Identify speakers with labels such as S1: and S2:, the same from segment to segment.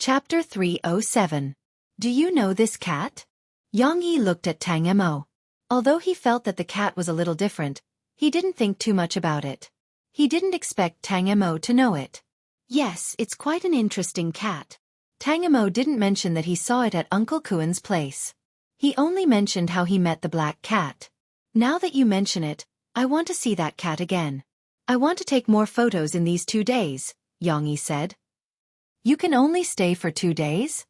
S1: Chapter 307. Do you know this cat? Yang Yi looked at Tang Mo. Although he felt that the cat was a little different, he didn't think too much about it. He didn't expect Tang Mo to know it. Yes, it's quite an interesting cat. Tang Mo didn't mention that he saw it at Uncle Kuan's place. He only mentioned how he met the black cat. Now that you mention it, I want to see that cat again. I want to take more photos in these 2 days, Yang Yi said. You can only stay for 2 days?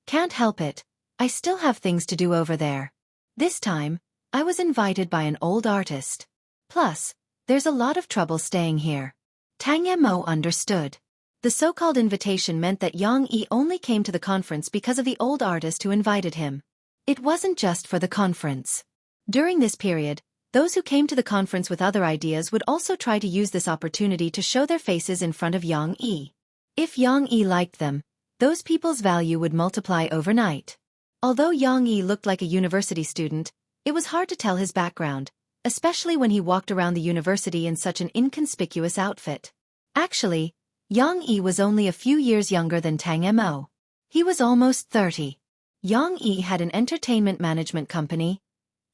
S1: Can't help it, I still have things to do over there. This time, I was invited by an old artist. Plus, there's a lot of trouble staying here. Tang Mo understood. The so-called invitation meant that Yang Yi only came to the conference because of the old artist who invited him. It wasn't just for the conference. During this period, those who came to the conference with other ideas would also try to use this opportunity to show their faces in front of Yang Yi. If Yang Yi liked them, those people's value would multiply overnight. Although Yang Yi looked like a university student, it was hard to tell his background, especially when he walked around the university in such an inconspicuous outfit. Actually, Yang Yi was only a few years younger than Tang Mo. He was almost 30. Yang Yi had an entertainment management company,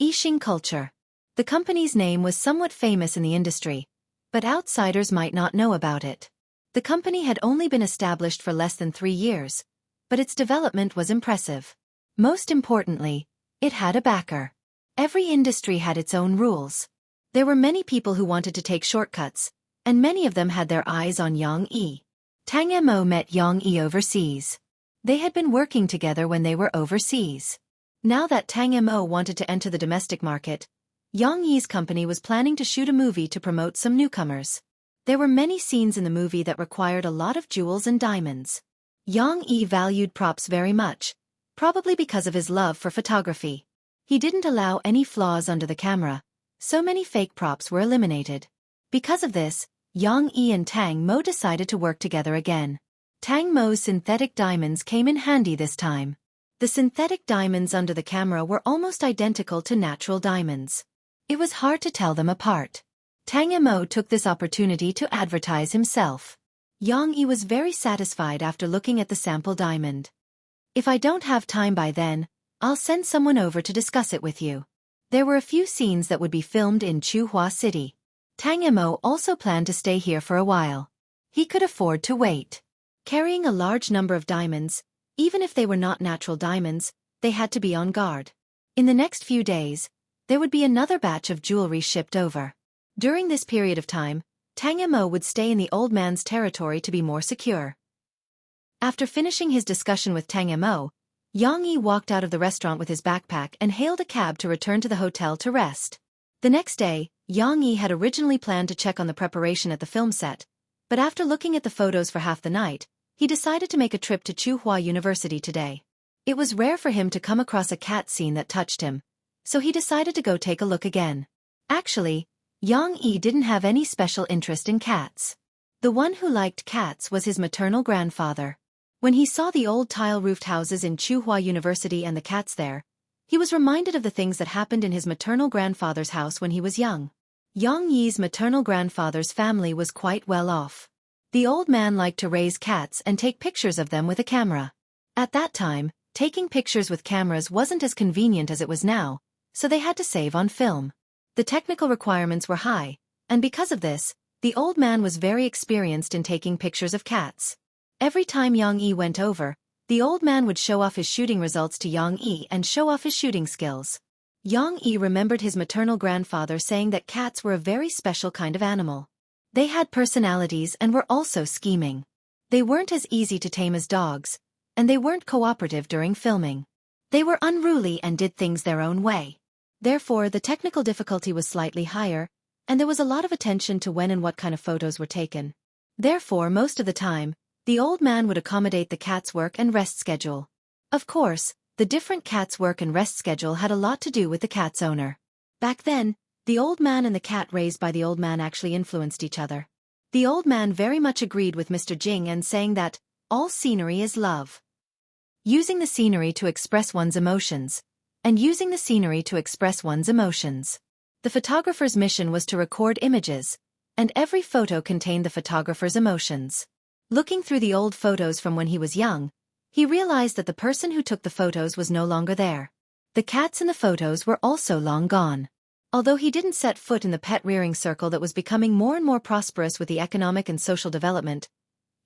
S1: Yixing Culture. The company's name was somewhat famous in the industry, but outsiders might not know about it. The company had only been established for less than 3 years, but its development was impressive. Most importantly, it had a backer. Every industry had its own rules. There were many people who wanted to take shortcuts, and many of them had their eyes on Yang Yi. Tang Mo met Yang Yi overseas. They had been working together when they were overseas. Now that Tang Mo wanted to enter the domestic market, Yang Yi's company was planning to shoot a movie to promote some newcomers. There were many scenes in the movie that required a lot of jewels and diamonds. Yang Yi valued props very much, probably because of his love for photography. He didn't allow any flaws under the camera, so many fake props were eliminated. Because of this, Yang Yi and Tang Mo decided to work together again. Tang Mo's synthetic diamonds came in handy this time. The synthetic diamonds under the camera were almost identical to natural diamonds. It was hard to tell them apart. Tang Mo took this opportunity to advertise himself. Yang Yi was very satisfied after looking at the sample diamond. If I don't have time by then, I'll send someone over to discuss it with you. There were a few scenes that would be filmed in Chuhua City. Tang Mo also planned to stay here for a while. He could afford to wait. Carrying a large number of diamonds, even if they were not natural diamonds, they had to be on guard. In the next few days, there would be another batch of jewelry shipped over. During this period of time, Tang Mo would stay in the old man's territory to be more secure. After finishing his discussion with Tang Mo, Yang Yi walked out of the restaurant with his backpack and hailed a cab to return to the hotel to rest. The next day, Yang Yi had originally planned to check on the preparation at the film set, but after looking at the photos for half the night, he decided to make a trip to Chuhua University today. It was rare for him to come across a cat scene that touched him, so he decided to go take a look again. Actually, Yang Yi didn't have any special interest in cats. The one who liked cats was his maternal grandfather. When he saw the old tile-roofed houses in Chuhua University and the cats there, he was reminded of the things that happened in his maternal grandfather's house when he was young. Yang Yi's maternal grandfather's family was quite well off. The old man liked to raise cats and take pictures of them with a camera. At that time, taking pictures with cameras wasn't as convenient as it was now, so they had to save on film. The technical requirements were high, and because of this, the old man was very experienced in taking pictures of cats. Every time Yang Yi went over, the old man would show off his shooting results to Yang Yi and show off his shooting skills. Yang Yi remembered his maternal grandfather saying that cats were a very special kind of animal. They had personalities and were also scheming. They weren't as easy to tame as dogs, and they weren't cooperative during filming. They were unruly and did things their own way. Therefore, the technical difficulty was slightly higher, and there was a lot of attention to when and what kind of photos were taken. Therefore, most of the time, the old man would accommodate the cat's work and rest schedule. Of course, the different cat's work and rest schedule had a lot to do with the cat's owner. Back then, the old man and the cat raised by the old man actually influenced each other. The old man very much agreed with Mr. Jing and saying that, all scenery is love. Using the scenery to express one's emotions, and using the scenery to express one's emotions. The photographer's mission was to record images, and every photo contained the photographer's emotions. Looking through the old photos from when he was young, he realized that the person who took the photos was no longer there. The cats in the photos were also long gone. Although he didn't set foot in the pet-rearing circle that was becoming more and more prosperous with the economic and social development,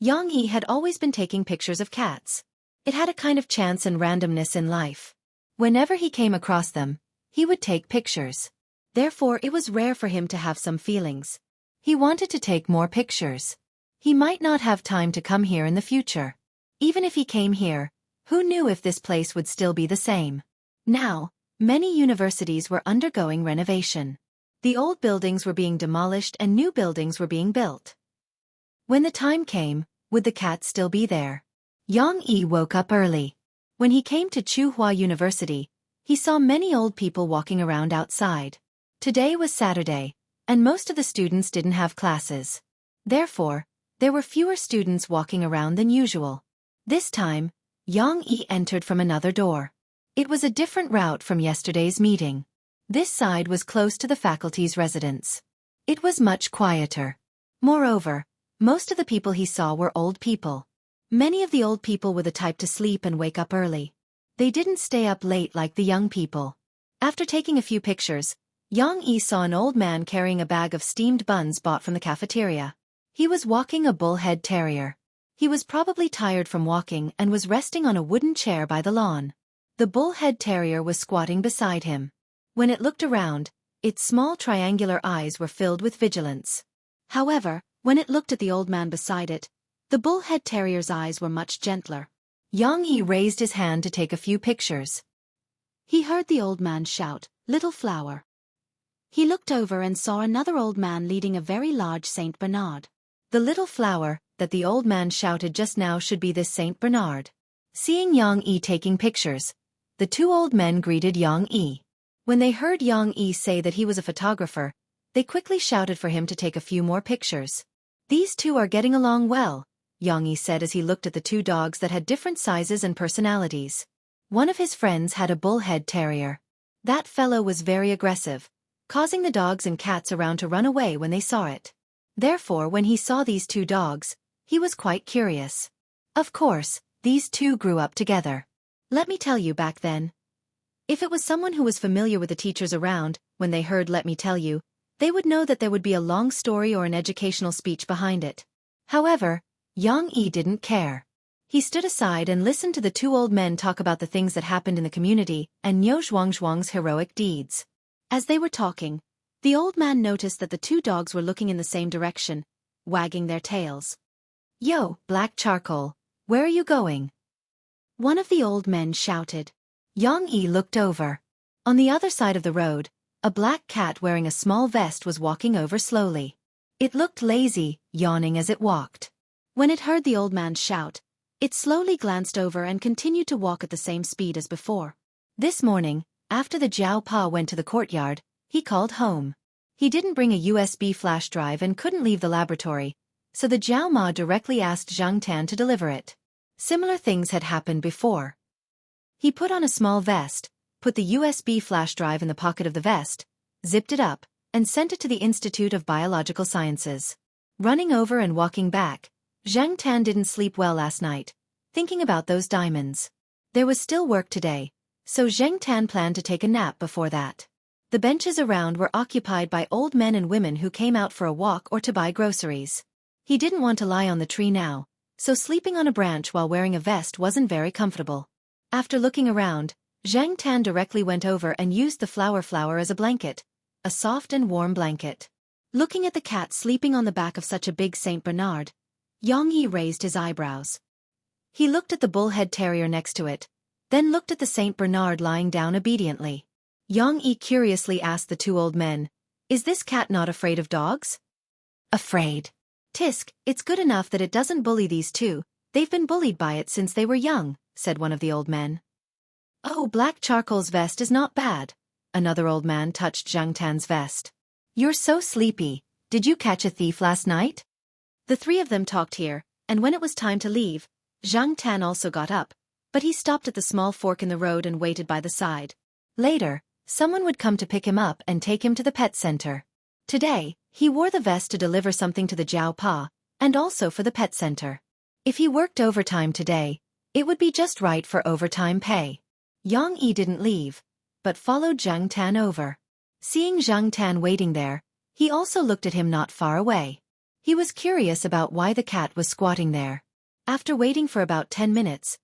S1: Xianxia had always been taking pictures of cats. It had a kind of chance and randomness in life. Whenever he came across them, he would take pictures. Therefore, it was rare for him to have some feelings. He wanted to take more pictures. He might not have time to come here in the future. Even if he came here, who knew if this place would still be the same? Now, many universities were undergoing renovation. The old buildings were being demolished and new buildings were being built. When the time came, would the cat still be there? Xianxia woke up early. When he came to Tsinghua University, he saw many old people walking around outside. Today was Saturday, and most of the students didn't have classes. Therefore, there were fewer students walking around than usual. This time, Xianxia entered from another door. It was a different route from yesterday's meeting. This side was close to the faculty's residence. It was much quieter. Moreover, most of the people he saw were old people. Many of the old people were the type to sleep and wake up early. They didn't stay up late like the young people. After taking a few pictures, Xianxia saw an old man carrying a bag of steamed buns bought from the cafeteria. He was walking a bullhead terrier. He was probably tired from walking and was resting on a wooden chair by the lawn. The bullhead terrier was squatting beside him. When it looked around, its small triangular eyes were filled with vigilance. However, when it looked at the old man beside it, the bullhead terrier's eyes were much gentler. Xianxia raised his hand to take a few pictures. He heard the old man shout, "Little flower." He looked over and saw another old man leading a very large Saint Bernard. The little flower that the old man shouted just now should be this Saint Bernard. Seeing Xianxia taking pictures, the two old men greeted Xianxia. When they heard Xianxia say that he was a photographer, they quickly shouted for him to take a few more pictures. "These two are getting along well," Xianxia said as he looked at the two dogs that had different sizes and personalities. One of his friends had a bullhead terrier. That fellow was very aggressive, causing the dogs and cats around to run away when they saw it. Therefore, when he saw these two dogs, he was quite curious. Of course, these two grew up together. Let me tell you, back then, if it was someone who was familiar with the teachers around, when they heard "let me tell you," they would know that there would be a long story or an educational speech behind it. However, Xianxia didn't care. He stood aside and listened to the two old men talk about the things that happened in the community and Niu Zhuangzhuang's heroic deeds. As they were talking, the old man noticed that the two dogs were looking in the same direction, wagging their tails. "Yo, black charcoal, where are you going?" one of the old men shouted. Xianxia looked over. On the other side of the road, a black cat wearing a small vest was walking over slowly. It looked lazy, yawning as it walked. When it heard the old man shout, it slowly glanced over and continued to walk at the same speed as before. This morning, after the Jiao Pa went to the courtyard, he called home. He didn't bring a USB flash drive and couldn't leave the laboratory, so the Jiao Ma directly asked Zhang Tan to deliver it. Similar things had happened before. He put on a small vest, put the USB flash drive in the pocket of the vest, zipped it up, and sent it to the Institute of Biological Sciences. Running over and walking back, Zhang Tan didn't sleep well last night, thinking about those diamonds. There was still work today, so Zhang Tan planned to take a nap before that. The benches around were occupied by old men and women who came out for a walk or to buy groceries. He didn't want to lie on the tree now, so sleeping on a branch while wearing a vest wasn't very comfortable. After looking around, Zhang Tan directly went over and used the flower as a blanket, a soft and warm blanket. Looking at the cat sleeping on the back of such a big Saint Bernard, Xianxia raised his eyebrows. He looked at the bullhead terrier next to it, then looked at the Saint Bernard lying down obediently. Xianxia curiously asked the two old men, "Is this cat not afraid of dogs?" "Afraid? Tisk, it's good enough that it doesn't bully these two, they've been bullied by it since they were young," said one of the old men. "Oh, black charcoal's vest is not bad." Another old man touched Zhang Tan's vest. "You're so sleepy, did you catch a thief last night?" The three of them talked here, and when it was time to leave, Zhang Tan also got up, but he stopped at the small fork in the road and waited by the side. Later, someone would come to pick him up and take him to the pet center. Today, he wore the vest to deliver something to the Jiao Pa, and also for the pet center. If he worked overtime today, it would be just right for overtime pay. Yang Yi didn't leave, but followed Zhang Tan over. Seeing Zhang Tan waiting there, he also looked at him not far away. He was curious about why the cat was squatting there. After waiting for about 10 minutes,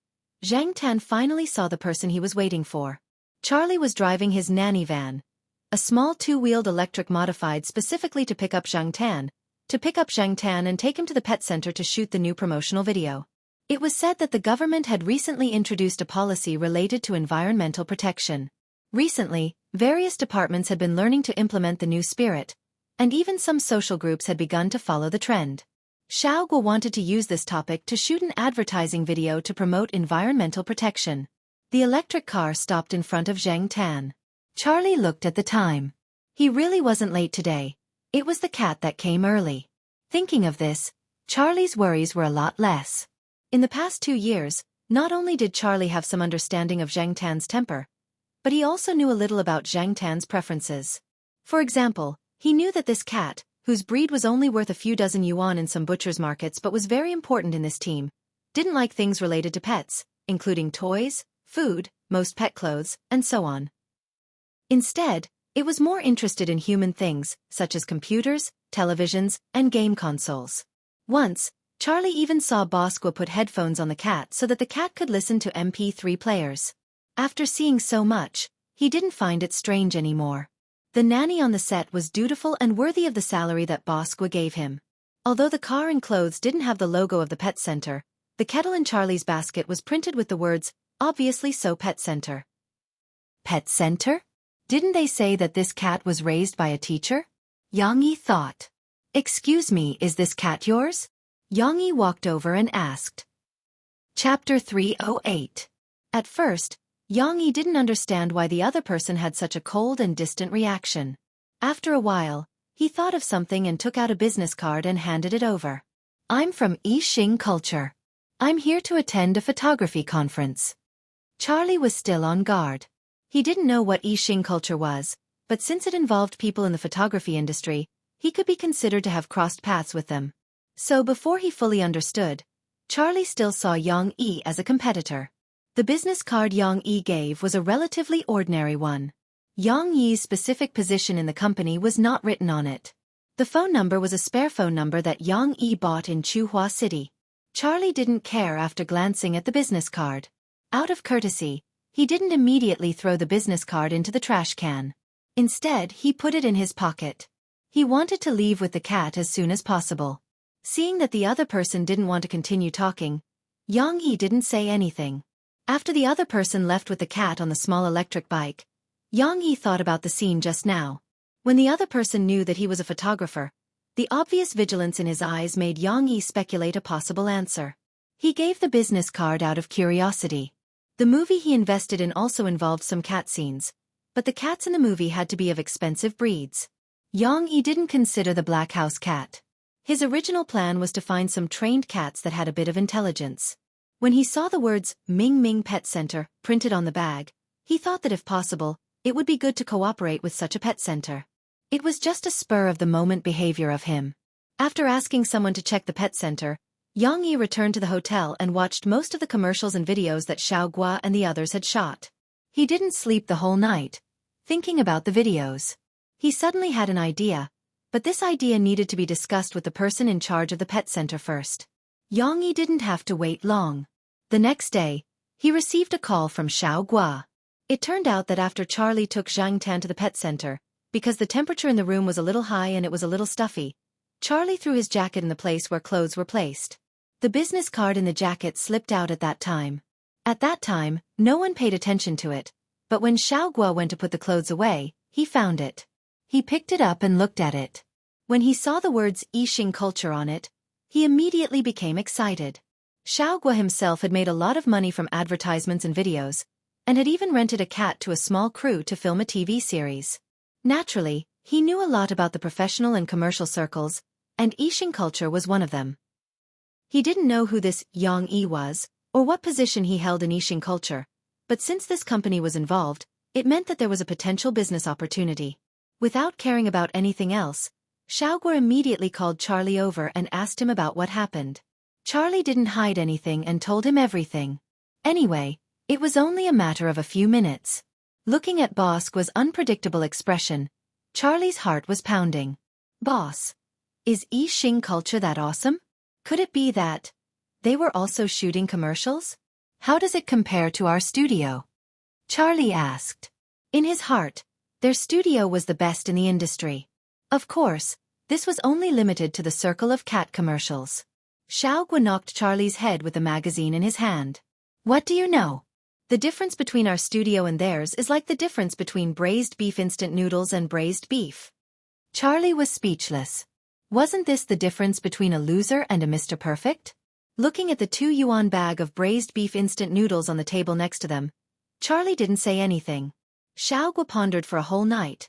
S1: Zhang Tan finally saw the person he was waiting for. Charlie was driving his nanny van, a small two-wheeled electric modified specifically to pick up Zhang Tan and take him to the pet center to shoot the new promotional video. It was said that the government had recently introduced a policy related to environmental protection. Recently, various departments had been learning to implement the new spirit, and even some social groups had begun to follow the trend. Xiaoguo wanted to use this topic to shoot an advertising video to promote environmental protection. The electric car stopped in front of Zhang Tan. Charlie looked at the time. He really wasn't late today. It was the cat that came early. Thinking of this, Charlie's worries were a lot less. In the past 2 years, not only did Charlie have some understanding of Zhang Tan's temper, but he also knew a little about Zhang Tan's preferences. For example, he knew that this cat, whose breed was only worth a few dozen yuan in some butcher's markets but was very important in this team, didn't like things related to pets, including toys, food, most pet clothes, and so on. Instead, it was more interested in human things, such as computers, televisions, and game consoles. Once, Charlie even saw Bosqua put headphones on the cat so that the cat could listen to MP3 players. After seeing so much, he didn't find it strange anymore. The nanny on the set was dutiful and worthy of the salary that Bosqua gave him. Although the car and clothes didn't have the logo of the pet center, the kettle in Charlie's basket was printed with the words, "Obviously so pet center." Pet center? Didn't they say that this cat was raised by a teacher? Yang Yi thought. "Excuse me, is this cat yours?" Yang Yi walked over and asked. Chapter 308. At first, Yang Yi didn't understand why the other person had such a cold and distant reaction. After a while, he thought of something and took out a business card and handed it over. "I'm from Yixing Culture. I'm here to attend a photography conference." Charlie was still on guard. He didn't know what Yixing Culture was, but since it involved people in the photography industry, he could be considered to have crossed paths with them. So before he fully understood, Charlie still saw Yang Yi as a competitor. The business card Yang Yi gave was a relatively ordinary one. Yang Yi's specific position in the company was not written on it. The phone number was a spare phone number that Yang Yi bought in Chuhua City. Charlie didn't care after glancing at the business card. Out of courtesy, he didn't immediately throw the business card into the trash can. Instead, he put it in his pocket. He wanted to leave with the cat as soon as possible. Seeing that the other person didn't want to continue talking, Yang Yi didn't say anything. After the other person left with the cat on the small electric bike, Yang Yi thought about the scene just now. When the other person knew that he was a photographer, the obvious vigilance in his eyes made Yang Yi speculate a possible answer. He gave the business card out of curiosity. The movie he invested in also involved some cat scenes, but the cats in the movie had to be of expensive breeds. Yang Yi didn't consider the Black House cat. His original plan was to find some trained cats that had a bit of intelligence. When he saw the words Ming Ming Pet Center printed on the bag, he thought that if possible, it would be good to cooperate with such a pet center. It was just a spur-of-the-moment behavior of him. After asking someone to check the pet center, Yang Yi returned to the hotel and watched most of the commercials and videos that Xiao Gua and the others had shot. He didn't sleep the whole night, thinking about the videos. He suddenly had an idea, but this idea needed to be discussed with the person in charge of the pet center first. Yang Yi didn't have to wait long. The next day, he received a call from Xiao Gua. It turned out that after Charlie took Zhang Tan to the pet center, because the temperature in the room was a little high and it was a little stuffy, Charlie threw his jacket in the place where clothes were placed. The business card in the jacket slipped out at that time. At that time, no one paid attention to it, but when Xiao Gua went to put the clothes away, he found it. He picked it up and looked at it. When he saw the words Yixing Culture on it, he immediately became excited. Xiao Gua himself had made a lot of money from advertisements and videos, and had even rented a cat to a small crew to film a TV series. Naturally, he knew a lot about the professional and commercial circles, and Yixing Culture was one of them. He didn't know who this Yang Yi was, or what position he held in Yixing Culture, but since this company was involved, it meant that there was a potential business opportunity. Without caring about anything else, Xiao Gua immediately called Charlie over and asked him about what happened. Charlie didn't hide anything and told him everything. Anyway, it was only a matter of a few minutes. Looking at Bosque's unpredictable expression, Charlie's heart was pounding. Boss, is Yixing culture that awesome? Could it be that they were also shooting commercials? How does it compare to our studio? Charlie asked. In his heart, their studio was the best in the industry. Of course, this was only limited to the circle of cat commercials. Xiaogu knocked Charlie's head with the magazine in his hand. What do you know? The difference between our studio and theirs is like the difference between braised beef instant noodles and braised beef. Charlie was speechless. Wasn't this the difference between a loser and a Mr. Perfect? Looking at the 2 yuan bag of braised beef instant noodles on the table next to them, Charlie didn't say anything. Xiaogu pondered for a whole night,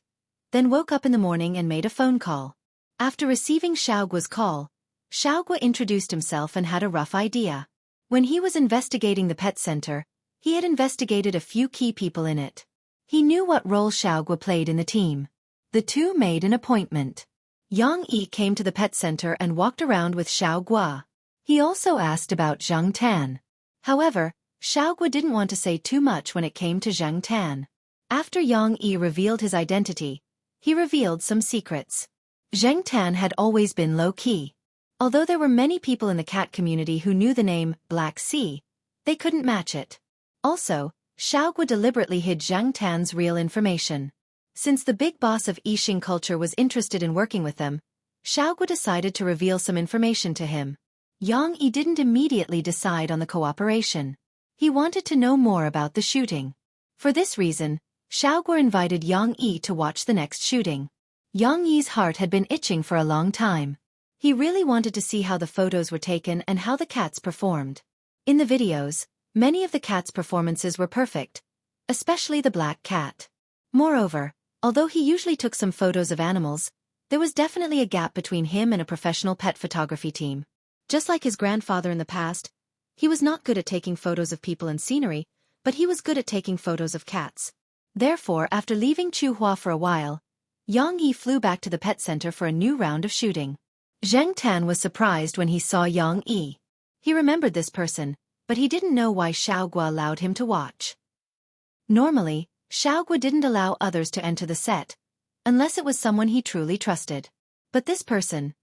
S1: then woke up in the morning and made a phone call. After receiving Xiaogu's call, Xiaogu introduced himself and had a rough idea. When he was investigating the pet center, he had investigated a few key people in it. He knew what role Xiaogu played in the team. The two made an appointment. Yang Yi came to the pet center and walked around with Xiaogu. He also asked about Zhang Tan. However, Xiaogu didn't want to say too much when it came to Zhang Tan. After Yang Yi revealed his identity, he revealed some secrets. Zhang Tan had always been low-key. Although there were many people in the cat community who knew the name Black Sea, they couldn't match it. Also, Xiaogu deliberately hid Zhang Tan's real information. Since the big boss of Yixing culture was interested in working with them, Xiaogu decided to reveal some information to him. Yang Yi didn't immediately decide on the cooperation. He wanted to know more about the shooting. For this reason, Xiaogu invited Yang Yi to watch the next shooting. Yang Yi's heart had been itching for a long time. He really wanted to see how the photos were taken and how the cats performed. In the videos, many of the cats' performances were perfect, especially the black cat. Moreover, although he usually took some photos of animals, there was definitely a gap between him and a professional pet photography team. Just like his grandfather in the past, he was not good at taking photos of people and scenery, but he was good at taking photos of cats. Therefore, after leaving Chuhua for a while, Yang Yi flew back to the pet center for a new round of shooting. Zhang Tan was surprised when he saw Yang Yi. He remembered this person, but he didn't know why Xiaogu allowed him to watch. Normally, Xiaogu didn't allow others to enter the set, unless it was someone he truly trusted. But this person.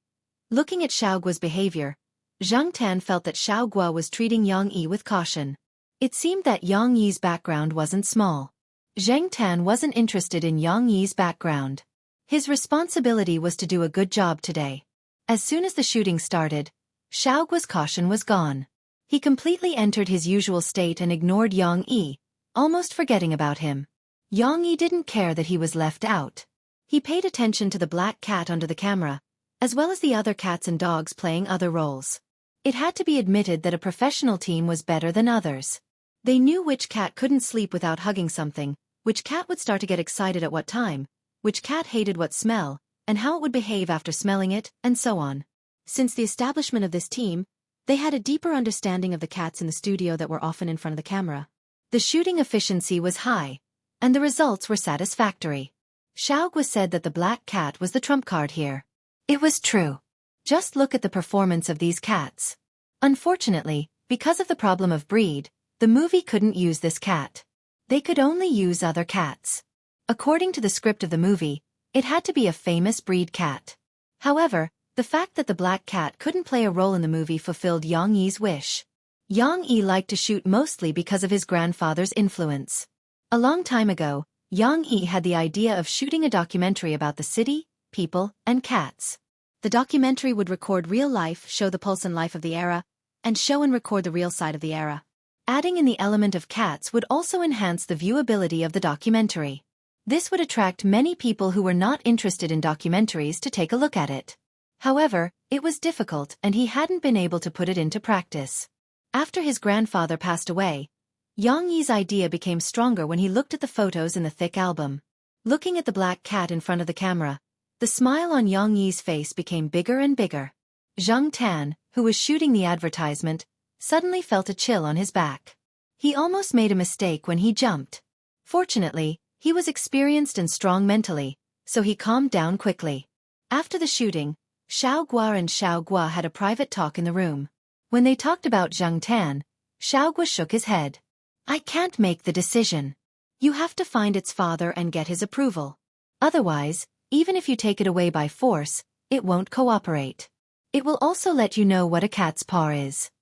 S1: Looking at Xiaogu's behavior, Zhang Tan felt that Xiaogu was treating Yang Yi with caution. It seemed that Yang Yi's background wasn't small. Zhang Tan wasn't interested in Yang Yi's background. His responsibility was to do a good job today. As soon as the shooting started, Xiaogu's caution was gone. He completely entered his usual state and ignored Yang Yi, almost forgetting about him. Yang Yi didn't care that he was left out. He paid attention to the black cat under the camera, as well as the other cats and dogs playing other roles. It had to be admitted that a professional team was better than others. They knew which cat couldn't sleep without hugging something, which cat would start to get excited at what time, which cat hated what smell, and how it would behave after smelling it, and so on. Since the establishment of this team, they had a deeper understanding of the cats in the studio that were often in front of the camera. The shooting efficiency was high, and the results were satisfactory. Xiaogu said that the black cat was the trump card here. It was true. Just look at the performance of these cats. Unfortunately, because of the problem of breed, the movie couldn't use this cat. They could only use other cats. According to the script of the movie, it had to be a famous breed cat. However, the fact that the black cat couldn't play a role in the movie fulfilled Yang Yi's wish. Yang Yi liked to shoot mostly because of his grandfather's influence. A long time ago, Yang Yi had the idea of shooting a documentary about the city, people, and cats. The documentary would record real life, show the pulse and life of the era, and show and record the real side of the era. Adding in the element of cats would also enhance the viewability of the documentary. This would attract many people who were not interested in documentaries to take a look at it. However, it was difficult and he hadn't been able to put it into practice. After his grandfather passed away, Yang Yi's idea became stronger when he looked at the photos in the thick album. Looking at the black cat in front of the camera, the smile on Yang Yi's face became bigger and bigger. Zhang Tan, who was shooting the advertisement, suddenly felt a chill on his back. He almost made a mistake when he jumped. Fortunately, he was experienced and strong mentally, so he calmed down quickly. After the shooting, Xiaogu and Xiaogu had a private talk in the room. When they talked about Zhang Tan, Xiaoguo shook his head. I can't make the decision. You have to find its father and get his approval. Otherwise, even if you take it away by force, it won't cooperate. It will also let you know what a cat's paw is.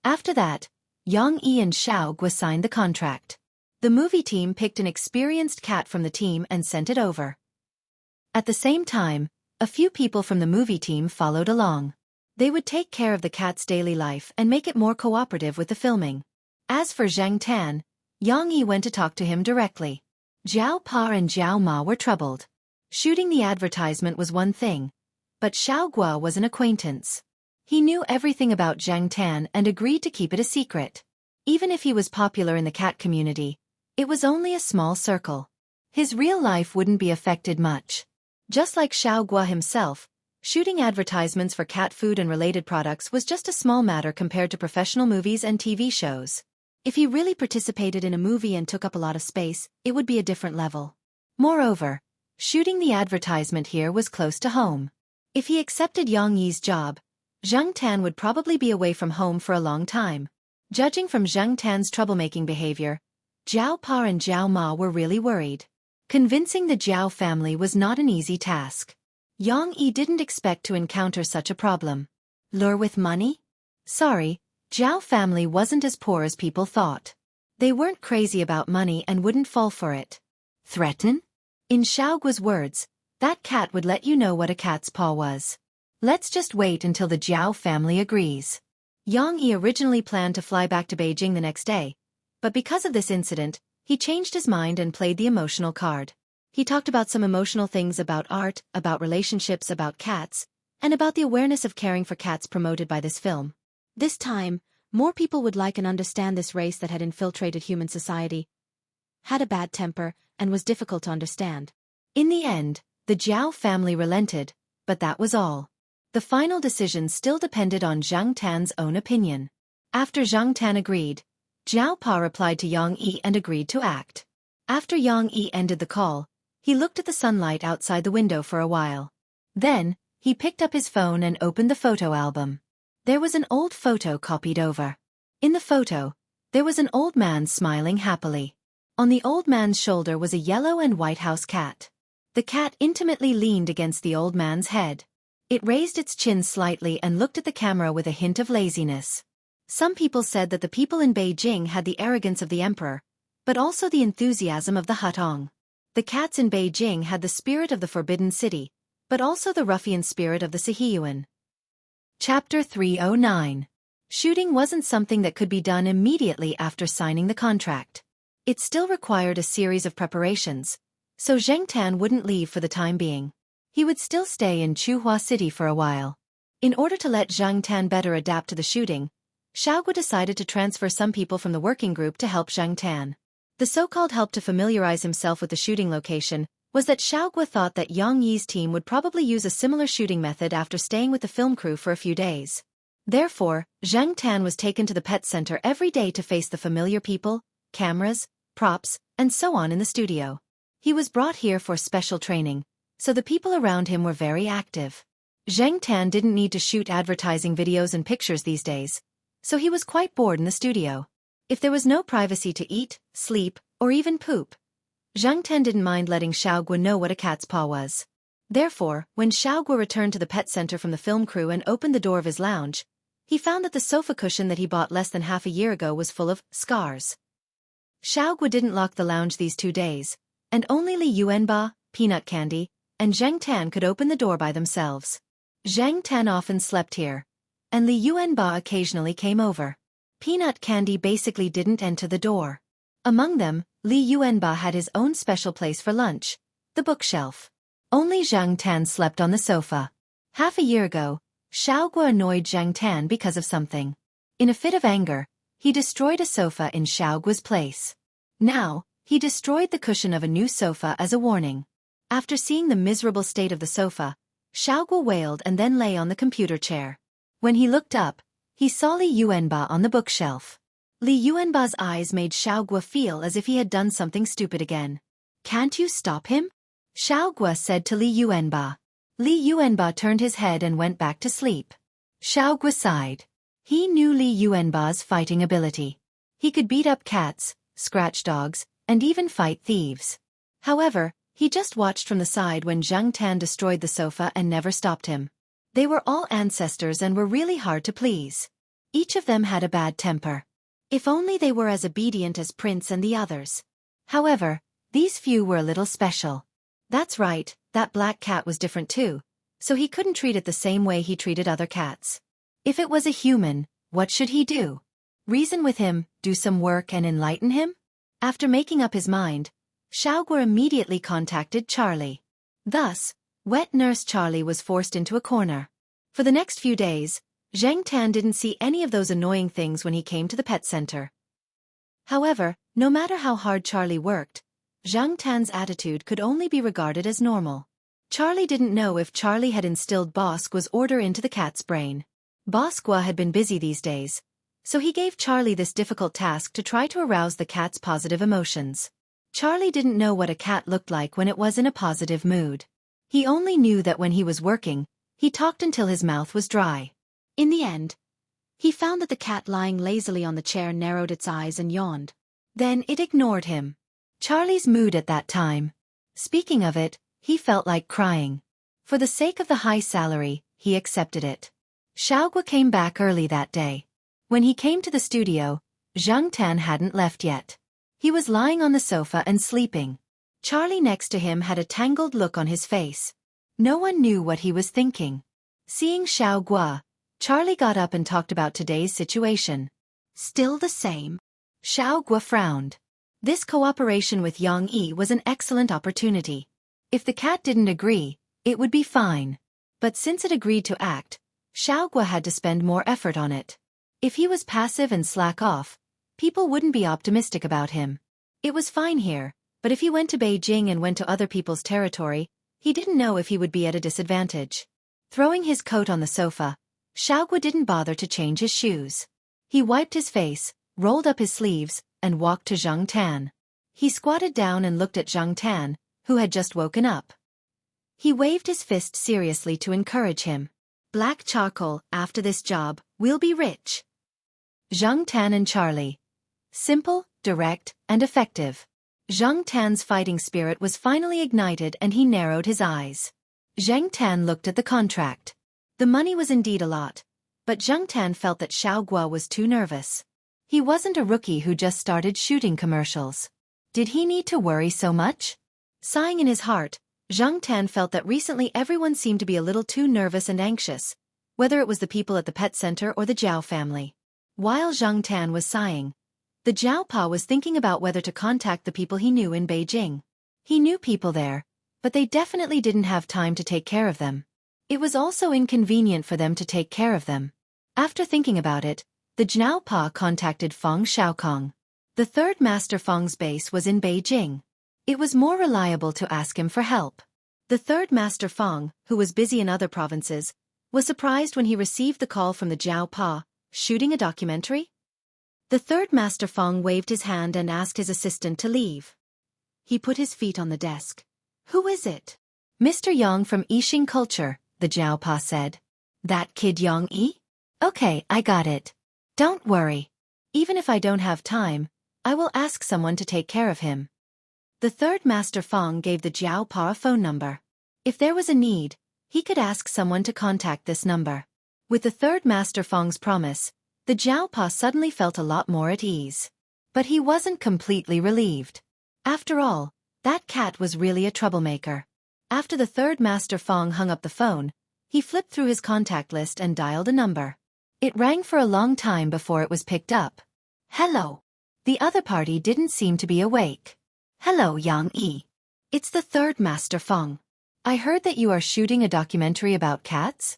S1: After that, Yang Yi and Xiaoguo signed the contract. The movie team picked an experienced cat from the team and sent it over. At the same time, a few people from the movie team followed along. They would take care of the cat's daily life and make it more cooperative with the filming. As for Zhang Tan, Yang Yi went to talk to him directly. Zhao Pa and Zhao Ma were troubled. Shooting the advertisement was one thing, but Xiao Guo was an acquaintance. He knew everything about Zhang Tan and agreed to keep it a secret. Even if he was popular in the cat community, it was only a small circle. His real life wouldn't be affected much. Just like Xiao Guo himself, shooting advertisements for cat food and related products was just a small matter compared to professional movies and TV shows. If he really participated in a movie and took up a lot of space, it would be a different level. Moreover, shooting the advertisement here was close to home. If he accepted Yang Yi's job, Zhang Tan would probably be away from home for a long time. Judging from Zhang Tan's troublemaking behavior, Zhao Pa and Zhao Ma were really worried. Convincing the Zhao family was not an easy task. Yang Yi didn't expect to encounter such a problem. Lure with money? Sorry, Zhao family wasn't as poor as people thought. They weren't crazy about money and wouldn't fall for it. Threaten? In Xiaoguo's words, that cat would let you know what a cat's paw was. Let's just wait until the Zhao family agrees. Yang Yi originally planned to fly back to Beijing the next day, but because of this incident, he changed his mind and played the emotional card. He talked about some emotional things about art, about relationships, about cats, and about the awareness of caring for cats promoted by this film. This time, more people would like and understand this race that had infiltrated human society, had a bad temper, and was difficult to understand. In the end, the Zhao family relented, but that was all. The final decision still depended on Zhang Tan's own opinion. After Zhang Tan agreed, Zhao Pa replied to Yang Yi and agreed to act. After Yang Yi ended the call, he looked at the sunlight outside the window for a while. Then, he picked up his phone and opened the photo album. There was an old photo copied over. In the photo, there was an old man smiling happily. On the old man's shoulder was a yellow and white house cat. The cat intimately leaned against the old man's head. It raised its chin slightly and looked at the camera with a hint of laziness. Some people said that the people in Beijing had the arrogance of the emperor, but also the enthusiasm of the Hutong. The cats in Beijing had the spirit of the Forbidden City, but also the ruffian spirit of the Sihiyuan. Chapter 309. Shooting wasn't something that could be done immediately after signing the contract. It still required a series of preparations, so Zhang Tan wouldn't leave for the time being. He would still stay in Chuhua City for a while. In order to let Zhang Tan better adapt to the shooting, Xiaoguo decided to transfer some people from the working group to help Zhang Tan. The so-called help to familiarize himself with the shooting location was that Xiaoguo thought that Yang Yi's team would probably use a similar shooting method after staying with the film crew for a few days. Therefore, Zhang Tan was taken to the pet center every day to face the familiar people, cameras, props, and so on in the studio. He was brought here for special training, so the people around him were very active. Zhang Tan didn't need to shoot advertising videos and pictures these days, so he was quite bored in the studio. If there was no privacy to eat, sleep, or even poop, Zhang Tan didn't mind letting Xiaoguo know what a cat's paw was. Therefore, when Xiaoguo returned to the pet center from the film crew and opened the door of his lounge, he found that the sofa cushion that he bought less than half a year ago was full of scars. Xiaoguo didn't lock the lounge these 2 days, and only Li Yuanba, Peanut Candy, and Zhang Tan could open the door by themselves. Zhang Tan often slept here, and Li Yuanba occasionally came over. Peanut Candy basically didn't enter the door. Among them, Li Yuanba had his own special place for lunch, the bookshelf. Only Zhang Tan slept on the sofa. Half a year ago, Xiaoguo annoyed Zhang Tan because of something. In a fit of anger, he destroyed a sofa in Xiaoguo's place. Now, he destroyed the cushion of a new sofa as a warning. After seeing the miserable state of the sofa, Xiaoguo wailed and then lay on the computer chair. When he looked up, he saw Li Yuanba on the bookshelf. Li Yuanba's eyes made Xiaoguo feel as if he had done something stupid again. "Can't you stop him?" Xiaoguo said to Li Yuanba. Li Yuanba turned his head and went back to sleep. Xiaoguo sighed. He knew Li Yuanba's fighting ability. He could beat up cats, scratch dogs, and even fight thieves. However, he just watched from the side when Zhang Tan destroyed the sofa and never stopped him. They were all ancestors and were really hard to please. Each of them had a bad temper. If only they were as obedient as Prince and the others. However, these few were a little special. That's right, that black cat was different too, so he couldn't treat it the same way he treated other cats. If it was a human, what should he do? Reason with him, do some work and enlighten him? After making up his mind, Xiaoguo immediately contacted Charlie. Thus, wet nurse Charlie was forced into a corner. For the next few days, Zhang Tan didn't see any of those annoying things when he came to the pet center. However, no matter how hard Charlie worked, Zhang Tan's attitude could only be regarded as normal. Charlie didn't know if Charlie had instilled Bosqua's order into the cat's brain. Bosqua had been busy these days, so he gave Charlie this difficult task to try to arouse the cat's positive emotions. Charlie didn't know what a cat looked like when it was in a positive mood. He only knew that when he was working, he talked until his mouth was dry. In the end, he found that the cat lying lazily on the chair narrowed its eyes and yawned. Then it ignored him. Charlie's mood at that time. Speaking of it, he felt like crying. For the sake of the high salary, he accepted it. Xiaoguo came back early that day. When he came to the studio, Zhang Tan hadn't left yet. He was lying on the sofa and sleeping. Charlie next to him had a tangled look on his face. No one knew what he was thinking. Seeing Xiaoguo, Charlie got up and talked about today's situation. Still the same. Xiaoguo frowned. This cooperation with Yang Yi was an excellent opportunity. If the cat didn't agree, it would be fine. But since it agreed to act, Xiaoguo had to spend more effort on it. If he was passive and slack off, people wouldn't be optimistic about him. It was fine here, but if he went to Beijing and went to other people's territory, he didn't know if he would be at a disadvantage. Throwing his coat on the sofa, Xiaoguo didn't bother to change his shoes. He wiped his face, rolled up his sleeves, and walked to Zhang Tan. He squatted down and looked at Zhang Tan, who had just woken up. He waved his fist seriously to encourage him. Black charcoal, after this job, we'll be rich. Zhang Tan and Charlie. Simple, direct, and effective. Zhang Tan's fighting spirit was finally ignited and he narrowed his eyes. Zhang Tan looked at the contract. The money was indeed a lot, but Zhang Tan felt that Xiaoguo was too nervous. He wasn't a rookie who just started shooting commercials. Did he need to worry so much? Sighing in his heart, Zhang Tan felt that recently everyone seemed to be a little too nervous and anxious, whether it was the people at the pet center or the Zhao family. While Zhang Tan was sighing, the Zhao Pa was thinking about whether to contact the people he knew in Beijing. He knew people there, but they definitely didn't have time to take care of them. It was also inconvenient for them to take care of them. After thinking about it, the Zhao Pa contacted Feng Xiaokong. The third Master Feng's base was in Beijing. It was more reliable to ask him for help. The third Master Feng, who was busy in other provinces, was surprised when he received the call from the Zhao Pa, shooting a documentary. The third Master Feng waved his hand and asked his assistant to leave. He put his feet on the desk. Who is it? Mr. Yang from Yixing Culture, the Zhao Pa said. That kid Yang Yi? Okay, I got it. Don't worry. Even if I don't have time, I will ask someone to take care of him. The third Master Feng gave the Zhao Pa a phone number. If there was a need, he could ask someone to contact this number. With the third Master Feng's promise, the Zhao Pa suddenly felt a lot more at ease. But he wasn't completely relieved. After all, that cat was really a troublemaker. After the third Master Feng hung up the phone, he flipped through his contact list and dialed a number. It rang for a long time before it was picked up. Hello. The other party didn't seem to be awake. Hello, Yang Yi. It's the third Master Feng. I heard that you are shooting a documentary about cats?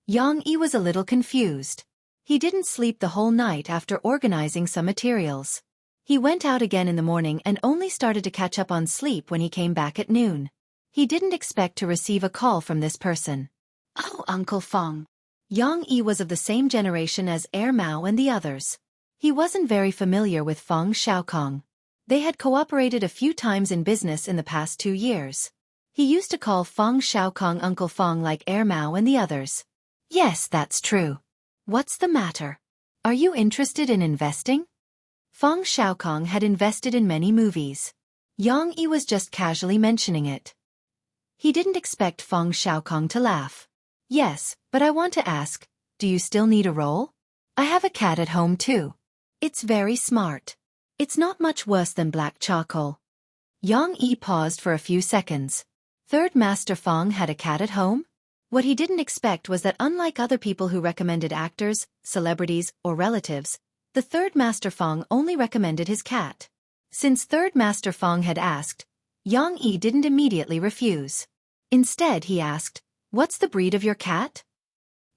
S1: Yang Yi was a little confused. He didn't sleep the whole night after organizing some materials. He went out again in the morning and only started to catch up on sleep when he came back at noon. He didn't expect to receive a call from this person. Oh, Uncle Feng. Yang Yi was of the same generation as Mao and the others. He wasn't very familiar with Feng Xiaokong. They had cooperated a few times in business in the past 2 years. He used to call Feng Xiaokong Uncle Feng like Mao and the others. Yes, that's true. What's the matter? Are you interested in investing? Feng Xiaokong had invested in many movies. Yang Yi was just casually mentioning it. He didn't expect Feng Xiaokong to laugh. Yes, but I want to ask, do you still need a role? I have a cat at home too. It's very smart. It's not much worse than black charcoal. Yang Yi paused for a few seconds. Third Master Feng had a cat at home? What he didn't expect was that unlike other people who recommended actors, celebrities, or relatives, the Third Master Feng only recommended his cat. Since Third Master Feng had asked, Yang Yi didn't immediately refuse. Instead he asked, "What's the breed of your cat?"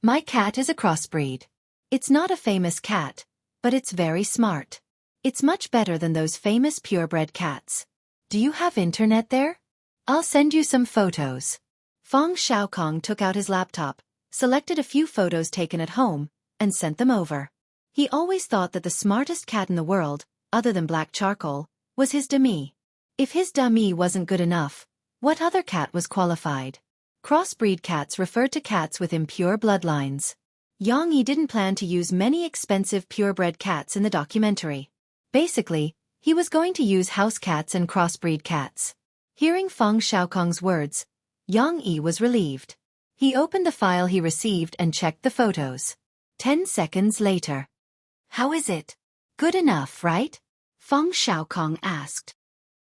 S1: "My cat is a crossbreed. It's not a famous cat, but it's very smart. It's much better than those famous purebred cats. Do you have internet there? I'll send you some photos." Feng Xiaokong took out his laptop, selected a few photos taken at home, and sent them over. He always thought that the smartest cat in the world, other than black charcoal, was his demi. If his demi wasn't good enough, what other cat was qualified? Crossbreed cats referred to cats with impure bloodlines. Yang Yi didn't plan to use many expensive purebred cats in the documentary. Basically, he was going to use house cats and crossbreed cats. Hearing Feng Xiaokong's words, Yang Yi was relieved. He opened the file he received and checked the photos. 10 seconds later. "How is it? Good enough, right?" Feng Xiaokong asked.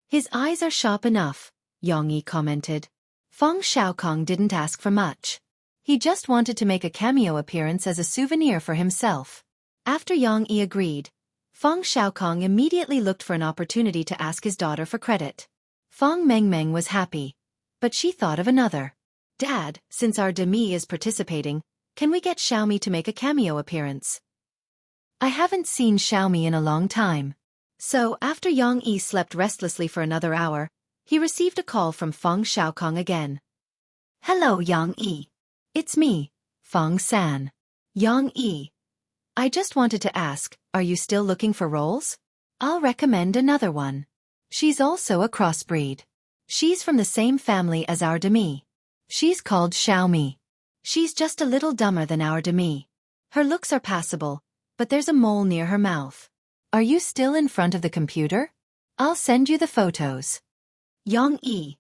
S1: "His eyes are sharp enough," Yang Yi commented. Feng Xiaokong didn't ask for much. He just wanted to make a cameo appearance as a souvenir for himself. After Yang Yi agreed, Feng Xiaokong immediately looked for an opportunity to ask his daughter for credit. Feng Mengmeng was happy, but she thought of another. "Dad, since our demi is participating, can we get Xiaomi to make a cameo appearance? I haven't seen Xiaomi in a long time." So, after Yang Yi slept restlessly for another hour, he received a call from Feng Xiaokong again. "Hello, Yang Yi. It's me, Feng San." "Yang Yi. I just wanted to ask, are you still looking for roles? I'll recommend another one. She's also a crossbreed. She's from the same family as our demi. She's called Xiaomi. She's just a little dumber than our demi. Her looks are passable, but there's a mole near her mouth. Are you still in front of the computer? I'll send you the photos." Yang Yi.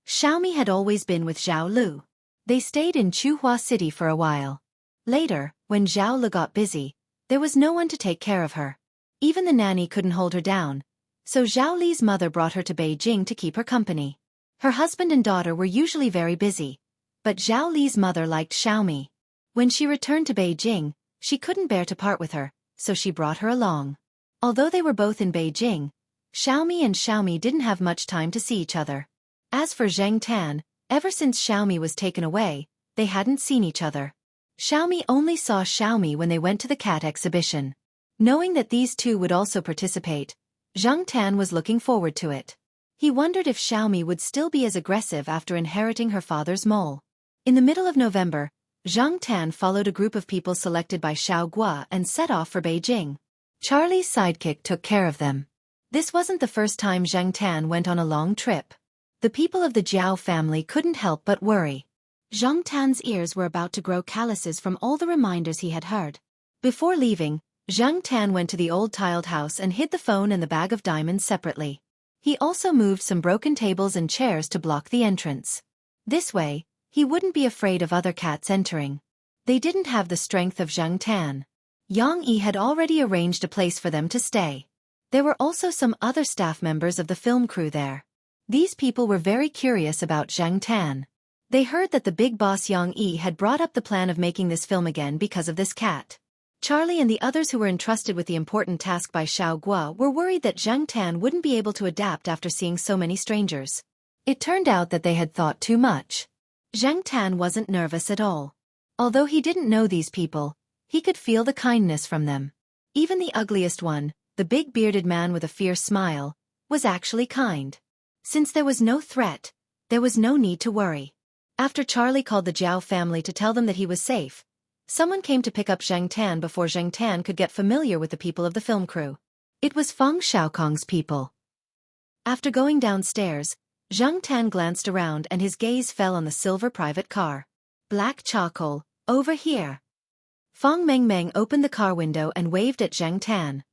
S1: Xiaomi had always been with Zhao Lu. They stayed in Chuhua City for a while. Later, when Zhao Lu got busy, there was no one to take care of her. Even the nanny couldn't hold her down, so Zhao Li's mother brought her to Beijing to keep her company. Her husband and daughter were usually very busy, but Zhao Li's mother liked Xiaomi. When she returned to Beijing, she couldn't bear to part with her, so she brought her along. Although they were both in Beijing, Xiaomi and Xiaomi didn't have much time to see each other. As for Zheng Tan, ever since Xiaomi was taken away, they hadn't seen each other. Xiaomi only saw Xiaomi when they went to the cat exhibition. Knowing that these two would also participate, Zheng Tan was looking forward to it. He wondered if Xiaomi would still be as aggressive after inheriting her father's mole. In the middle of November, Zheng Tan followed a group of people selected by Xiao Gua and set off for Beijing. Charlie's sidekick took care of them. This wasn't the first time Zheng Tan went on a long trip. The people of the Jiao family couldn't help but worry. Zheng Tan's ears were about to grow calluses from all the reminders he had heard. Before leaving, Zheng Tan went to the old tiled house and hid the phone and the bag of diamonds separately. He also moved some broken tables and chairs to block the entrance. This way, he wouldn't be afraid of other cats entering. They didn't have the strength of Zheng Tan. Yang Yi had already arranged a place for them to stay. There were also some other staff members of the film crew there. These people were very curious about Zheng Tan. They heard that the big boss Yang Yi had brought up the plan of making this film again because of this cat. Charlie and the others who were entrusted with the important task by Xiao Gua were worried that Zheng Tan wouldn't be able to adapt after seeing so many strangers. It turned out that they had thought too much. Zheng Tan wasn't nervous at all. Although he didn't know these people, he could feel the kindness from them. Even the ugliest one, the big bearded man with a fierce smile, was actually kind. Since there was no threat, there was no need to worry. After Charlie called the Jiao family to tell them that he was safe, someone came to pick up Zheng Tan before Zheng Tan could get familiar with the people of the film crew. It was Feng Xiaokong's people. After going downstairs, Zheng Tan glanced around and his gaze fell on the silver private car. "Black charcoal, over here." Fong Mengmeng opened the car window and waved at Zhang Tan.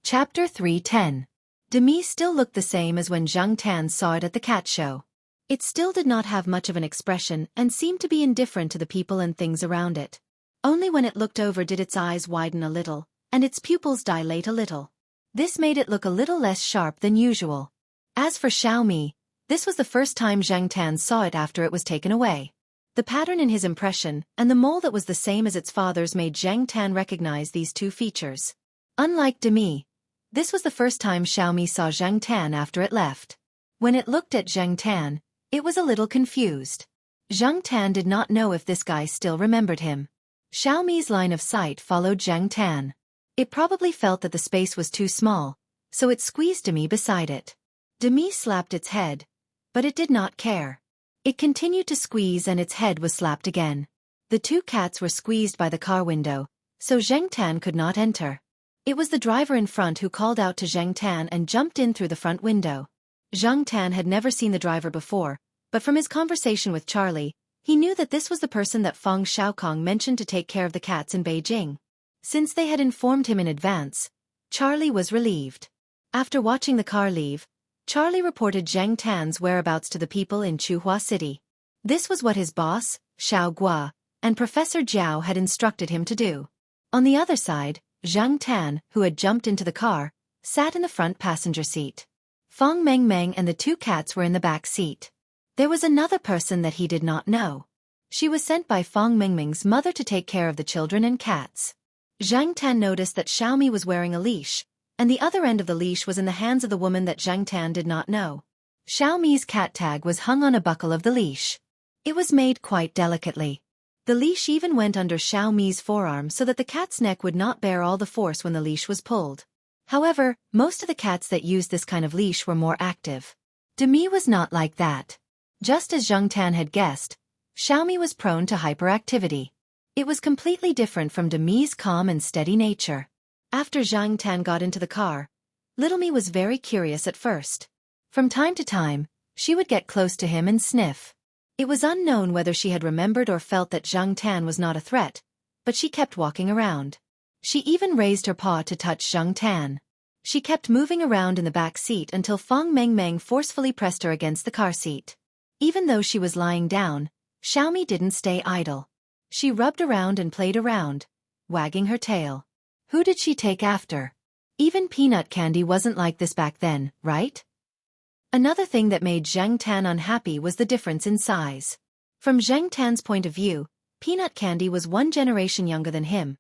S1: Chapter 310. Demi still looked the same as when Zhang Tan saw it at the cat show. It still did not have much of an expression and seemed to be indifferent to the people and things around it. Only when it looked over did its eyes widen a little, and its pupils dilate a little. This made it look a little less sharp than usual. As for Xiaomi, this was the first time Zhang Tan saw it after it was taken away. The pattern in his impression and the mole that was the same as its father's made Zhang Tan recognize these two features. Unlike Demi, this was the first time Xiaomi saw Zhang Tan after it left. When it looked at Zhang Tan, it was a little confused. Zhang Tan did not know if this guy still remembered him. Xiaomi's line of sight followed Zhang Tan. It probably felt that the space was too small, so it squeezed Demi beside it. Demi slapped its head, but it did not care. It continued to squeeze and its head was slapped again. The two cats were squeezed by the car window, so Zhang Tan could not enter. It was the driver in front who called out to Zhang Tan and jumped in through the front window. Zhang Tan had never seen the driver before, but from his conversation with Charlie, he knew that this was the person that Feng Xiaokong mentioned to take care of the cats in Beijing. Since they had informed him in advance, Charlie was relieved. After watching the car leave, Charlie reported Zhang Tan's whereabouts to the people in Chuhua City. This was what his boss, Xiao Gua, and Professor Jiao had instructed him to do. On the other side, Zhang Tan, who had jumped into the car, sat in the front passenger seat. Fong Mengmeng and the two cats were in the back seat. There was another person that he did not know. She was sent by Fong Mengmeng's mother to take care of the children and cats. Zhang Tan noticed that Xiaomi was wearing a leash, and the other end of the leash was in the hands of the woman that Zhang Tan did not know. Xiaomi's cat tag was hung on a buckle of the leash. It was made quite delicately. The leash even went under Xiaomi's forearm so that the cat's neck would not bear all the force when the leash was pulled. However, most of the cats that used this kind of leash were more active. Demi was not like that. Just as Zhang Tan had guessed, Xiaomi was prone to hyperactivity. It was completely different from Demi's calm and steady nature. After Zhang Tan got into the car, Little Me was very curious at first. From time to time, she would get close to him and sniff. It was unknown whether she had remembered or felt that Zhang Tan was not a threat, but she kept walking around. She even raised her paw to touch Zhang Tan. She kept moving around in the back seat until Fong Mengmeng forcefully pressed her against the car seat. Even though she was lying down, Xiaomi didn't stay idle. She rubbed around and played around, wagging her tail. Who did she take after? Even peanut candy wasn't like this back then, right? Another thing that made Zhang Tan unhappy was the difference in size. From Zhang Tan's point of view, peanut candy was 1 generation younger than him,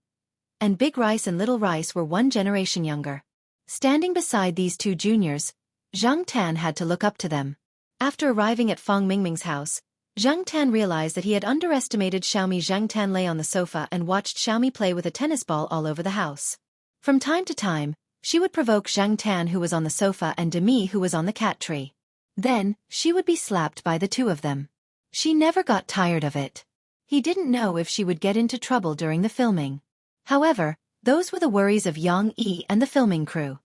S1: and Big Rice and Little Rice were 1 generation younger. Standing beside these two juniors, Zhang Tan had to look up to them. After arriving at Fong Mingming's house, Zhang Tan realized that he had underestimated Xiaomi. Zhang Tan lay on the sofa and watched Xiaomi play with a tennis ball all over the house. From time to time, she would provoke Zhang Tan, who was on the sofa, and Demi, who was on the cat tree. Then, she would be slapped by the two of them. She never got tired of it. He didn't know if she would get into trouble during the filming. However, those were the worries of Yang Yi and the filming crew.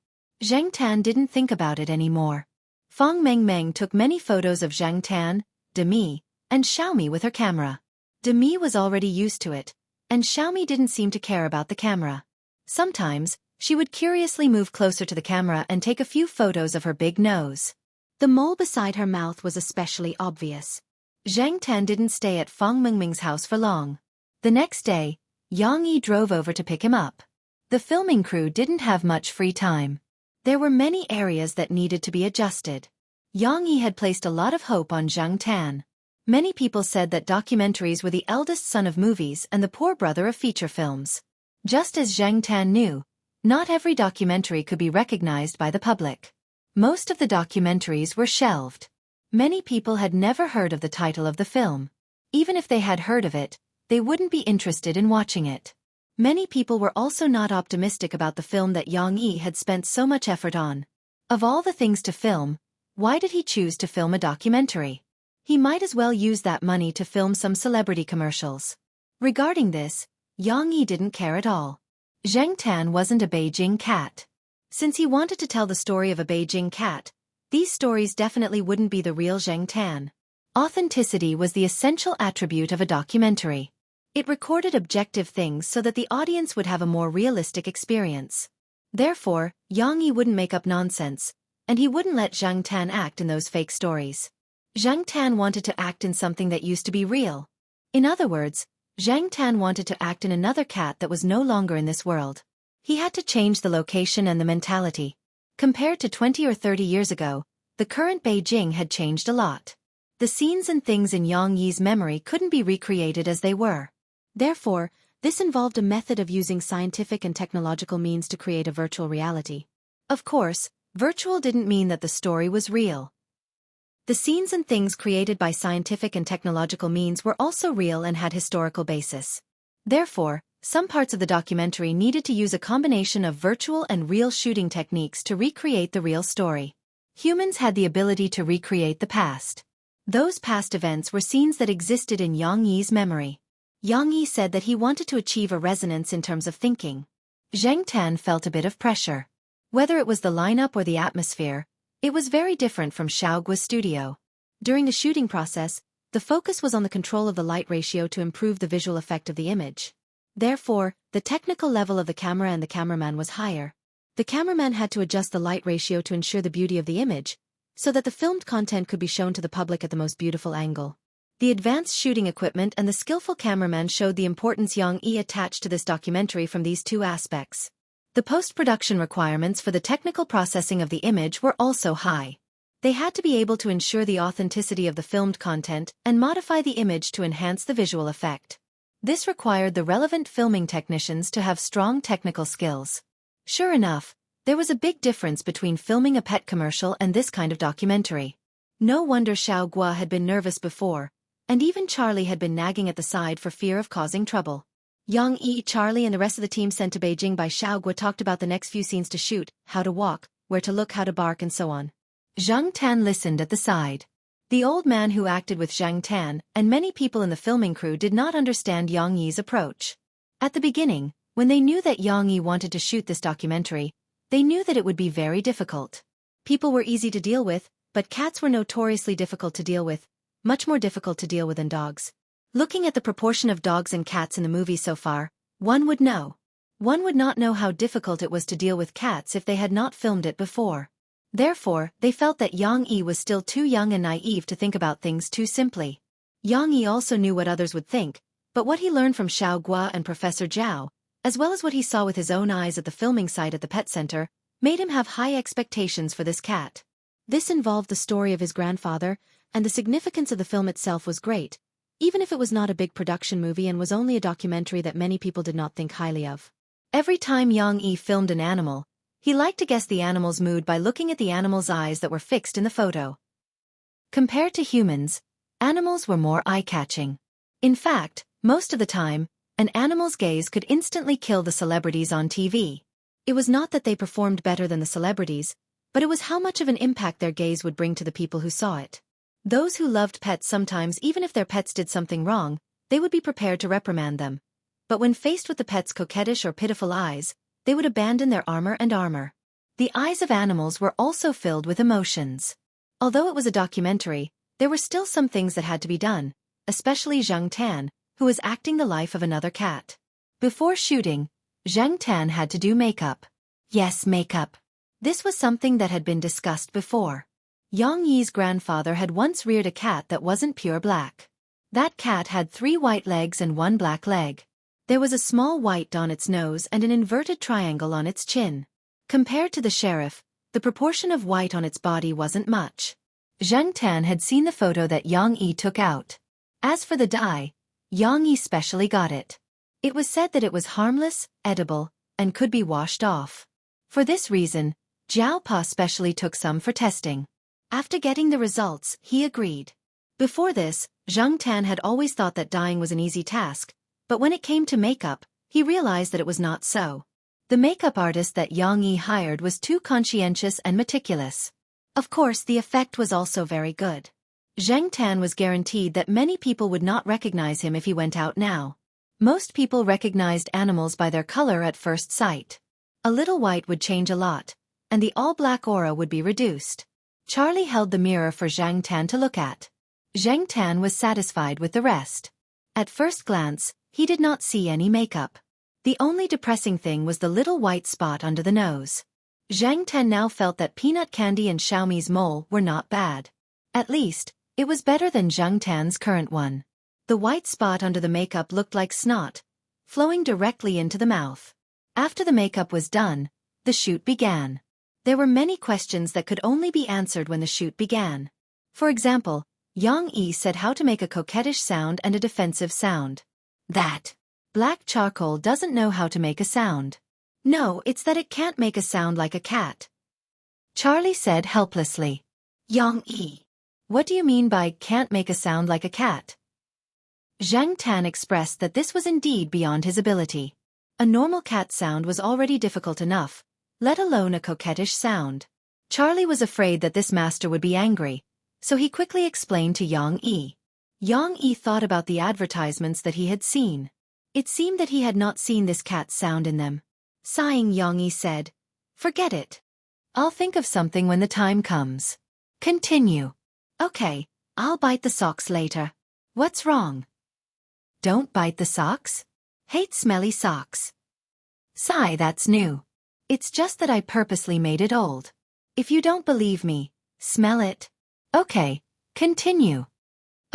S1: Zhang Tan didn't think about it anymore. Fong Mengmeng took many photos of Zhang Tan, Demi, and Xiaomi with her camera. Demi was already used to it, and Xiaomi didn't seem to care about the camera. Sometimes, she would curiously move closer to the camera and take a few photos of her big nose. The mole beside her mouth was especially obvious. Zhang Tan didn't stay at Fong Mengming's house for long. The next day, Yang Yi drove over to pick him up. The filming crew didn't have much free time. There were many areas that needed to be adjusted. Yang Yi had placed a lot of hope on Zhang Tan. Many people said that documentaries were the eldest son of movies and the poor brother of feature films. Just as Zhang Tan knew, not every documentary could be recognized by the public. Most of the documentaries were shelved. Many people had never heard of the title of the film. Even if they had heard of it, they wouldn't be interested in watching it. Many people were also not optimistic about the film that Yang Yi had spent so much effort on. Of all the things to film, why did he choose to film a documentary? He might as well use that money to film some celebrity commercials. Regarding this, Yang Yi didn't care at all. Zhang Tan wasn't a Beijing cat. Since he wanted to tell the story of a Beijing cat, these stories definitely wouldn't be the real Zhang Tan. Authenticity was the essential attribute of a documentary. It recorded objective things so that the audience would have a more realistic experience. Therefore, Yang Yi wouldn't make up nonsense, and he wouldn't let Zhang Tan act in those fake stories. Zhang Tan wanted to act in something that used to be real. In other words, Zhang Tan wanted to act in another cat that was no longer in this world. He had to change the location and the mentality. Compared to 20 or 30 years ago, the current Beijing had changed a lot. The scenes and things in Yang Yi's memory couldn't be recreated as they were. Therefore, this involved a method of using scientific and technological means to create a virtual reality. Of course, virtual didn't mean that the story was real. The scenes and things created by scientific and technological means were also real and had historical basis. Therefore, some parts of the documentary needed to use a combination of virtual and real shooting techniques to recreate the real story. Humans had the ability to recreate the past. Those past events were scenes that existed in Yang Yi's memory. Yang Yi said that he wanted to achieve a resonance in terms of thinking. Zhang Tan felt a bit of pressure. Whether it was the lineup or the atmosphere, it was very different from Xiaogua's studio. During the shooting process, the focus was on the control of the light ratio to improve the visual effect of the image. Therefore, the technical level of the camera and the cameraman was higher. The cameraman had to adjust the light ratio to ensure the beauty of the image, so that the filmed content could be shown to the public at the most beautiful angle. The advanced shooting equipment and the skillful cameraman showed the importance Yang Yi attached to this documentary from these two aspects. The post-production requirements for the technical processing of the image were also high. They had to be able to ensure the authenticity of the filmed content and modify the image to enhance the visual effect. This required the relevant filming technicians to have strong technical skills. Sure enough, there was a big difference between filming a pet commercial and this kind of documentary. No wonder Xiaogua had been nervous before, and even Charlie had been nagging at the side for fear of causing trouble. Yang Yi, Charlie and the rest of the team sent to Beijing by Xiaogua talked about the next few scenes to shoot, how to walk, where to look, how to bark and so on. Zhang Tan listened at the side. The old man who acted with Zhang Tan and many people in the filming crew did not understand Yang Yi's approach. At the beginning, when they knew that Yang Yi wanted to shoot this documentary, they knew that it would be very difficult. People were easy to deal with, but cats were notoriously difficult to deal with, much more difficult to deal with than dogs. Looking at the proportion of dogs and cats in the movie so far, one would know. One would not know how difficult it was to deal with cats if they had not filmed it before. Therefore, they felt that Yang Yi was still too young and naive to think about things too simply. Yang Yi also knew what others would think, but what he learned from Xiaogua and Professor Zhao, as well as what he saw with his own eyes at the filming site at the pet center, made him have high expectations for this cat. This involved the story of his grandfather, and the significance of the film itself was great, even if it was not a big production movie and was only a documentary that many people did not think highly of. Every time Yang Yi filmed an animal, he liked to guess the animal's mood by looking at the animal's eyes that were fixed in the photo. Compared to humans, animals were more eye-catching. In fact, most of the time, an animal's gaze could instantly kill the celebrities on TV. It was not that they performed better than the celebrities, but it was how much of an impact their gaze would bring to the people who saw it. Those who loved pets sometimes, even if their pets did something wrong, they would be prepared to reprimand them. But when faced with the pet's coquettish or pitiful eyes, they would abandon their armor. The eyes of animals were also filled with emotions. Although it was a documentary, there were still some things that had to be done, especially Zhang Tan, who was acting the life of another cat. Before shooting, Zhang Tan had to do makeup. Yes, makeup. This was something that had been discussed before. Yang Yi's grandfather had once reared a cat that wasn't pure black. That cat had 3 white legs and 1 black leg. There was a small white on its nose and an inverted triangle on its chin. Compared to the sheriff, the proportion of white on its body wasn't much. Zhang Tan had seen the photo that Yang Yi took out. As for the dye, Yang Yi specially got it. It was said that it was harmless, edible, and could be washed off. For this reason, Jiao Pa specially took some for testing. After getting the results, he agreed. Before this, Zhang Tan had always thought that dyeing was an easy task, but when it came to makeup, he realized that it was not so. The makeup artist that Yang Yi hired was too conscientious and meticulous. Of course, the effect was also very good. Zhang Tan was guaranteed that many people would not recognize him if he went out now. Most people recognized animals by their color at first sight. A little white would change a lot, and the all-black aura would be reduced. Charlie held the mirror for Zhang Tan to look at. Zhang Tan was satisfied with the rest. At first glance, He did not see any makeup. The only depressing thing was the little white spot under the nose. Zhang Ten now felt that peanut candy and Xiaomi's mole were not bad. At least, it was better than Zhang Tan's current one. The white spot under the makeup looked like snot, flowing directly into the mouth. After the makeup was done, the shoot began. There were many questions that could only be answered when the shoot began. For example, Yang Yi said how to make a coquettish sound and a defensive sound. That black charcoal doesn't know how to make a sound. No, it's that it can't make a sound like a cat. Charlie said helplessly. Yang Yi, what do you mean by can't make a sound like a cat? Zhang Tan expressed that this was indeed beyond his ability. A normal cat sound was already difficult enough, let alone a coquettish sound. Charlie was afraid that this master would be angry, so he quickly explained to Yang Yi. Yang Yi thought about the advertisements that he had seen. It seemed that he had not seen this cat's sound in them. Sighing, Yang Yi said, "Forget it. I'll think of something when the time comes." Continue. Okay, I'll bite the socks later. What's wrong? Don't bite the socks? Hate smelly socks. Sigh, that's new. It's just that I purposely made it old. If you don't believe me, smell it. Okay, continue.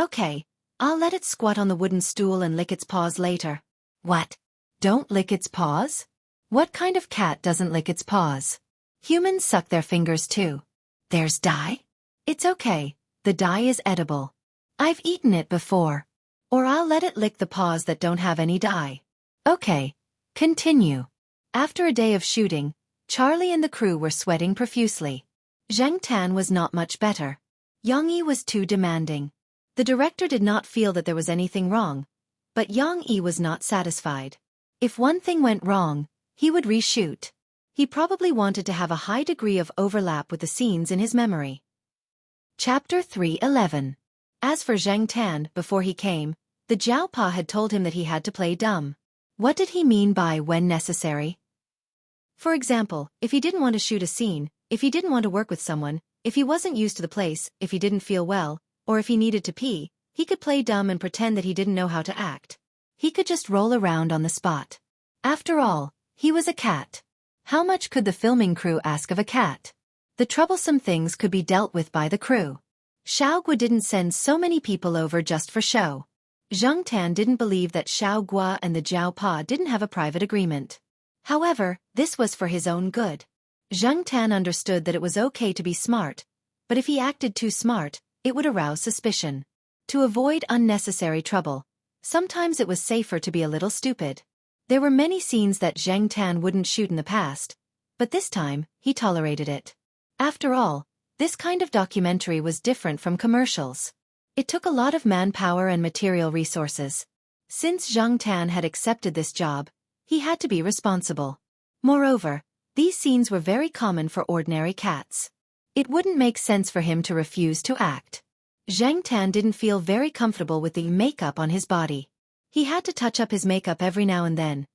S1: Okay, I'll let it squat on the wooden stool and lick its paws later. What? Don't lick its paws? What kind of cat doesn't lick its paws? Humans suck their fingers too. There's dye? It's okay, the dye is edible. I've eaten it before. Or I'll let it lick the paws that don't have any dye. Okay, continue. After a day of shooting, Charlie and the crew were sweating profusely. Zhang Tan was not much better. Yang Yi was too demanding. The director did not feel that there was anything wrong, but Yang Yi was not satisfied. If one thing went wrong, he would reshoot. He probably wanted to have a high degree of overlap with the scenes in his memory. Chapter 3:11. As for Zhang Tan, before he came, the Jiao Pa had told him that he had to play dumb. What did he mean by when necessary? For example, if he didn't want to shoot a scene, if he didn't want to work with someone, if he wasn't used to the place, if he didn't feel well, or if he needed to pee, he could play dumb and pretend that he didn't know how to act. He could just roll around on the spot. After all, he was a cat. How much could the filming crew ask of a cat? The troublesome things could be dealt with by the crew. Xiaogu didn't send so many people over just for show. Zhang Tan didn't believe that Xiaogua and the Jiao Pa didn't have a private agreement. However, this was for his own good. Zhang Tan understood that it was okay to be smart, but if he acted too smart, it would arouse suspicion. To avoid unnecessary trouble, sometimes it was safer to be a little stupid. There were many scenes that Zhang Tan wouldn't shoot in the past, but this time, he tolerated it. After all, this kind of documentary was different from commercials. It took a lot of manpower and material resources. Since Zhang Tan had accepted this job, he had to be responsible. Moreover, these scenes were very common for ordinary cats. It wouldn't make sense for him to refuse to act. Zhang Tan didn't feel very comfortable with the makeup on his body. He had to touch up his makeup every now and then,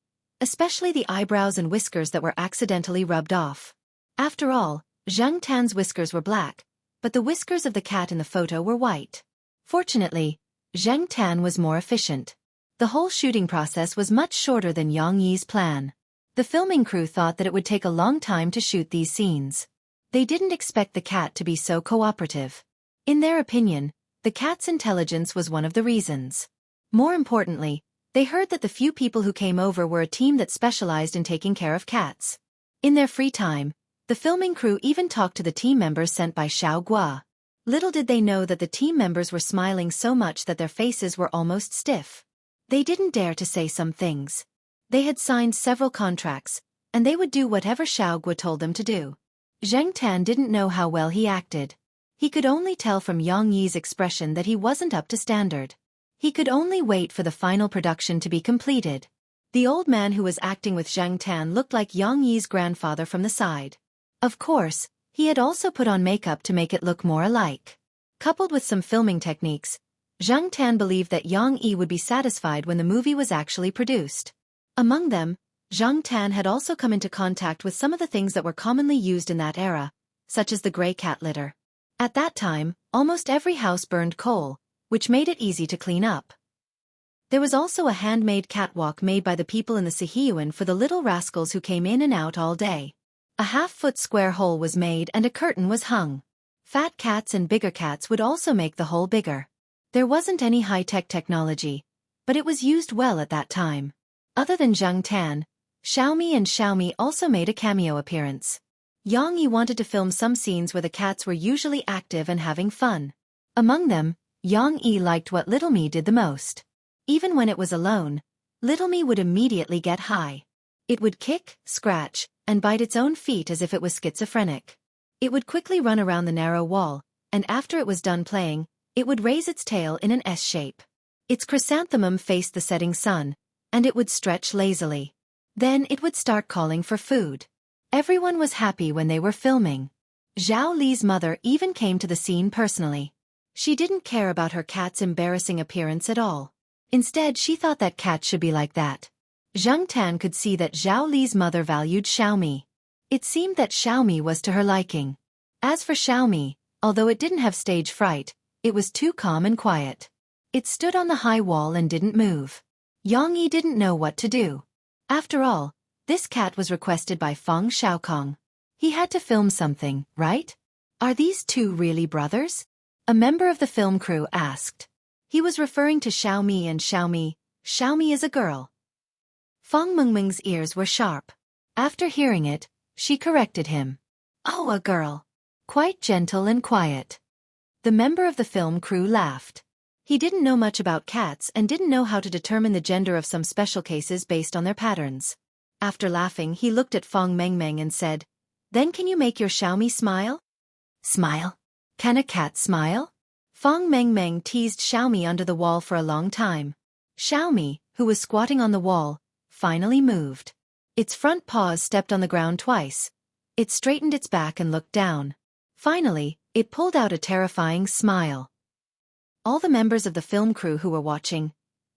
S1: especially the eyebrows and whiskers that were accidentally rubbed off. After all, Zhang Tan's whiskers were black, but the whiskers of the cat in the photo were white. Fortunately, Zhang Tan was more efficient. The whole shooting process was much shorter than Yang Yi's plan. The filming crew thought that it would take a long time to shoot these scenes. They didn't expect the cat to be so cooperative. In their opinion, the cat's intelligence was one of the reasons. More importantly, they heard that the few people who came over were a team that specialized in taking care of cats. In their free time, the filming crew even talked to the team members sent by Xiao Gua. Little did they know that the team members were smiling so much that their faces were almost stiff. They didn't dare to say some things. They had signed several contracts, and they would do whatever Xiao Gua told them to do. Zhang Tan didn't know how well he acted. He could only tell from Yang Yi's expression that he wasn't up to standard. He could only wait for the final production to be completed. The old man who was acting with Zhang Tan looked like Yang Yi's grandfather from the side. Of course, he had also put on makeup to make it look more alike. Coupled with some filming techniques, Zhang Tan believed that Yang Yi would be satisfied when the movie was actually produced. Among them, Zhang Tan had also come into contact with some of the things that were commonly used in that era, such as the gray cat litter. At that time, almost every house burned coal, which made it easy to clean up. There was also a handmade catwalk made by the people in the Sihyuan for the little rascals who came in and out all day. A half-foot square hole was made and a curtain was hung. Fat cats and bigger cats would also make the hole bigger. There wasn't any high-tech technology, but it was used well at that time. Other than Zhang Tan, Xiaomi and Xiaomi also made a cameo appearance. Yang Yi wanted to film some scenes where the cats were usually active and having fun. Among them, Yang Yi liked what Little Me did the most. Even when it was alone, Little Me would immediately get high. It would kick, scratch, and bite its own feet as if it was schizophrenic. It would quickly run around the narrow wall, and after it was done playing, it would raise its tail in an S shape. Its chrysanthemum faced the setting sun, and it would stretch lazily. Then it would start calling for food. Everyone was happy when they were filming. Zhao Li's mother even came to the scene personally. She didn't care about her cat's embarrassing appearance at all. Instead, she thought that cats should be like that. Zhang Tan could see that Zhao Li's mother valued Xiaomi. It seemed that Xiaomi was to her liking. As for Xiaomi, although it didn't have stage fright, it was too calm and quiet. It stood on the high wall and didn't move. Yang Yi didn't know what to do. After all, this cat was requested by Feng Xiaokong. He had to film something, right? Are these two really brothers? A member of the film crew asked. He was referring to Xiaomi and Xiaomi. Xiaomi is a girl. Feng Mengmeng's ears were sharp. After hearing it, she corrected him. Oh, a girl. Quite gentle and quiet. The member of the film crew laughed. He didn't know much about cats and didn't know how to determine the gender of some special cases based on their patterns. After laughing, he looked at Feng Mengmeng and said, "Then can you make your Xiaomi smile?" Smile? Can a cat smile? Feng Mengmeng teased Xiaomi under the wall for a long time. Xiaomi, who was squatting on the wall, finally moved. Its front paws stepped on the ground twice. It straightened its back and looked down. Finally, it pulled out a terrifying smile. All the members of the film crew who were watching,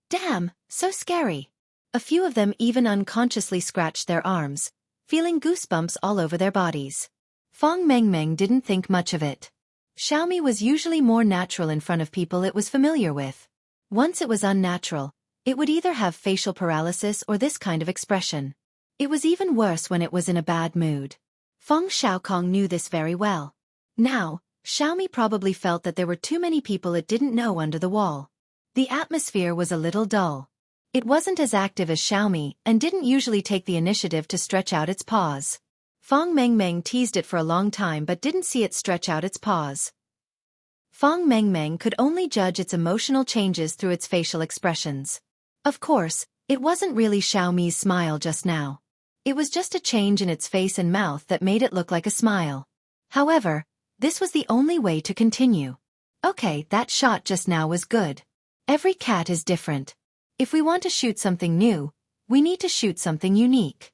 S1: "Damn, so scary." A few of them even unconsciously scratched their arms, feeling goosebumps all over their bodies. Feng Mengmeng didn't think much of it. Xiaomi was usually more natural in front of people it was familiar with. Once it was unnatural, it would either have facial paralysis or this kind of expression. It was even worse when it was in a bad mood. Feng Xiaokong knew this very well. Now, Xiaomi probably felt that there were too many people it didn't know under the wall. The atmosphere was a little dull. It wasn't as active as Xiaomi and didn't usually take the initiative to stretch out its paws. Feng Mengmeng teased it for a long time but didn't see it stretch out its paws. Feng Mengmeng could only judge its emotional changes through its facial expressions. Of course, it wasn't really Xiaomi's smile just now. It was just a change in its face and mouth that made it look like a smile. However, this was the only way to continue. Okay, that shot just now was good. Every cat is different. If we want to shoot something new, we need to shoot something unique.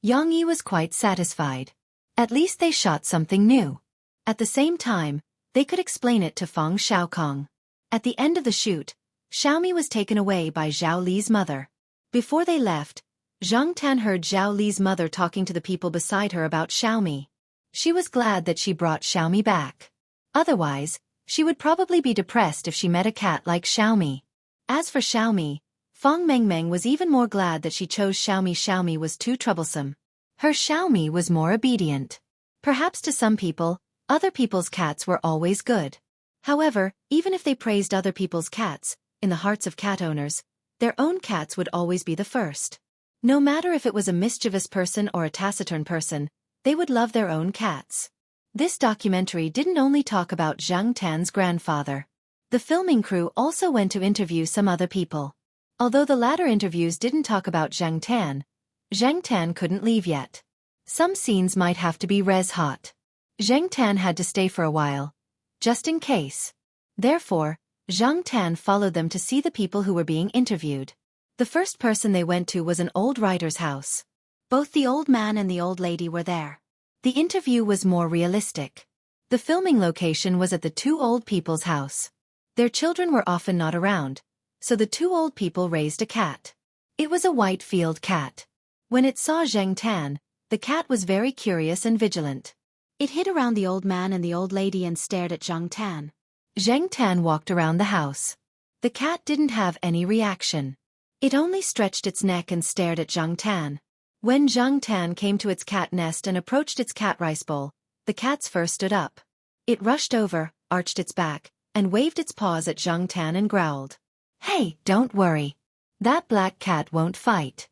S1: Yang Yi was quite satisfied. At least they shot something new. At the same time, they could explain it to Feng Xiaokong. At the end of the shoot, Xiaomi was taken away by Zhao Li's mother. Before they left, Zhang Tan heard Zhao Li's mother talking to the people beside her about Xiaomi. She was glad that she brought Xiaomi back. Otherwise, she would probably be depressed if she met a cat like Xiaomi. As for Xiaomi, Feng Mengmeng was even more glad that she chose Xiaomi. Xiaomi was too troublesome. Her Xiaomi was more obedient. Perhaps to some people, other people's cats were always good. However, even if they praised other people's cats, in the hearts of cat owners, their own cats would always be the first. No matter if it was a mischievous person or a taciturn person, they would love their own cats. This documentary didn't only talk about Zhang Tan's grandfather. The filming crew also went to interview some other people. Although the latter interviews didn't talk about Zhang Tan couldn't leave yet. Some scenes might have to be res hot. Zhang Tan had to stay for a while, just in case. Therefore, Zhang Tan followed them to see the people who were being interviewed. The first person they went to was an old writer's house. Both the old man and the old lady were there. The interview was more realistic. The filming location was at the two old people's house. Their children were often not around, so the two old people raised a cat. It was a white field cat. When it saw Zhang Tan, the cat was very curious and vigilant. It hid around the old man and the old lady and stared at Zhang Tan. Zhang Tan walked around the house. The cat didn't have any reaction. It only stretched its neck and stared at Zhang Tan. When Zhang Tan came to its cat nest and approached its cat rice bowl, the cat's fur stood up. It rushed over, arched its back, and waved its paws at Zhang Tan and growled. "Hey, don't worry. That black cat won't fight."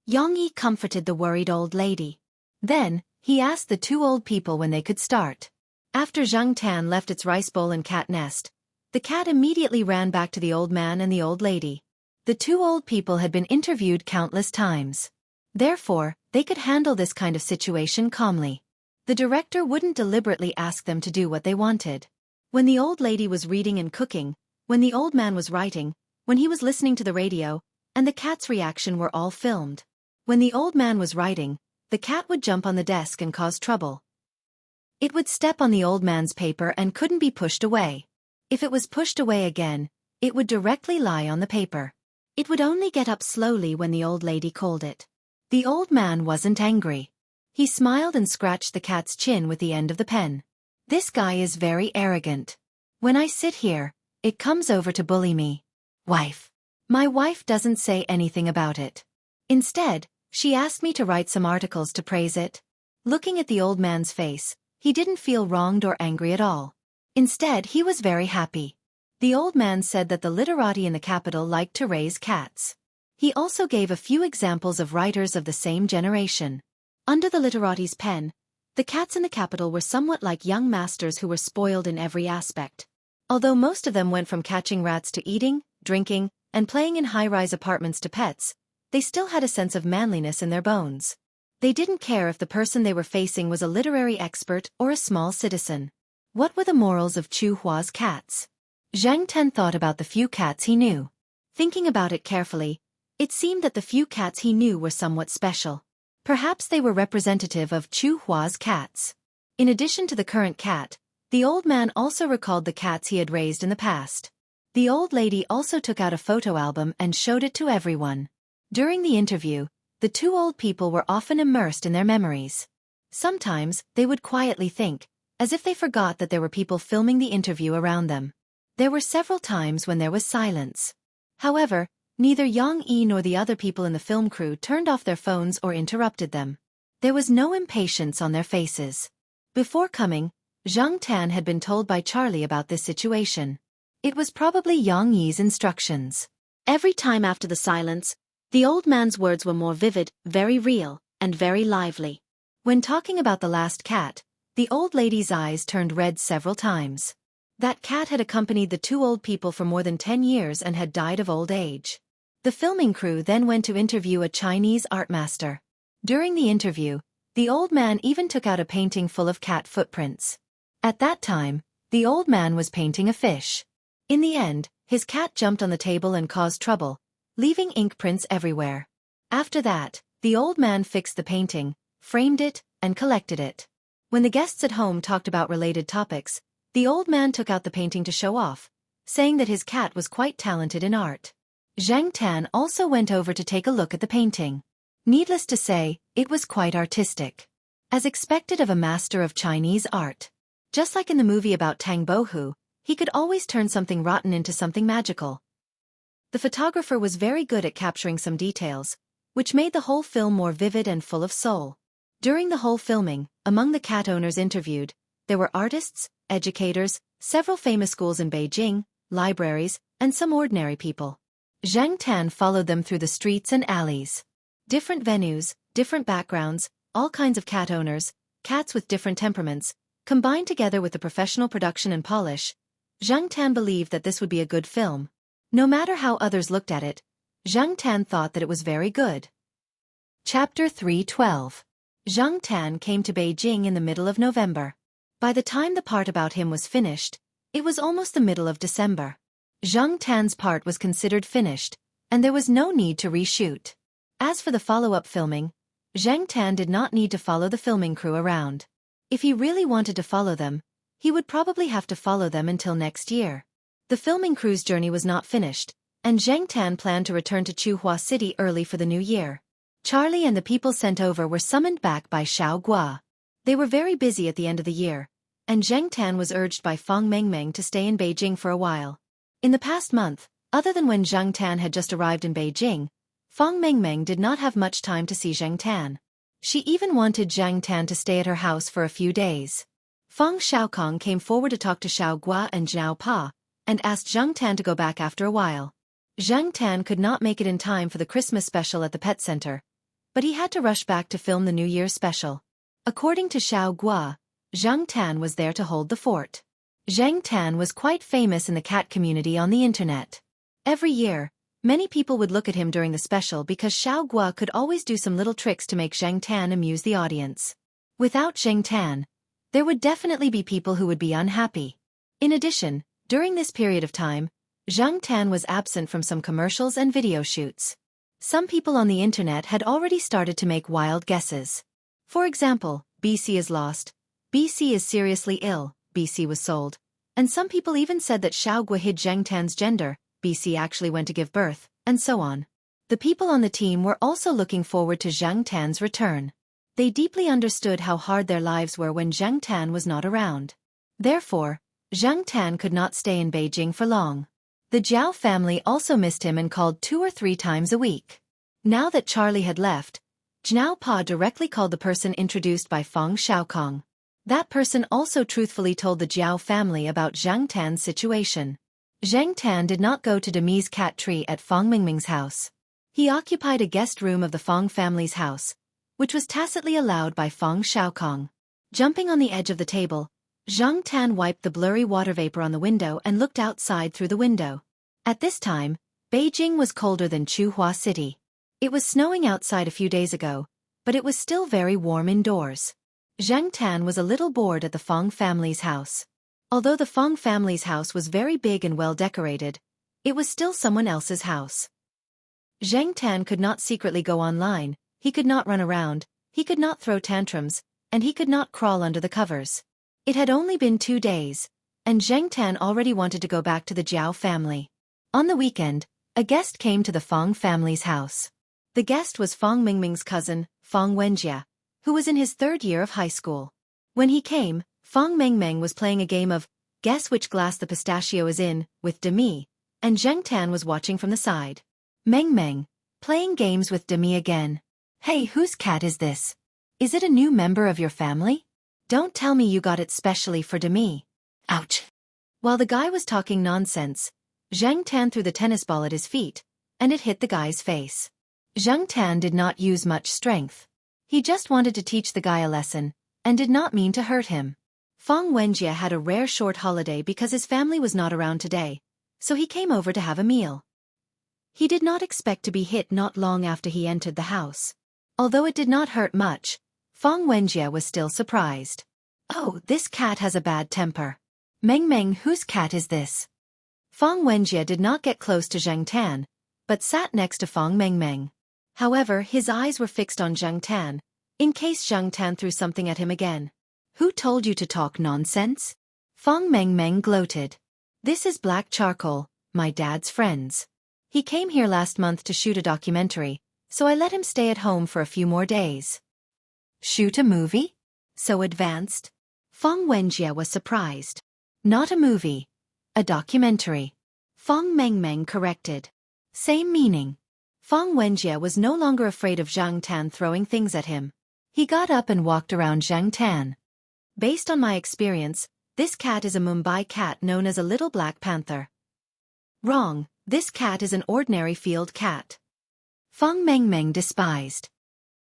S1: Xianxia comforted the worried old lady. Then, he asked the two old people when they could start. After Zhang Tan left its rice bowl and cat nest, the cat immediately ran back to the old man and the old lady. The two old people had been interviewed countless times. Therefore, they could handle this kind of situation calmly. The director wouldn't deliberately ask them to do what they wanted. When the old lady was reading and cooking, when the old man was writing, when he was listening to the radio, and the cat's reaction were all filmed. When the old man was writing, the cat would jump on the desk and cause trouble. It would step on the old man's paper and couldn't be pushed away. If it was pushed away again, it would directly lie on the paper. It would only get up slowly when the old lady called it. The old man wasn't angry. He smiled and scratched the cat's chin with the end of the pen. "This guy is very arrogant. When I sit here, it comes over to bully me. Wife. My wife doesn't say anything about it. Instead, she asked me to write some articles to praise it." Looking at the old man's face, he didn't feel wronged or angry at all. Instead, he was very happy. The old man said that the literati in the capital liked to raise cats. He also gave a few examples of writers of the same generation. Under the literati's pen, the cats in the capital were somewhat like young masters who were spoiled in every aspect. Although most of them went from catching rats to eating, drinking, and playing in high-rise apartments to pets, they still had a sense of manliness in their bones. They didn't care if the person they were facing was a literary expert or a small citizen. What were the morals of Chu Hua's cats? Zhang Ten thought about the few cats he knew. Thinking about it carefully, it seemed that the few cats he knew were somewhat special. Perhaps they were representative of Chu Hua's cats. In addition to the current cat, the old man also recalled the cats he had raised in the past. The old lady also took out a photo album and showed it to everyone. During the interview, the two old people were often immersed in their memories. Sometimes, they would quietly think, as if they forgot that there were people filming the interview around them. There were several times when there was silence. However, neither Xianxia nor the other people in the film crew turned off their phones or interrupted them. There was no impatience on their faces. Before coming, Zhang Tan had been told by Charlie about this situation. It was probably Xianxia's instructions. Every time after the silence, the old man's words were more vivid, very real, and very lively. When talking about the last cat, the old lady's eyes turned red several times. That cat had accompanied the two old people for more than 10 years and had died of old age. The filming crew then went to interview a Chinese art master. During the interview, the old man even took out a painting full of cat footprints. At that time, the old man was painting a fish. In the end, his cat jumped on the table and caused trouble, leaving ink prints everywhere. After that, the old man fixed the painting, framed it, and collected it. When the guests at home talked about related topics, the old man took out the painting to show off, saying that his cat was quite talented in art. Zhang Tan also went over to take a look at the painting. Needless to say, it was quite artistic. As expected of a master of Chinese art. Just like in the movie about Tang Bohu, he could always turn something rotten into something magical. The photographer was very good at capturing some details, which made the whole film more vivid and full of soul. During the whole filming, among the cat owners interviewed, there were artists, educators, several famous schools in Beijing, libraries, and some ordinary people. Zhang Tan followed them through the streets and alleys. Different venues, different backgrounds, all kinds of cat owners, cats with different temperaments, combined together with the professional production and polish. Zhang Tan believed that this would be a good film. No matter how others looked at it, Zhang Tan thought that it was very good. Chapter 312. Zhang Tan came to Beijing in the middle of November. By the time the part about him was finished, it was almost the middle of December. Zhang Tan's part was considered finished, and there was no need to reshoot. As for the follow-up filming, Zhang Tan did not need to follow the filming crew around. If he really wanted to follow them, he would probably have to follow them until next year. The filming crew's journey was not finished, and Zhang Tan planned to return to Chuhua City early for the new year. Charlie and the people sent over were summoned back by Xiao Gua. They were very busy at the end of the year, and Zhang Tan was urged by Fang Mengmeng to stay in Beijing for a while. In the past month, Other than when Zhang Tan had just arrived in Beijing, Fang Mengmeng did not have much time to see Zhang Tan. She even wanted Zhang Tan to stay at her house for a few days. Fang Xiaokong came forward to talk to Xiao Gua and Zhao Pa, and asked Zhang Tan to go back after a while. Zhang Tan could not make it in time for the Christmas special at the pet center, but he had to rush back to film the New Year's special. According to Xiao Gua, Zhang Tan was there to hold the fort. Zhang Tan was quite famous in the cat community on the internet. Every year, many people would look at him during the special because Xiao Gua could always do some little tricks to make Zhang Tan amuse the audience. Without Zhang Tan, there would definitely be people who would be unhappy. In addition, during this period of time, Zhang Tan was absent from some commercials and video shoots. Some people on the internet had already started to make wild guesses. For example, BC is lost, BC is seriously ill, BC was sold, and some people even said that Xiao Gua hid Zhang Tan's gender, BC actually went to give birth, and so on. The people on the team were also looking forward to Zhang Tan's return. They deeply understood how hard their lives were when Zhang Tan was not around. Therefore, Zhang Tan could not stay in Beijing for long. The Zhao family also missed him and called 2 or 3 times a week. Now that Charlie had left, Zhao Pa directly called the person introduced by Fang Xiaokong. That person also truthfully told the Zhao family about Zhang Tan's situation. Zhang Tan did not go to Demi's cat tree at Fang Mingming's house. He occupied a guest room of the Fang family's house, which was tacitly allowed by Fang Xiaokong. Jumping on the edge of the table, Zhang Tan wiped the blurry water vapor on the window and looked outside through the window. At this time, Beijing was colder than Chuhua City. It was snowing outside a few days ago, but it was still very warm indoors. Zhang Tan was a little bored at the Fang family's house. Although the Fang family's house was very big and well decorated, it was still someone else's house. Zhang Tan could not secretly go online, he could not run around, he could not throw tantrums, and he could not crawl under the covers. It had only been 2 days, and Zhang Tan already wanted to go back to the Zhao family. On the weekend, a guest came to the Fang family's house. The guest was Fang Mingming's cousin, Fang Wenjia, who was in his 3rd year of high school. When he came, Fang Mengmeng was playing a game of Guess Which Glass the Pistachio Is In with Demi, and Zhang Tan was watching from the side. Mengmeng, playing games with Demi again. Hey, whose cat is this? Is it a new member of your family? Don't tell me you got it specially for Demi. Ouch. While the guy was talking nonsense, Zhang Tan threw the tennis ball at his feet, and it hit the guy's face. Zhang Tan did not use much strength. He just wanted to teach the guy a lesson, and did not mean to hurt him. Fang Wenjia had a rare short holiday because his family was not around today, so he came over to have a meal. He did not expect to be hit not long after he entered the house. Although it did not hurt much, Fang Wenjia was still surprised. Oh, this cat has a bad temper. Mengmeng, whose cat is this? Fang Wenjia did not get close to Zhang Tan, but sat next to Fang Mengmeng. However, his eyes were fixed on Zhang Tan, in case Zhang Tan threw something at him again. Who told you to talk nonsense? Fang Mengmeng gloated. This is Black Charcoal, my dad's friends. He came here last month to shoot a documentary, so I let him stay at home for a few more days. Shoot a movie? So advanced? Fang Wenjia was surprised. Not a movie. A documentary. Fang Mengmeng corrected. Same meaning. Fang Wenjia was no longer afraid of Zhang Tan throwing things at him. He got up and walked around Zhang Tan. Based on my experience, this cat is a Mumbai cat known as a little black panther. Wrong, this cat is an ordinary field cat. Fang Mengmeng despised.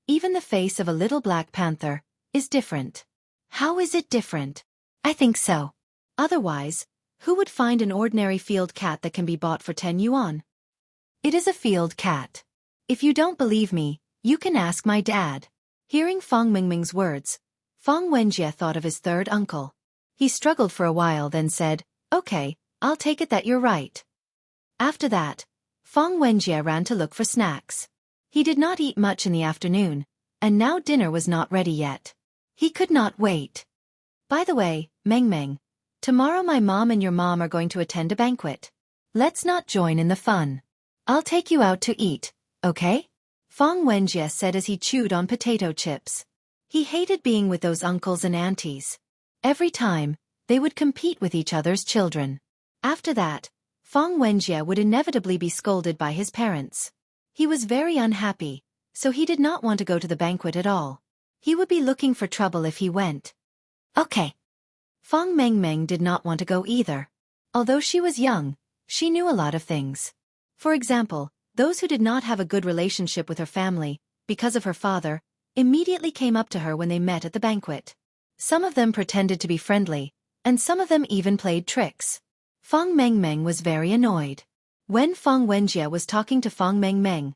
S1: Even the face of a little black panther is different. How is it different? I think so. Otherwise, who would find an ordinary field cat that can be bought for 10 yuan? It is a field cat. If you don't believe me, you can ask my dad. Hearing Fang Mengmeng's words, Fang Wenjia thought of his 3rd uncle. He struggled for a while then said, okay, I'll take it that you're right. After that, Fang Wenjia ran to look for snacks. He did not eat much in the afternoon, and now dinner was not ready yet. He could not wait. By the way, Mengmeng, tomorrow my mom and your mom are going to attend a banquet. Let's not join in the fun. I'll take you out to eat, okay? Fang Wenjia said as he chewed on potato chips. He hated being with those uncles and aunties. Every time, they would compete with each other's children. After that, Feng Wenjie would inevitably be scolded by his parents. He was very unhappy, so he did not want to go to the banquet at all. He would be looking for trouble if he went. Okay. Feng Mengmeng did not want to go either. Although she was young, she knew a lot of things. For example, those who did not have a good relationship with her family, because of her father, immediately came up to her when they met at the banquet. Some of them pretended to be friendly, and some of them even played tricks. Feng Mengmeng was very annoyed. When Feng Wenjie was talking to Feng Mengmeng,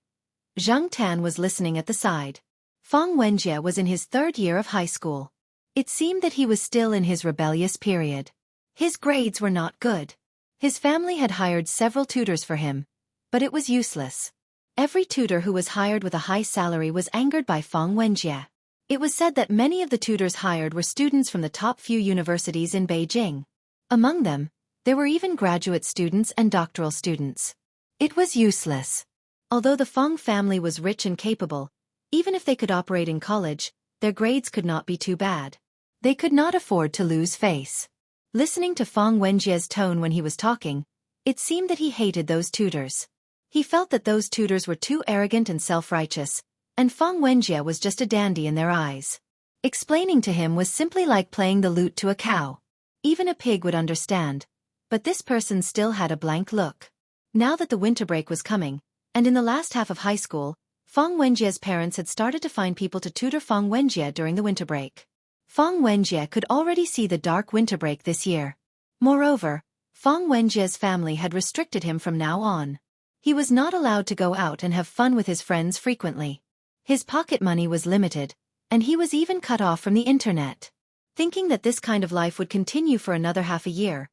S1: Zhang Tan was listening at the side. Feng Wenjie was in his 3rd year of high school. It seemed that he was still in his rebellious period. His grades were not good. His family had hired several tutors for him, but it was useless. Every tutor who was hired with a high salary was angered by Feng Wenjie. It was said that many of the tutors hired were students from the top few universities in Beijing. Among them, there were even graduate students and doctoral students. It was useless. Although the Feng family was rich and capable, even if they could operate in college, their grades could not be too bad. They could not afford to lose face. Listening to Feng Wenjie's tone when he was talking, it seemed that he hated those tutors. He felt that those tutors were too arrogant and self-righteous, and Feng Wenjie was just a dandy in their eyes. Explaining to him was simply like playing the lute to a cow. Even a pig would understand, but this person still had a blank look. Now that the winter break was coming, and in the last half of high school, Feng Wenjie's parents had started to find people to tutor Feng Wenjie during the winter break. Feng Wenjie could already see the dark winter break this year. Moreover, Feng Wenjie's family had restricted him from now on. He was not allowed to go out and have fun with his friends frequently. His pocket money was limited, and he was even cut off from the internet. Thinking that this kind of life would continue for another half a year,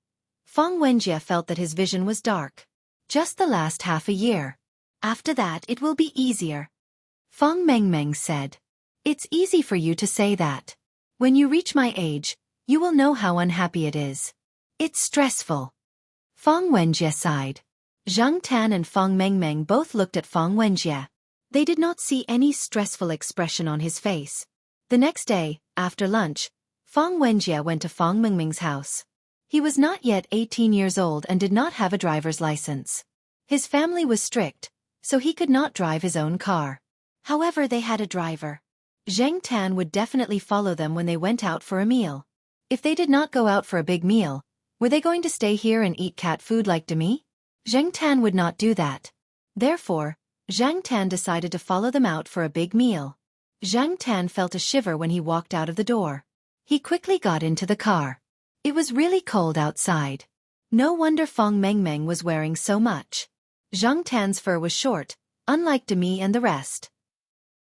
S1: Feng Wenjie felt that his vision was dark. Just the last half a year. After that it will be easier. Feng Mengmeng said. It's easy for you to say that. When you reach my age, you will know how unhappy it is. It's stressful. Feng Wenjie sighed. Zhang Tan and Feng Mengmeng both looked at Feng Wenjie. They did not see any stressful expression on his face. The next day, after lunch, Feng Wenjie went to Feng Mengmeng's house. He was not yet 18 years old and did not have a driver's license. His family was strict, so he could not drive his own car. However, they had a driver. Zhang Tan would definitely follow them when they went out for a meal. If they did not go out for a big meal, were they going to stay here and eat cat food like Demi? Zhang Tan would not do that. Therefore, Zhang Tan decided to follow them out for a big meal. Zhang Tan felt a shiver when he walked out of the door. He quickly got into the car. It was really cold outside. No wonder Feng Mengmeng was wearing so much. Zhang Tan's fur was short, unlike Demi and the rest.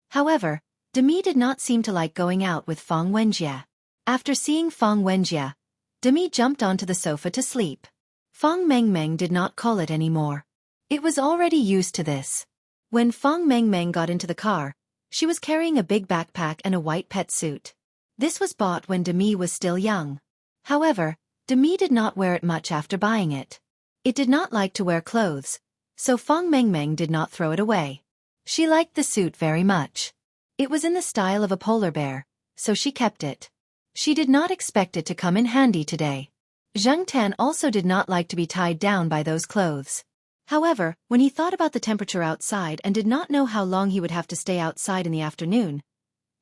S1: However, Demi did not seem to like going out with Feng Wenjie. After seeing Feng Wenjie, Demi jumped onto the sofa to sleep. Feng Mengmeng did not call it anymore. It was already used to this. When Feng Mengmeng got into the car, she was carrying a big backpack and a white pet suit. This was bought when Demi was still young. However, Demi did not wear it much after buying it. It did not like to wear clothes, so Feng Mengmeng did not throw it away. She liked the suit very much. It was in the style of a polar bear, so she kept it. She did not expect it to come in handy today. Zhang Tan also did not like to be tied down by those clothes. However, when he thought about the temperature outside and did not know how long he would have to stay outside in the afternoon,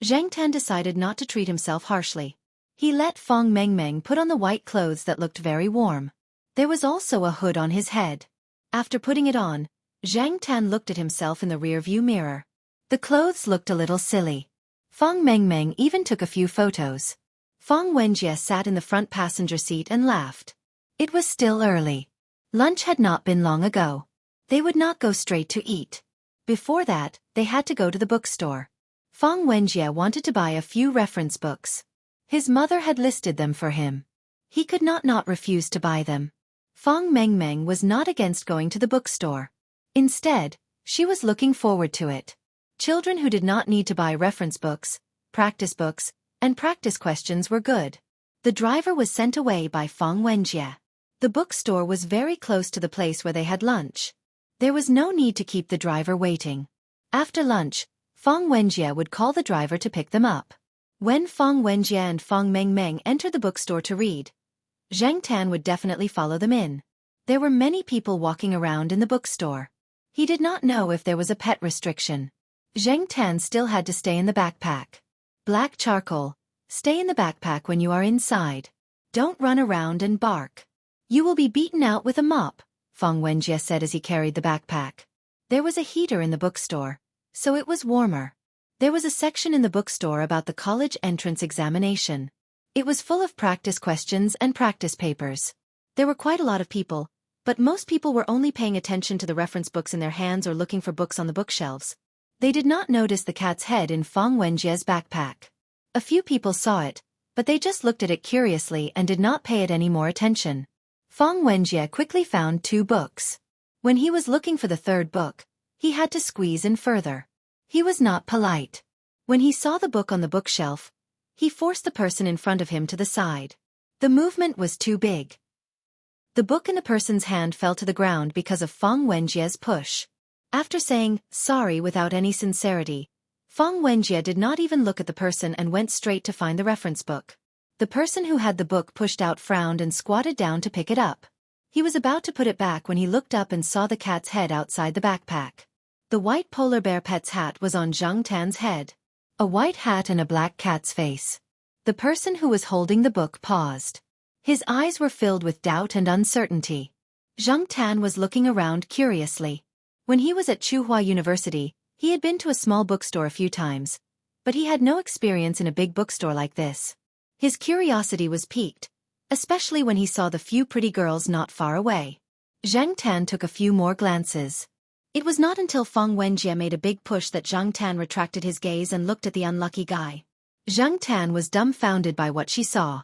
S1: Zhang Tan decided not to treat himself harshly. He let Feng Mengmeng put on the white clothes that looked very warm. There was also a hood on his head. After putting it on, Zhang Tan looked at himself in the rearview mirror. The clothes looked a little silly. Feng Mengmeng even took a few photos. Feng Wenjie sat in the front passenger seat and laughed. It was still early. Lunch had not been long ago. They would not go straight to eat. Before that, they had to go to the bookstore. Feng Wenjie wanted to buy a few reference books. His mother had listed them for him. He could not refuse to buy them. Feng Mengmeng was not against going to the bookstore. Instead, she was looking forward to it. Children who did not need to buy reference books, practice books, and practice questions were good. The driver was sent away by Feng Wenjie. The bookstore was very close to the place where they had lunch. There was no need to keep the driver waiting. After lunch, Feng Wenjie would call the driver to pick them up. When Feng Wenjie and Feng Mengmeng entered the bookstore to read, Zhang Tan would definitely follow them in. There were many people walking around in the bookstore. He did not know if there was a pet restriction. Zheng Tan still had to stay in the backpack. Black charcoal. Stay in the backpack when you are inside. Don't run around and bark. You will be beaten out with a mop, Feng Wenjie said as he carried the backpack. There was a heater in the bookstore, so it was warmer. There was a section in the bookstore about the college entrance examination. It was full of practice questions and practice papers. There were quite a lot of people, but most people were only paying attention to the reference books in their hands or looking for books on the bookshelves. They did not notice the cat's head in Feng Wenjie's backpack. A few people saw it, but they just looked at it curiously and did not pay it any more attention. Feng Wenjie quickly found 2 books. When he was looking for the 3rd book, he had to squeeze in further. He was not polite. When he saw the book on the bookshelf, he forced the person in front of him to the side. The movement was too big. The book in the person's hand fell to the ground because of Feng Wenjie's push. After saying sorry without any sincerity, Feng Wenjie did not even look at the person and went straight to find the reference book. The person who had the book pushed out frowned and squatted down to pick it up. He was about to put it back when he looked up and saw the cat's head outside the backpack. The white polar bear pet's hat was on Zheng Tan's head. A white hat and a black cat's face. The person who was holding the book paused. His eyes were filled with doubt and uncertainty. Zheng Tan was looking around curiously. When he was at Tsinghua University, he had been to a small bookstore a few times, but he had no experience in a big bookstore like this. His curiosity was piqued, especially when he saw the few pretty girls not far away. Zheng Tan took a few more glances. It was not until Feng Wenjie made a big push that Zheng Tan retracted his gaze and looked at the unlucky guy. Zheng Tan was dumbfounded by what she saw.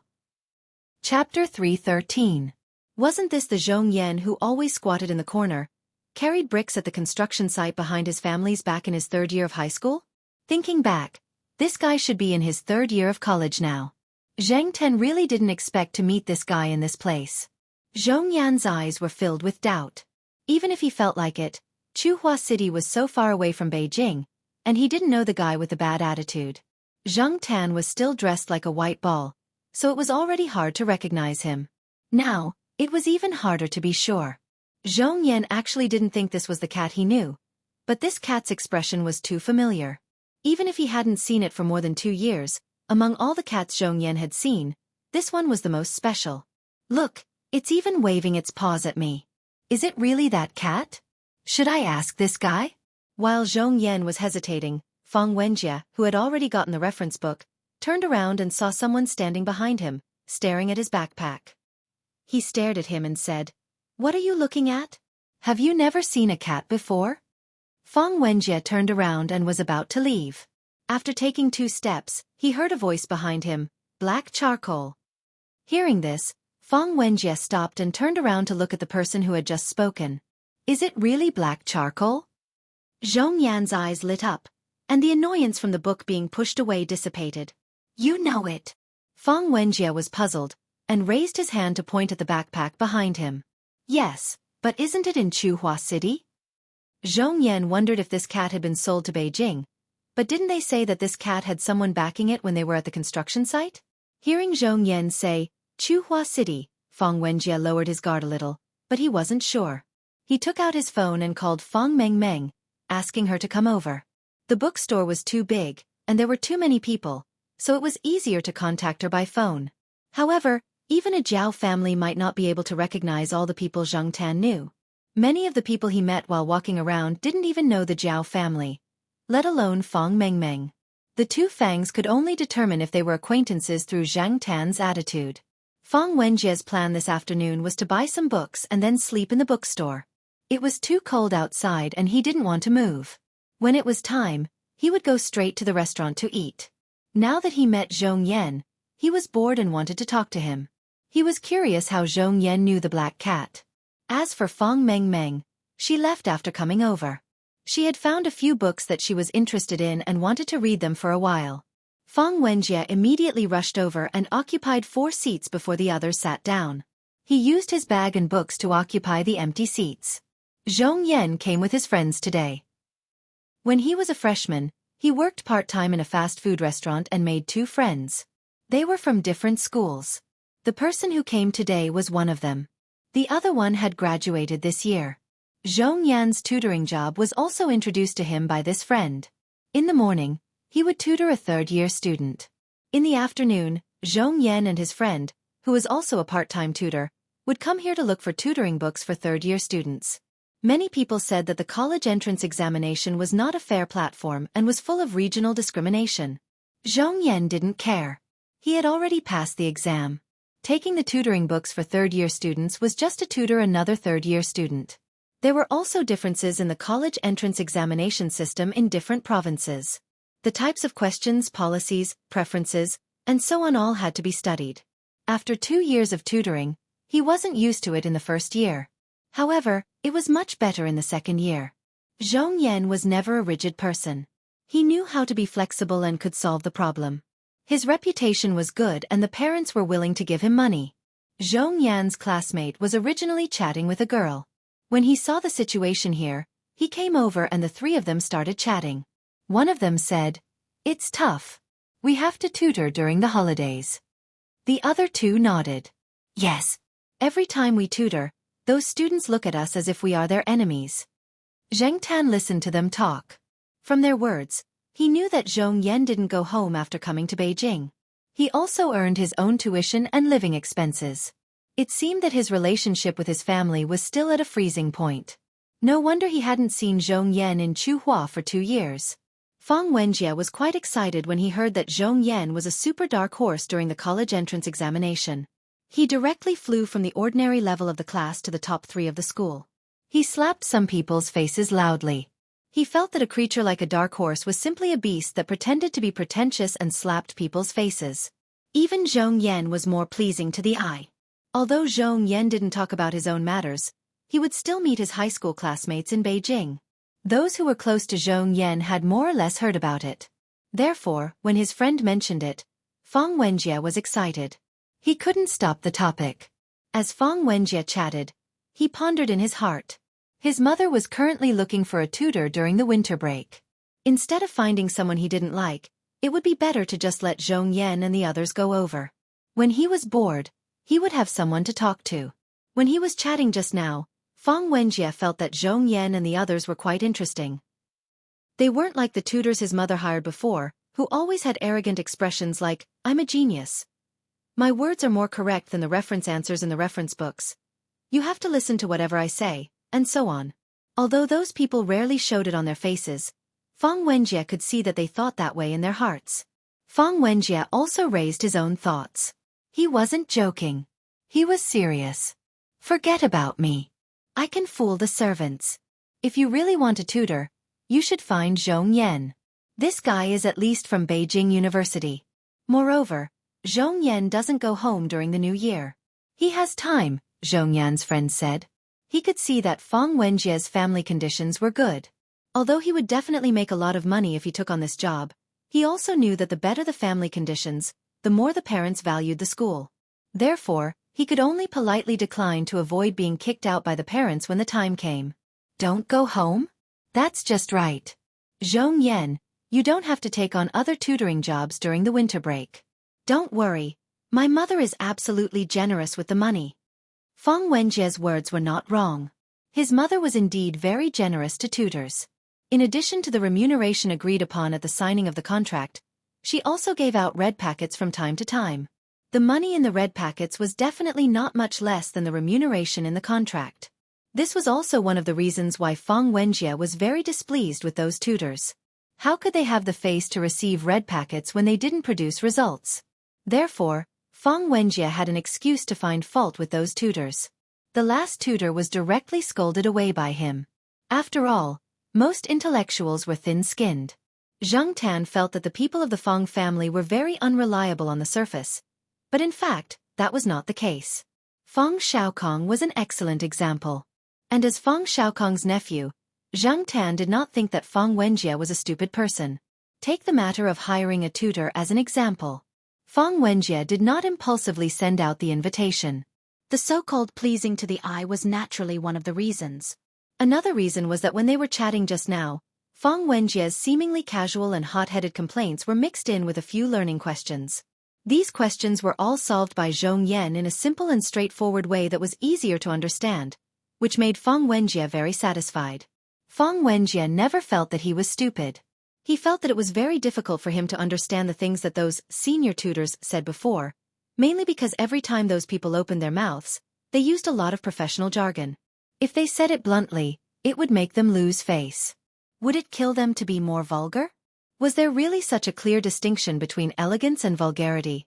S1: Chapter 313. Wasn't this the Zhong Yan who always squatted in the corner, carried bricks at the construction site behind his family's back in his 3rd year of high school? Thinking back, this guy should be in his 3rd year of college now. Zheng Tan really didn't expect to meet this guy in this place. Zhong Yan's eyes were filled with doubt. Even if he felt like it, Tsinghua City was so far away from Beijing, and he didn't know the guy with the bad attitude. Zheng Tan was still dressed like a white ball, so it was already hard to recognize him. Now, it was even harder to be sure. Zhong Yan actually didn't think this was the cat he knew, but this cat's expression was too familiar. Even if he hadn't seen it for more than 2 years, among all the cats Zhong Yan had seen, this one was the most special. Look, it's even waving its paws at me. Is it really that cat? Should I ask this guy? While Zhong Yan was hesitating, Feng Wenjie, who had already gotten the reference book, turned around and saw someone standing behind him, staring at his backpack. He stared at him and said, "What are you looking at? Have you never seen a cat before?" Feng Wenjie turned around and was about to leave. After taking 2 steps, he heard a voice behind him, "Black charcoal." Hearing this, Feng Wenjie stopped and turned around to look at the person who had just spoken. Is it really black charcoal? Zhong Yan's eyes lit up, and the annoyance from the book being pushed away dissipated. You know it. Feng Wenjie was puzzled, and raised his hand to point at the backpack behind him. Yes, but isn't it in Tsinghua City? Zhong Yan wondered if this cat had been sold to Beijing, but didn't they say that this cat had someone backing it when they were at the construction site? Hearing Zhong Yan say, Tsinghua City, Feng Wenjie lowered his guard a little, but he wasn't sure. He took out his phone and called Feng Mengmeng, asking her to come over. The bookstore was too big, and there were too many people, so it was easier to contact her by phone. However, even a Jiao family might not be able to recognize all the people Zheng Tan knew. Many of the people he met while walking around didn't even know the Jiao family, let alone Feng Mengmeng. The 2 Fangs could only determine if they were acquaintances through Zheng Tan's attitude. Feng Wenjie's plan this afternoon was to buy some books and then sleep in the bookstore. It was too cold outside and he didn't want to move. When it was time, he would go straight to the restaurant to eat. Now that he met Zhong Yan, he was bored and wanted to talk to him. He was curious how Zhong Yan knew the black cat. As for Feng Mengmeng, she left after coming over. She had found a few books that she was interested in and wanted to read them for a while. Feng Wenjie immediately rushed over and occupied 4 seats before the others sat down. He used his bag and books to occupy the empty seats. Zhong Yan came with his friends today. When he was a freshman, he worked part-time in a fast food restaurant and made 2 friends. They were from different schools. The person who came today was one of them. The other one had graduated this year. Zhong Yan's tutoring job was also introduced to him by this friend. In the morning, he would tutor a third-year student. In the afternoon, Zhong Yan and his friend, who was also a part-time tutor, would come here to look for tutoring books for third-year students. Many people said that the college entrance examination was not a fair platform and was full of regional discrimination. Zhong Yan didn't care. He had already passed the exam. Taking the tutoring books for third-year students was just to tutor another third-year student. There were also differences in the college entrance examination system in different provinces. The types of questions, policies, preferences, and so on all had to be studied. After 2 years of tutoring, he wasn't used to it in the first year. However, it was much better in the second year. Zhong Yan was never a rigid person. He knew how to be flexible and could solve the problem. His reputation was good and the parents were willing to give him money. Zhong Yan's classmate was originally chatting with a girl. When he saw the situation here, he came over and the three of them started chatting. One of them said, "It's tough. We have to tutor during the holidays." The other two nodded. "Yes. Every time we tutor, those students look at us as if we are their enemies." Zheng Tan listened to them talk. From their words, he knew that Zhong Yan didn't go home after coming to Beijing. He also earned his own tuition and living expenses. It seemed that his relationship with his family was still at a freezing point. No wonder he hadn't seen Zhong Yan in Chuhua for 2 years. Fang Wenjie was quite excited when he heard that Zhong Yan was a super dark horse during the college entrance examination. He directly flew from the ordinary level of the class to the top 3 of the school. He slapped some people's faces loudly. He felt that a creature like a dark horse was simply a beast that pretended to be pretentious and slapped people's faces. Even Zhong Yan was more pleasing to the eye. Although Zhong Yan didn't talk about his own matters, he would still meet his high school classmates in Beijing. Those who were close to Zhong Yan had more or less heard about it. Therefore, when his friend mentioned it, Fang Wenjie was excited. He couldn't stop the topic. As Fang Wenjie chatted, he pondered in his heart. His mother was currently looking for a tutor during the winter break. Instead of finding someone he didn't like, it would be better to just let Zhong Yan and the others go over. When he was bored, he would have someone to talk to. When he was chatting just now, Fang Wenjie felt that Zhong Yan and the others were quite interesting. They weren't like the tutors his mother hired before, who always had arrogant expressions like, "I'm a genius. My words are more correct than the reference answers in the reference books. You have to listen to whatever I say," and so on. Although those people rarely showed it on their faces, Fang Wenjie could see that they thought that way in their hearts. Fang Wenjie also raised his own thoughts. He wasn't joking. He was serious. "Forget about me. I can fool the servants. If you really want a tutor, you should find Zhong Yan. This guy is at least from Beijing University. Moreover, Zhong Yan doesn't go home during the new year. He has time," Zhong Yan's friend said. He could see that Fang Wenjie's family conditions were good. Although he would definitely make a lot of money if he took on this job, he also knew that the better the family conditions, the more the parents valued the school. Therefore, he could only politely decline to avoid being kicked out by the parents when the time came. "Don't go home? That's just right. Zhong Yan, you don't have to take on other tutoring jobs during the winter break. Don't worry, my mother is absolutely generous with the money." Fang Wenjie's words were not wrong. His mother was indeed very generous to tutors. In addition to the remuneration agreed upon at the signing of the contract, she also gave out red packets from time to time. The money in the red packets was definitely not much less than the remuneration in the contract. This was also one of the reasons why Fang Wenjie was very displeased with those tutors. How could they have the face to receive red packets when they didn't produce results? Therefore, Fang Wenjie had an excuse to find fault with those tutors. The last tutor was directly scolded away by him. After all, most intellectuals were thin-skinned. Zheng Tan felt that the people of the Fang family were very unreliable on the surface, but in fact, that was not the case. Fang Xiaokong was an excellent example. And as Fang Xiaokong's nephew, Zheng Tan did not think that Fang Wenjie was a stupid person. Take the matter of hiring a tutor as an example. Fang Wenjie did not impulsively send out the invitation. The so-called pleasing to the eye was naturally one of the reasons. Another reason was that when they were chatting just now, Fang Wenjie's seemingly casual and hot-headed complaints were mixed in with a few learning questions. These questions were all solved by Zhong Yan in a simple and straightforward way that was easier to understand, which made Feng Wenjie very satisfied. Feng Wenjie never felt that he was stupid. He felt that it was very difficult for him to understand the things that those senior tutors said before, mainly because every time those people opened their mouths, they used a lot of professional jargon. If they said it bluntly, it would make them lose face. Would it kill them to be more vulgar? Was there really such a clear distinction between elegance and vulgarity?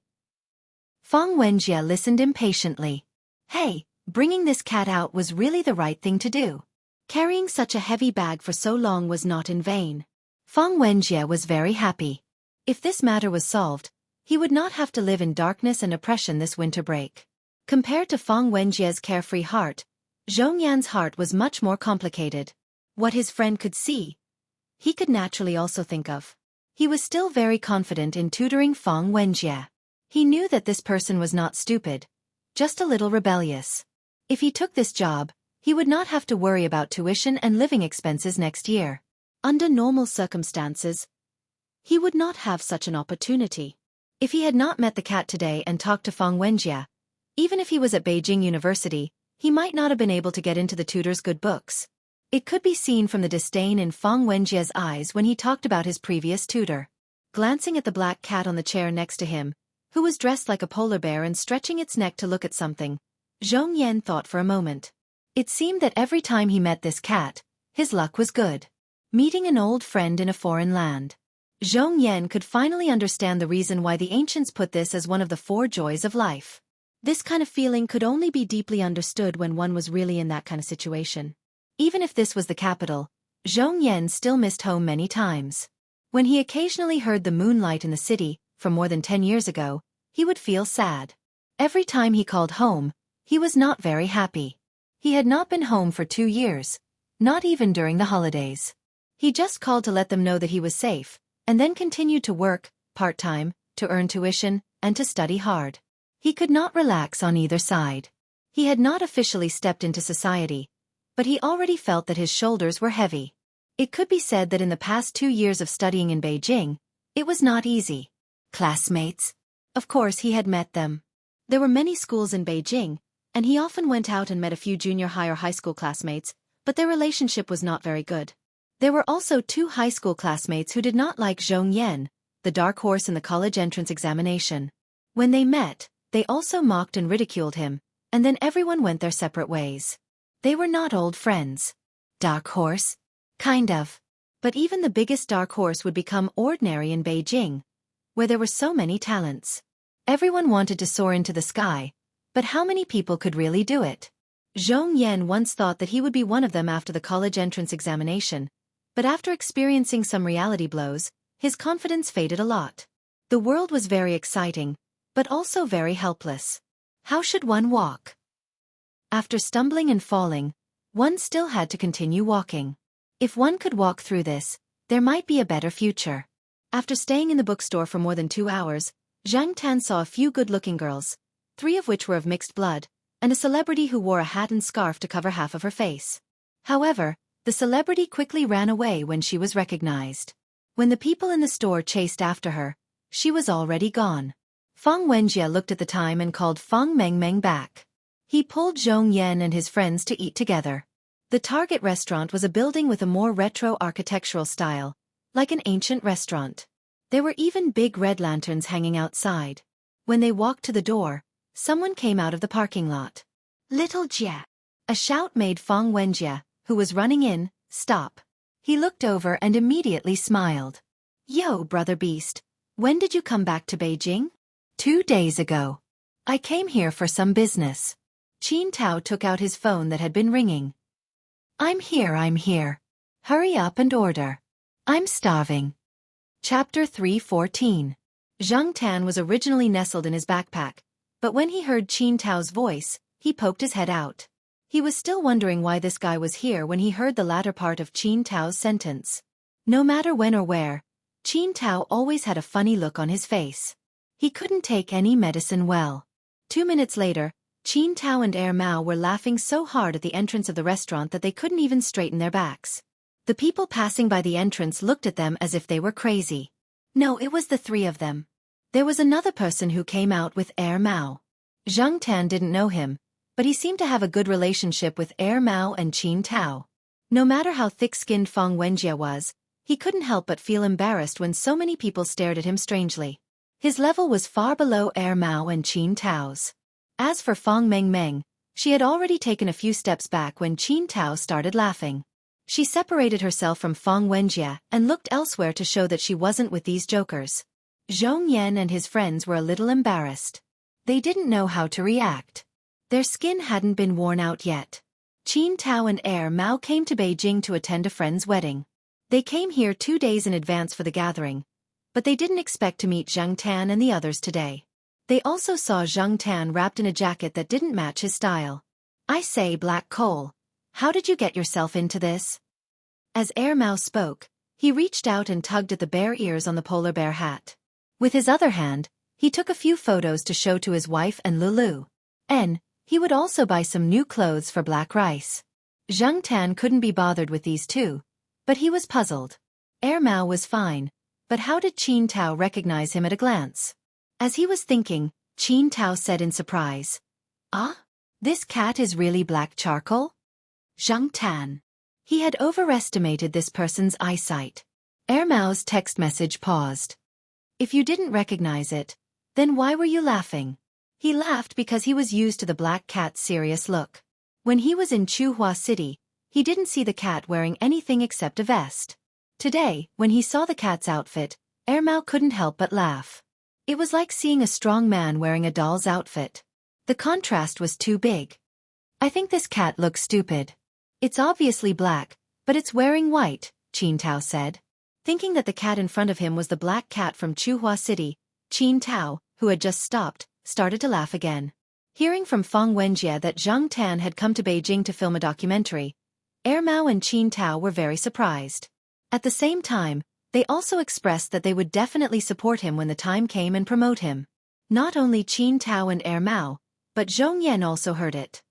S1: Feng Wenjie listened impatiently. Hey, bringing this cat out was really the right thing to do. Carrying such a heavy bag for so long was not in vain. Feng Wenjie was very happy. If this matter was solved, he would not have to live in darkness and oppression this winter break. Compared to Feng Wenjie's carefree heart, Zhong Yan's heart was much more complicated. What his friend could see, he could naturally also think of. He was still very confident in tutoring Feng Wenjie. He knew that this person was not stupid, just a little rebellious. If he took this job, he would not have to worry about tuition and living expenses next year. Under normal circumstances, he would not have such an opportunity. If he had not met the cat today and talked to Feng Wenjie, even if he was at Beijing University, he might not have been able to get into the tutor's good books. It could be seen from the disdain in Feng Wenjie's eyes when he talked about his previous tutor. Glancing at the black cat on the chair next to him, who was dressed like a polar bear and stretching its neck to look at something, Zhong Yan thought for a moment. It seemed that every time he met this cat, his luck was good. Meeting an old friend in a foreign land. Zhong Yan could finally understand the reason why the ancients put this as one of the 4 joys of life. This kind of feeling could only be deeply understood when one was really in that kind of situation. Even if this was the capital, Zhong Yan still missed home many times. When he occasionally heard the moonlight in the city, from more than 10 years ago, he would feel sad. Every time he called home, he was not very happy. He had not been home for 2 years, not even during the holidays. He just called to let them know that he was safe, and then continued to work, part-time, to earn tuition, and to study hard. He could not relax on either side. He had not officially stepped into society, but he already felt that his shoulders were heavy. It could be said that in the past 2 years of studying in Beijing, it was not easy. Classmates? Of course he had met them. There were many schools in Beijing, and he often went out and met a few junior high or high school classmates, but their relationship was not very good. There were also 2 high school classmates who did not like Zhong Yan, the dark horse in the college entrance examination. When they met, they also mocked and ridiculed him, and then everyone went their separate ways. They were not old friends. Dark horse? Kind of. But even the biggest dark horse would become ordinary in Beijing, where there were so many talents. Everyone wanted to soar into the sky, but how many people could really do it? Zhong Yan once thought that he would be one of them after the college entrance examination, but after experiencing some reality blows, his confidence faded a lot. The world was very exciting, but also very helpless. How should one walk? After stumbling and falling, one still had to continue walking. If one could walk through this, there might be a better future. After staying in the bookstore for more than 2 hours, Zhang Tan saw a few good-looking girls, 3 of which were of mixed blood, and a celebrity who wore a hat and scarf to cover half of her face. However, the celebrity quickly ran away when she was recognized. When the people in the store chased after her, she was already gone. Feng Wenjie looked at the time and called Feng Mengmeng back. He pulled Zhong Yan and his friends to eat together. The target restaurant was a building with a more retro architectural style, like an ancient restaurant. There were even big red lanterns hanging outside. When they walked to the door, someone came out of the parking lot. Little Jia! A shout made Feng Wenjie, who was running in, stop. He looked over and immediately smiled. Yo, brother beast, when did you come back to Beijing? 2 days ago. I came here for some business. Qin Tao took out his phone that had been ringing. I'm here. Hurry up and order. I'm starving. Chapter 3:14. Zhang Tan was originally nestled in his backpack, but when he heard Qin Tao's voice, he poked his head out. He was still wondering why this guy was here when he heard the latter part of Qin Tao's sentence. No matter when or where, Qin Tao always had a funny look on his face. He couldn't take any medicine well. 2 minutes later, Qin Tao and Mao were laughing so hard at the entrance of the restaurant that they couldn't even straighten their backs. The people passing by the entrance looked at them as if they were crazy. No, it was the 3 of them. There was another person who came out with Air Mao. Zhang Tan didn't know him, but he seemed to have a good relationship with Air Mao and Qin Tao. No matter how thick-skinned Fang Wenjie was, he couldn't help but feel embarrassed when so many people stared at him strangely. His level was far below Air Mao and Qin Tao's. As for Fang Mengmeng, she had already taken a few steps back when Qin Tao started laughing. She separated herself from Fang Wenjie and looked elsewhere to show that she wasn't with these jokers. Zhong Yan and his friends were a little embarrassed. They didn't know how to react. Their skin hadn't been worn out yet. Qin Tao and Air Mao came to Beijing to attend a friend's wedding. They came here 2 days in advance for the gathering, but they didn't expect to meet Zhang Tan and the others today. They also saw Zhang Tan wrapped in a jacket that didn't match his style. "I say, Black Coal, how did you get yourself into this?" As Air Mao spoke, he reached out and tugged at the bare ears on the polar bear hat. With his other hand, he took a few photos to show to his wife and Lulu. And he would also buy some new clothes for Black Rice. Zhang Tan couldn't be bothered with these two, but he was puzzled. Air Mao was fine, but how did Qin Tao recognize him at a glance? As he was thinking, Qin Tao said in surprise, "Ah? This cat is really black charcoal?" Zhang Tan. He had overestimated this person's eyesight. Air Mao's text message paused. "If you didn't recognize it, then why were you laughing?" He laughed because he was used to the black cat's serious look. When he was in Chuhua City, he didn't see the cat wearing anything except a vest. Today, when he saw the cat's outfit, Air Mao couldn't help but laugh. It was like seeing a strong man wearing a doll's outfit. The contrast was too big. "I think this cat looks stupid. It's obviously black, but it's wearing white," Qin Tao said. Thinking that the cat in front of him was the black cat from Chuhua City, Qin Tao, who had just stopped, started to laugh again. Hearing from Fang Wenjie that Zhang Tan had come to Beijing to film a documentary, Air Mao and Qin Tao were very surprised. At the same time, they also expressed that they would definitely support him when the time came and promote him. Not only Qin Tao and Air Mao, but Zhong Yan also heard it.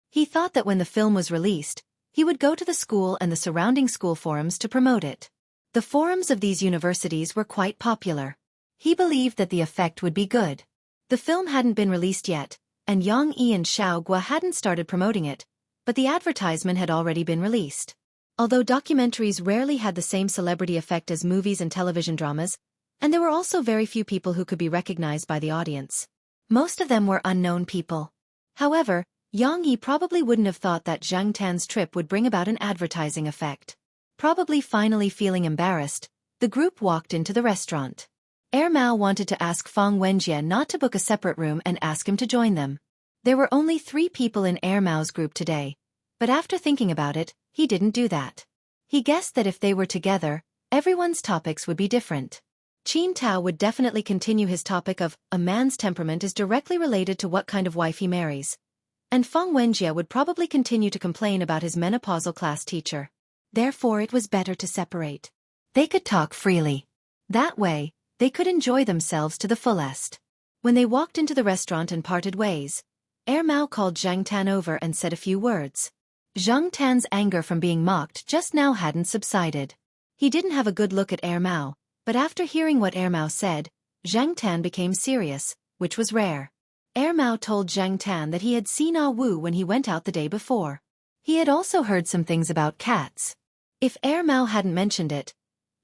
S1: He thought that when the film was released, he would go to the school and the surrounding school forums to promote it. The forums of these universities were quite popular. He believed that the effect would be good. The film hadn't been released yet, and Yang Yi and Xiao Gua hadn't started promoting it, but the advertisement had already been released. Although documentaries rarely had the same celebrity effect as movies and television dramas, and there were also very few people who could be recognized by the audience. Most of them were unknown people. However, Yang Yi probably wouldn't have thought that Zhang Tan's trip would bring about an advertising effect. Probably finally feeling embarrassed, the group walked into the restaurant. Air Mao wanted to ask Fang Wenjie not to book a separate room and ask him to join them. There were only 3 people in Air Mao's group today, but after thinking about it, he didn't do that. He guessed that if they were together, everyone's topics would be different. Qin Tao would definitely continue his topic of a man's temperament is directly related to what kind of wife he marries. And Fang Wenjie would probably continue to complain about his menopausal class teacher. Therefore it was better to separate. They could talk freely. That way, they could enjoy themselves to the fullest. When they walked into the restaurant and parted ways, Air Mao called Zhang Tan over and said a few words. Zhang Tan's anger from being mocked just now hadn't subsided. He didn't have a good look at Air Mao, but after hearing what Air Mao said, Zhang Tan became serious, which was rare. Air Mao told Zhang Tan that he had seen Ah Wu when he went out the day before. He had also heard some things about cats. If Air Mao hadn't mentioned it,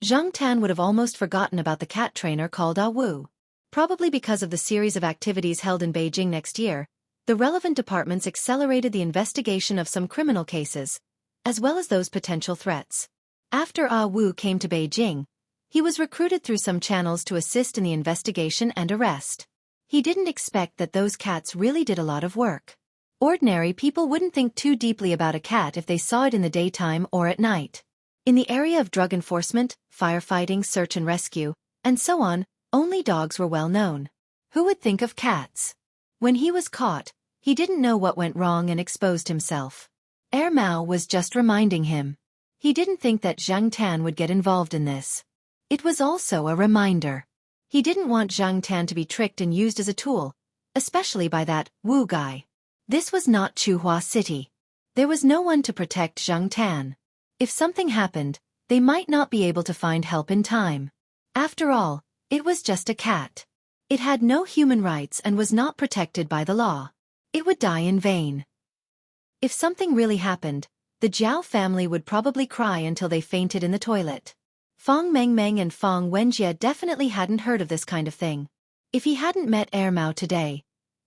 S1: Zhang Tan would have almost forgotten about the cat trainer called Ah Wu. Probably because of the series of activities held in Beijing next year, the relevant departments accelerated the investigation of some criminal cases, as well as those potential threats. After Ah Wu came to Beijing, he was recruited through some channels to assist in the investigation and arrest. He didn't expect that those cats really did a lot of work. Ordinary people wouldn't think too deeply about a cat if they saw it in the daytime or at night. In the area of drug enforcement, firefighting, search and rescue, and so on, only dogs were well known. Who would think of cats? When he was caught, he didn't know what went wrong and exposed himself. Air Mao was just reminding him. He didn't think that Zhang Tan would get involved in this. It was also a reminder. He didn't want Zhang Tan to be tricked and used as a tool, especially by that Wu guy. This was not Chuhua City. There was no one to protect Zhang Tan. If something happened, they might not be able to find help in time. After all, it was just a cat. It had no human rights and was not protected by the law. It would die in vain. If something really happened, the Jiao family would probably cry until they fainted in the toilet. Fang Mengmeng and Fang Wenjie definitely hadn't heard of this kind of thing. If he hadn't met Mao today,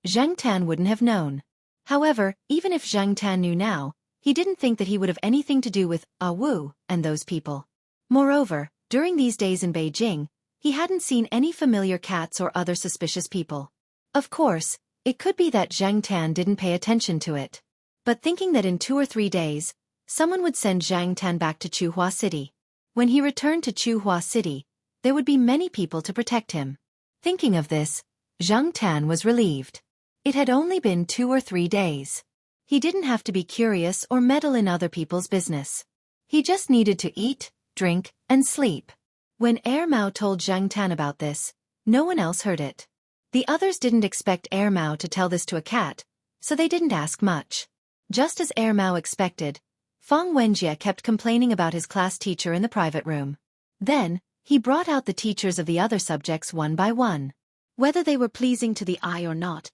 S1: Zhang Tan wouldn't have known. However, even if Zhang Tan knew now, he didn't think that he would have anything to do with Wu and those people. Moreover, during these days in Beijing, he hadn't seen any familiar cats or other suspicious people. Of course, it could be that Zhang Tan didn't pay attention to it. But thinking that in 2 or 3 days, someone would send Zhang Tan back to Chuhua City. When he returned to Chuhua City, there would be many people to protect him. Thinking of this, Zhang Tan was relieved. It had only been 2 or 3 days. He didn't have to be curious or meddle in other people's business. He just needed to eat, drink, and sleep. When Mao told Zhang Tan about this, no one else heard it. The others didn't expect Mao to tell this to a cat, so they didn't ask much. Just as Mao expected, Fang Wenjie kept complaining about his class teacher in the private room. Then, he brought out the teachers of the other subjects one by one. Whether they were pleasing to the eye or not,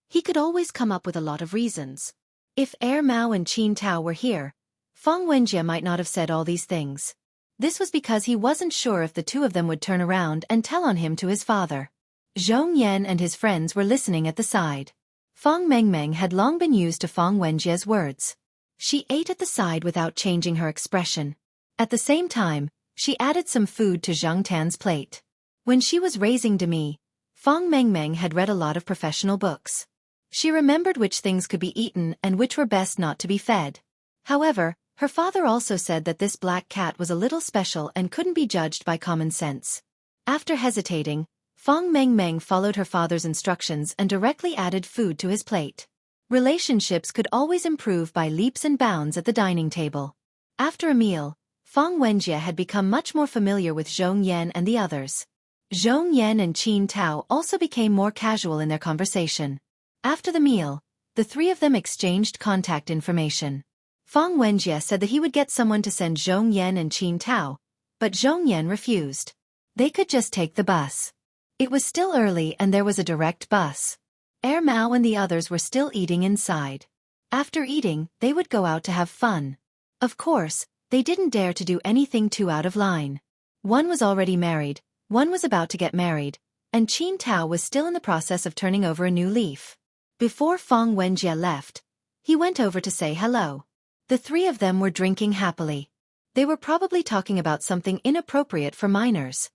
S1: he could always come up with a lot of reasons. If Mao and Qin Tao were here, Fang Wenjie might not have said all these things. This was because he wasn't sure if the two of them would turn around and tell on him to his father. Zhong Yan and his friends were listening at the side. Fang Mengmeng had long been used to Fang Wenjie's words. She ate at the side without changing her expression. At the same time, she added some food to Zhang Tan's plate. When she was raising Demi, Fang Mengmeng had read a lot of professional books. She remembered which things could be eaten and which were best not to be fed. However, her father also said that this black cat was a little special and couldn't be judged by common sense. After hesitating, Fang Mengmeng followed her father's instructions and directly added food to his plate. Relationships could always improve by leaps and bounds at the dining table. After a meal, Fang Wenjie had become much more familiar with Zhong Yan and the others. Zhong Yan and Qin Tao also became more casual in their conversation. After the meal, the three of them exchanged contact information. Fang Wenjie said that he would get someone to send Zhong Yan and Qin Tao, but Zhong Yan refused. They could just take the bus. It was still early and there was a direct bus. Mao and the others were still eating inside. After eating, they would go out to have fun. Of course, they didn't dare to do anything too out of line. One was already married, one was about to get married, and Qin Tao was still in the process of turning over a new leaf. Before Fang Wenjie left, he went over to say hello. The three of them were drinking happily. They were probably talking about something inappropriate for minors.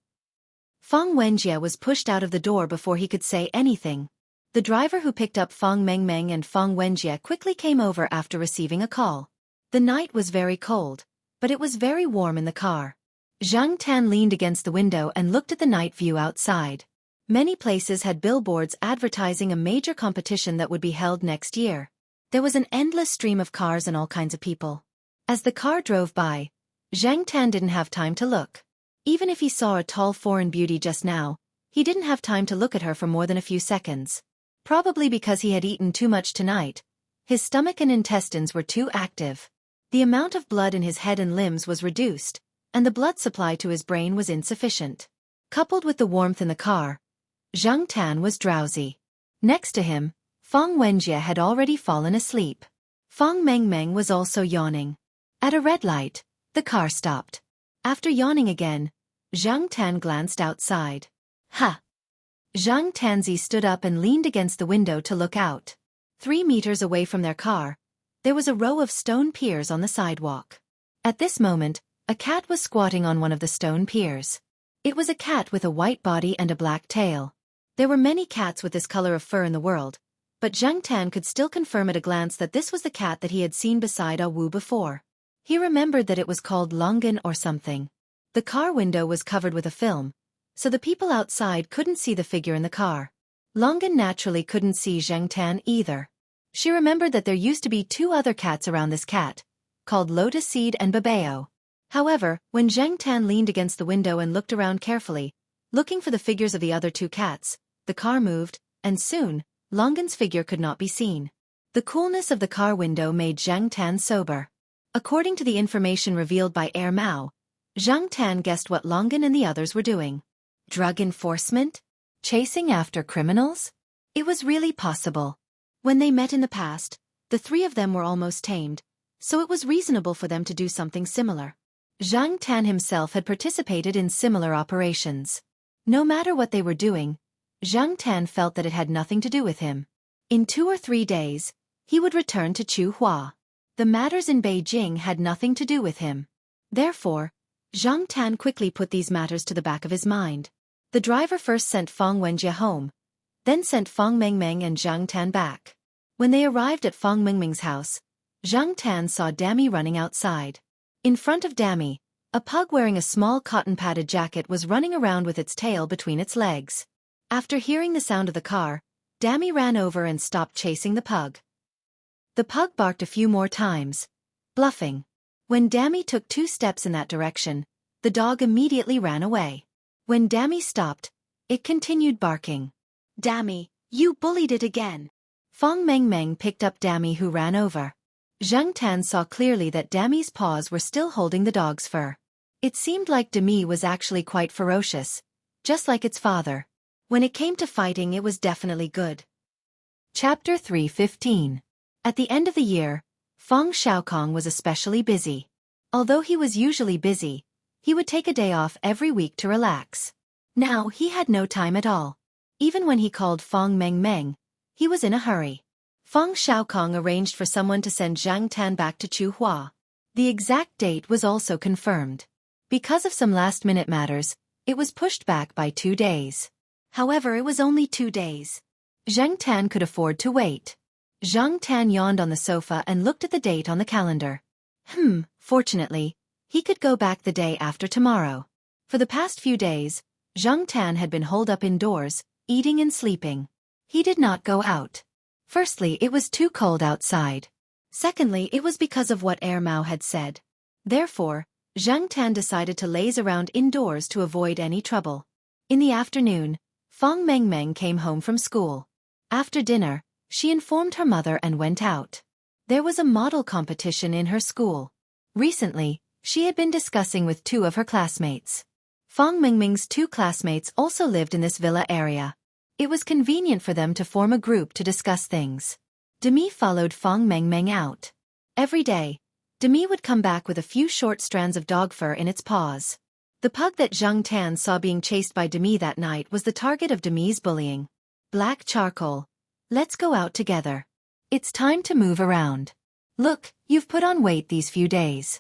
S1: Fang Wenjie was pushed out of the door before he could say anything. The driver who picked up Fang Mengmeng and Fang Wenjie quickly came over after receiving a call. The night was very cold, but it was very warm in the car. Zhang Tan leaned against the window and looked at the night view outside. Many places had billboards advertising a major competition that would be held next year. There was an endless stream of cars and all kinds of people. As the car drove by, Zhang Tan didn't have time to look. Even if he saw a tall foreign beauty just now, he didn't have time to look at her for more than a few seconds. Probably because he had eaten too much tonight. His stomach and intestines were too active. The amount of blood in his head and limbs was reduced, and the blood supply to his brain was insufficient. Coupled with the warmth in the car, Zhang Tan was drowsy. Next to him, Fang Wenjie had already fallen asleep. Fang Mengmeng was also yawning. At a red light, the car stopped. After yawning again, Zhang Tan glanced outside. Ha! Zhang Tanzi stood up and leaned against the window to look out. 3 meters away from their car, there was a row of stone piers on the sidewalk. At this moment, a cat was squatting on one of the stone piers. It was a cat with a white body and a black tail. There were many cats with this color of fur in the world, but Zhang Tan could still confirm at a glance that this was the cat that he had seen beside Wu before. He remembered that it was called Longan or something. The car window was covered with a film, so the people outside couldn't see the figure in the car. Longan naturally couldn't see Zhang Tan either. She remembered that there used to be 2 other cats around this cat, called Lotus Seed and Babeo. However, when Zhang Tan leaned against the window and looked around carefully, looking for the figures of the other 2 cats, the car moved, and soon, Longan's figure could not be seen. The coolness of the car window made Zhang Tan sober. According to the information revealed by Mao, Zhang Tan guessed what Longan and the others were doing. Drug enforcement? Chasing after criminals? It was really possible. When they met in the past, the three of them were almost tamed, so it was reasonable for them to do something similar. Zhang Tan himself had participated in similar operations. No matter what they were doing, Zhang Tan felt that it had nothing to do with him. In 2 or 3 days, he would return to Chuhua. The matters in Beijing had nothing to do with him. Therefore, Zhang Tan quickly put these matters to the back of his mind. The driver first sent Fang Wenjie home, then sent Fang Mengmeng and Zhang Tan back. When they arrived at Fang Mengmeng's house, Zhang Tan saw Dami running outside. In front of Dami, a pug wearing a small cotton-padded jacket was running around with its tail between its legs. After hearing the sound of the car, Dami ran over and stopped chasing the pug. The pug barked a few more times, bluffing. When Dami took 2 steps in that direction, the dog immediately ran away. When Dami stopped, it continued barking. "Dami, you bullied it again." Fang Mengmeng picked up Dami, who ran over. Zhang Tan saw clearly that Dami's paws were still holding the dog's fur. It seemed like Dami was actually quite ferocious, just like its father. When it came to fighting, it was definitely good. Chapter 3:15. At the end of the year, Fang Xiaokong was especially busy. Although he was usually busy, he would take a day off every week to relax. Now he had no time at all. Even when he called Fang Mengmeng, he was in a hurry. Fang Xiaokong arranged for someone to send Zhang Tan back to Chuhua. The exact date was also confirmed. Because of some last-minute matters, it was pushed back by 2 days. However, it was only 2 days. Zhang Tan could afford to wait. Zhang Tan yawned on the sofa and looked at the date on the calendar. Fortunately, he could go back the day after tomorrow. For the past few days, Zhang Tan had been holed up indoors, eating and sleeping. He did not go out. Firstly, it was too cold outside. Secondly, it was because of what Mao had said. Therefore, Zhang Tan decided to laze around indoors to avoid any trouble. In the afternoon, Fang Mengmeng came home from school. After dinner, she informed her mother and went out. There was a model competition in her school. Recently, she had been discussing with 2 of her classmates. Fang Mengmeng's 2 classmates also lived in this villa area. It was convenient for them to form a group to discuss things. Demi followed Fang Mengmeng out. Every day, Demi would come back with a few short strands of dog fur in its paws. The pug that Zhang Tan saw being chased by Demi that night was the target of Demi's bullying. "Black charcoal. Let's go out together. It's time to move around. Look, you've put on weight these few days."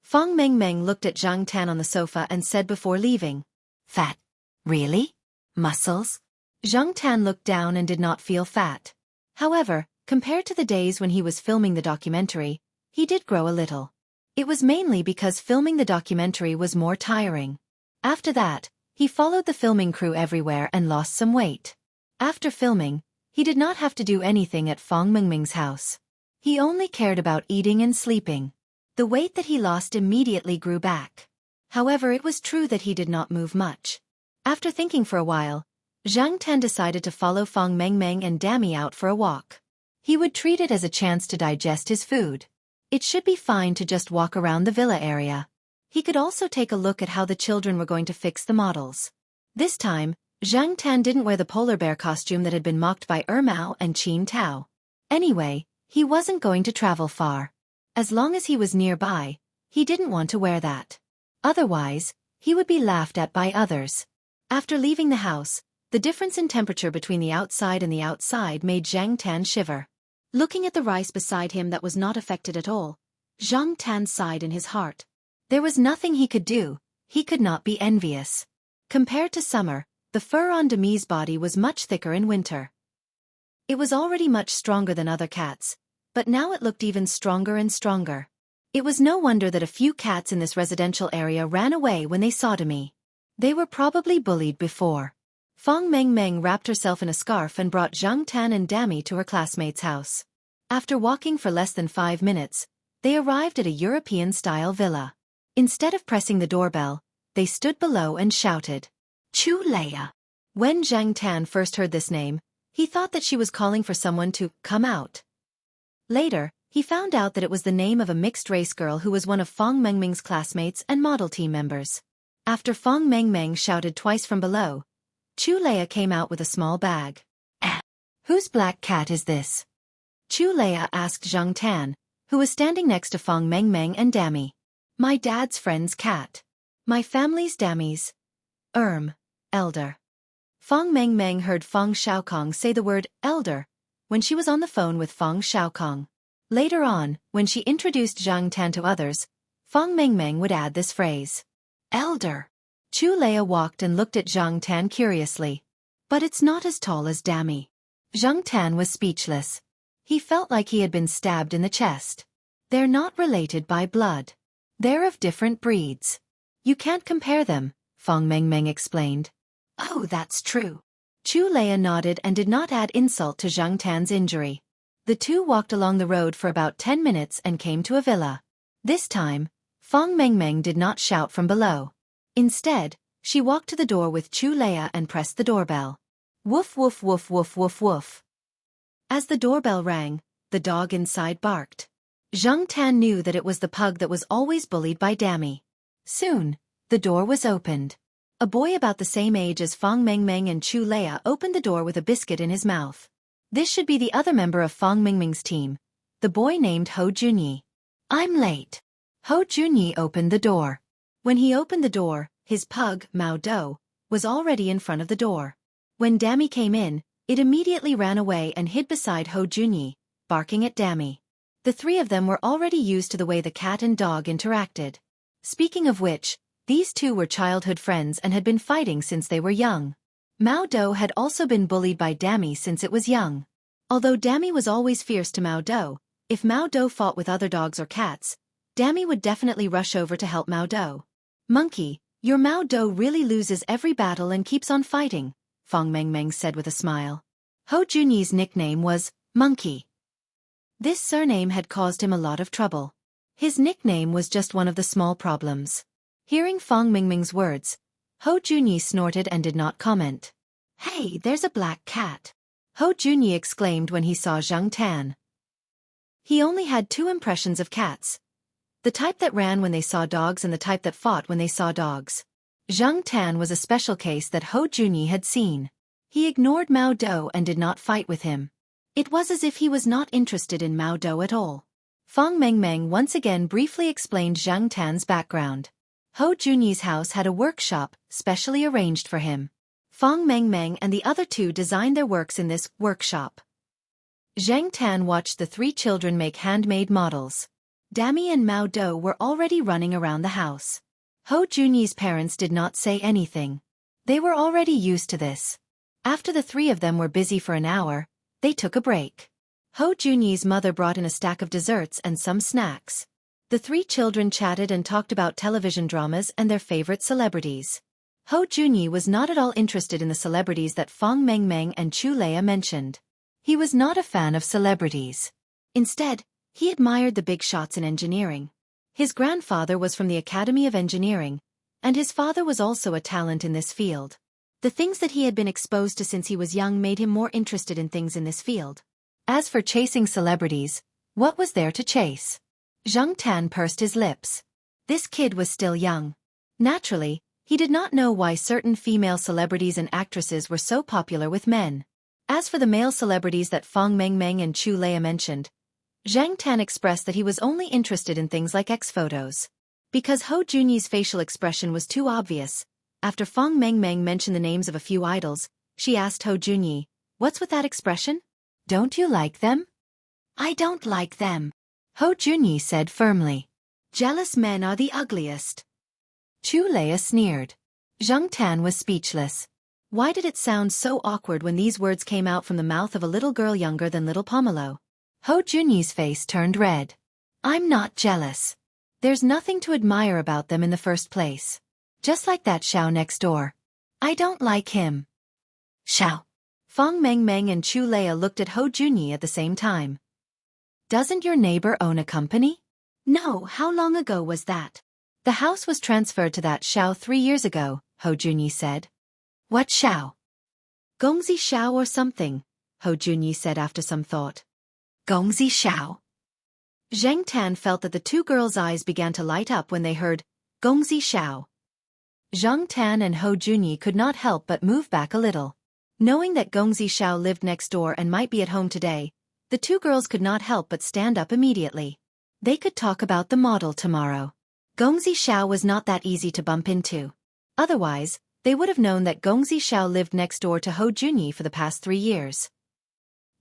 S1: Fang Mengmeng looked at Zhang Tan on the sofa and said before leaving, "Fat? Really? Muscles?" Zhang Tan looked down and did not feel fat. However, compared to the days when he was filming the documentary, he did grow a little. It was mainly because filming the documentary was more tiring. After that, he followed the filming crew everywhere and lost some weight. After filming, he did not have to do anything at Fang Mengmeng's house. He only cared about eating and sleeping. The weight that he lost immediately grew back. However, it was true that he did not move much. After thinking for a while, Zhang Tan decided to follow Fang Mengmeng and Dami out for a walk. He would treat it as a chance to digest his food. It should be fine to just walk around the villa area. He could also take a look at how the children were going to fix the models. This time, Zhang Tan didn't wear the polar bear costume that had been mocked by Mao and Qin Tao. Anyway, he wasn't going to travel far. As long as he was nearby, he didn't want to wear that. Otherwise, he would be laughed at by others. After leaving the house, the difference in temperature between the outside and the outside made Zhang Tan shiver. Looking at the rice beside him that was not affected at all, Zhang Tan sighed in his heart. There was nothing he could do. He could not be envious. Compared to summer, the fur on Demi's body was much thicker in winter. It was already much stronger than other cats, but now it looked even stronger and stronger. It was no wonder that a few cats in this residential area ran away when they saw Demi. They were probably bullied before. Fang Mengmeng wrapped herself in a scarf and brought Zhang Tan and Dami to her classmate's house. After walking for less than 5 minutes, they arrived at a European-style villa. Instead of pressing the doorbell, they stood below and shouted, "Chu Leia." When Zhang Tan first heard this name, he thought that she was calling for someone to come out. Later, he found out that it was the name of a mixed-race girl who was one of Fang Mengmeng's classmates and model team members. After Fang Mengmeng shouted twice from below, Leia came out with a small bag. Whose black cat is this? Leia asked Zhang Tan, who was standing next to Fong Mengmeng and Dammy. My dad's friend's cat. My family's Dammy's. Elder. Fong Mengmeng heard Fong Xiaokong say the word elder when she was on the phone with Fong Xiaokong. Later on, when she introduced Zhang Tan to others, Fong Mengmeng would add this phrase. Elder. Leia walked and looked at Zhang Tan curiously. But it's not as tall as Dammy. Zhang Tan was speechless. He felt like he had been stabbed in the chest. They're not related by blood. They're of different breeds. You can't compare them, Fong Mengmeng explained. Oh, that's true. Leia nodded and did not add insult to Zhang Tan's injury. The two walked along the road for about 10 minutes and came to a villa. This time, Fong Mengmeng did not shout from below. Instead, she walked to the door with Leia and pressed the doorbell. Woof woof woof woof woof woof. As the doorbell rang, the dog inside barked. Zhang Tan knew that it was the pug that was always bullied by Dammy. Soon, the door was opened. A boy about the same age as Fong Mengmeng and Leia opened the door with a biscuit in his mouth. This should be the other member of Fong Mengmeng's team, the boy named Ho Junyi. I'm late. Ho Junyi opened the door. When he opened the door, his pug, Mao Dou, was already in front of the door. When Dammy came in, it immediately ran away and hid beside Ho Junyi, barking at Dammy. The three of them were already used to the way the cat and dog interacted. Speaking of which, these two were childhood friends and had been fighting since they were young. Mao Dou had also been bullied by Dammy since it was young. Although Dammy was always fierce to Mao Dou, if Mao Dou fought with other dogs or cats, Dammy would definitely rush over to help Mao Dou. Monkey, your Mao Dou really loses every battle and keeps on fighting, Fong Mengmeng said with a smile. Ho Junyi's nickname was Monkey. This surname had caused him a lot of trouble. His nickname was just one of the small problems. Hearing Fong Mengmeng's words, Ho Junyi snorted and did not comment. Hey, there's a black cat, Ho Junyi exclaimed when he saw Zhang Tan. He only had two impressions of cats. The type that ran when they saw dogs and the type that fought when they saw dogs. Zhang Tan was a special case that Ho Junyi had seen. He ignored Mao Dou and did not fight with him. It was as if he was not interested in Mao Dou at all. Fong Mengmeng once again briefly explained Zhang Tan's background. Ho Junyi's house had a workshop specially arranged for him. Fong Mengmeng and the other two designed their works in this workshop. Zhang Tan watched the three children make handmade models. Dammy and Mao Dou were already running around the house. Ho Junyi's parents did not say anything. They were already used to this. After the three of them were busy for an hour, they took a break. Ho Junyi's mother brought in a stack of desserts and some snacks. The three children chatted and talked about television dramas and their favorite celebrities. Ho Junyi was not at all interested in the celebrities that Fong Mengmeng and Leia mentioned. He was not a fan of celebrities. Instead, he admired the big shots in engineering. His grandfather was from the Academy of Engineering, and his father was also a talent in this field. The things that he had been exposed to since he was young made him more interested in things in this field. As for chasing celebrities, what was there to chase? Zhang Tan pursed his lips. This kid was still young. Naturally, he did not know why certain female celebrities and actresses were so popular with men. As for the male celebrities that Fong Mengmeng and Leia mentioned, Zhang Tan expressed that he was only interested in things like X photos. Because Ho Junyi's facial expression was too obvious, after Fong Mengmeng mentioned the names of a few idols, she asked Ho Junyi, "What's with that expression? Don't you like them?" "I don't like them," Ho Junyi said firmly. "Jealous men are the ugliest." Leia sneered. Zhang Tan was speechless. Why did it sound so awkward when these words came out from the mouth of a little girl younger than little Pomelo? Ho Junyi's face turned red. "I'm not jealous. There's nothing to admire about them in the first place. Just like that Xiao next door. I don't like him." Xiao. Fong Mengmeng and Leia looked at Ho Junyi at the same time. "Doesn't your neighbor own a company?" "No, how long ago was that?" "The house was transferred to that Xiao 3 years ago," Ho Junyi said. "What Xiao?" "Gongzi Xiao or something," Ho Junyi said after some thought. "Gongzi Xiao?" Zhang Tan felt that the two girls' eyes began to light up when they heard Gongzi Xiao. Zhang Tan and Hou Junyi could not help but move back a little. Knowing that Gong Zixiao lived next door and might be at home today, the two girls could not help but stand up immediately. They could talk about the model tomorrow. Gong Zixiao was not that easy to bump into. Otherwise, they would have known that Gong Zixiao lived next door to Hou Junyi for the past 3 years.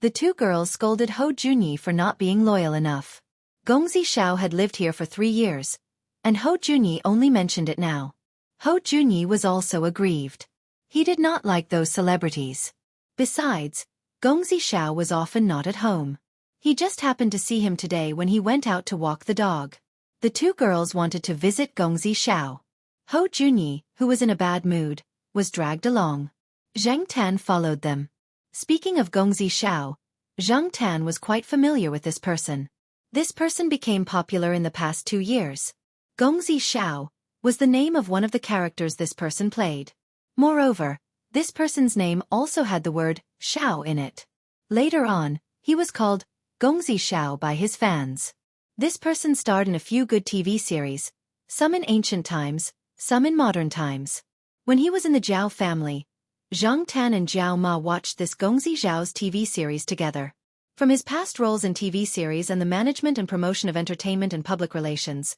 S1: The two girls scolded Hou Junyi for not being loyal enough. Gong Zixiao had lived here for 3 years, and Hou Junyi only mentioned it now. Hou Junyi was also aggrieved. He did not like those celebrities. Besides, Gong Zixiao was often not at home. He just happened to see him today when he went out to walk the dog. The two girls wanted to visit Gong Zixiao. Hou Junyi, who was in a bad mood, was dragged along. Zhang Tan followed them. Speaking of Gong Zixiao, Zhang Tan was quite familiar with this person. This person became popular in the past 2 years. Gong Zixiao was the name of one of the characters this person played. Moreover, this person's name also had the word Xiao in it. Later on, he was called Gong Zixiao by his fans. This person starred in a few good TV series, some in ancient times, some in modern times. When he was in the Zhao family, Zhang Tan and Zhao Ma watched this Gong Zixiao's TV series together. From his past roles in TV series and the management and promotion of entertainment and public relations,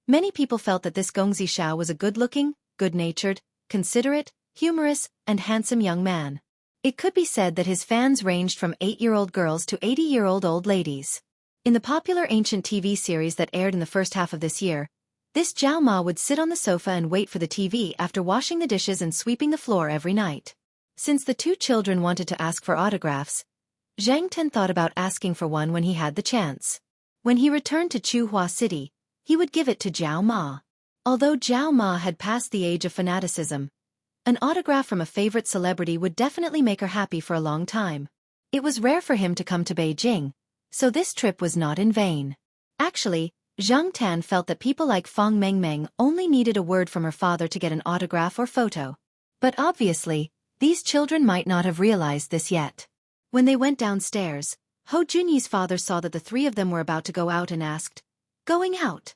S1: many people felt that this Gong Zixiao was a good-looking, good-natured, considerate, humorous, and handsome young man. It could be said that his fans ranged from 8-year-old girls to 80-year-old old ladies. In the popular ancient TV series that aired in the first half of this year, this Zhao Ma would sit on the sofa and wait for the TV after washing the dishes and sweeping the floor every night. Since the two children wanted to ask for autographs, Zhang Tan thought about asking for one when he had the chance. When he returned to Chuhua City, he would give it to Zhao Ma. Although Zhao Ma had passed the age of fanaticism, an autograph from a favorite celebrity would definitely make her happy for a long time. It was rare for him to come to Beijing, so this trip was not in vain. Actually, Zhang Tan felt that people like Fang Mengmeng only needed a word from her father to get an autograph or photo. But obviously, these children might not have realized this yet. When they went downstairs, Hou Junyi's father saw that the 3 of them were about to go out and asked, "Going out?"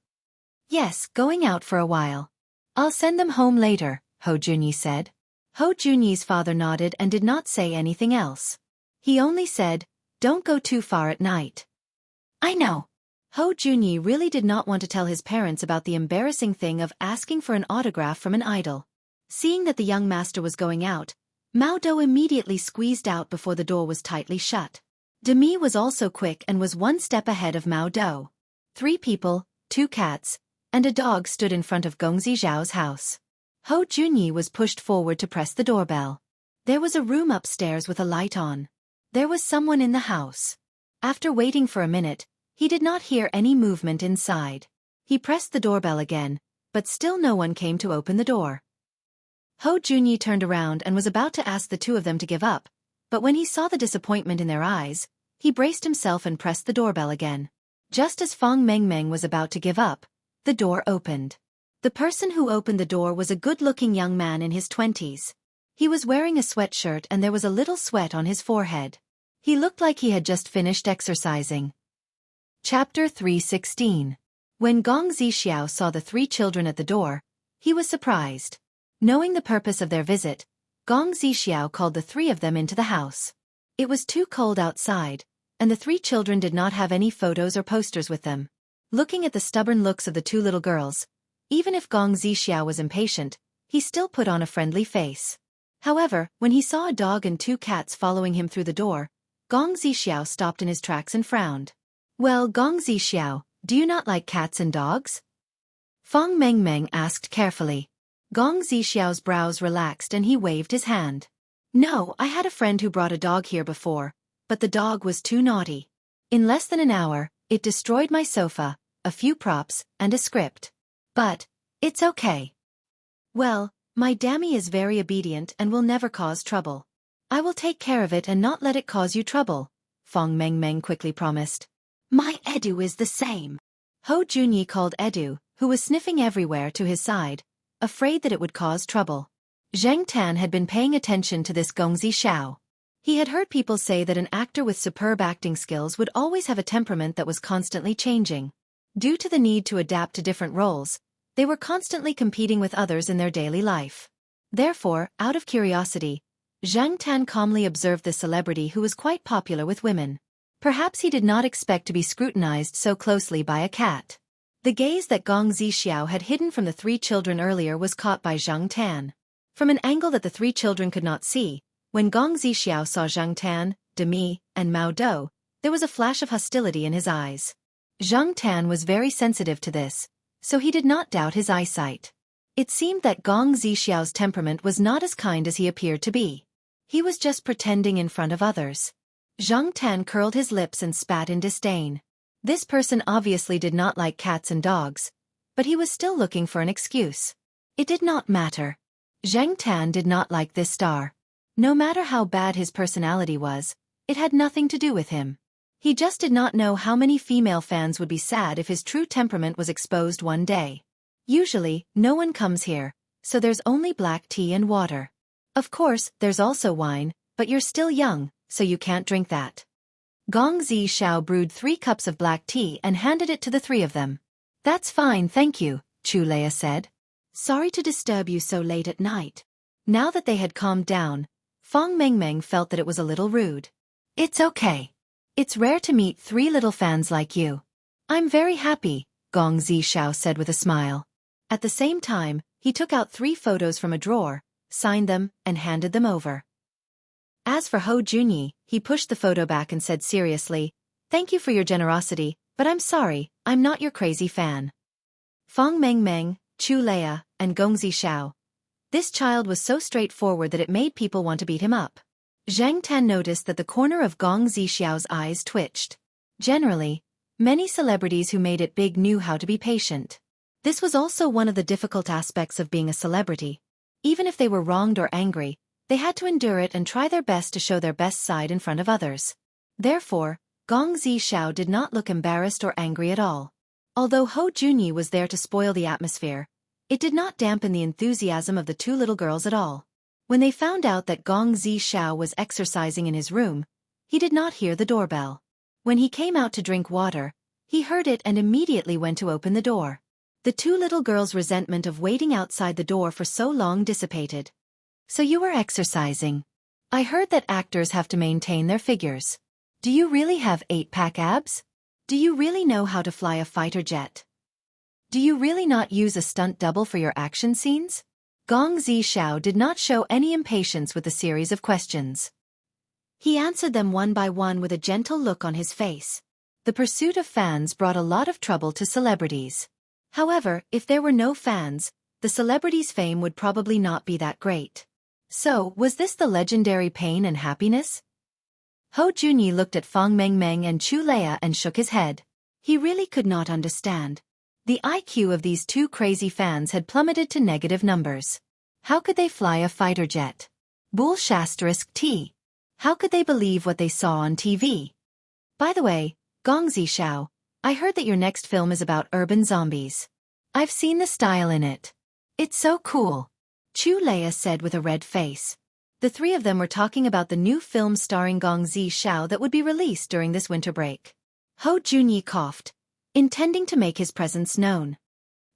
S1: "Yes, going out for a while. I'll send them home later," Hou Junyi said. Hou Junyi's father nodded and did not say anything else. He only said, "Don't go too far at night." "I know." Hou Junyi really did not want to tell his parents about the embarrassing thing of asking for an autograph from an idol. Seeing that the young master was going out, Mao Dou immediately squeezed out before the door was tightly shut. Demi was also quick and was 1 step ahead of Mao Dou. 3 people, 2 cats, and a dog stood in front of Gong Zixiao's house. Hou Junyi was pushed forward to press the doorbell. There was a room upstairs with a light on. There was someone in the house. After waiting for a minute, he did not hear any movement inside. He pressed the doorbell again, but still no one came to open the door. Hou Junyi turned around and was about to ask the 2 of them to give up, but when he saw the disappointment in their eyes, he braced himself and pressed the doorbell again. Just as Fang Mengmeng was about to give up, the door opened. The person who opened the door was a good-looking young man in his 20s. He was wearing a sweatshirt and there was a little sweat on his forehead. He looked like he had just finished exercising. Chapter 316. When Gong Zixiao saw the 3 children at the door, he was surprised. Knowing the purpose of their visit, Gong Zixiao called the 3 of them into the house. It was too cold outside, and the 3 children did not have any photos or posters with them. Looking at the stubborn looks of the 2 little girls, even if Gong Zixiao was impatient, he still put on a friendly face. However, when he saw a dog and 2 cats following him through the door, Gong Zixiao stopped in his tracks and frowned. "Well, Gong Zixiao, do you not like cats and dogs?" Fang Mengmeng asked carefully. Gong Zixiao's brows relaxed and he waved his hand. "No, I had a friend who brought a dog here before, but the dog was too naughty. In less than an hour, it destroyed my sofa, a few props, and a script. But it's okay. Well, my Dammy is very obedient and will never cause trouble. I will take care of it and not let it cause you trouble," Fang Mengmeng quickly promised. "My Edu is the same." Hou Junyi called Edu, who was sniffing everywhere, to his side, afraid that it would cause trouble. Zhang Tan had been paying attention to this Gong Zixiao. He had heard people say that an actor with superb acting skills would always have a temperament that was constantly changing. Due to the need to adapt to different roles, They were constantly competing with others in their daily life. Therefore, out of curiosity, Zhang Tan calmly observed this celebrity who was quite popular with women. Perhaps he did not expect to be scrutinized so closely by a cat. The gaze that Gong Zixiao had hidden from the three children earlier was caught by Zhang Tan. From an angle that the three children could not see, when Gong Zixiao saw Zhang Tan, Demi, and Mao Dou, there was a flash of hostility in his eyes. Zhang Tan was very sensitive to this, so he did not doubt his eyesight. It seemed that Gong Zixiao's temperament was not as kind as he appeared to be. He was just pretending in front of others. Zhang Tan curled his lips and spat in disdain. This person obviously did not like cats and dogs, but he was still looking for an excuse. It did not matter. Zhang Tan did not like this star. No matter how bad his personality was, it had nothing to do with him. He just did not know how many female fans would be sad if his true temperament was exposed one day. Usually, no one comes here, so there's only black tea and water. Of course, there's also wine, but you're still young, so you can't drink that. Gong Zixiao brewed 3 cups of black tea and handed it to the 3 of them. That's fine, thank you, Chu Leia said. Sorry to disturb you so late at night. Now that they had calmed down, Fong Mengmeng felt that it was a little rude. It's okay. It's rare to meet 3 little fans like you. I'm very happy, Gong Zixiao said with a smile. At the same time, he took out 3 photos from a drawer, signed them, and handed them over. As for Hou Junyi, he pushed the photo back and said seriously, "Thank you for your generosity, but I'm sorry, I'm not your crazy fan." Fong Mengmeng, Chu Leia, and Gong Zixiao. This child was so straightforward that it made people want to beat him up. Zhang Tan noticed that the corner of Gong Zixiao's eyes twitched. Generally, many celebrities who made it big knew how to be patient. This was also one of the difficult aspects of being a celebrity. Even if they were wronged or angry, they had to endure it and try their best to show their best side in front of others. Therefore, Gong Zixiao did not look embarrassed or angry at all. Although Hou Junyi was there to spoil the atmosphere, it did not dampen the enthusiasm of the 2 little girls at all. When they found out that Gong Zixiao was exercising in his room, he did not hear the doorbell. When he came out to drink water, he heard it and immediately went to open the door. The 2 little girls' resentment of waiting outside the door for so long dissipated. So you were exercising. I heard that actors have to maintain their figures. Do you really have 8-pack abs? Do you really know how to fly a fighter jet? Do you really not use a stunt double for your action scenes? Gong Zixiao did not show any impatience with the series of questions. He answered them one by one with a gentle look on his face. The pursuit of fans brought a lot of trouble to celebrities. However, if there were no fans, the celebrity's fame would probably not be that great. So, was this the legendary pain and happiness? Hou Junyi looked at Fong Mengmeng and Chu Leia and shook his head. He really could not understand. The IQ of these 2 crazy fans had plummeted to negative numbers. How could they fly a fighter jet? T. How could they believe what they saw on TV? By the way, Gong Zixiao, I heard that your next film is about urban zombies. I've seen the style in it. It's so cool, Chu Leia said with a red face. The 3 of them were talking about the new film starring Gong Zixiao that would be released during this winter break. Hou Junyi coughed, intending to make his presence known.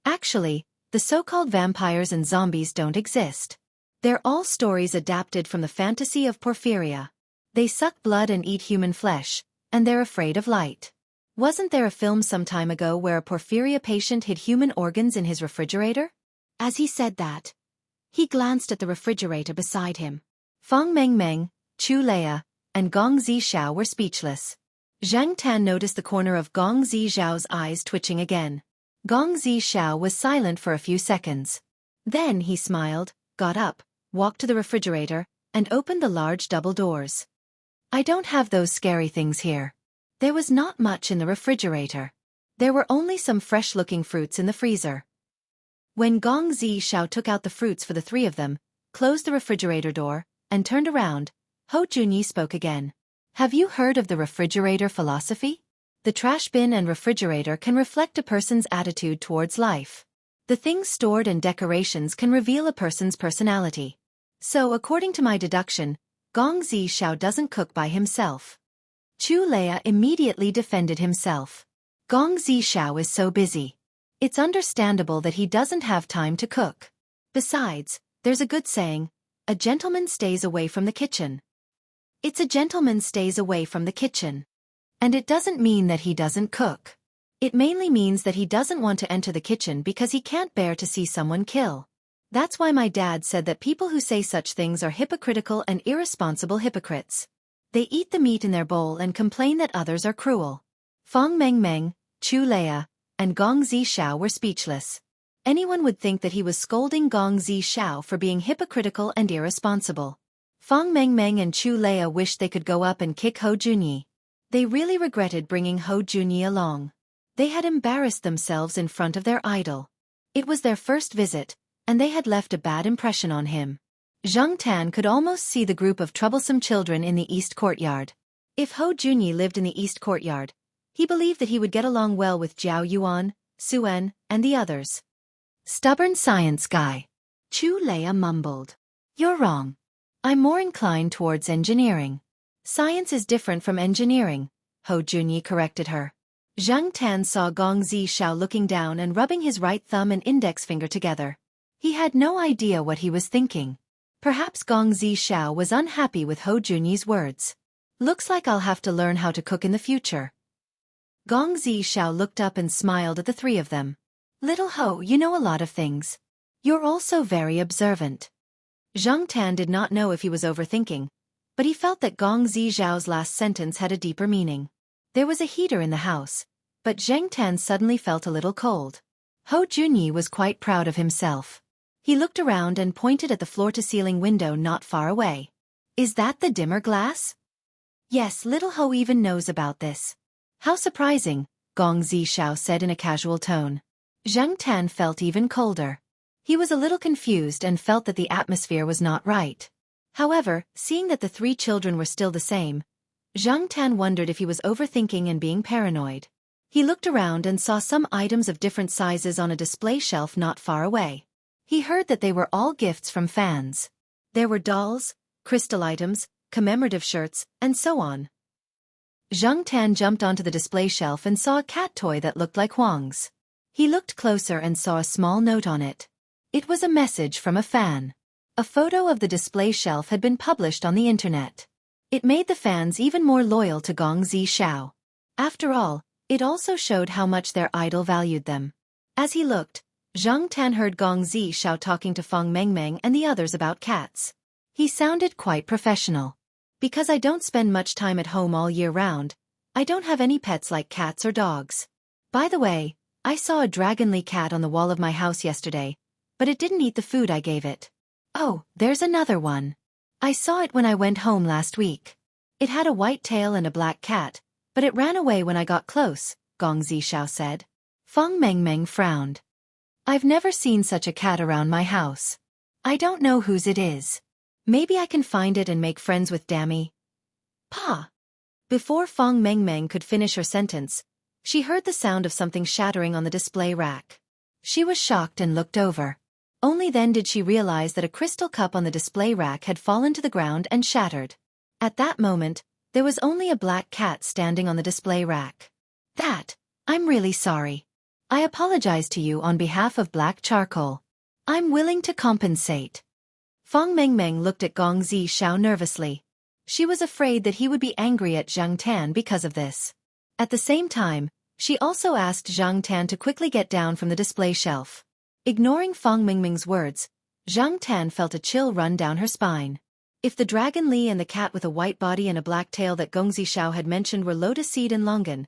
S1: Actually, the so-called vampires and zombies don't exist. They're all stories adapted from the fantasy of Porphyria. They suck blood and eat human flesh, and they're afraid of light. Wasn't there a film some time ago where a Porphyria patient hid human organs in his refrigerator? As he said that, he glanced at the refrigerator beside him. Fong Mengmeng, Chu Leia, and Gong Zixiao were speechless. Zhang Tan noticed the corner of Gong Zixiao's eyes twitching again. Gong Zixiao was silent for a few seconds. Then he smiled, got up, walked to the refrigerator, and opened the large double doors. I don't have those scary things here. There was not much in the refrigerator. There were only some fresh-looking fruits in the freezer. When Gong Zixiao took out the fruits for the 3 of them, closed the refrigerator door, and turned around, Hou Junyi spoke again. Have you heard of the refrigerator philosophy? The trash bin and refrigerator can reflect a person's attitude towards life. The things stored and decorations can reveal a person's personality. So according to my deduction, Gong Zixiao doesn't cook by himself. Chu Leia immediately defended himself. Gong Zixiao is so busy. It's understandable that he doesn't have time to cook. Besides, there's a good saying, a gentleman stays away from the kitchen. It's a gentleman stays away from the kitchen. And it doesn't mean that he doesn't cook. It mainly means that he doesn't want to enter the kitchen because he can't bear to see someone kill. That's why my dad said that people who say such things are hypocritical and irresponsible hypocrites. They eat the meat in their bowl and complain that others are cruel. Fang Mengmeng, Chu Leia, and Gong Zishao were speechless. Anyone would think that he was scolding Gong Zishao for being hypocritical and irresponsible. Fang Mengmeng and Chu Leia wished they could go up and kick Hou Junyi. They really regretted bringing Hou Junyi along. They had embarrassed themselves in front of their idol. It was their first visit, and they had left a bad impression on him. Zhang Tan could almost see the group of troublesome children in the East Courtyard. If Hou Junyi lived in the East Courtyard, he believed that he would get along well with Jiao Yuan, Suen, and the others. Stubborn science guy. Chu Leia mumbled. You're wrong. I'm more inclined towards engineering. Science is different from engineering, Hou Junyi corrected her. Zhang Tan saw Gong Zishao looking down and rubbing his right thumb and index finger together. He had no idea what he was thinking. Perhaps Gong Zishao was unhappy with Hou Junyi's words. Looks like I'll have to learn how to cook in the future. Gong Zishao looked up and smiled at the three of them. Little Hou, you know a lot of things. You're also very observant. Zhang Tan did not know if he was overthinking, but he felt that Gong Zishao's last sentence had a deeper meaning. There was a heater in the house, but Zhang Tan suddenly felt a little cold. Hou Junyi was quite proud of himself. He looked around and pointed at the floor-to-ceiling window not far away. Is that the dimmer glass? Yes, little Hou even knows about this. How surprising, Gong Zishao said in a casual tone. Zhang Tan felt even colder. He was a little confused and felt that the atmosphere was not right. However, seeing that the three children were still the same, Zhang Tan wondered if he was overthinking and being paranoid. He looked around and saw some items of different sizes on a display shelf not far away. He heard that they were all gifts from fans. There were dolls, crystal items, commemorative shirts, and so on. Zhang Tan jumped onto the display shelf and saw a cat toy that looked like Huang's. He looked closer and saw a small note on it. It was a message from a fan. A photo of the display shelf had been published on the internet. It made the fans even more loyal to Gong Zishao. After all, it also showed how much their idol valued them. As he looked, Zhang Tan heard Gong Zishao talking to Fang Mengmeng and the others about cats. He sounded quite professional. Because I don't spend much time at home all year round, I don't have any pets like cats or dogs. By the way, I saw a dragonly cat on the wall of my house yesterday, but it didn't eat the food I gave it. Oh, there's another one. I saw it when I went home last week. It had a white tail and a black cat, but it ran away when I got close, Gong Zishao said. Fang Mengmeng frowned. I've never seen such a cat around my house. I don't know whose it is. Maybe I can find it and make friends with Dammy. Pa! Before Fang Mengmeng could finish her sentence, she heard the sound of something shattering on the display rack. She was shocked and looked over. Only then did she realize that a crystal cup on the display rack had fallen to the ground and shattered. At that moment, there was only a black cat standing on the display rack. I'm really sorry. I apologize to you on behalf of Black Charcoal. I'm willing to compensate. Fang Mengmeng looked at Gong Zishao nervously. She was afraid that he would be angry at Zhang Tan because of this. At the same time, she also asked Zhang Tan to quickly get down from the display shelf. Ignoring Fang Mengmeng's words, Zhang Tan felt a chill run down her spine. If the dragon Li and the cat with a white body and a black tail that Gong Zishao had mentioned were Lotus Seed and Longan,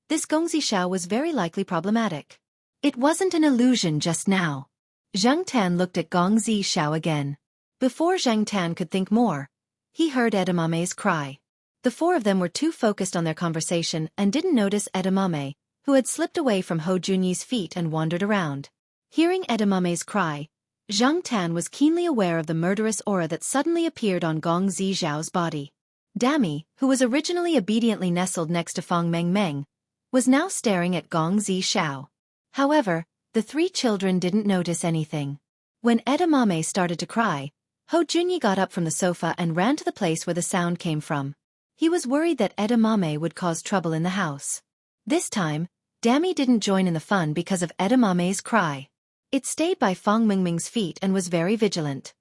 S1: this Gong Zishao was very likely problematic. It wasn't an illusion just now. Zhang Tan looked at Gong Zishao again. Before Zhang Tan could think more, he heard Edamame's cry. The four of them were too focused on their conversation and didn't notice Edamame, who had slipped away from Hou Junyi's feet and wandered around. Hearing Edamame's cry, Zhang Tan was keenly aware of the murderous aura that suddenly appeared on Gong Zishao's body. Dammy, who was originally obediently nestled next to Fang Mengmeng, was now staring at Gong Zishao. However, the three children didn't notice anything. When Edamame started to cry, Hou Junyi got up from the sofa and ran to the place where the sound came from. He was worried that Edamame would cause trouble in the house. This time, Dammy didn't join in the fun because of Edamame's cry. It stayed by Fang Mengmeng's feet and was very vigilant.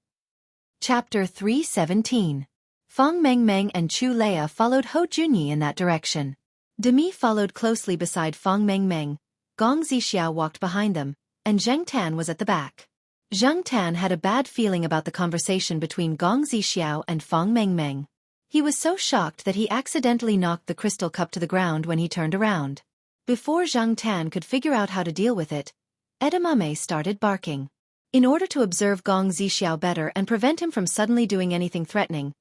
S1: Chapter 317. Fang Mengmeng and Chu Leia followed Hou Junyi in that direction. Demi followed closely beside Fang Mengmeng, Gong Zixiao walked behind them, and Zheng Tan was at the back. Zheng Tan had a bad feeling about the conversation between Gong Zixiao and Fang Mengmeng. He was so shocked that he accidentally knocked the crystal cup to the ground when he turned around. Before Zheng Tan could figure out how to deal with it, Edamame started barking. In order to observe Gong Zixiao better and prevent him from suddenly doing anything threatening,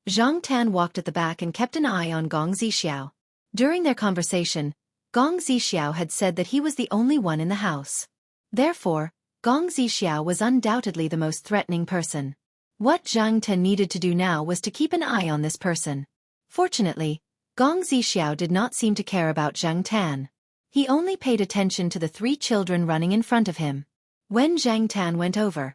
S1: Zheng Tan walked at the back and kept an eye on Gong Zixiao. During their conversation, Gong Zixiao had said that he was the only one in the house. Therefore, Gong Zixiao was undoubtedly the most threatening person. What Zheng Tan needed to do now was to keep an eye on this person. Fortunately, Gong Zixiao did not seem to care about Zheng Tan. He only paid attention to the 3 children running in front of him. When Zheng Tan went over,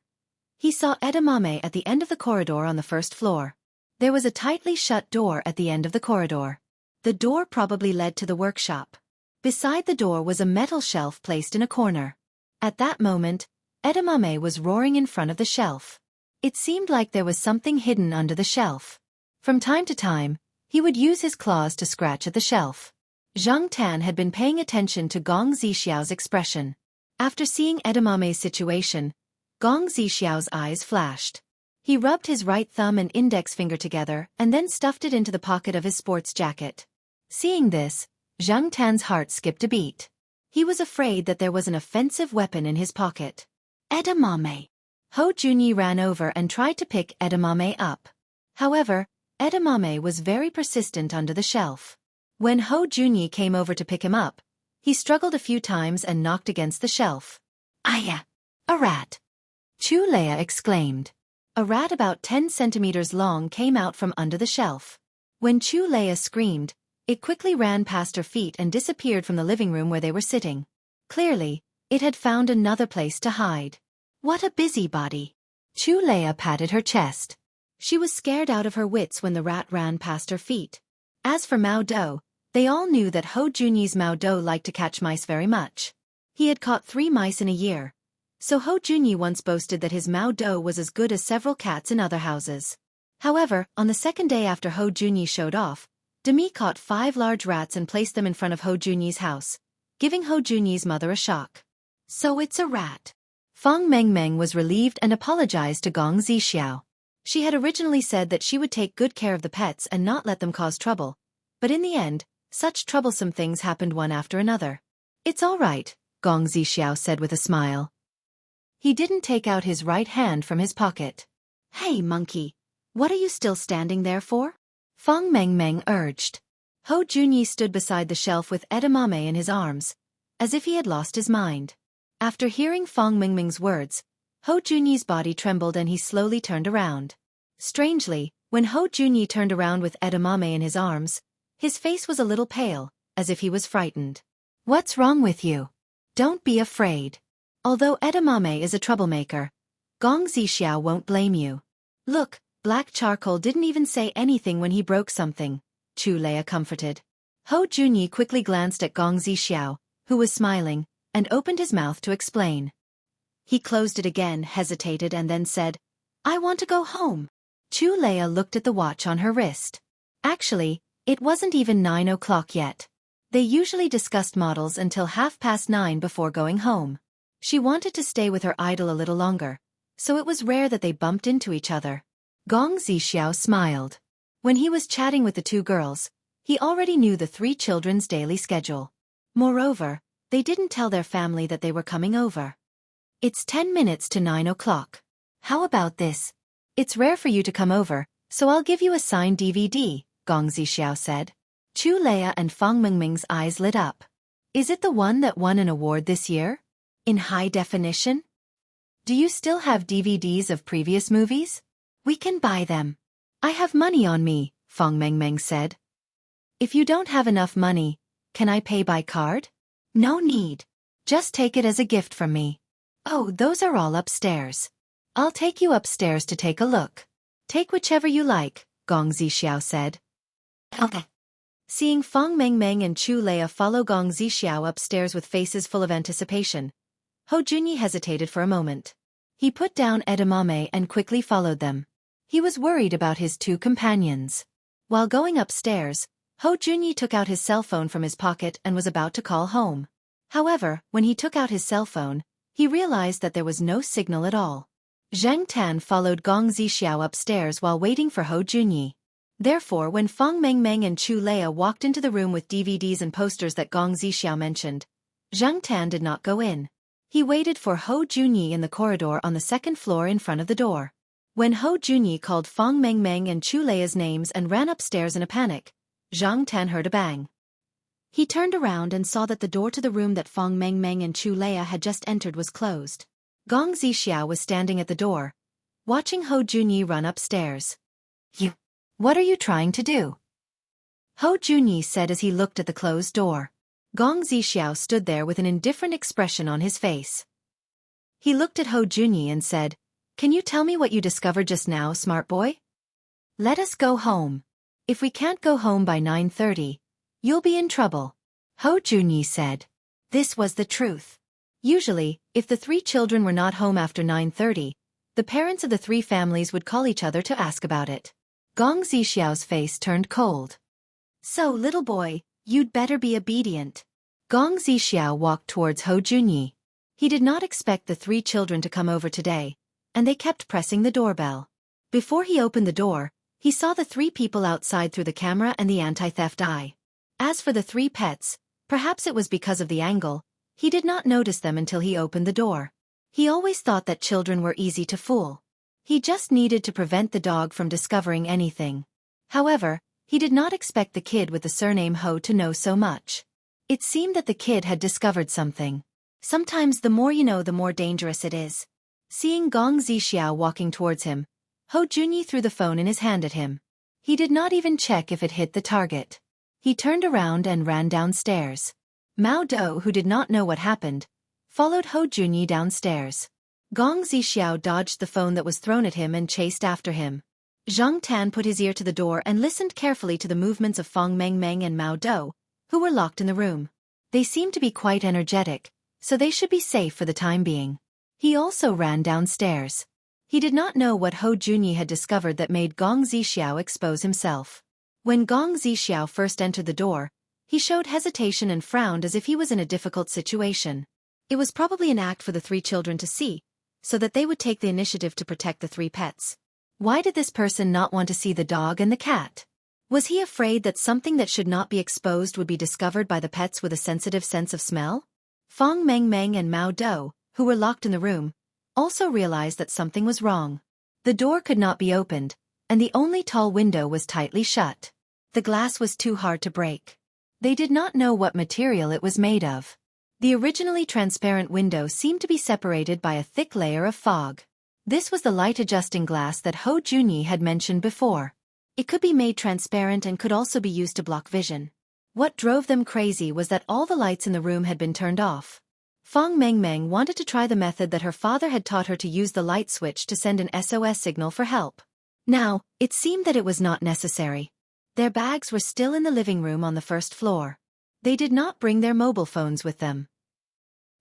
S1: he saw Edamame at the end of the corridor on the first floor. There was a tightly shut door at the end of the corridor. The door probably led to the workshop. Beside the door was a metal shelf placed in a corner. At that moment, Edamame was roaring in front of the shelf. It seemed like there was something hidden under the shelf. From time to time, he would use his claws to scratch at the shelf. Zheng Tan had been paying attention to Gong Zixiao's expression. After seeing Edamame's situation, Gong Zixiao's eyes flashed. He rubbed his right thumb and index finger together and then stuffed it into the pocket of his sports jacket. Seeing this, Zheng Tan's heart skipped a beat. He was afraid that there was an offensive weapon in his pocket. Edamame. Hou Junyi ran over and tried to pick Edamame up. However, Edamame was very persistent under the shelf. When Hou Junyi came over to pick him up, he struggled a few times and knocked against the shelf. Aya! A rat! Chu Leia exclaimed. A rat about 10 centimeters long came out from under the shelf. When Chu Leia screamed, it quickly ran past her feet and disappeared from the living room where they were sitting. Clearly, it had found another place to hide. What a busybody! Chu Leia patted her chest. She was scared out of her wits when the rat ran past her feet. As for Mao Dou, they all knew that Hou Junyi's Mao Dou liked to catch mice very much. He had caught 3 mice in a year. So Hou Junyi once boasted that his Mao Dou was as good as several cats in other houses. However, on the second day after Hou Junyi showed off, Demi caught 5 large rats and placed them in front of Hou Junyi's house, giving Hou Junyi's mother a shock. So it's a rat. Fang Mengmeng was relieved and apologized to Gong Zixiao. She had originally said that she would take good care of the pets and not let them cause trouble, but in the end, such troublesome things happened one after another. It's all right, Gong Zixiao said with a smile. He didn't take out his right hand from his pocket. Hey, monkey, what are you still standing there for? Fang Mengmeng urged. Hou Junyi stood beside the shelf with Edamame in his arms, as if he had lost his mind. After hearing Fang Mengmeng's words, Hou Junyi's body trembled and he slowly turned around. Strangely, when Hou Junyi turned around with Edamame in his arms, his face was a little pale, as if he was frightened. What's wrong with you? Don't be afraid. Although Edamame is a troublemaker, Gong Zixiao won't blame you. Look, Black Charcoal didn't even say anything when he broke something, Chu Leia comforted. Hou Junyi quickly glanced at Gong Zixiao, who was smiling, and opened his mouth to explain. He closed it again, hesitated and then said, I want to go home. Chu Leia looked at the watch on her wrist. Actually, it wasn't even 9 o'clock yet. They usually discussed models until 9:30 before going home. She wanted to stay with her idol a little longer, so it was rare that they bumped into each other. Gong Zixiao smiled. When he was chatting with the 2 girls, he already knew the 3 children's daily schedule. Moreover, they didn't tell their family that they were coming over. It's 10 minutes to 9 o'clock. How about this? It's rare for you to come over, so I'll give you a signed DVD, Gong Zixiao said. Chu Leia and Fang Mengmeng's eyes lit up. Is it the one that won an award this year? In high definition? Do you still have DVDs of previous movies? We can buy them. I have money on me, Fang Mengmeng said. If you don't have enough money, can I pay by card? No need. Just take it as a gift from me. Oh, those are all upstairs. I'll take you upstairs to take a look. Take whichever you like, Gong Zixiao said. Okay. Seeing Fang Mengmeng and Chu Leia follow Gong Zixiao upstairs with faces full of anticipation, Hou Junyi hesitated for a moment. He put down edamame and quickly followed them. He was worried about his two companions. While going upstairs, Hou Junyi took out his cell phone from his pocket and was about to call home. However, when he took out his cell phone, he realized that there was no signal at all. Zhang Tan followed Gong Zixiao upstairs while waiting for Hou Junyi. Therefore, when Fang Mengmeng and Chu Leia walked into the room with DVDs and posters that Gong Zixiao mentioned, Zhang Tan did not go in. He waited for Hou Junyi in the corridor on the second floor in front of the door. When Hou Junyi called Fang Mengmeng and Chu Leia's names and ran upstairs in a panic, Zhang Tan heard a bang. He turned around and saw that the door to the room that Fang Mengmeng and Chu Leia had just entered was closed. Gong Zixiao was standing at the door, watching Hou Junyi run upstairs. What are you trying to do?" Hou Junyi said as he looked at the closed door. Gong Zixiao stood there with an indifferent expression on his face. He looked at Hou Junyi and said, "Can you tell me what you discovered just now, smart boy? Let us go home. If we can't go home by 9:30, you'll be in trouble." Hou Junyi said. This was the truth. Usually, if the three children were not home after 9:30, the parents of the three families would call each other to ask about it. Gong Zixiao's face turned cold. "So, little boy, you'd better be obedient." Gong Zixiao walked towards Hou Junyi. He did not expect the three children to come over today, and they kept pressing the doorbell. Before he opened the door, he saw the three people outside through the camera and the anti-theft eye. As for the three pets, perhaps it was because of the angle, he did not notice them until he opened the door. He always thought that children were easy to fool. He just needed to prevent the dog from discovering anything. However, he did not expect the kid with the surname Ho to know so much. It seemed that the kid had discovered something. Sometimes the more you know, the more dangerous it is. Seeing Gong Zixiao walking towards him, Hou Junyi threw the phone in his hand at him. He did not even check if it hit the target. He turned around and ran downstairs. Mao Dou, who did not know what happened, followed Hou Junyi downstairs. Gong Zixiao dodged the phone that was thrown at him and chased after him. Zhang Tan put his ear to the door and listened carefully to the movements of Fang Mengmeng and Mao Dou, who were locked in the room. They seemed to be quite energetic, so they should be safe for the time being. He also ran downstairs. He did not know what Hou Junyi had discovered that made Gong Zixiao expose himself. When Gong Zixiao first entered the door, he showed hesitation and frowned as if he was in a difficult situation. It was probably an act for the three children to see, so that they would take the initiative to protect the three pets. Why did this person not want to see the dog and the cat? Was he afraid that something that should not be exposed would be discovered by the pets with a sensitive sense of smell? Fang Mengmeng and Mao Dou, who were locked in the room, also realized that something was wrong. The door could not be opened, and the only tall window was tightly shut. The glass was too hard to break. They did not know what material it was made of. The originally transparent window seemed to be separated by a thick layer of fog. This was the light-adjusting glass that Hou Junyi had mentioned before. It could be made transparent and could also be used to block vision. What drove them crazy was that all the lights in the room had been turned off. Fang Mengmeng wanted to try the method that her father had taught her to use the light switch to send an SOS signal for help. Now, it seemed that it was not necessary. Their bags were still in the living room on the first floor. They did not bring their mobile phones with them.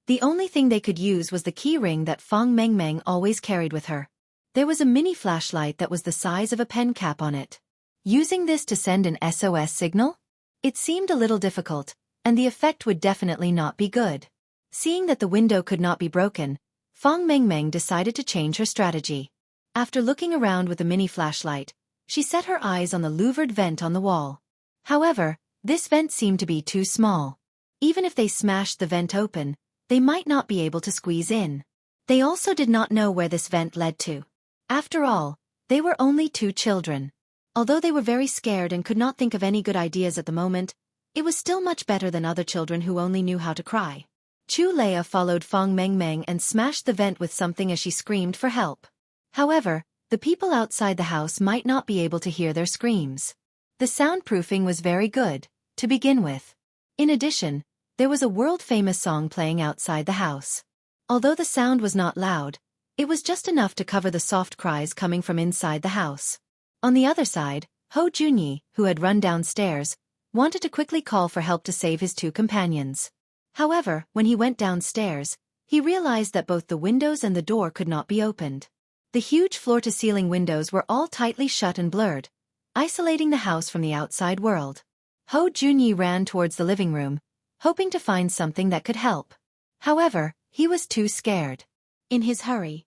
S1: The only thing they could use was the key ring that Fang Mengmeng always carried with her. There was a mini flashlight that was the size of a pen cap on it. Using this to send an SOS signal? It seemed a little difficult, and the effect would definitely not be good. Seeing that the window could not be broken, Fang Mengmeng decided to change her strategy. After looking around with the mini flashlight, she set her eyes on the louvered vent on the wall. However, this vent seemed to be too small. Even if they smashed the vent open, they might not be able to squeeze in. They also did not know where this vent led to. After all, they were only two children. Although they were very scared and could not think of any good ideas at the moment, it was still much better than other children who only knew how to cry. Chu Leia followed Fang Mengmeng and smashed the vent with something as she screamed for help. However, the people outside the house might not be able to hear their screams. The soundproofing was very good, to begin with. In addition, there was a world-famous song playing outside the house. Although the sound was not loud, it was just enough to cover the soft cries coming from inside the house. On the other side, Hou Junyi, who had run downstairs, wanted to quickly call for help to save his two companions. However, when he went downstairs, he realized that both the windows and the door could not be opened. The huge floor-to-ceiling windows were all tightly shut and blurred, isolating the house from the outside world. Ho Junyi ran towards the living room, hoping to find something that could help. However, he was too scared. In his hurry,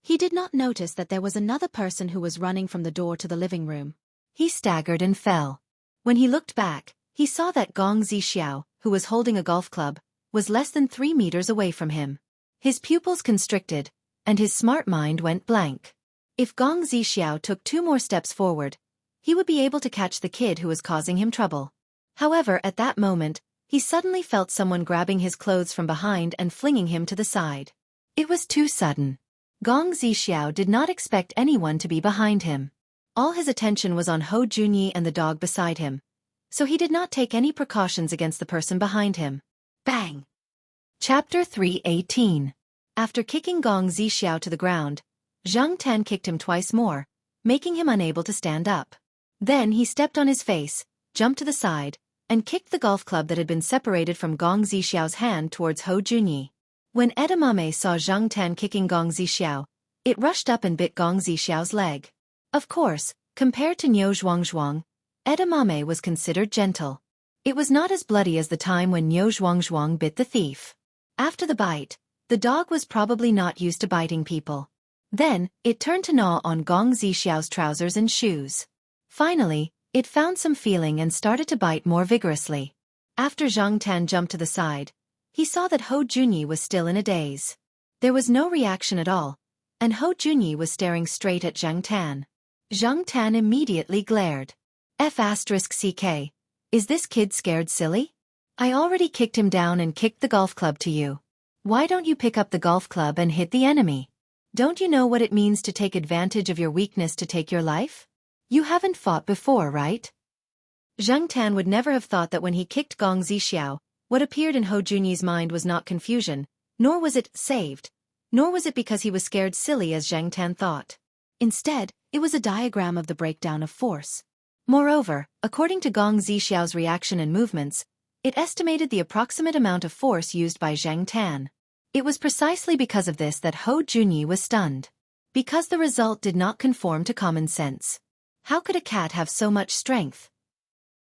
S1: he did not notice that there was another person who was running from the door to the living room. He staggered and fell. When he looked back, he saw that Gong Zixiao, who was holding a golf club, was less than 3 meters away from him. His pupils constricted, and his smart mind went blank. If Gong Zixiao took 2 more steps forward, he would be able to catch the kid who was causing him trouble. However, at that moment, he suddenly felt someone grabbing his clothes from behind and flinging him to the side. It was too sudden. Gong Zixiao did not expect anyone to be behind him. All his attention was on Ho Junyi and the dog beside him, so he did not take any precautions against the person behind him. Bang! Chapter 3:18. After kicking Gong Zixiao to the ground, Zhang Tan kicked him twice more, making him unable to stand up. Then he stepped on his face, jumped to the side, and kicked the golf club that had been separated from Gong Zixiao's hand towards Ho Junyi. When edamame saw Zhang Tan kicking Gong Zixiao, it rushed up and bit Gong Zixiao's leg. Of course, compared to Niu Zhuangzhuang, edamame was considered gentle. It was not as bloody as the time when Niu Zhuangzhuang bit the thief. After the bite, the dog was probably not used to biting people. Then, it turned to gnaw on Gong Zixiao's trousers and shoes. Finally, it found some feeling and started to bite more vigorously. After Zhang Tan jumped to the side, he saw that Ho Junyi was still in a daze. There was no reaction at all, and Ho Junyi was staring straight at Zhang Tan. Zhang Tan immediately glared. F***ck, is this kid scared silly? I already kicked him down and kicked the golf club to you. Why don't you pick up the golf club and hit the enemy? Don't you know what it means to take advantage of your weakness to take your life? You haven't fought before, right? Zhang Tan would never have thought that when he kicked Gong Zixiao, what appeared in Ho Junyi's mind was not confusion, nor was it saved, nor was it because he was scared silly as Zhang Tan thought. Instead, it was a diagram of the breakdown of force. Moreover, according to Gong Zixiao's reaction and movements, it estimated the approximate amount of force used by Zhang Tan. It was precisely because of this that Ho Junyi was stunned. Because the result did not conform to common sense. How could a cat have so much strength?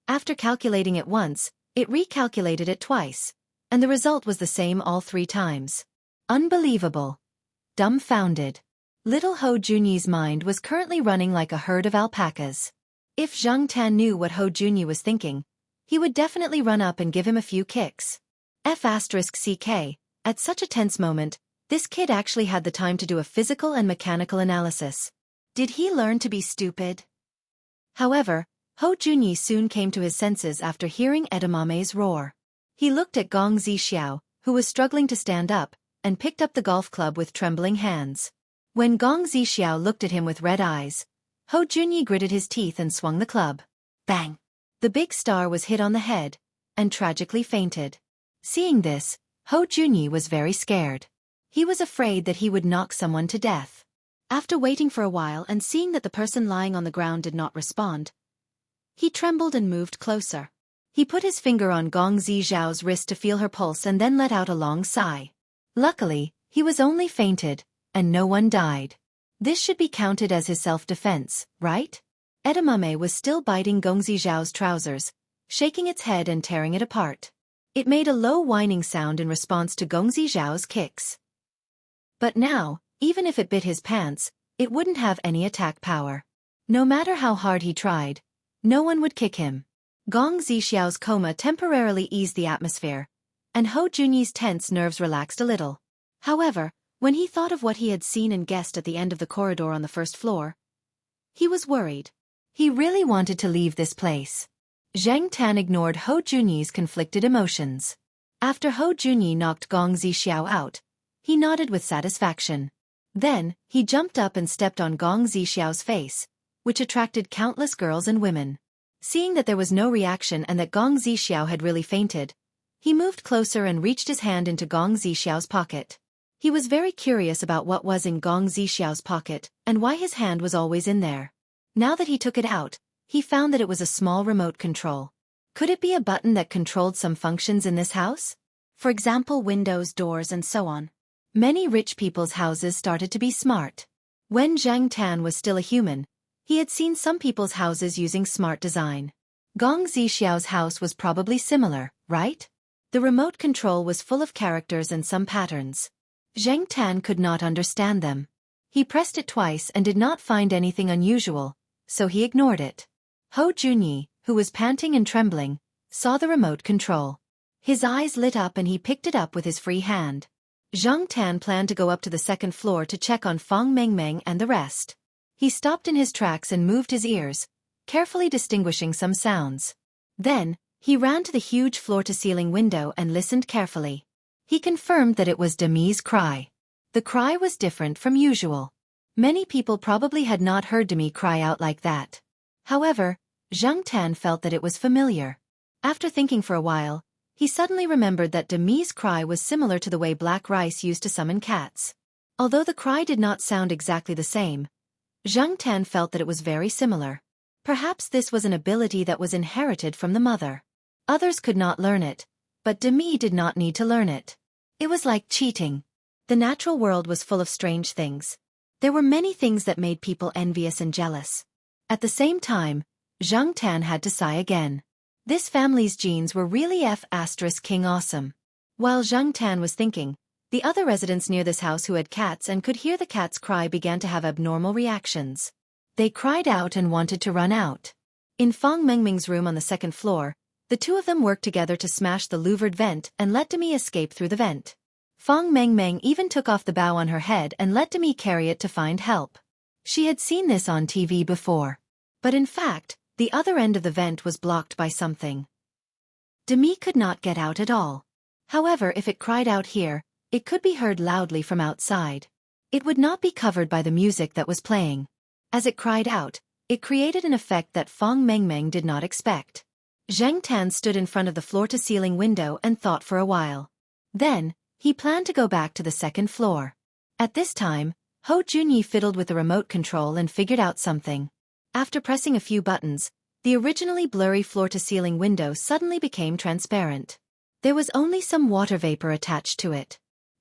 S1: After calculating it once, it recalculated it twice, and the result was the same all 3 times. Unbelievable. Dumbfounded. Little Ho Junyi's mind was currently running like a herd of alpacas. If Zhang Tan knew what Ho Junyi was thinking, he would definitely run up and give him a few kicks. F***ck, at such a tense moment, this kid actually had the time to do a physical and mechanical analysis. Did he learn to be stupid? However, Ho Junyi soon came to his senses after hearing edamame's roar. He looked at Gong Zixiao, who was struggling to stand up, and picked up the golf club with trembling hands. When Gong Zixiao looked at him with red eyes, Ho Junyi gritted his teeth and swung the club. Bang! The big star was hit on the head, and tragically fainted. Seeing this, Ho Junyi was very scared. He was afraid that he would knock someone to death. After waiting for a while and seeing that the person lying on the ground did not respond, he trembled and moved closer. He put his finger on Gong Zixiao's wrist to feel her pulse and then let out a long sigh. Luckily, he was only fainted, and no one died. This should be counted as his self-defense, right? Edamame was still biting Gong Zixiao's trousers, shaking its head and tearing it apart. It made a low whining sound in response to Gong Zixiao's kicks. But now, even if it bit his pants, it wouldn't have any attack power. No matter how hard he tried, no one would kick him. Gong Zixiao's coma temporarily eased the atmosphere, and Ho Junyi's tense nerves relaxed a little. However, when he thought of what he had seen and guessed at the end of the corridor on the first floor, he was worried. He really wanted to leave this place. Zhang Tan ignored Ho Junyi's conflicted emotions. After Ho Junyi knocked Gong Zixiao out, he nodded with satisfaction. Then, he jumped up and stepped on Gong Zixiao's face, which attracted countless girls and women. Seeing that there was no reaction and that Gong Zixiao had really fainted, he moved closer and reached his hand into Gong Zixiao's pocket. He was very curious about what was in Gong Zixiao's pocket and why his hand was always in there. Now that he took it out, he found that it was a small remote control. Could it be a button that controlled some functions in this house? For example, windows, doors, and so on. Many rich people's houses started to be smart. When Zhang Tan was still a human, he had seen some people's houses using smart design. Gong Zixiao's house was probably similar, right? The remote control was full of characters and some patterns. Zhang Tan could not understand them. He pressed it twice and did not find anything unusual, so he ignored it. Hou Junyi, who was panting and trembling, saw the remote control. His eyes lit up and he picked it up with his free hand. Zhang Tan planned to go up to the second floor to check on Fang Mengmeng and the rest. He stopped in his tracks and moved his ears, carefully distinguishing some sounds. Then, he ran to the huge floor-to-ceiling window and listened carefully. He confirmed that it was Demi's cry. The cry was different from usual. Many people probably had not heard Demi cry out like that. However, Zhang Tan felt that it was familiar. After thinking for a while, he suddenly remembered that Demi's cry was similar to the way black rice used to summon cats. Although the cry did not sound exactly the same, Zhang Tan felt that it was very similar. Perhaps this was an ability that was inherited from the mother. Others could not learn it, but Demi did not need to learn it. It was like cheating. The natural world was full of strange things. There were many things that made people envious and jealous. At the same time, Zhang Tan had to sigh again. This family's genes were really King awesome. While Zhang Tan was thinking, the other residents near this house who had cats and could hear the cats cry began to have abnormal reactions. They cried out and wanted to run out. In Fang Mengming's room on the second floor, the two of them worked together to smash the louvered vent and let Demi escape through the vent. Fang Mengmeng even took off the bow on her head and let Demi carry it to find help. She had seen this on TV before. But in fact, the other end of the vent was blocked by something. Demi could not get out at all. However, if it cried out here, it could be heard loudly from outside. It would not be covered by the music that was playing. As it cried out, it created an effect that Fang Mengmeng did not expect. Zhang Tan stood in front of the floor-to-ceiling window and thought for a while. Then, he planned to go back to the second floor. At this time, Hou Junyi fiddled with the remote control and figured out something. After pressing a few buttons, the originally blurry floor-to-ceiling window suddenly became transparent. There was only some water vapor attached to it.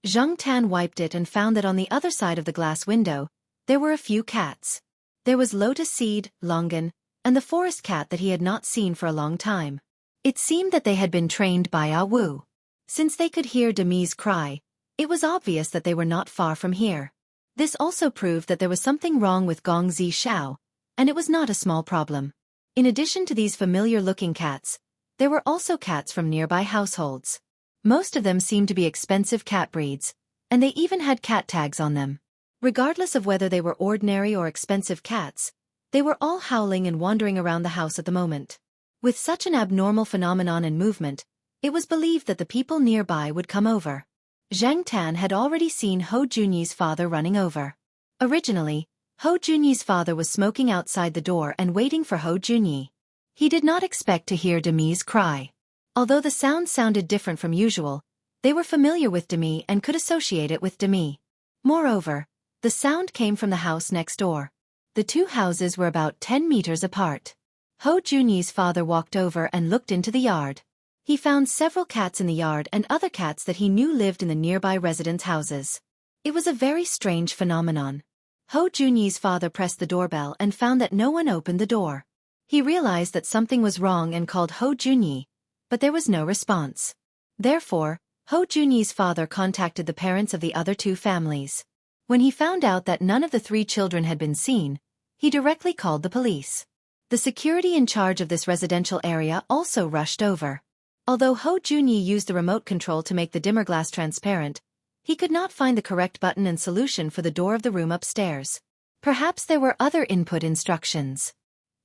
S1: Zhang Tan wiped it and found that on the other side of the glass window, there were a few cats. There was Lotus Seed, Longan, and the forest cat that he had not seen for a long time. It seemed that they had been trained by Ah Wu. Since they could hear Demi's cry, it was obvious that they were not far from here. This also proved that there was something wrong with Gong Zixiao, and it was not a small problem. In addition to these familiar-looking cats, there were also cats from nearby households. Most of them seemed to be expensive cat breeds, and they even had cat tags on them. Regardless of whether they were ordinary or expensive cats, they were all howling and wandering around the house at the moment. With such an abnormal phenomenon and movement, it was believed that the people nearby would come over. Zhang Tan had already seen Hou Junyi's father running over. Originally, Hou Junyi's father was smoking outside the door and waiting for Hou Junyi. He did not expect to hear Demi's cry. Although the sound sounded different from usual, they were familiar with Demi and could associate it with Demi. Moreover, the sound came from the house next door. The two houses were about 10 meters apart. Hou Junyi's father walked over and looked into the yard. He found several cats in the yard and other cats that he knew lived in the nearby residents' houses. It was a very strange phenomenon. Hou Junyi's father pressed the doorbell and found that no one opened the door. He realized that something was wrong and called Hou Junyi, but there was no response. Therefore, Hou Junyi's father contacted the parents of the other two families. When he found out that none of the three children had been seen, he directly called the police. The security in charge of this residential area also rushed over. Although Hou Junyi used the remote control to make the dimmer glass transparent, he could not find the correct button and solution for the door of the room upstairs. Perhaps there were other input instructions.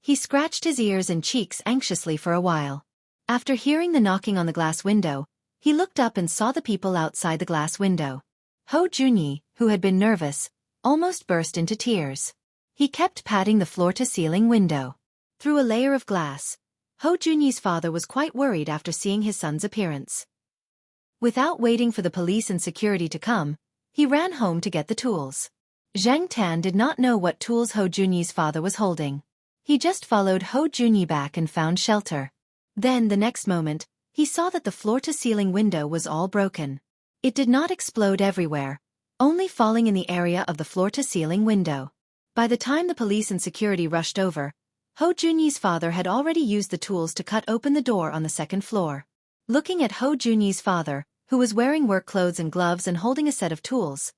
S1: He scratched his ears and cheeks anxiously for a while. After hearing the knocking on the glass window, he looked up and saw the people outside the glass window. Hou Junyi, who had been nervous, almost burst into tears. He kept patting the floor-to-ceiling window. Through a layer of glass, Hou Junyi's father was quite worried after seeing his son's appearance. Without waiting for the police and security to come, he ran home to get the tools. Zhang Tan did not know what tools Hou Junyi's father was holding. He just followed Hou Junyi back and found shelter. Then, the next moment, he saw that the floor-to-ceiling window was all broken. It did not explode everywhere, only falling in the area of the floor-to-ceiling window. By the time the police and security rushed over, Ho Junyi's father had already used the tools to cut open the door on the second floor. Looking at Ho Junyi's father, who was wearing work clothes and gloves and holding a set of tools,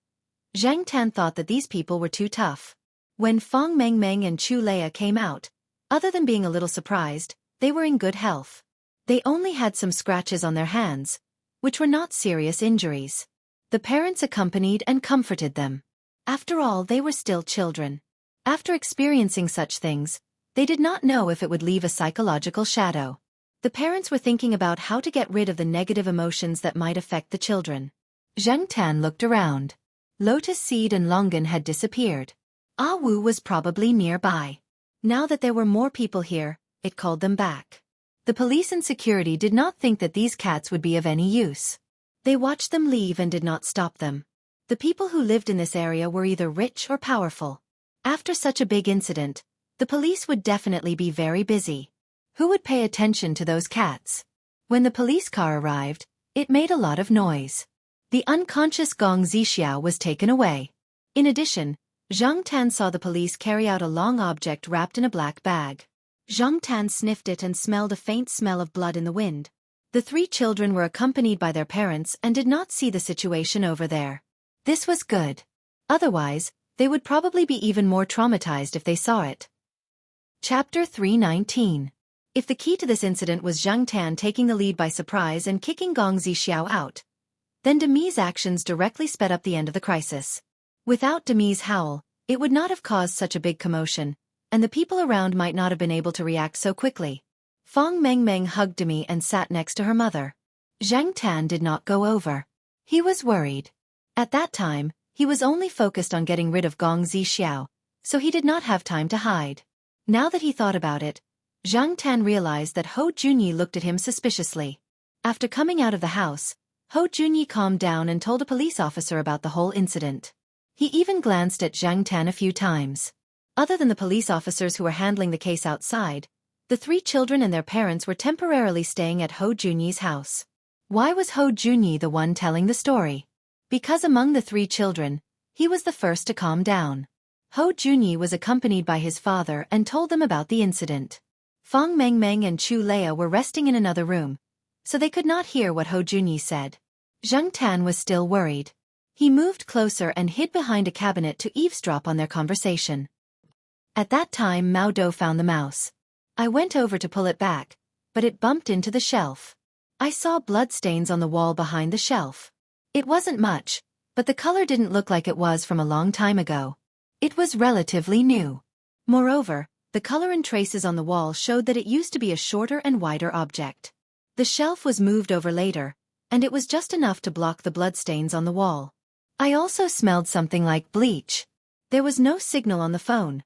S1: Zhang Tan thought that these people were too tough. When Fang Mengmeng and Chu Leia came out, other than being a little surprised, they were in good health. They only had some scratches on their hands, which were not serious injuries. The parents accompanied and comforted them. After all, they were still children. After experiencing such things, they did not know if it would leave a psychological shadow. The parents were thinking about how to get rid of the negative emotions that might affect the children. Zhang Tan looked around. Lotus Seed and Longan had disappeared. Ah Wu was probably nearby. Now that there were more people here, it called them back. The police and security did not think that these cats would be of any use. They watched them leave and did not stop them. The people who lived in this area were either rich or powerful. After such a big incident, the police would definitely be very busy. Who would pay attention to those cats? When the police car arrived, it made a lot of noise. The unconscious Gong Zixiao was taken away. In addition, Zhang Tan saw the police carry out a long object wrapped in a black bag. Zhang Tan sniffed it and smelled a faint smell of blood in the wind. The three children were accompanied by their parents and did not see the situation over there. This was good. Otherwise, they would probably be even more traumatized if they saw it. Chapter 319. If the key to this incident was Zhang Tan taking the lead by surprise and kicking Gong Zixiao out, then Demi's actions directly sped up the end of the crisis. Without Demi's howl, it would not have caused such a big commotion, and the people around might not have been able to react so quickly. Fang Mengmeng hugged Demi and sat next to her mother. Zhang Tan did not go over. He was worried. At that time, he was only focused on getting rid of Gong Zixiao, so he did not have time to hide. Now that he thought about it, Zhang Tan realized that Ho Junyi looked at him suspiciously. After coming out of the house, Ho Junyi calmed down and told a police officer about the whole incident. He even glanced at Zhang Tan a few times. Other than the police officers who were handling the case outside, the three children and their parents were temporarily staying at Ho Junyi's house. Why was Ho Junyi the one telling the story? Because among the three children, he was the first to calm down. Ho Junyi was accompanied by his father and told them about the incident. Fang Mengmeng and Chu Leia were resting in another room, so they could not hear what Ho Junyi said. Zhang Tan was still worried. He moved closer and hid behind a cabinet to eavesdrop on their conversation. At that time Mao Do found the mouse. I went over to pull it back, but it bumped into the shelf. I saw bloodstains on the wall behind the shelf. It wasn't much, but the color didn't look like it was from a long time ago. It was relatively new. Moreover, the color and traces on the wall showed that it used to be a shorter and wider object. The shelf was moved over later, and it was just enough to block the bloodstains on the wall. I also smelled something like bleach. There was no signal on the phone.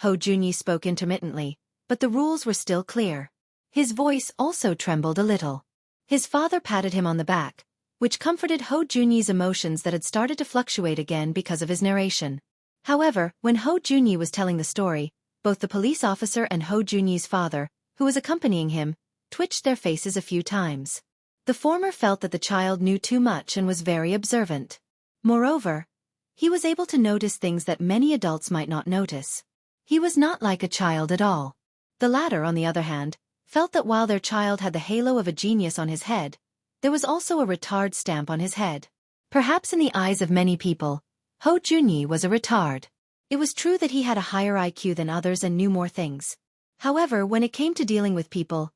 S1: Ho Junyi spoke intermittently, but the rules were still clear. His voice also trembled a little. His father patted him on the back, which comforted Ho Junyi's emotions that had started to fluctuate again because of his narration. However, when Ho Junyi was telling the story, both the police officer and Ho Junyi's father, who was accompanying him, twitched their faces a few times. The former felt that the child knew too much and was very observant. Moreover, he was able to notice things that many adults might not notice. He was not like a child at all. The latter, on the other hand, felt that while their child had the halo of a genius on his head, there was also a retard stamp on his head. Perhaps in the eyes of many people, Ho Junyi was a retard. It was true that he had a higher IQ than others and knew more things. However, when it came to dealing with people,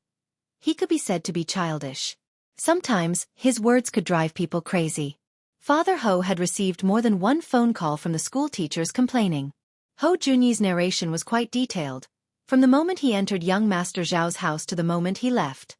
S1: he could be said to be childish. Sometimes, his words could drive people crazy. Father Ho had received more than one phone call from the school teachers complaining. Ho Junyi's narration was quite detailed, from the moment he entered young Master Zhao's house to the moment he left.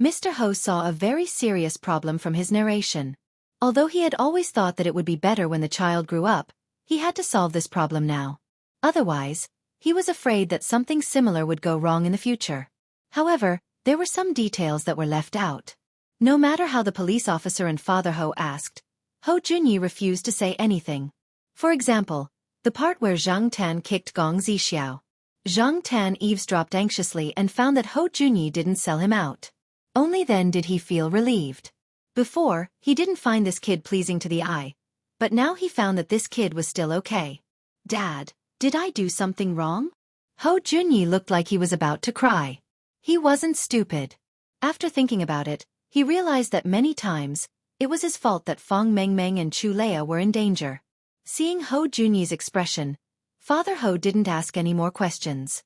S1: Mr. Ho saw a very serious problem from his narration. Although he had always thought that it would be better when the child grew up, he had to solve this problem now. Otherwise, he was afraid that something similar would go wrong in the future. However, there were some details that were left out. No matter how the police officer and Father Ho asked, Ho Junyi refused to say anything. For example, the part where Zhang Tan kicked Gong Zixiao. Zhang Tan eavesdropped anxiously and found that Hou Junyi didn't sell him out. Only then did he feel relieved. Before, he didn't find this kid pleasing to the eye, but now he found that this kid was still okay. Dad, did I do something wrong? Hou Junyi looked like he was about to cry. He wasn't stupid. After thinking about it, he realized that many times, it was his fault that Fang Mengmeng and Chu Leia were in danger. Seeing Hou Junyi's expression, Father Hou didn't ask any more questions.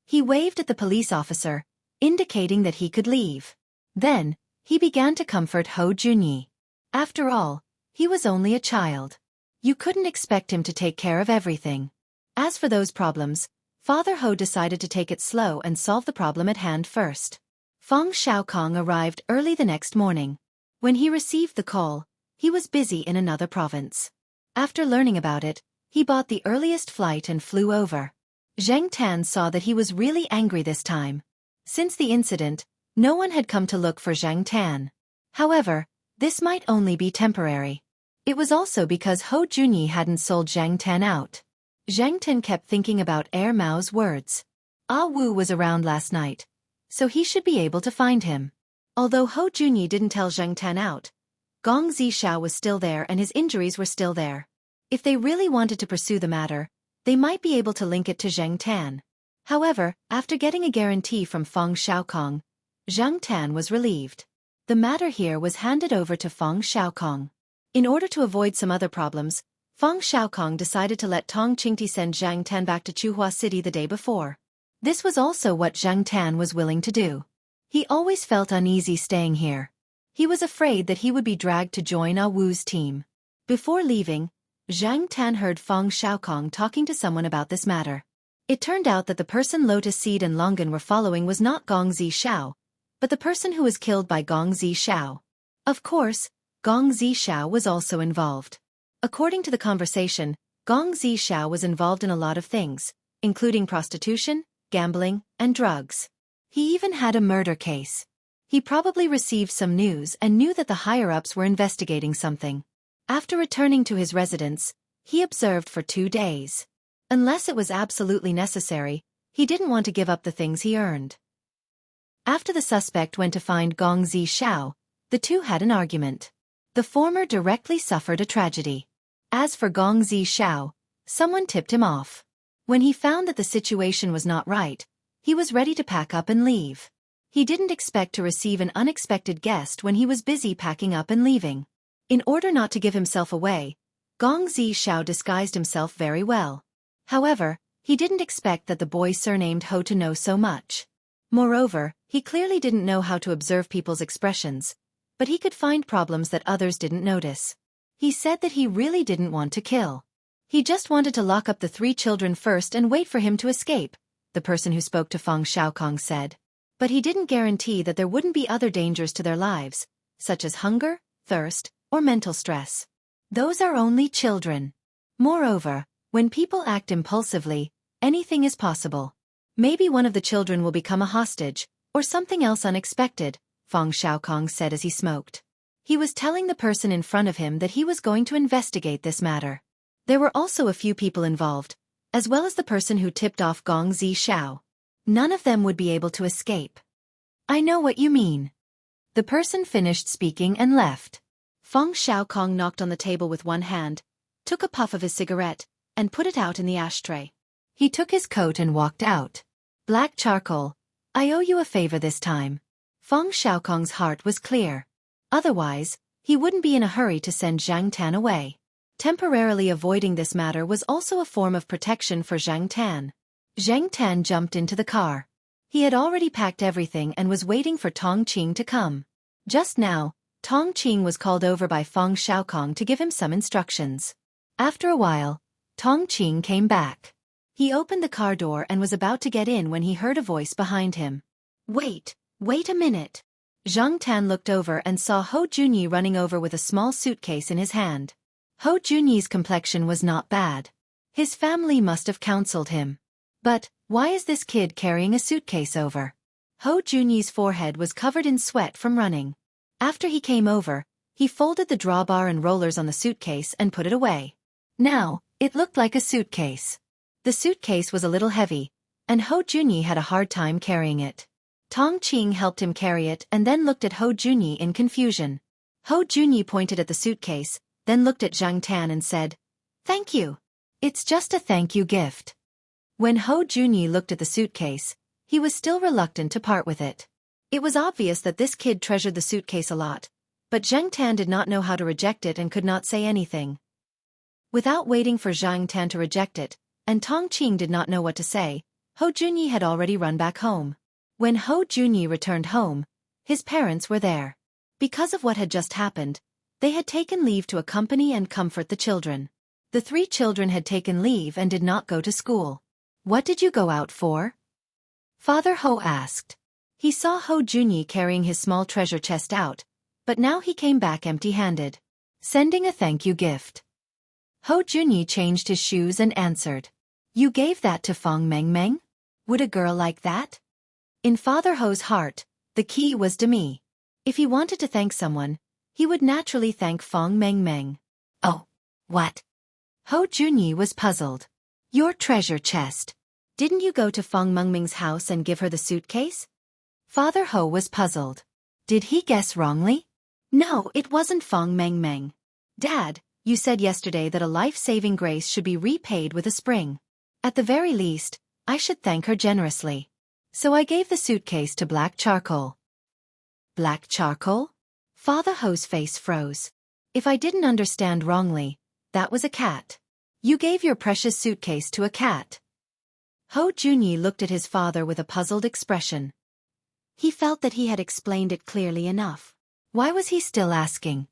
S1: He waved at the police officer, indicating that he could leave. Then, he began to comfort Hou Junyi. After all, he was only a child. You couldn't expect him to take care of everything. As for those problems, Father Hou decided to take it slow and solve the problem at hand first. Fang Xiaokong arrived early the next morning. When he received the call, he was busy in another province. After learning about it, he bought the earliest flight and flew over. Zhang Tan saw that he was really angry this time. Since the incident, no one had come to look for Zhang Tan. However, this might only be temporary. It was also because Hou Junyi hadn't sold Zhang Tan out. Zhang Tan kept thinking about Air Mao's words. Ah Wu was around last night, so he should be able to find him. Although Hou Junyi didn't tell Zhang Tan out, Gong Zishao was still there and his injuries were still there. If they really wanted to pursue the matter, they might be able to link it to Zhang Tan. However, after getting a guarantee from Fang Xiaokong, Zhang Tan was relieved. The matter here was handed over to Fang Xiaokong. In order to avoid some other problems, Fang Xiaokong decided to let Tong Qingti send Zhang Tan back to Chuhua City the day before. This was also what Zhang Tan was willing to do. He always felt uneasy staying here. He was afraid that he would be dragged to join Ah Wu's team. Before leaving, Zhang Tan heard Fang Xiaokong talking to someone about this matter. It turned out that the person Lotus Seed and Longan were following was not Gong Zishao, but the person who was killed by Gong Zishao. Of course, Gong Zishao was also involved. According to the conversation, Gong Zishao was involved in a lot of things, including prostitution, gambling, and drugs. He even had a murder case. He probably received some news and knew that the higher-ups were investigating something. After returning to his residence, he observed for 2 days. Unless it was absolutely necessary, he didn't want to give up the things he earned. After the suspect went to find Gong Zishao, the two had an argument. The former directly suffered a tragedy. As for Gong Zishao, someone tipped him off. When he found that the situation was not right, he was ready to pack up and leave. He didn't expect to receive an unexpected guest when he was busy packing up and leaving. In order not to give himself away, Gong Zishao disguised himself very well. However, he didn't expect that the boy surnamed Ho to know so much. Moreover, he clearly didn't know how to observe people's expressions, but he could find problems that others didn't notice. He said that he really didn't want to kill. He just wanted to lock up the 3 children first and wait for him to escape, the person who spoke to Fang Xiaokong said. But he didn't guarantee that there wouldn't be other dangers to their lives, such as hunger, thirst, or mental stress. Those are only children. Moreover, when people act impulsively, anything is possible. Maybe one of the children will become a hostage, or something else unexpected, Fang Xiaokong said as he smoked. He was telling the person in front of him that he was going to investigate this matter. There were also a few people involved, as well as the person who tipped off Gong Zishao. None of them would be able to escape. I know what you mean. The person finished speaking and left. Fang Xiaokong knocked on the table with one hand, took a puff of his cigarette, and put it out in the ashtray. He took his coat and walked out. Black charcoal. I owe you a favor this time. Fang Xiaokong's heart was clear. Otherwise, he wouldn't be in a hurry to send Zhang Tan away. Temporarily avoiding this matter was also a form of protection for Zhang Tan. Zhang Tan jumped into the car. He had already packed everything and was waiting for Tong Qing to come. Just now, Tong Qing was called over by Fang Xiaokong to give him some instructions. After a while, Tong Qing came back. He opened the car door and was about to get in when he heard a voice behind him. Wait a minute. Zhang Tan looked over and saw Hou Junyi running over with a small suitcase in his hand. Hou Junyi's complexion was not bad. His family must have counseled him. But, why is this kid carrying a suitcase over? Hou Junyi's forehead was covered in sweat from running. After he came over, he folded the drawbar and rollers on the suitcase and put it away. Now, it looked like a suitcase. The suitcase was a little heavy, and Ho Junyi had a hard time carrying it. Tong Qing helped him carry it and then looked at Ho Junyi in confusion. Ho Junyi pointed at the suitcase, then looked at Zhang Tan and said, "Thank you. It's just a thank you gift." When Ho Junyi looked at the suitcase, he was still reluctant to part with it. It was obvious that this kid treasured the suitcase a lot, but Zhang Tan did not know how to reject it and could not say anything. Without waiting for Zhang Tan to reject it, and Tong Qing did not know what to say, Ho Junyi had already run back home. When Ho Junyi returned home, his parents were there. Because of what had just happened, they had taken leave to accompany and comfort the children. The 3 children had taken leave and did not go to school. "What did you go out for?" Father Ho asked. He saw Ho Junyi carrying his small treasure chest out, but now he came back empty-handed. "Sending a thank you gift." Ho Junyi changed his shoes and answered. "You gave that to Fong Meng Meng? Would a girl like that?" In Father Ho's heart, the key was demi. If he wanted to thank someone, he would naturally thank Fong Meng Meng. "Oh, what?" Ho Junyi was puzzled. "Your treasure chest. Didn't you go to Fong Meng Meng's house and give her the suitcase?" Father Ho was puzzled. Did he guess wrongly? No, it wasn't Fong Meng Meng. "Dad, you said yesterday that a life-saving grace should be repaid with a spring. At the very least, I should thank her generously. So I gave the suitcase to Black Charcoal." Black Charcoal? Father Ho's face froze. "If I didn't understand wrongly, that was a cat. You gave your precious suitcase to a cat." Ho Junyi looked at his father with a puzzled expression. He felt that he had explained it clearly enough. Why was he still asking?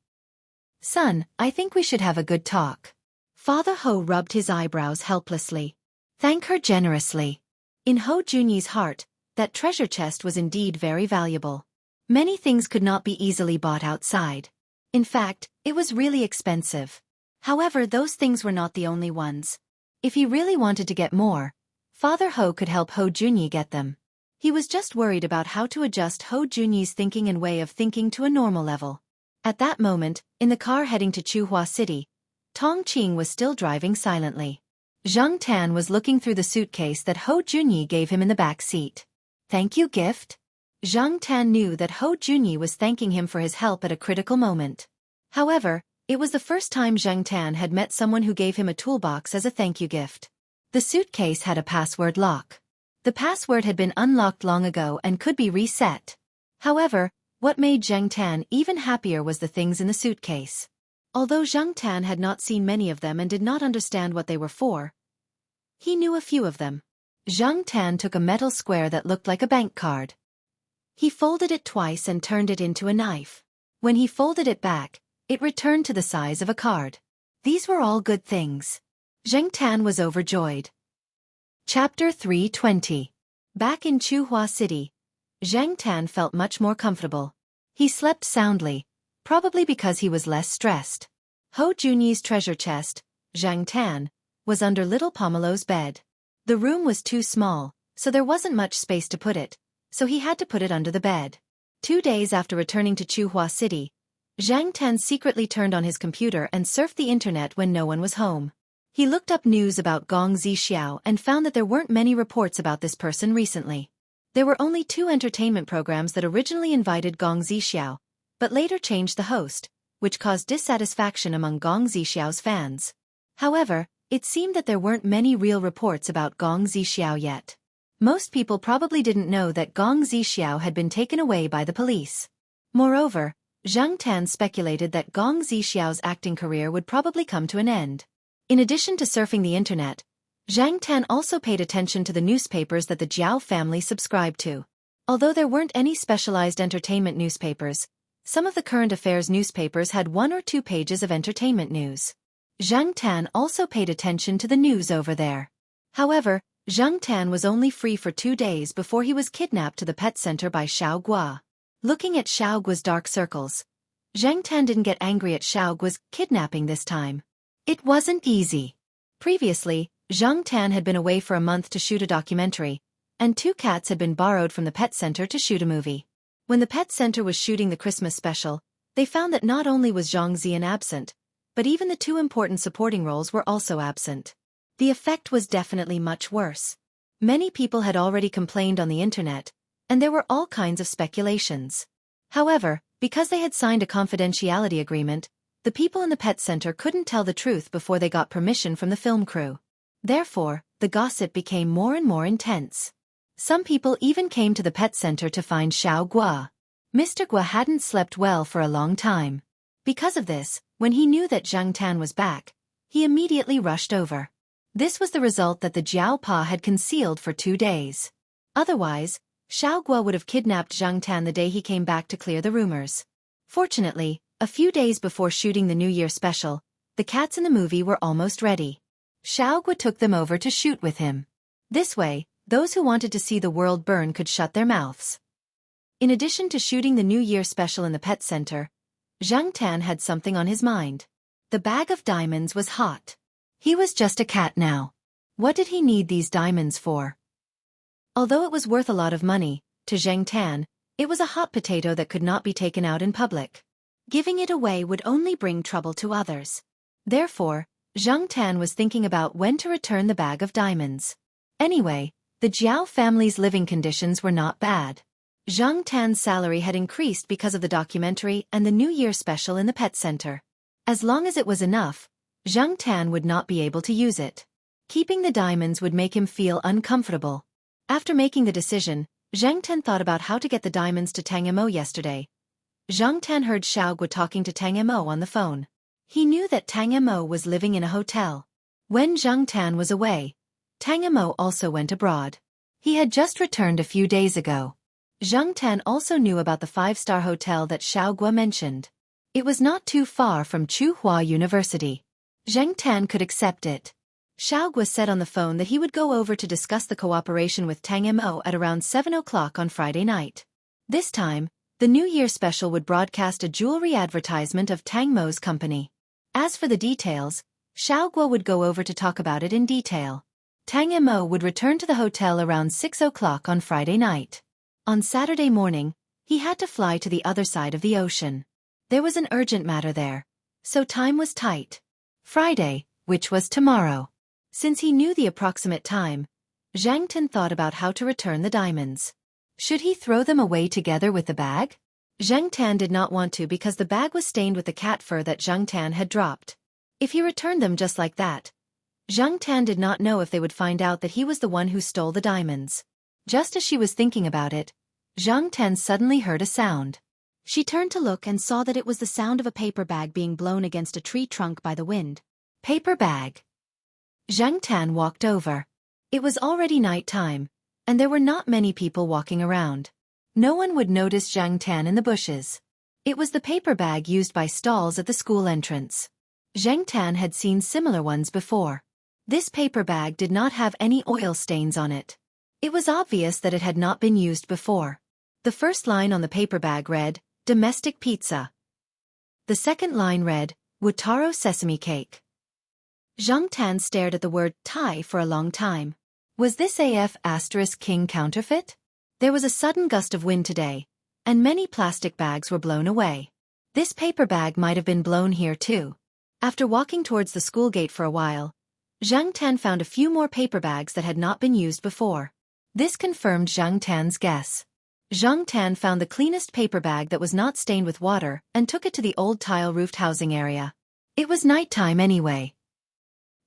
S1: "Son, I think we should have a good talk." Father Ho rubbed his eyebrows helplessly. "Thank her generously." In Ho Junyi's heart, that treasure chest was indeed very valuable. Many things could not be easily bought outside. In fact, it was really expensive. However, those things were not the only ones. If he really wanted to get more, Father Ho could help Ho Junyi get them. He was just worried about how to adjust Ho Junyi's thinking and way of thinking to a normal level. At that moment, in the car heading to Chuhua City, Tong Qing was still driving silently. Zhang Tan was looking through the suitcase that Ho Junyi gave him in the back seat. "Thank you gift?" Zhang Tan knew that Ho Junyi was thanking him for his help at a critical moment. However, it was the first time Zhang Tan had met someone who gave him a toolbox as a thank you gift. The suitcase had a password lock. The password had been unlocked long ago and could be reset. However, what made Zhang Tan even happier was the things in the suitcase. Although Zhang Tan had not seen many of them and did not understand what they were for, he knew a few of them. Zhang Tan took a metal square that looked like a bank card. He folded it twice and turned it into a knife. When he folded it back, it returned to the size of a card. These were all good things. Zhang Tan was overjoyed. Chapter 320. Back in Chuhua City, Zhang Tan felt much more comfortable. He slept soundly, probably because he was less stressed. Ho Junyi's treasure chest, Zhang Tan, was under little Pomelo's bed. The room was too small, so there wasn't much space to put it, so he had to put it under the bed. 2 days after returning to Chuhua City, Zhang Tan secretly turned on his computer and surfed the internet when no one was home. He looked up news about Gong Zixiao and found that there weren't many reports about this person recently. There were only 2 entertainment programs that originally invited Gong Zixiao, but later changed the host, which caused dissatisfaction among Gong Zixiao's fans. However, it seemed that there weren't many real reports about Gong Zixiao yet. Most people probably didn't know that Gong Zixiao had been taken away by the police. Moreover, Zhang Tan speculated that Gong Zixiao's acting career would probably come to an end. In addition to surfing the internet, Zhang Tan also paid attention to the newspapers that the Jiao family subscribed to. Although there weren't any specialized entertainment newspapers, some of the current affairs newspapers had 1 or 2 pages of entertainment news. Zhang Tan also paid attention to the news over there. However, Zhang Tan was only free for 2 days before he was kidnapped to the pet center by Xiao Gua. Looking at Xiao Gua's dark circles, Zhang Tan didn't get angry at Xiao Gua's kidnapping this time. It wasn't easy. Previously, Zhang Tan had been away for a month to shoot a documentary, and 2 cats had been borrowed from the pet center to shoot a movie. When the pet center was shooting the Christmas special, they found that not only was Zhang Zian absent, but even the 2 important supporting roles were also absent. The effect was definitely much worse. Many people had already complained on the internet, and there were all kinds of speculations. However, because they had signed a confidentiality agreement, the people in the pet center couldn't tell the truth before they got permission from the film crew. Therefore, the gossip became more and more intense. Some people even came to the pet center to find Xiao Gua. Mr. Gua hadn't slept well for a long time. Because of this, when he knew that Zhang Tan was back, he immediately rushed over. This was the result that the Jiao Pa had concealed for 2 days. Otherwise, Xiao Gua would have kidnapped Zhang Tan the day he came back to clear the rumors. Fortunately, a few days before shooting the New Year special, the cats in the movie were almost ready. Xiao Gua took them over to shoot with him. This way, those who wanted to see the world burn could shut their mouths. In addition to shooting the New Year special in the pet center, Zhang Tan had something on his mind. The bag of diamonds was hot. He was just a cat now. What did he need these diamonds for? Although it was worth a lot of money, to Zhang Tan, it was a hot potato that could not be taken out in public. Giving it away would only bring trouble to others. Therefore, Zhang Tan was thinking about when to return the bag of diamonds. Anyway, the Jiao family's living conditions were not bad. Zhang Tan's salary had increased because of the documentary and the New Year special in the pet center. As long as it was enough, Zhang Tan would not be able to use it. Keeping the diamonds would make him feel uncomfortable. After making the decision, Zhang Tan thought about how to get the diamonds to Tang Mo yesterday. Zhang Tan heard Xiao Gua talking to Tang Mo on the phone. He knew that Tang Mo was living in a hotel. When Zhang Tan was away, Tang Mo also went abroad. He had just returned a few days ago. Zhang Tan also knew about the 5-star hotel that Xiao Gua mentioned. It was not too far from Tsinghua University. Zhang Tan could accept it. Xiao Gua said on the phone that he would go over to discuss the cooperation with Tang Mo at around 7 o'clock on Friday night. This time, the New Year special would broadcast a jewelry advertisement of Tang Mo's company. As for the details, Xiao Gua would go over to talk about it in detail. Tang Mo would return to the hotel around 6 o'clock on Friday night. On Saturday morning, he had to fly to the other side of the ocean. There was an urgent matter there, so time was tight. Friday, which was tomorrow. Since he knew the approximate time, Zhang Tan thought about how to return the diamonds. Should he throw them away together with the bag? Zhang Tan did not want to because the bag was stained with the cat fur that Zhang Tan had dropped. If he returned them just like that, Zhang Tan did not know if they would find out that he was the one who stole the diamonds. Just as she was thinking about it, Zhang Tan suddenly heard a sound. She turned to look and saw that it was the sound of a paper bag being blown against a tree trunk by the wind. Paper bag. Zhang Tan walked over. It was already night time, and there were not many people walking around. No one would notice Zhang Tan in the bushes. It was the paper bag used by stalls at the school entrance. Zhang Tan had seen similar ones before. This paper bag did not have any oil stains on it. It was obvious that it had not been used before. The first line on the paper bag read, "Domestic pizza." The second line read, "Wutaro sesame cake." Zhang Tan stared at the word Thai for a long time. Was this AF*King counterfeit? There was a sudden gust of wind today, and many plastic bags were blown away. This paper bag might have been blown here too. After walking towards the school gate for a while, Zhang Tan found a few more paper bags that had not been used before. This confirmed Zhang Tan's guess. Zhang Tan found the cleanest paper bag that was not stained with water and took it to the old tile-roofed housing area. It was nighttime anyway.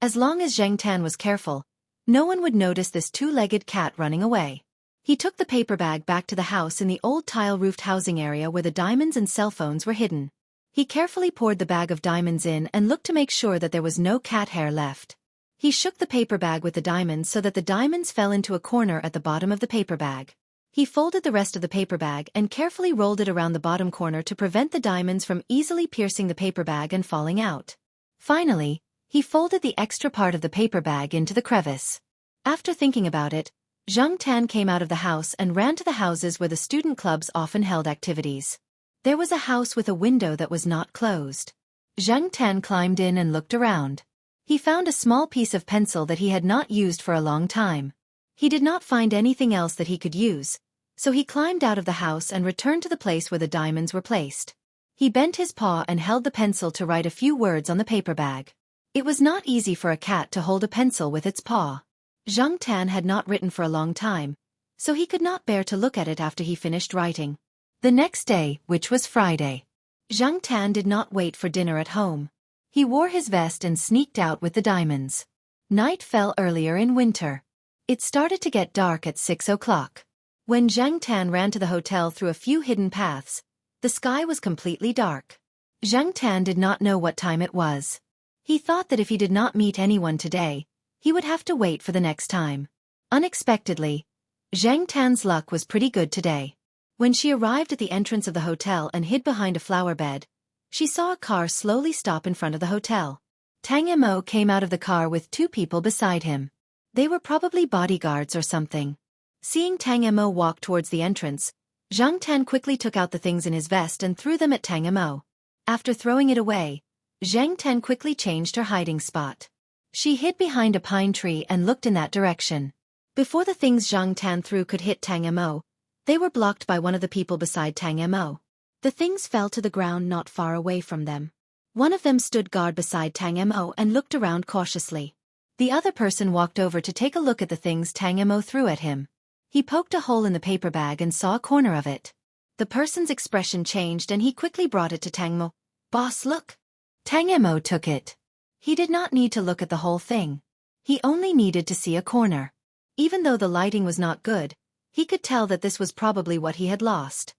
S1: As long as Zhang Tan was careful, no one would notice this two-legged cat running away. He took the paper bag back to the house in the old tile-roofed housing area where the diamonds and cell phones were hidden. He carefully poured the bag of diamonds in and looked to make sure that there was no cat hair left. He shook the paper bag with the diamonds so that the diamonds fell into a corner at the bottom of the paper bag. He folded the rest of the paper bag and carefully rolled it around the bottom corner to prevent the diamonds from easily piercing the paper bag and falling out. Finally, he folded the extra part of the paper bag into the crevice. After thinking about it, Zhang Tan came out of the house and ran to the houses where the student clubs often held activities. There was a house with a window that was not closed. Zhang Tan climbed in and looked around. He found a small piece of pencil that he had not used for a long time. He did not find anything else that he could use, so he climbed out of the house and returned to the place where the diamonds were placed. He bent his paw and held the pencil to write a few words on the paper bag. It was not easy for a cat to hold a pencil with its paw. Zhang Tan had not written for a long time, so he could not bear to look at it after he finished writing. The next day, which was Friday, Zhang Tan did not wait for dinner at home. He wore his vest and sneaked out with the diamonds. Night fell earlier in winter. It started to get dark at 6 o'clock. When Zhang Tan ran to the hotel through a few hidden paths, the sky was completely dark. Zhang Tan did not know what time it was. He thought that if he did not meet anyone today, he would have to wait for the next time. Unexpectedly, Zhang Tan's luck was pretty good today. When she arrived at the entrance of the hotel and hid behind a flower bed, she saw a car slowly stop in front of the hotel. Tang Mo came out of the car with two people beside him. They were probably bodyguards or something. Seeing Tang Mo walk towards the entrance, Zhang Tan quickly took out the things in his vest and threw them at Tang Mo. After throwing it away, Zhang Tan quickly changed her hiding spot. She hid behind a pine tree and looked in that direction. Before the things Zhang Tan threw could hit Tang Mo, they were blocked by one of the people beside Tang Mo. The things fell to the ground not far away from them. One of them stood guard beside Tang Mo and looked around cautiously. The other person walked over to take a look at the things Tang Mo threw at him. He poked a hole in the paper bag and saw a corner of it. The person's expression changed and he quickly brought it to Tang Mo. "Boss, look." Tang Mo took it. He did not need to look at the whole thing. He only needed to see a corner. Even though the lighting was not good, he could tell that this was probably what he had lost.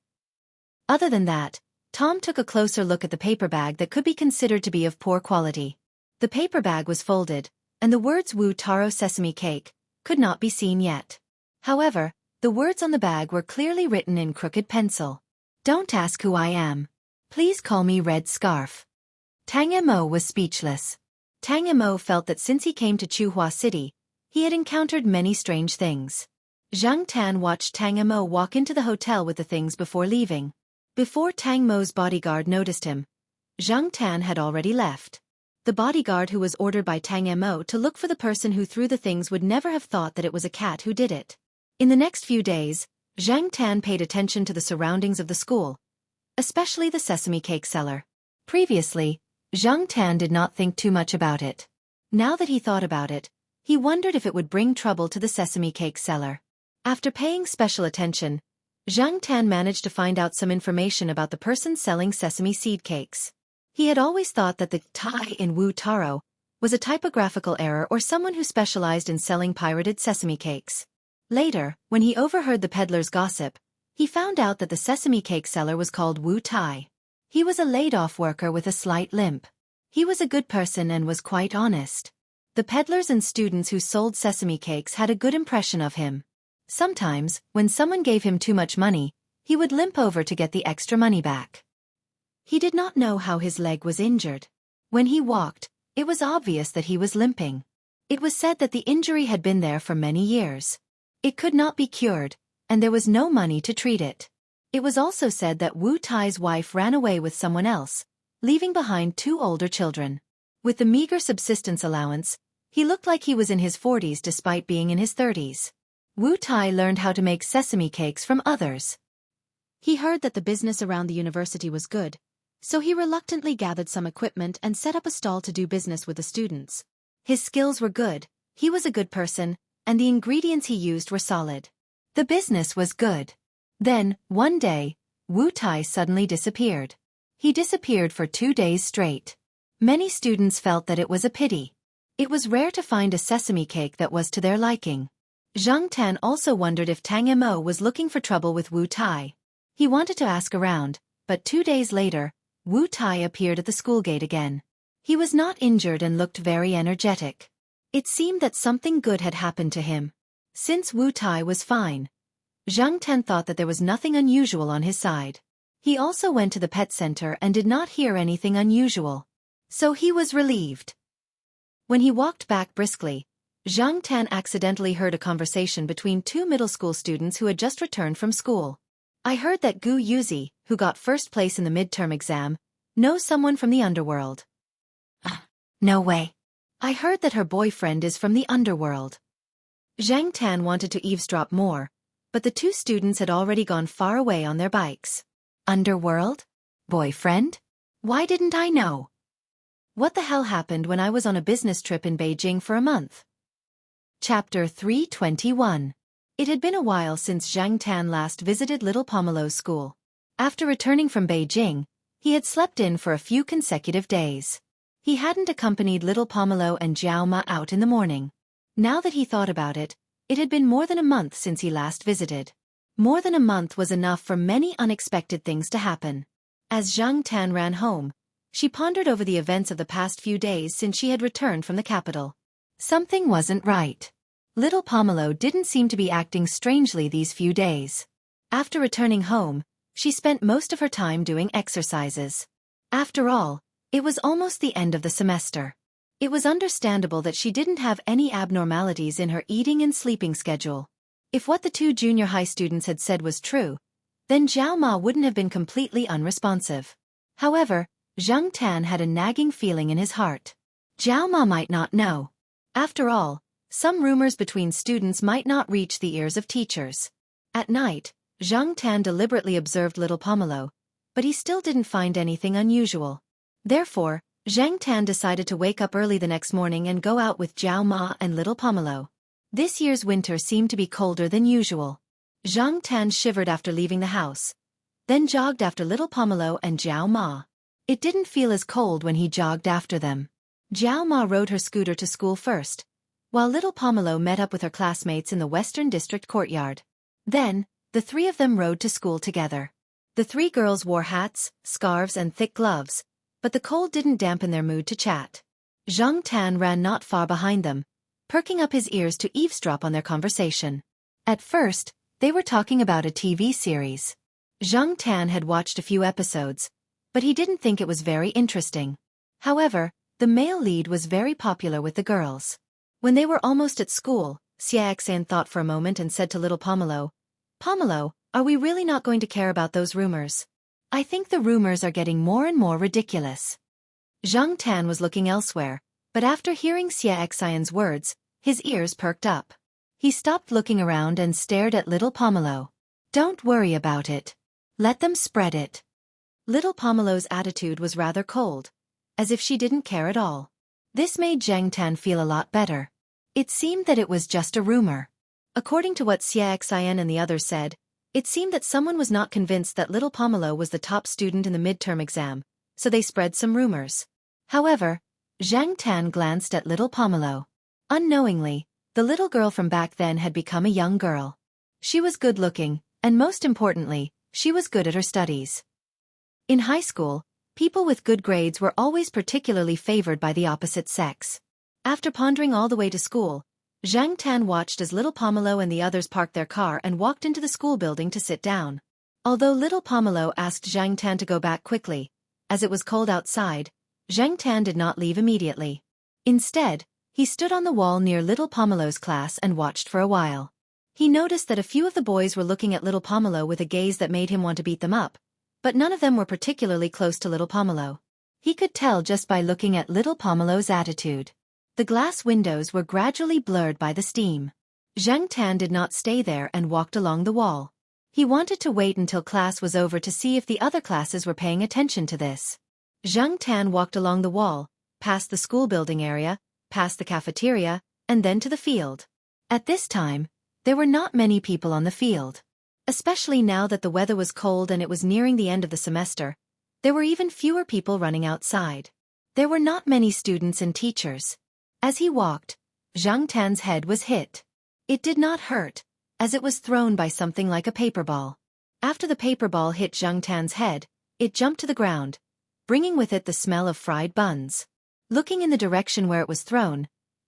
S1: Other than that, Tom took a closer look at the paper bag that could be considered to be of poor quality. The paper bag was folded, and the words Wu Taro Sesame Cake could not be seen yet. However, the words on the bag were clearly written in crooked pencil. "Don't ask who I am. Please call me Red Scarf." Tang Mo was speechless. Tang Mo felt that since he came to Chuhua City, he had encountered many strange things. Zhang Tan watched Tang Mo walk into the hotel with the things before leaving. Before Tang Mo's bodyguard noticed him, Zhang Tan had already left. The bodyguard who was ordered by Tang Mo to look for the person who threw the things would never have thought that it was a cat who did it. In the next few days, Zhang Tan paid attention to the surroundings of the school, especially the sesame cake seller. Previously, Zhang Tan did not think too much about it. Now that he thought about it, he wondered if it would bring trouble to the sesame cake seller. After paying special attention, Zhang Tan managed to find out some information about the person selling sesame seed cakes. He had always thought that the "tai" in Wu Taro was a typographical error or someone who specialized in selling pirated sesame cakes. Later, when he overheard the peddler's gossip, he found out that the sesame cake seller was called Wu Tai. He was a laid-off worker with a slight limp. He was a good person and was quite honest. The peddlers and students who sold sesame cakes had a good impression of him. Sometimes, when someone gave him too much money, he would limp over to get the extra money back. He did not know how his leg was injured. When he walked, it was obvious that he was limping. It was said that the injury had been there for many years. It could not be cured, and there was no money to treat it. It was also said that Wu Tai's wife ran away with someone else, leaving behind two older children. With the meager subsistence allowance, he looked like he was in his 40s despite being in his 30s. Wu Tai learned how to make sesame cakes from others. He heard that the business around the university was good, so he reluctantly gathered some equipment and set up a stall to do business with the students. His skills were good, he was a good person, and the ingredients he used were solid. The business was good. Then, one day, Wu Tai suddenly disappeared. He disappeared for 2 days straight. Many students felt that it was a pity. It was rare to find a sesame cake that was to their liking. Zhang Tan also wondered if Tang Mo was looking for trouble with Wu Tai. He wanted to ask around, but 2 days later, Wu Tai appeared at the school gate again. He was not injured and looked very energetic. It seemed that something good had happened to him. Since Wu Tai was fine, Zhang Tan thought that there was nothing unusual on his side. He also went to the pet center and did not hear anything unusual. So he was relieved. When he walked back briskly, Zhang Tan accidentally heard a conversation between two middle school students who had just returned from school. "I heard that Gu Yuzi, who got first place in the midterm exam, knows someone from the underworld." "No way. I heard that her boyfriend is from the underworld." Zhang Tan wanted to eavesdrop more, but the two students had already gone far away on their bikes. "Underworld? Boyfriend? Why didn't I know? What the hell happened when I was on a business trip in Beijing for a month?" Chapter 321. It had been a while since Zhang Tan last visited little Pomelo's school. After returning from Beijing, he had slept in for a few consecutive days. He hadn't accompanied little Pomelo and Jiao Ma out in the morning. Now that he thought about it, it had been more than a month since he last visited. More than a month was enough for many unexpected things to happen. As Zhang Tan ran home, she pondered over the events of the past few days since she had returned from the capital. Something wasn't right. Little Pomelo didn't seem to be acting strangely these few days. After returning home, she spent most of her time doing exercises. After all, it was almost the end of the semester. It was understandable that she didn't have any abnormalities in her eating and sleeping schedule. If what the two junior high students had said was true, then Jiao Ma wouldn't have been completely unresponsive. However, Zhang Tan had a nagging feeling in his heart. Jiao Ma might not know. After all, some rumors between students might not reach the ears of teachers. At night, Zhang Tan deliberately observed little Pomelo, but he still didn't find anything unusual. Therefore, Zhang Tan decided to wake up early the next morning and go out with Jiao Ma and little Pomelo. This year's winter seemed to be colder than usual. Zhang Tan shivered after leaving the house, then jogged after little Pomelo and Jiao Ma. It didn't feel as cold when he jogged after them. Jiao Ma rode her scooter to school first, while little Pomelo met up with her classmates in the Western District courtyard. Then, the three of them rode to school together. The three girls wore hats, scarves and thick gloves, but the cold didn't dampen their mood to chat. Zhang Tan ran not far behind them, perking up his ears to eavesdrop on their conversation. At first, they were talking about a TV series. Zhang Tan had watched a few episodes, but he didn't think it was very interesting. However, the male lead was very popular with the girls. When they were almost at school, Xianxia thought for a moment and said to little Pomelo, "Pomelo, are we really not going to care about those rumors? I think the rumors are getting more and more ridiculous." Zhang Tan was looking elsewhere, but after hearing Xianxia's words, his ears perked up. He stopped looking around and stared at little Pomelo. "Don't worry about it. Let them spread it." Little Pomelo's attitude was rather cold, as if she didn't care at all. This made Zhang Tan feel a lot better. It seemed that it was just a rumor. According to what Xianxia and the others said, it seemed that someone was not convinced that little Pomelo was the top student in the midterm exam, so they spread some rumors. However, Zhang Tan glanced at little Pomelo. Unknowingly, the little girl from back then had become a young girl. She was good-looking, and most importantly, she was good at her studies. In high school, people with good grades were always particularly favored by the opposite sex. After pondering all the way to school, Zhang Tan watched as little Pomelo and the others parked their car and walked into the school building to sit down. Although little Pomelo asked Zhang Tan to go back quickly, as it was cold outside, Zhang Tan did not leave immediately. Instead, he stood on the wall near little Pomelo's class and watched for a while. He noticed that a few of the boys were looking at little Pomelo with a gaze that made him want to beat them up, but none of them were particularly close to little Pomelo. He could tell just by looking at little Pomelo's attitude. The glass windows were gradually blurred by the steam. Zhang Tan did not stay there and walked along the wall. He wanted to wait until class was over to see if the other classes were paying attention to this. Zhang Tan walked along the wall, past the school building area, past the cafeteria, and then to the field. At this time, there were not many people on the field. Especially now that the weather was cold and it was nearing the end of the semester, there were even fewer people running outside. There were not many students and teachers. As he walked, Zhang Tan's head was hit. It did not hurt, as it was thrown by something like a paper ball. After the paper ball hit Zhang Tan's head, it jumped to the ground, bringing with it the smell of fried buns. Looking in the direction where it was thrown,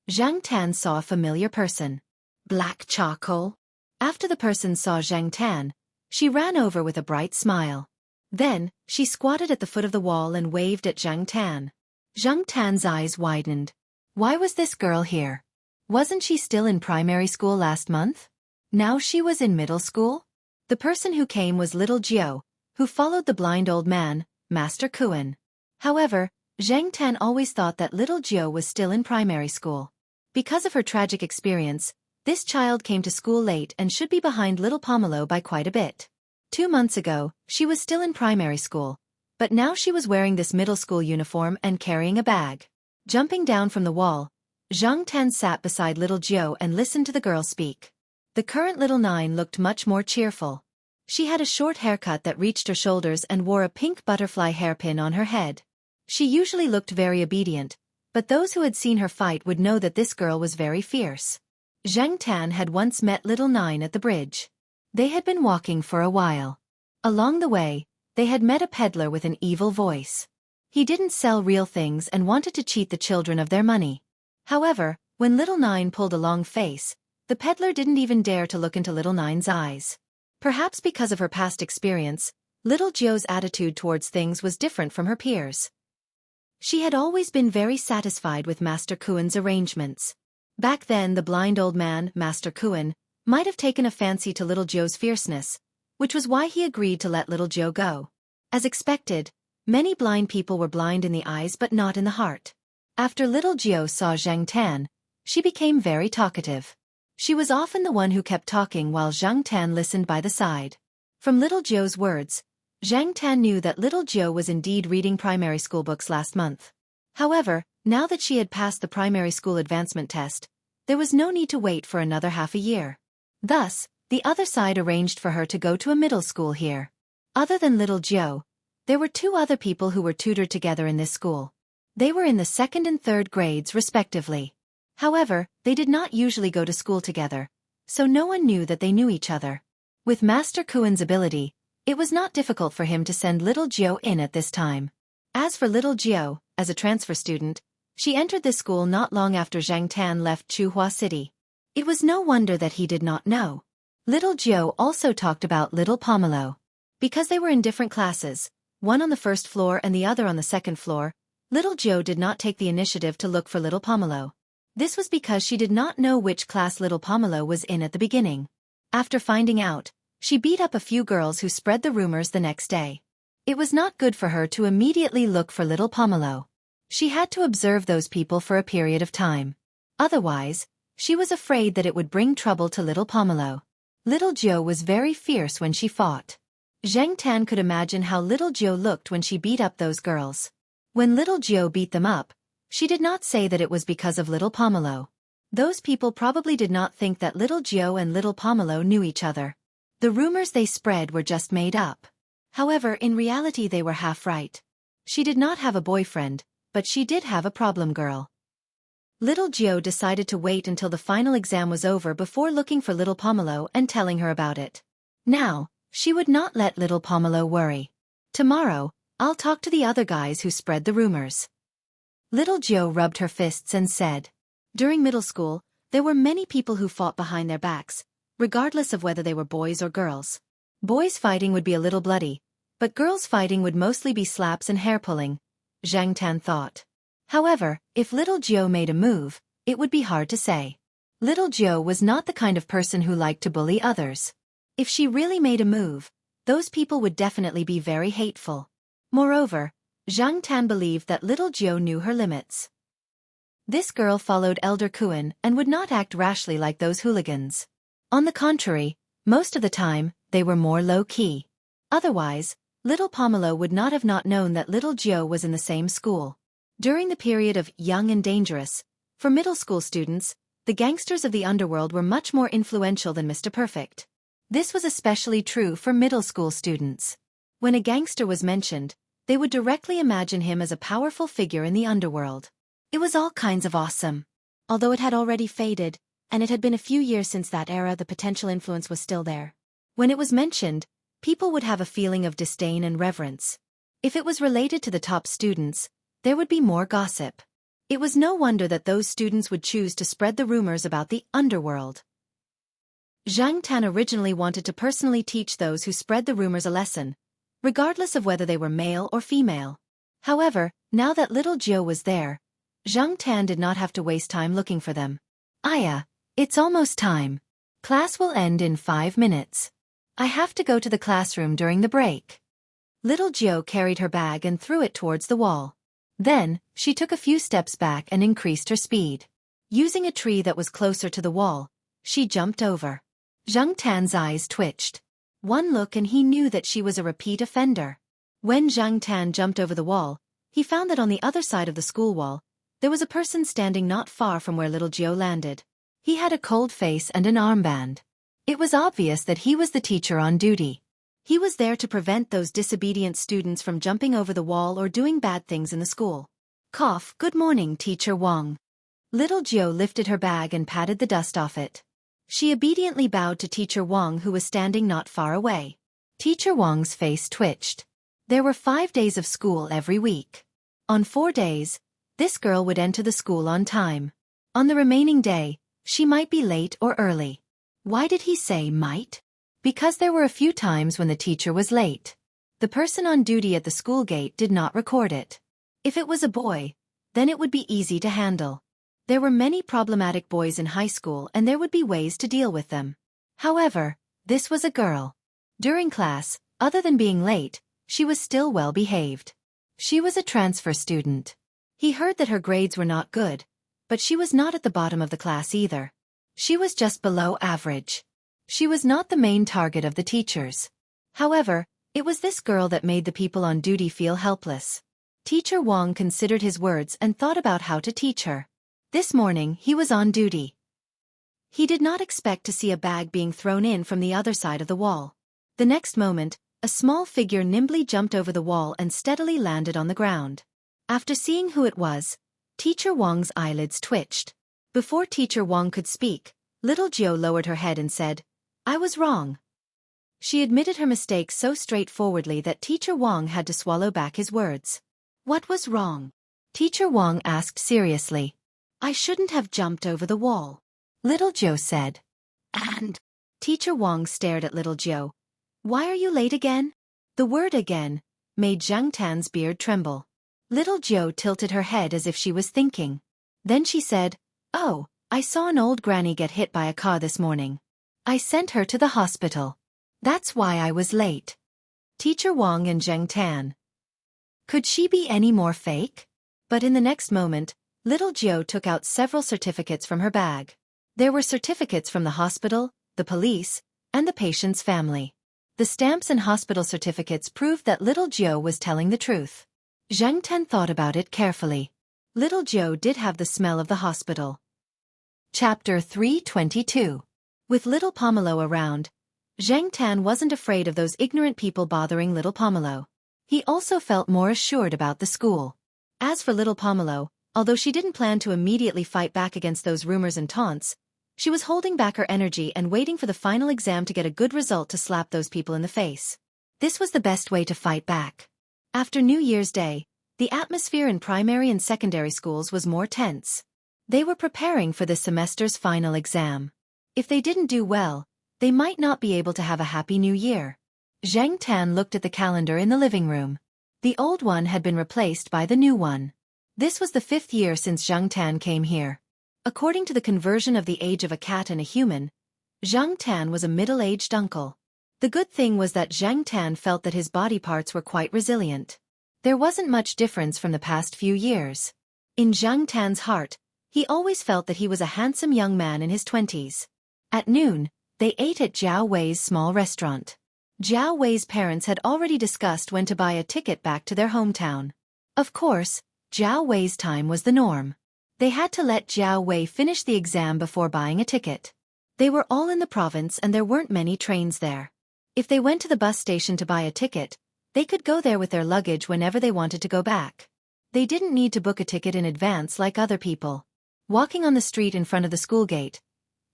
S1: Zhang Tan saw a familiar person. Black charcoal? After the person saw Zhang Tan, she ran over with a bright smile. Then, she squatted at the foot of the wall and waved at Zhang Tan. Zhang Tan's eyes widened. Why was this girl here? Wasn't she still in primary school last month? Now she was in middle school? The person who came was little Jiao, who followed the blind old man, Master Kuan. However, Zhang Tan always thought that little Jiao was still in primary school. Because of her tragic experience, this child came to school late and should be behind little Pomelo by quite a bit. 2 months ago, she was still in primary school, but now she was wearing this middle school uniform and carrying a bag. Jumping down from the wall, Zhang Tan sat beside little Jiao and listened to the girl speak. The current little nine looked much more cheerful. She had a short haircut that reached her shoulders and wore a pink butterfly hairpin on her head. She usually looked very obedient, but those who had seen her fight would know that this girl was very fierce. Zhang Tan had once met little nine at the bridge. They had been walking for a while. Along the way, they had met a peddler with an evil voice. He didn't sell real things and wanted to cheat the children of their money. However, when little nine pulled a long face, the peddler didn't even dare to look into little nine's eyes. Perhaps because of her past experience, little Jiao's attitude towards things was different from her peers. She had always been very satisfied with Master Kuen's arrangements. Back then the blind old man, Master Kuen, might have taken a fancy to little Jiao's fierceness, which was why he agreed to let little Jiao go. As expected, many blind people were blind in the eyes but not in the heart. After little Jiao saw Zhang Tan, she became very talkative. She was often the one who kept talking while Zhang Tan listened by the side. From little Jiao's words, Zhang Tan knew that little Jiao was indeed reading primary school books last month. However, now that she had passed the primary school advancement test, there was no need to wait for another half a year. Thus, the other side arranged for her to go to a middle school here. Other than little Jiao, there were two other people who were tutored together in this school. They were in the 2nd and 3rd grades respectively. However, they did not usually go to school together, so no one knew that they knew each other. With Master Kuen's ability, it was not difficult for him to send little Jiao in at this time. As for little Jiao, as a transfer student, she entered this school not long after Zhang Tan left Chuhua City. It was no wonder that he did not know. Little Jiao also talked about little Pomelo. Because they were in different classes, one on the 1st floor and the other on the 2nd floor, little Jiao did not take the initiative to look for little Pomelo. This was because she did not know which class little Pomelo was in at the beginning. After finding out, she beat up a few girls who spread the rumors the next day. It was not good for her to immediately look for little Pomelo. She had to observe those people for a period of time. Otherwise, she was afraid that it would bring trouble to little Pomelo. Little Jiao was very fierce when she fought. Zhang Tan could imagine how little Jiao looked when she beat up those girls. When little Jiao beat them up, she did not say that it was because of little Pomelo. Those people probably did not think that little Jiao and little Pomelo knew each other. The rumors they spread were just made up. However, in reality they were half right. She did not have a boyfriend, but she did have a problem girl. Little Jiao decided to wait until the final exam was over before looking for little Pomelo and telling her about it. Now, she would not let little Pomelo worry. Tomorrow, I'll talk to the other guys who spread the rumors. Little Jiao rubbed her fists and said. During middle school, there were many people who fought behind their backs, regardless of whether they were boys or girls. Boys fighting would be a little bloody, but girls fighting would mostly be slaps and hair-pulling, Zhang Tan thought. However, if little Jiao made a move, it would be hard to say. Little Jiao was not the kind of person who liked to bully others. If she really made a move, those people would definitely be very hateful. Moreover, Zhang Tan believed that little Jiao knew her limits. This girl followed Elder Kuen and would not act rashly like those hooligans. On the contrary, most of the time, they were more low-key. Otherwise, little Pomelo would not have not known that little Jiao was in the same school. During the period of young and dangerous, for middle school students, the gangsters of the underworld were much more influential than Mr. Perfect. This was especially true for middle school students. When a gangster was mentioned, they would directly imagine him as a powerful figure in the underworld. It was all kinds of awesome. Although it had already faded, and it had been a few years since that era, the potential influence was still there. When it was mentioned, people would have a feeling of disdain and reverence. If it was related to the top students, there would be more gossip. It was no wonder that those students would choose to spread the rumors about the underworld. Zhang Tan originally wanted to personally teach those who spread the rumors a lesson, regardless of whether they were male or female. However, now that little Jiao was there, Zhang Tan did not have to waste time looking for them. Aya, it's almost time. Class will end in 5 minutes. I have to go to the classroom during the break. Little Jiao carried her bag and threw it towards the wall. Then, she took a few steps back and increased her speed. Using a tree that was closer to the wall, she jumped over. Zhang Tan's eyes twitched. One look and he knew that she was a repeat offender. When Zhang Tan jumped over the wall, he found that on the other side of the school wall, There was a person standing not far from where little Jiao landed. He had a cold face and an armband. It was obvious that he was the teacher on duty. He was there to prevent those disobedient students from jumping over the wall or doing bad things in the school. Cough, good morning, Teacher Wang. Little Jiao lifted her bag and patted the dust off it. She obediently bowed to Teacher Wang, who was standing not far away. Teacher Wang's face twitched. There were 5 days of school every week. On 4 days, this girl would enter the school on time. On the remaining day, she might be late or early. Why did he say might? Because there were a few times when the teacher was late. The person on duty at the school gate did not record it. If it was a boy, then it would be easy to handle. There were many problematic boys in high school and there would be ways to deal with them. However, this was a girl. During class, other than being late, she was still well behaved. She was a transfer student. He heard that her grades were not good, but she was not at the bottom of the class either. She was just below average. She was not the main target of the teachers. However, it was this girl that made the people on duty feel helpless. Teacher Wang considered his words and thought about how to teach her. This morning, he was on duty. He did not expect to see a bag being thrown in from the other side of the wall. The next moment, a small figure nimbly jumped over the wall and steadily landed on the ground. After seeing who it was, Teacher Wang's eyelids twitched. Before Teacher Wang could speak, little Jiao lowered her head and said, "I was wrong." She admitted her mistake so straightforwardly that Teacher Wang had to swallow back his words. "What was wrong?" Teacher Wang asked seriously. "I shouldn't have jumped over the wall," little Jiao said. "And?" Teacher Wang stared at little Jiao. "Why are you late again?" The word "again" made Zhang Tan's beard tremble. Little Jiao tilted her head as if she was thinking. Then she said, "Oh, I saw an old granny get hit by a car this morning. I sent her to the hospital. That's why I was late." Teacher Wang and Zhang Tan. Could she be any more fake? But in the next moment, little Jiao took out several certificates from her bag. There were certificates from the hospital, the police, and the patient's family. The stamps and hospital certificates proved that little Jiao was telling the truth. Zhang Tan thought about it carefully. Little Jiao did have the smell of the hospital. Chapter 322. With little Pomelo around, Zhang Tan wasn't afraid of those ignorant people bothering little Pomelo. He also felt more assured about the school. As for little Pomelo, although she didn't plan to immediately fight back against those rumors and taunts, she was holding back her energy and waiting for the final exam to get a good result to slap those people in the face. This was the best way to fight back. After New Year's Day, the atmosphere in primary and secondary schools was more tense. They were preparing for this semester's final exam. If they didn't do well, they might not be able to have a happy new year. Zhang Tan looked at the calendar in the living room. The old one had been replaced by the new one. This was the 5th year since Zhang Tan came here. According to the conversion of the age of a cat and a human, Zhang Tan was a middle-aged uncle. The good thing was that Zhang Tan felt that his body parts were quite resilient. There wasn't much difference from the past few years. In Zhang Tan's heart, he always felt that he was a handsome young man in his 20s. At noon, they ate at Jiao Wei's small restaurant. Jiao Wei's parents had already discussed when to buy a ticket back to their hometown. Of course, Jiao Wei's time was the norm. They had to let Jiao Wei finish the exam before buying a ticket. They were all in the province and there weren't many trains there. If they went to the bus station to buy a ticket, they could go there with their luggage whenever they wanted to go back. They didn't need to book a ticket in advance like other people. Walking on the street in front of the school gate,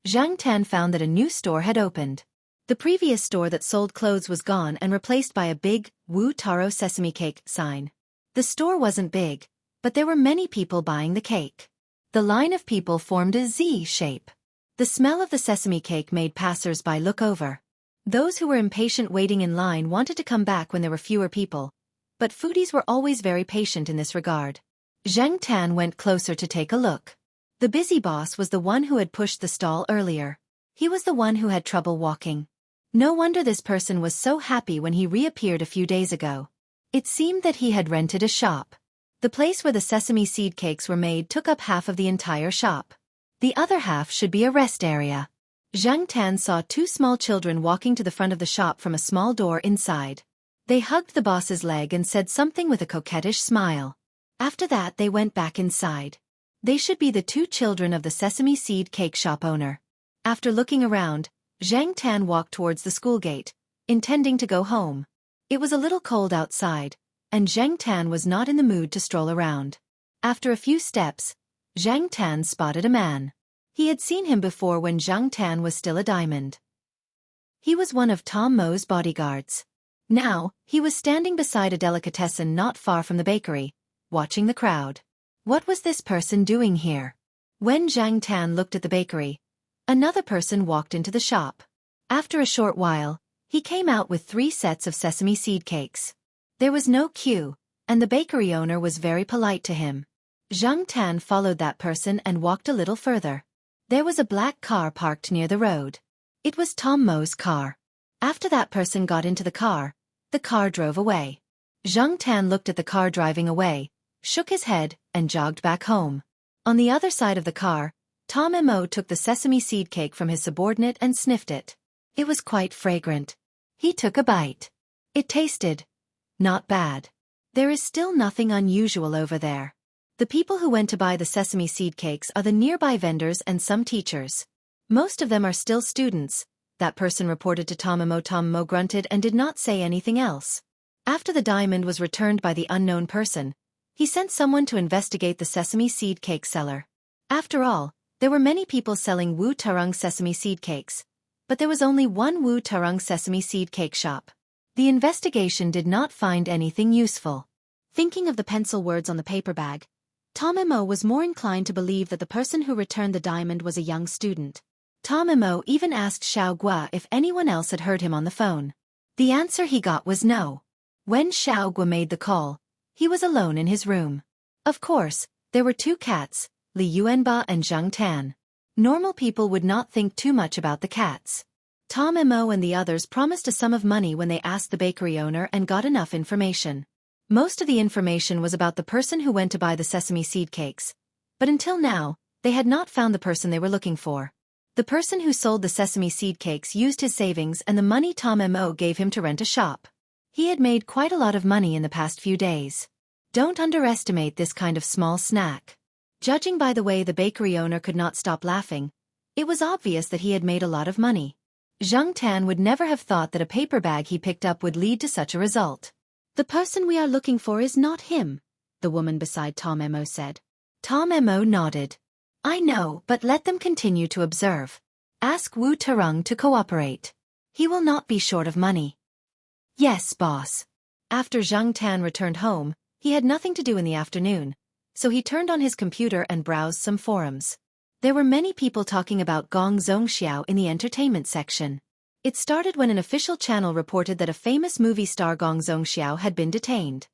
S1: Zhang Tan found that a new store had opened. The previous store that sold clothes was gone and replaced by a big, Wu Taro sesame cake sign. The store wasn't big, but there were many people buying the cake. The line of people formed a Z shape. The smell of the sesame cake made passers-by look over. Those who were impatient waiting in line wanted to come back when there were fewer people, but foodies were always very patient in this regard. Zhang Tan went closer to take a look. The busy boss was the one who had pushed the stall earlier. He was the one who had trouble walking. No wonder this person was so happy when he reappeared a few days ago. It seemed that he had rented a shop. The place where the sesame seed cakes were made took up half of the entire shop. The other half should be a rest area. Zhang Tan saw 2 small children walking to the front of the shop from a small door inside. They hugged the boss's leg and said something with a coquettish smile. After that they went back inside. They should be the two children of the sesame seed cake shop owner. After looking around, Zhang Tan walked towards the school gate, intending to go home. It was a little cold outside, and Zhang Tan was not in the mood to stroll around. After a few steps, Zhang Tan spotted a man. He had seen him before when Zhang Tan was still a diamond. He was one of Tom Mo's bodyguards. Now, he was standing beside a delicatessen not far from the bakery, watching the crowd. What was this person doing here? When Zhang Tan looked at the bakery, another person walked into the shop. After a short while, he came out with 3 sets of sesame seed cakes. There was no queue, and the bakery owner was very polite to him. Zhang Tan followed that person and walked a little further. There was a black car parked near the road. It was Tom Mo's car. After that person got into the car drove away. Zhang Tan looked at the car driving away, shook his head, and jogged back home. On the other side of the car, Tom Mo took the sesame seed cake from his subordinate and sniffed it. It was quite fragrant. He took a bite. It tasted not bad. There is still nothing unusual over there. The people who went to buy the sesame seed cakes are the nearby vendors and some teachers. Most of them are still students, that person reported to Tom Mo. Tom Mo grunted and did not say anything else. After the diamond was returned by the unknown person, he sent someone to investigate the sesame seed cake seller. After all, there were many people selling Wu Tarung sesame seed cakes, but there was only one Wu Tarung sesame seed cake shop. The investigation did not find anything useful. Thinking of the pencil words on the paper bag, Tom Mo was more inclined to believe that the person who returned the diamond was a young student. Tom Mo even asked Xiao Gua if anyone else had heard him on the phone. The answer he got was no. When Xiao Gua made the call, he was alone in his room. Of course, there were 2 cats, Li Yuanba and Zhang Tan. Normal people would not think too much about the cats. Tom Mo and the others promised a sum of money when they asked the bakery owner and got enough information. Most of the information was about the person who went to buy the sesame seed cakes, but until now, they had not found the person they were looking for. The person who sold the sesame seed cakes used his savings and the money Tom Mo gave him to rent a shop. He had made quite a lot of money in the past few days. Don't underestimate this kind of small snack. Judging by the way the bakery owner could not stop laughing, it was obvious that he had made a lot of money. Zhang Tan would never have thought that a paper bag he picked up would lead to such a result. The person we are looking for is not him, the woman beside Tom Mo said. Tom Mo nodded. I know, but let them continue to observe. Ask Wu Tarung to cooperate. He will not be short of money. Yes, boss. After Zhang Tan returned home, he had nothing to do in the afternoon, so he turned on his computer and browsed some forums. There were many people talking about Gong Zongxiao in the entertainment section. It started when an official channel reported that a famous movie star Gong Zongxiao had been detained.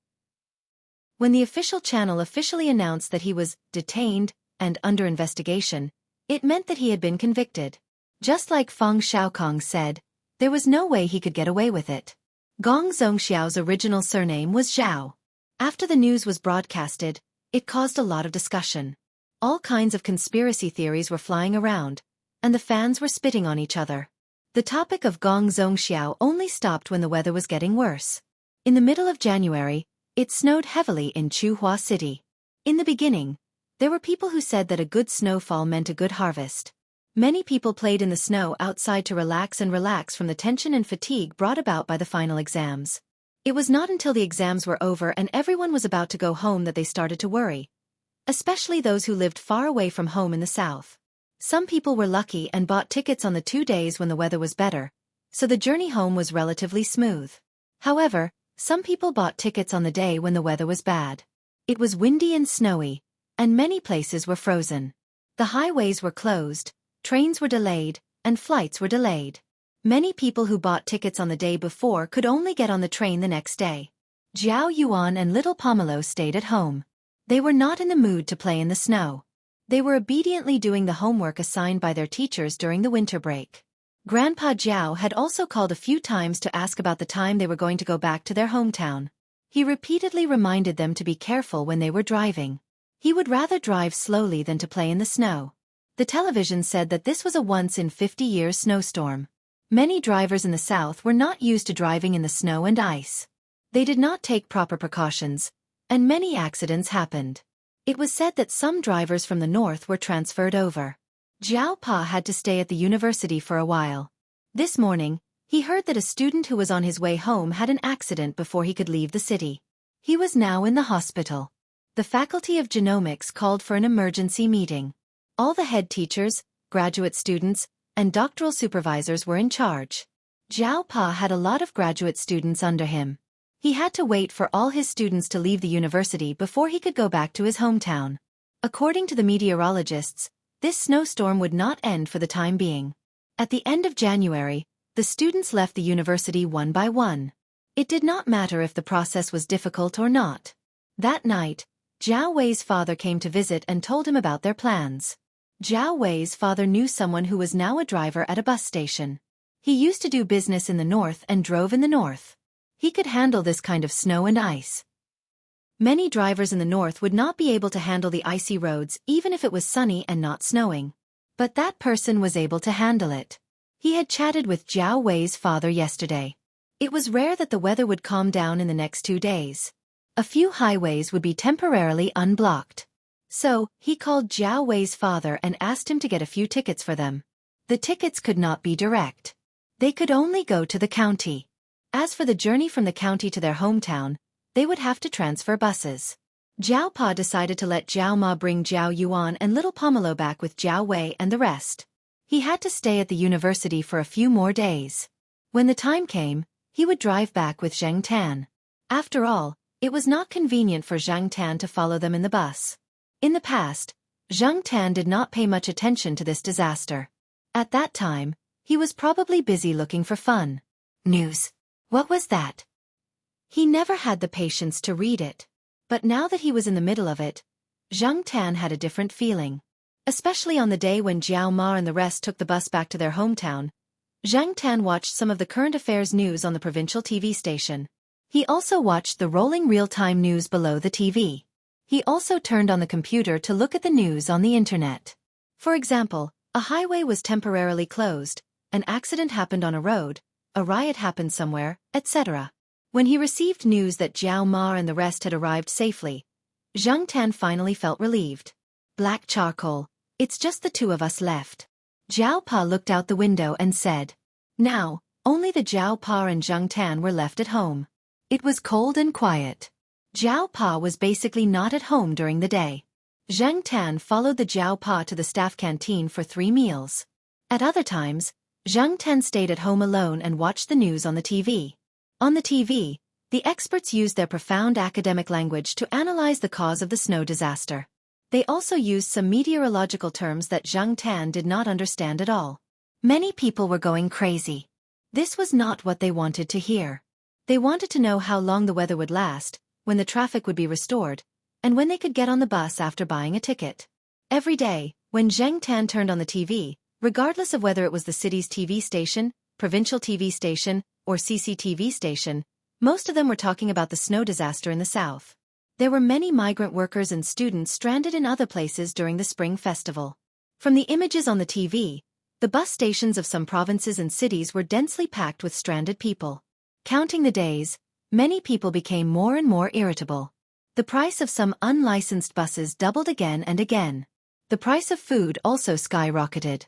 S1: When the official channel officially announced that he was detained and under investigation, it meant that he had been convicted. Just like Feng Xiaokong said, there was no way he could get away with it. Gong Zongxiao's original surname was Zhao. After the news was broadcasted, it caused a lot of discussion. All kinds of conspiracy theories were flying around, and the fans were spitting on each other. The topic of Gong Zongxiao only stopped when the weather was getting worse. In the middle of January, it snowed heavily in Chuhua City. In the beginning, there were people who said that a good snowfall meant a good harvest. Many people played in the snow outside to relax from the tension and fatigue brought about by the final exams. It was not until the exams were over and everyone was about to go home that they started to worry. Especially those who lived far away from home in the south. Some people were lucky and bought tickets on the 2 days when the weather was better, so the journey home was relatively smooth. However, some people bought tickets on the day when the weather was bad. It was windy and snowy, and many places were frozen. The highways were closed, trains were delayed, and flights were delayed. Many people who bought tickets on the day before could only get on the train the next day. Jiao Yuan and little Pomelo stayed at home. They were not in the mood to play in the snow. They were obediently doing the homework assigned by their teachers during the winter break. Grandpa Jiao had also called a few times to ask about the time they were going to go back to their hometown. He repeatedly reminded them to be careful when they were driving. He would rather drive slowly than to play in the snow. The television said that this was a once-in-50-year snowstorm. Many drivers in the south were not used to driving in the snow and ice. They did not take proper precautions, and many accidents happened. It was said that some drivers from the north were transferred over. Zhao Pa had to stay at the university for a while. This morning, he heard that a student who was on his way home had an accident before he could leave the city. He was now in the hospital. The Faculty of Genomics called for an emergency meeting. All the head teachers, graduate students, and doctoral supervisors were in charge. Zhao Pa had a lot of graduate students under him. He had to wait for all his students to leave the university before he could go back to his hometown. According to the meteorologists, this snowstorm would not end for the time being. At the end of January, the students left the university one by one. It did not matter if the process was difficult or not. That night, Zhao Wei's father came to visit and told him about their plans. Zhao Wei's father knew someone who was now a driver at a bus station. He used to do business in the north and drove in the north. He could handle this kind of snow and ice. Many drivers in the north would not be able to handle the icy roads even if it was sunny and not snowing. But that person was able to handle it. He had chatted with Zhao Wei's father yesterday. It was rare that the weather would calm down in the next 2 days. A few highways would be temporarily unblocked. So, he called Zhao Wei's father and asked him to get a few tickets for them. The tickets could not be direct. They could only go to the county. As for the journey from the county to their hometown, they would have to transfer buses. Zhao Pa decided to let Zhao Ma bring Zhao Yuan and little Pomelo back with Zhao Wei and the rest. He had to stay at the university for a few more days. When the time came, he would drive back with Zhang Tan. After all, it was not convenient for Zhang Tan to follow them in the bus. In the past, Zhang Tan did not pay much attention to this disaster. At that time, he was probably busy looking for fun. News. What was that? He never had the patience to read it. But now that he was in the middle of it, Zhang Tan had a different feeling. Especially on the day when Jiao Ma and the rest took the bus back to their hometown, Zhang Tan watched some of the current affairs news on the provincial TV station. He also watched the rolling real-time news below the TV. He also turned on the computer to look at the news on the internet. For example, a highway was temporarily closed, an accident happened on a road, a riot happened somewhere, etc. When he received news that Jiao Ma and the rest had arrived safely, Zhang Tan finally felt relieved. Black charcoal, it's just the two of us left. Zhao Pa looked out the window and said. Now, only the Zhao Pa and Zhang Tan were left at home. It was cold and quiet. Zhao Pa was basically not at home during the day. Zhang Tan followed the Zhao Pa to the staff canteen for 3 meals. At other times, Zhang Tan stayed at home alone and watched the news on the TV. On the TV, the experts used their profound academic language to analyze the cause of the snow disaster. They also used some meteorological terms that Zhang Tan did not understand at all. Many people were going crazy. This was not what they wanted to hear. They wanted to know how long the weather would last, when the traffic would be restored, and when they could get on the bus after buying a ticket. Every day, when Zhang Tan turned on the TV, regardless of whether it was the city's TV station, provincial TV station, or CCTV station, most of them were talking about the snow disaster in the south. There were many migrant workers and students stranded in other places during the Spring Festival. From the images on the TV, the bus stations of some provinces and cities were densely packed with stranded people. Counting the days, many people became more and more irritable. The price of some unlicensed buses doubled again and again. The price of food also skyrocketed.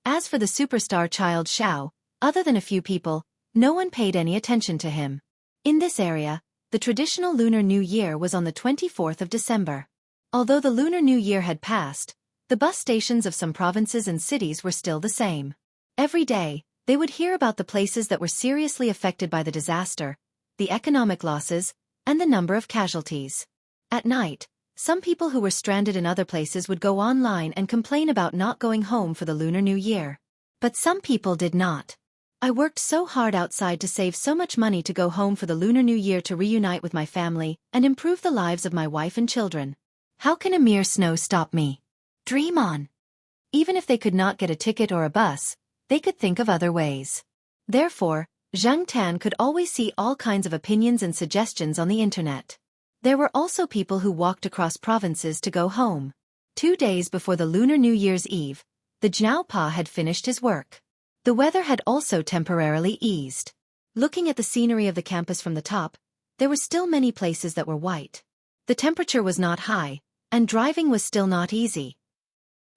S1: As for the superstar child Xiao, other than a few people, no one paid any attention to him. In this area, the traditional Lunar New Year was on the 24th of December. Although the Lunar New Year had passed, the bus stations of some provinces and cities were still the same. Every day, they would hear about the places that were seriously affected by the disaster, the economic losses, and the number of casualties. At night, some people who were stranded in other places would go online and complain about not going home for the Lunar New Year. But some people did not. I worked so hard outside to save so much money to go home for the Lunar New Year to reunite with my family and improve the lives of my wife and children. How can a mere snow stop me? Dream on. Even if they could not get a ticket or a bus, they could think of other ways. Therefore, Zhang Tan could always see all kinds of opinions and suggestions on the internet. There were also people who walked across provinces to go home. 2 days before the Lunar New Year's Eve, the Jiao Pa had finished his work. The weather had also temporarily eased. Looking at the scenery of the campus from the top, there were still many places that were white. The temperature was not high, and driving was still not easy.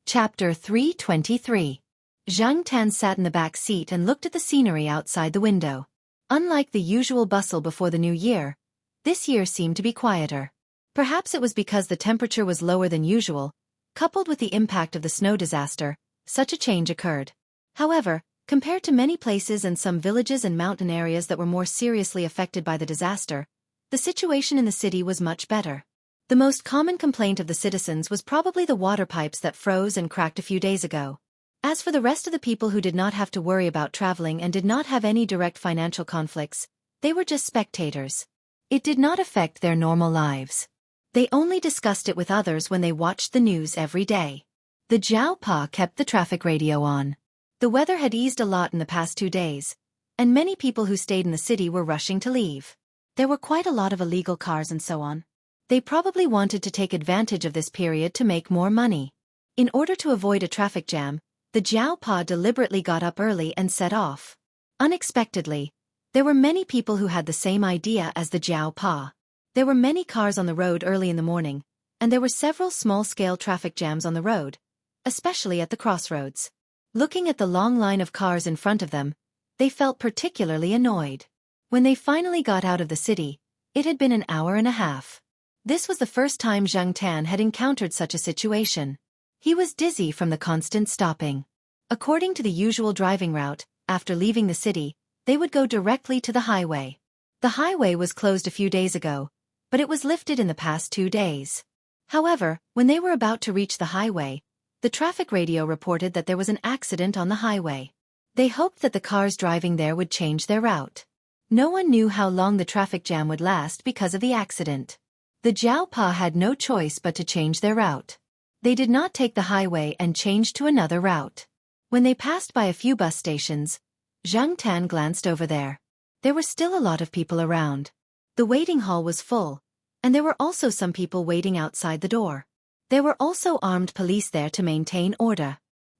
S1: Chapter 323. Zhang Tan sat in the back seat and looked at the scenery outside the window. Unlike the usual bustle before the new year, this year seemed to be quieter. Perhaps it was because the temperature was lower than usual, coupled with the impact of the snow disaster. Such a change occurred. However, compared to many places and some villages and mountain areas that were more seriously affected by the disaster, the situation in the city was much better. The most common complaint of the citizens was probably the water pipes that froze and cracked a few days ago. As for the rest of the people who did not have to worry about traveling and did not have any direct financial conflicts, they were just spectators. It did not affect their normal lives. They only discussed it with others when they watched the news every day. The Jiao Pa kept the traffic radio on. The weather had eased a lot in the past 2 days, and many people who stayed in the city were rushing to leave. There were quite a lot of illegal cars and so on. They probably wanted to take advantage of this period to make more money. In order to avoid a traffic jam, the Jiao Pa deliberately got up early and set off. Unexpectedly, there were many people who had the same idea as the Jiao Pa. There were many cars on the road early in the morning, and there were several small-scale traffic jams on the road, especially at the crossroads. Looking at the long line of cars in front of them, they felt particularly annoyed. When they finally got out of the city, it had been an hour and a half. This was the first time Zhang Tan had encountered such a situation. He was dizzy from the constant stopping. According to the usual driving route, after leaving the city, they would go directly to the highway. The highway was closed a few days ago, but it was lifted in the past 2 days. However, when they were about to reach the highway, the traffic radio reported that there was an accident on the highway. They hoped that the cars driving there would change their route. No one knew how long the traffic jam would last because of the accident. The Jiao Pa had no choice but to change their route. They did not take the highway and changed to another route. When they passed by a few bus stations, Zhang Tan glanced over there. There were still a lot of people around. The waiting hall was full, and there were also some people waiting outside the door. There were also armed police there to maintain order.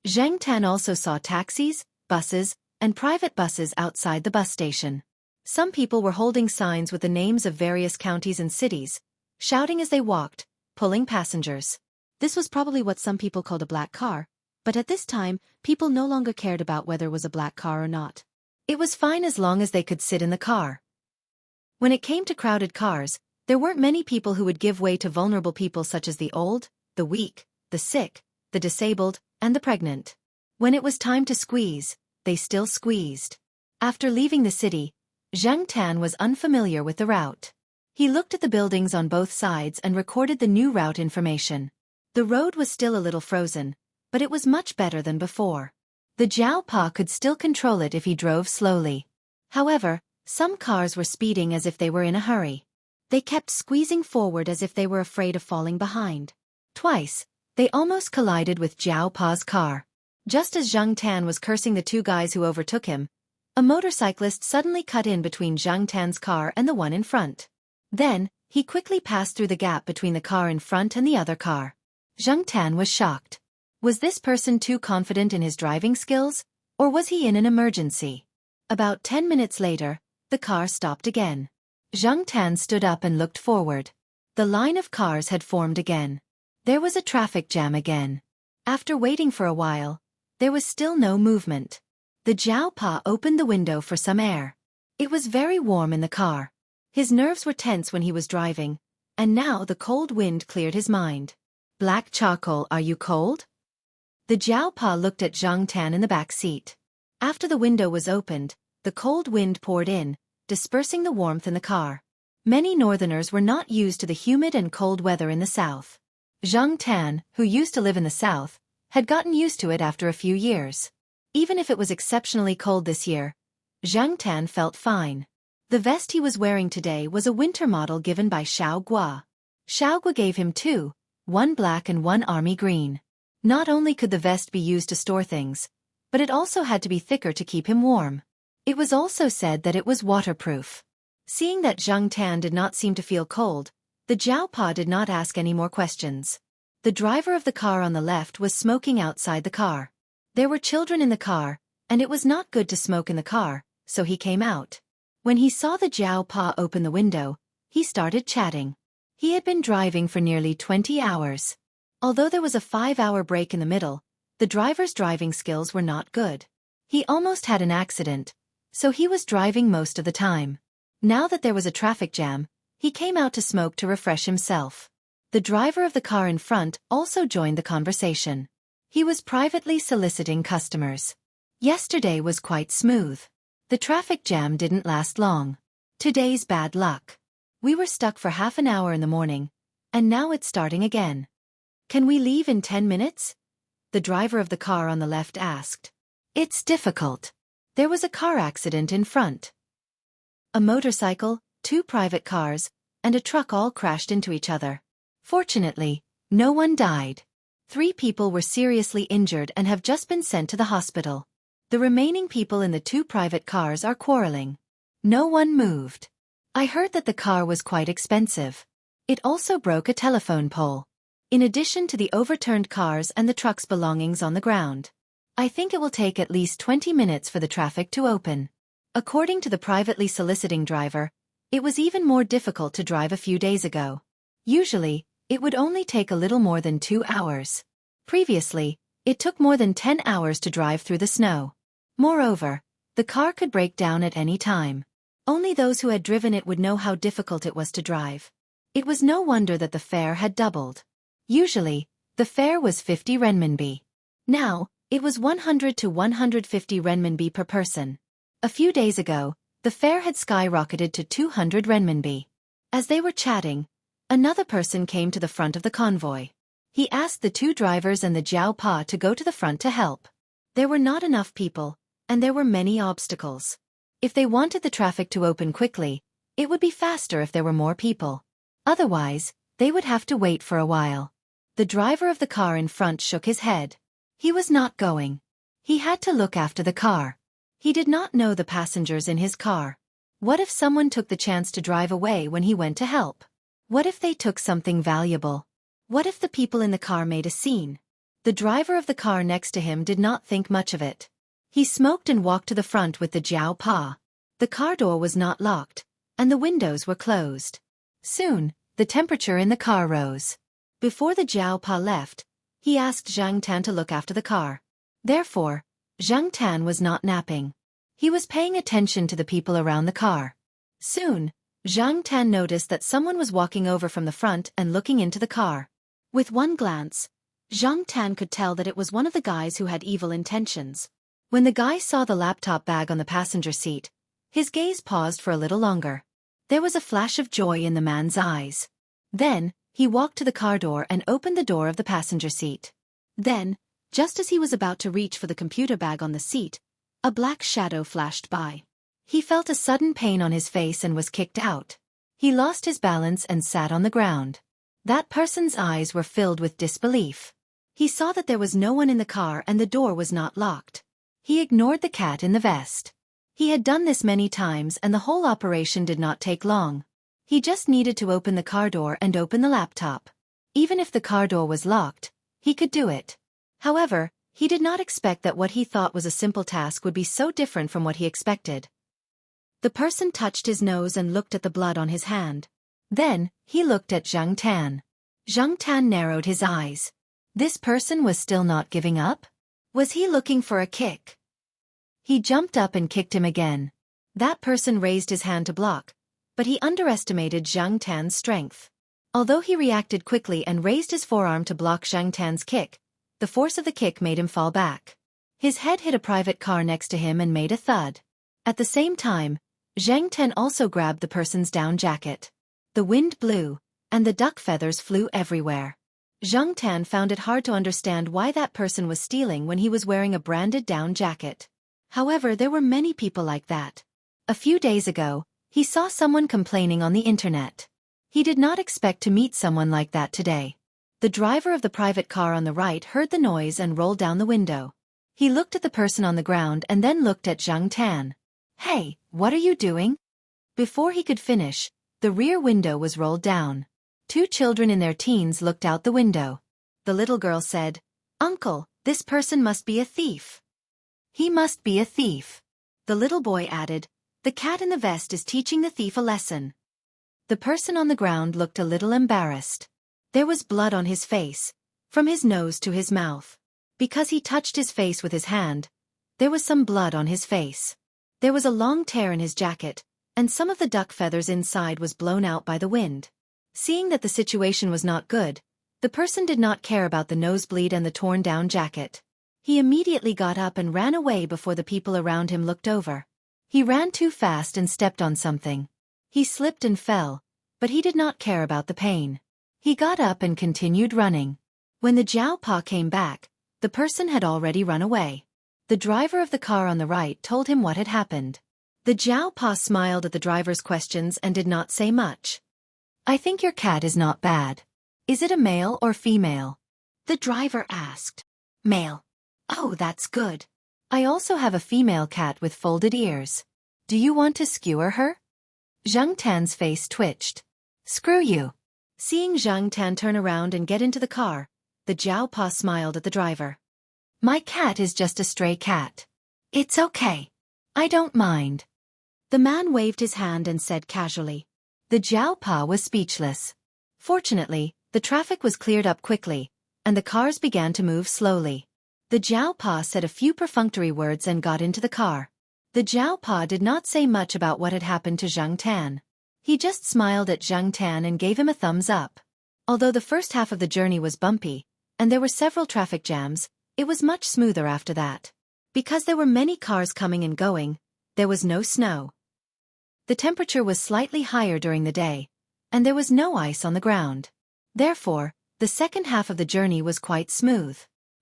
S1: Zhang Tan also saw taxis, buses, and private buses outside the bus station. Some people were holding signs with the names of various counties and cities, shouting as they walked, pulling passengers. This was probably what some people called a black car, but at this time, people no longer cared about whether it was a black car or not. It was fine as long as they could sit in the car. When it came to crowded cars, there weren't many people who would give way to vulnerable people such as the old, the weak, the sick, the disabled, and the pregnant. When it was time to squeeze, they still squeezed. After leaving the city, Zhang Tan was unfamiliar with the route. He looked at the buildings on both sides and recorded the new route information. The road was still a little frozen, but it was much better than before. The Jiao Pa could still control it if he drove slowly. However, some cars were speeding as if they were in a hurry. They kept squeezing forward as if they were afraid of falling behind. Twice, they almost collided with Jiao Pa's car. Just as Zhang Tan was cursing the 2 guys who overtook him, a motorcyclist suddenly cut in between Zhang Tan's car and the one in front. Then, he quickly passed through the gap between the car in front and the other car. Zhang Tan was shocked. Was this person too confident in his driving skills, or was he in an emergency? About 10 minutes later, the car stopped again. Zhang Tan stood up and looked forward. The line of cars had formed again. There was a traffic jam again. After waiting for a while, there was still no movement. The Jiao Pa opened the window for some air. It was very warm in the car. His nerves were tense when he was driving, and now the cold wind cleared his mind. Black charcoal, are you cold? The Jiao Pa looked at Zhang Tan in the back seat. After the window was opened, the cold wind poured in, dispersing the warmth in the car. Many northerners were not used to the humid and cold weather in the south. Zhang Tan, who used to live in the south, had gotten used to it after a few years. Even if it was exceptionally cold this year, Zhang Tan felt fine. The vest he was wearing today was a winter model given by Xiao Gua. Xiao Gua gave him 2, one black and one army green. Not only could the vest be used to store things, but it also had to be thicker to keep him warm. It was also said that it was waterproof. Seeing that Zhang Tan did not seem to feel cold, the Jiao Pa did not ask any more questions. The driver of the car on the left was smoking outside the car. There were children in the car, and it was not good to smoke in the car, so he came out. When he saw the Jiao Pa open the window, he started chatting. He had been driving for nearly 20 hours. Although there was a 5-hour break in the middle, the driver's driving skills were not good. He almost had an accident, so he was driving most of the time. Now that there was a traffic jam, he came out to smoke to refresh himself. The driver of the car in front also joined the conversation. He was privately soliciting customers. Yesterday was quite smooth. The traffic jam didn't last long. Today's bad luck. We were stuck for half an hour in the morning, and now it's starting again. Can we leave in 10 minutes? The driver of the car on the left asked. It's difficult. There was a car accident in front. A motorcycle, 2 private cars, and a truck all crashed into each other. Fortunately, no one died. 3 people were seriously injured and have just been sent to the hospital. The remaining people in the 2 private cars are quarreling. No one moved. I heard that the car was quite expensive. It also broke a telephone pole. In addition to the overturned cars and the truck's belongings on the ground. I think it will take at least 20 minutes for the traffic to open. According to the privately soliciting driver, it was even more difficult to drive a few days ago. Usually, it would only take a little more than 2 hours. Previously, it took more than 10 hours to drive through the snow. Moreover, the car could break down at any time. Only those who had driven it would know how difficult it was to drive. It was no wonder that the fare had doubled. Usually, the fare was 50 renminbi. Now, it was 100 to 150 renminbi per person. A few days ago, the fare had skyrocketed to 200 renminbi. As they were chatting, another person came to the front of the convoy. He asked the 2 drivers and the Jiao Pa to go to the front to help. There were not enough people, and there were many obstacles. If they wanted the traffic to open quickly, it would be faster if there were more people. Otherwise, they would have to wait for a while. The driver of the car in front shook his head. He was not going. He had to look after the car. He did not know the passengers in his car. What if someone took the chance to drive away when he went to help? What if they took something valuable? What if the people in the car made a scene? The driver of the car next to him did not think much of it. He smoked and walked to the front with the Jiao Pa. The car door was not locked, and the windows were closed. Soon, the temperature in the car rose. Before the Jiao Pa left, he asked Zhang Tan to look after the car. Therefore, Zhang Tan was not napping. He was paying attention to the people around the car. Soon, Zhang Tan noticed that someone was walking over from the front and looking into the car. With one glance, Zhang Tan could tell that it was one of the guys who had evil intentions. When the guy saw the laptop bag on the passenger seat, his gaze paused for a little longer. There was a flash of joy in the man's eyes. Then, he walked to the car door and opened the door of the passenger seat. Then, just as he was about to reach for the computer bag on the seat, a black shadow flashed by. He felt a sudden pain on his face and was kicked out. He lost his balance and sat on the ground. That person's eyes were filled with disbelief. He saw that there was no one in the car and the door was not locked. He ignored the cat in the vest. He had done this many times and the whole operation did not take long. He just needed to open the car door and open the laptop. Even if the car door was locked, he could do it. However, he did not expect that what he thought was a simple task would be so different from what he expected. The person touched his nose and looked at the blood on his hand. Then, he looked at Zhang Tan. Zhang Tan narrowed his eyes. This person was still not giving up? Was he looking for a kick? He jumped up and kicked him again. That person raised his hand to block, but he underestimated Zhang Tan's strength. Although he reacted quickly and raised his forearm to block Zhang Tan's kick, the force of the kick made him fall back. His head hit a private car next to him and made a thud. At the same time, Zhang Tan also grabbed the person's down jacket. The wind blew, and the duck feathers flew everywhere. Zhang Tan found it hard to understand why that person was stealing when he was wearing a branded down jacket. However, there were many people like that. A few days ago, he saw someone complaining on the internet. He did not expect to meet someone like that today. The driver of the private car on the right heard the noise and rolled down the window. He looked at the person on the ground and then looked at Zhang Tan. Hey, what are you doing? Before he could finish, the rear window was rolled down. 2 children in their teens looked out the window. The little girl said, "Uncle, this person must be a thief." He must be a thief. The little boy added, "The cat in the vest is teaching the thief a lesson." The person on the ground looked a little embarrassed. There was blood on his face, from his nose to his mouth. Because he touched his face with his hand, there was some blood on his face. There was a long tear in his jacket, and some of the duck feathers inside was blown out by the wind. Seeing that the situation was not good, the person did not care about the nosebleed and the torn-down jacket. He immediately got up and ran away before the people around him looked over. He ran too fast and stepped on something. He slipped and fell, but he did not care about the pain. He got up and continued running. When the Jiao Pa came back, the person had already run away. The driver of the car on the right told him what had happened. The Jiao Pa smiled at the driver's questions and did not say much. "I think your cat is not bad. Is it a male or female?" the driver asked. "Male." "Oh, that's good. I also have a female cat with folded ears. Do you want to skewer her?" Zhang Tan's face twitched. "Screw you." Seeing Zhang Tan turn around and get into the car, the Jiao Pa smiled at the driver. "My cat is just a stray cat. It's okay. I don't mind." The man waved his hand and said casually. The Jiao Pa was speechless. Fortunately, the traffic was cleared up quickly, and the cars began to move slowly. The Jiao Pa said a few perfunctory words and got into the car. The Jiao Pa did not say much about what had happened to Zhang Tan. He just smiled at Zhang Tan and gave him a thumbs up. Although the first half of the journey was bumpy, and there were several traffic jams, it was much smoother after that. Because there were many cars coming and going, there was no snow. The temperature was slightly higher during the day, and there was no ice on the ground. Therefore, the second half of the journey was quite smooth.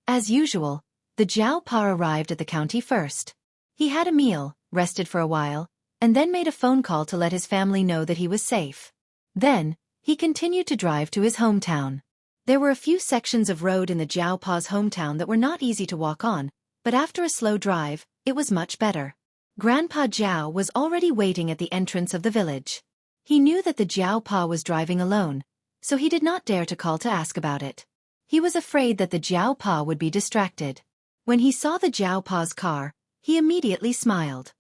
S1: As usual, the Jiao Pa arrived at the county first. He had a meal, rested for a while, and then made a phone call to let his family know that he was safe. Then, he continued to drive to his hometown. There were a few sections of road in the Jiao Pa's hometown that were not easy to walk on, but after a slow drive, it was much better. Grandpa Jiao was already waiting at the entrance of the village. He knew that the Jiao Pa was driving alone, so he did not dare to call to ask about it. He was afraid that the Jiao Pa would be distracted. When he saw the Jiao Pa's car, he immediately smiled.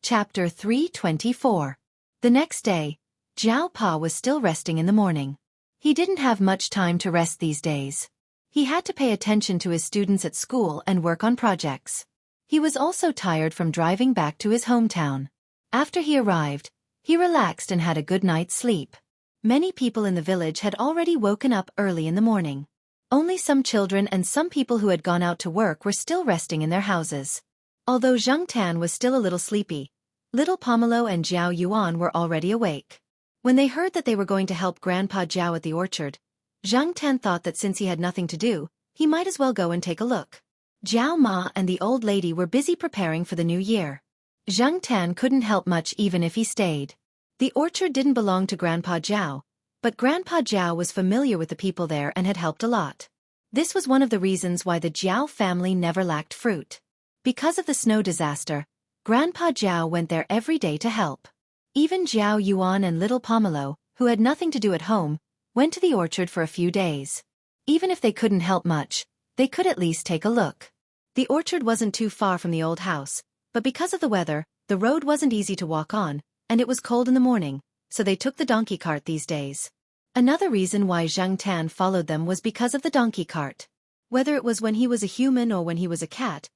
S1: Chapter 324. The next day, Jiao Pa was still resting in the morning. He didn't have much time to rest these days. He had to pay attention to his students at school and work on projects. He was also tired from driving back to his hometown. After he arrived, he relaxed and had a good night's sleep. Many people in the village had already woken up early in the morning. Only some children and some people who had gone out to work were still resting in their houses. Although Zhang Tan was still a little sleepy, little Pomelo and Jiao Yuan were already awake. When they heard that they were going to help Grandpa Jiao at the orchard, Zhang Tan thought that since he had nothing to do, he might as well go and take a look. Jiao Ma and the old lady were busy preparing for the new year. Zhang Tan couldn't help much even if he stayed. The orchard didn't belong to Grandpa Jiao, but Grandpa Jiao was familiar with the people there and had helped a lot. This was one of the reasons why the Jiao family never lacked fruit. Because of the snow disaster, Grandpa Jiao went there every day to help. Even Jiao Yuan and little Pomelo, who had nothing to do at home, went to the orchard for a few days. Even if they couldn't help much, they could at least take a look. The orchard wasn't too far from the old house, but because of the weather, the road wasn't easy to walk on, and it was cold in the morning, so they took the donkey cart these days. Another reason why Zhang Tan followed them was because of the donkey cart. Whether it was when he was a human or when he was a cat,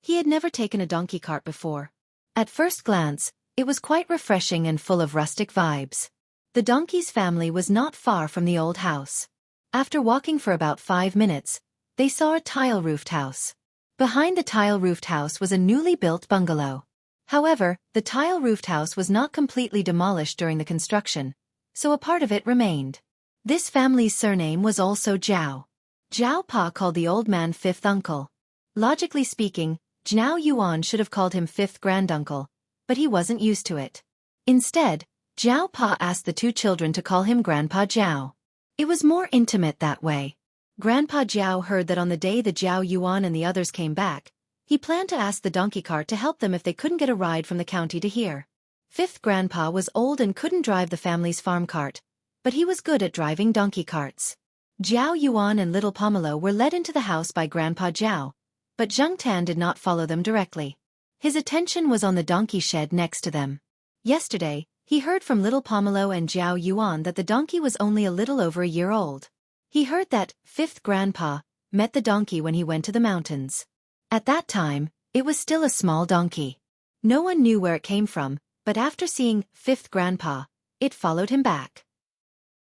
S1: he had never taken a donkey cart before. At first glance, it was quite refreshing and full of rustic vibes. The donkey's family was not far from the old house. After walking for about 5 minutes, they saw a tile-roofed house. Behind the tile-roofed house was a newly built bungalow. However, the tile-roofed house was not completely demolished during the construction, so a part of it remained. This family's surname was also Jiao. Jiao Pa called the old man fifth uncle. Logically speaking, Jiao Yuan should have called him fifth granduncle, but he wasn't used to it. Instead, Jiao Pa asked the two children to call him Grandpa Jiao. It was more intimate that way. Grandpa Jiao heard that on the day the Jiao Yuan and the others came back, he planned to ask the donkey cart to help them if they couldn't get a ride from the county to here. Fifth Grandpa was old and couldn't drive the family's farm cart, but he was good at driving donkey carts. Jiao Yuan and little Pomelo were led into the house by Grandpa Jiao, but Zhang Tan did not follow them directly. His attention was on the donkey shed next to them. Yesterday, He heard from little Pomelo and Jiao Yuan that the donkey was only a little over a year old. He heard that fifth grandpa met the donkey when he went to the mountains. At that time, it was still a small donkey. No one knew where it came from, but after seeing fifth grandpa, it followed him back.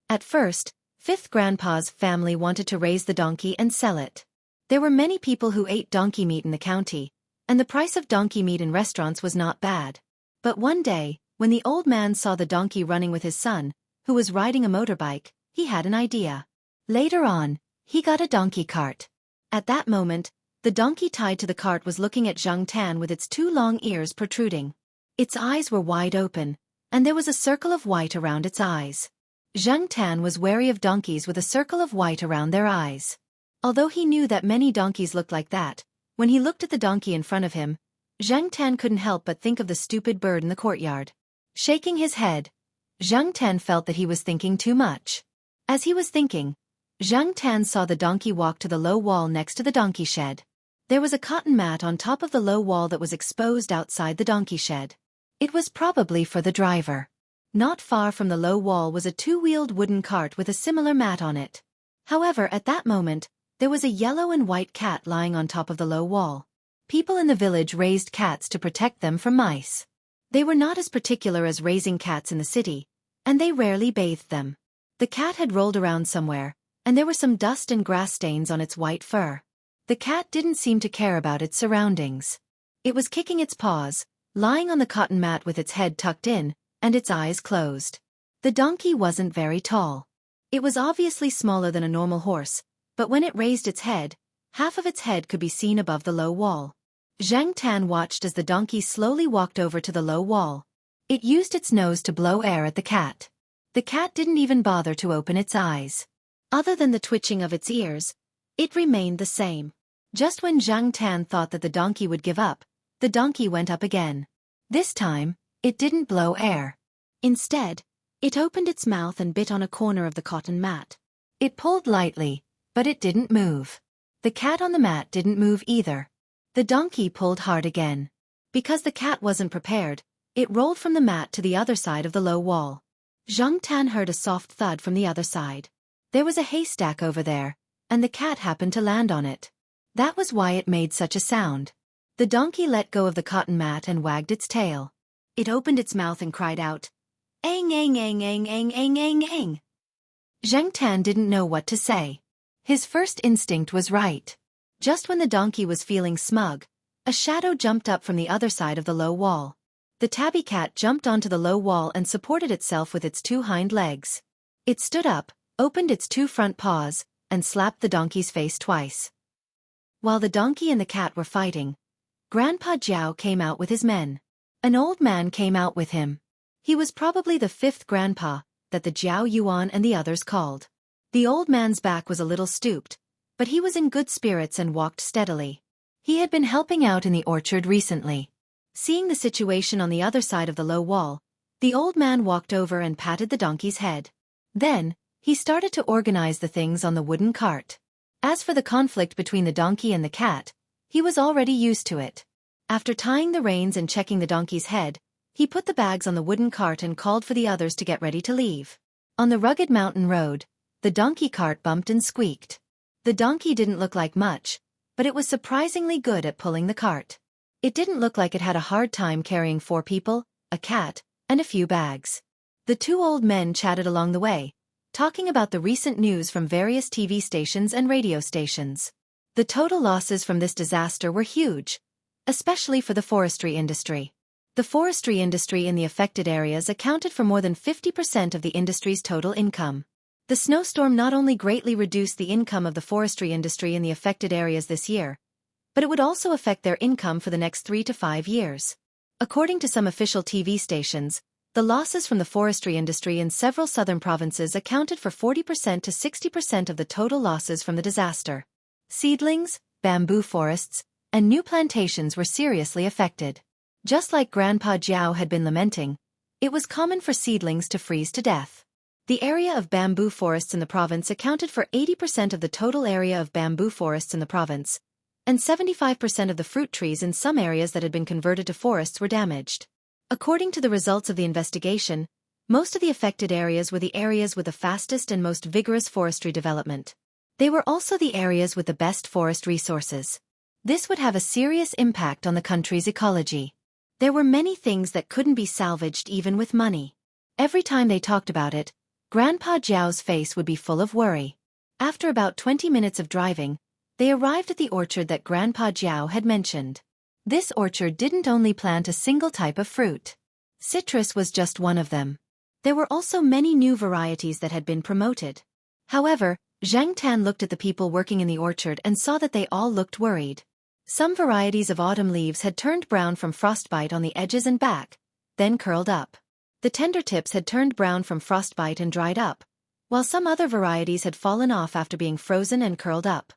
S1: At first, fifth grandpa's family wanted to raise the donkey and sell it. There were many people who ate donkey meat in the county, and the price of donkey meat in restaurants was not bad. But one day, when the old man saw the donkey running with his son, who was riding a motorbike, he had an idea. Later on, he got a donkey cart. At that moment, the donkey tied to the cart was looking at Zhang Tan with its two long ears protruding. Its eyes were wide open, and there was a circle of white around its eyes. Zhang Tan was wary of donkeys with a circle of white around their eyes. Although he knew that many donkeys looked like that, when he looked at the donkey in front of him, Zhang Tan couldn't help but think of the stupid bird in the courtyard. Shaking his head, Zhang Tan felt that he was thinking too much. As he was thinking, Zhang Tan saw the donkey walk to the low wall next to the donkey shed. There was a cotton mat on top of the low wall that was exposed outside the donkey shed. It was probably for the driver. Not far from the low wall was a two-wheeled wooden cart with a similar mat on it. However, at that moment, there was a yellow and white cat lying on top of the low wall. People in the village raised cats to protect them from mice. They were not as particular as raising cats in the city, and they rarely bathed them. The cat had rolled around somewhere, and there were some dust and grass stains on its white fur. The cat didn't seem to care about its surroundings. It was kicking its paws, lying on the cotton mat with its head tucked in, and its eyes closed. The donkey wasn't very tall. It was obviously smaller than a normal horse, but when it raised its head, half of its head could be seen above the low wall. Zhang Tan watched as the donkey slowly walked over to the low wall. It used its nose to blow air at the cat. The cat didn't even bother to open its eyes. Other than the twitching of its ears, it remained the same. Just when Zhang Tan thought that the donkey would give up, the donkey went up again. This time, it didn't blow air. Instead, it opened its mouth and bit on a corner of the cotton mat. It pulled lightly, but it didn't move. The cat on the mat didn't move either. The donkey pulled hard again. Because the cat wasn't prepared, it rolled from the mat to the other side of the low wall. Zhang Tan heard a soft thud from the other side. There was a haystack over there, and the cat happened to land on it. That was why it made such a sound. The donkey let go of the cotton mat and wagged its tail. It opened its mouth and cried out, "Ang ang ang ang ang ang ang ang." Zhang Tan didn't know what to say. His first instinct was right. Just when the donkey was feeling smug, a shadow jumped up from the other side of the low wall. The tabby cat jumped onto the low wall and supported itself with its two hind legs. It stood up, opened its two front paws, and slapped the donkey's face twice. While the donkey and the cat were fighting, Grandpa Jiao came out with his men. An old man came out with him. He was probably the fifth grandpa that the Jiao Yuan and the others called. The old man's back was a little stooped, but he was in good spirits and walked steadily. He had been helping out in the orchard recently. Seeing the situation on the other side of the low wall, the old man walked over and patted the donkey's head. Then, he started to organize the things on the wooden cart. As for the conflict between the donkey and the cat, he was already used to it. After tying the reins and checking the donkey's head, he put the bags on the wooden cart and called for the others to get ready to leave. On the rugged mountain road, the donkey cart bumped and squeaked. The donkey didn't look like much, but it was surprisingly good at pulling the cart. It didn't look like it had a hard time carrying 4 people, a cat, and a few bags. The 2 old men chatted along the way, talking about the recent news from various TV stations and radio stations. The total losses from this disaster were huge, especially for the forestry industry. The forestry industry in the affected areas accounted for more than 50% of the industry's total income. The snowstorm not only greatly reduced the income of the forestry industry in the affected areas this year, but it would also affect their income for the next 3 to 5 years. According to some official TV stations, the losses from the forestry industry in several southern provinces accounted for 40% to 60% of the total losses from the disaster. Seedlings, bamboo forests, and new plantations were seriously affected. Just like Grandpa Jiao had been lamenting, it was common for seedlings to freeze to death. The area of bamboo forests in the province accounted for 80% of the total area of bamboo forests in the province, and 75% of the fruit trees in some areas that had been converted to forests were damaged. According to the results of the investigation, most of the affected areas were the areas with the fastest and most vigorous forestry development. They were also the areas with the best forest resources. This would have a serious impact on the country's ecology. There were many things that couldn't be salvaged even with money. Every time they talked about it, Grandpa Jiao's face would be full of worry. After about 20 minutes of driving, they arrived at the orchard that Grandpa Jiao had mentioned. This orchard didn't only plant a single type of fruit. Citrus was just one of them. There were also many new varieties that had been promoted. However, Zhang Tan looked at the people working in the orchard and saw that they all looked worried. Some varieties of autumn leaves had turned brown from frostbite on the edges and back, then curled up. The tender tips had turned brown from frostbite and dried up, while some other varieties had fallen off after being frozen and curled up.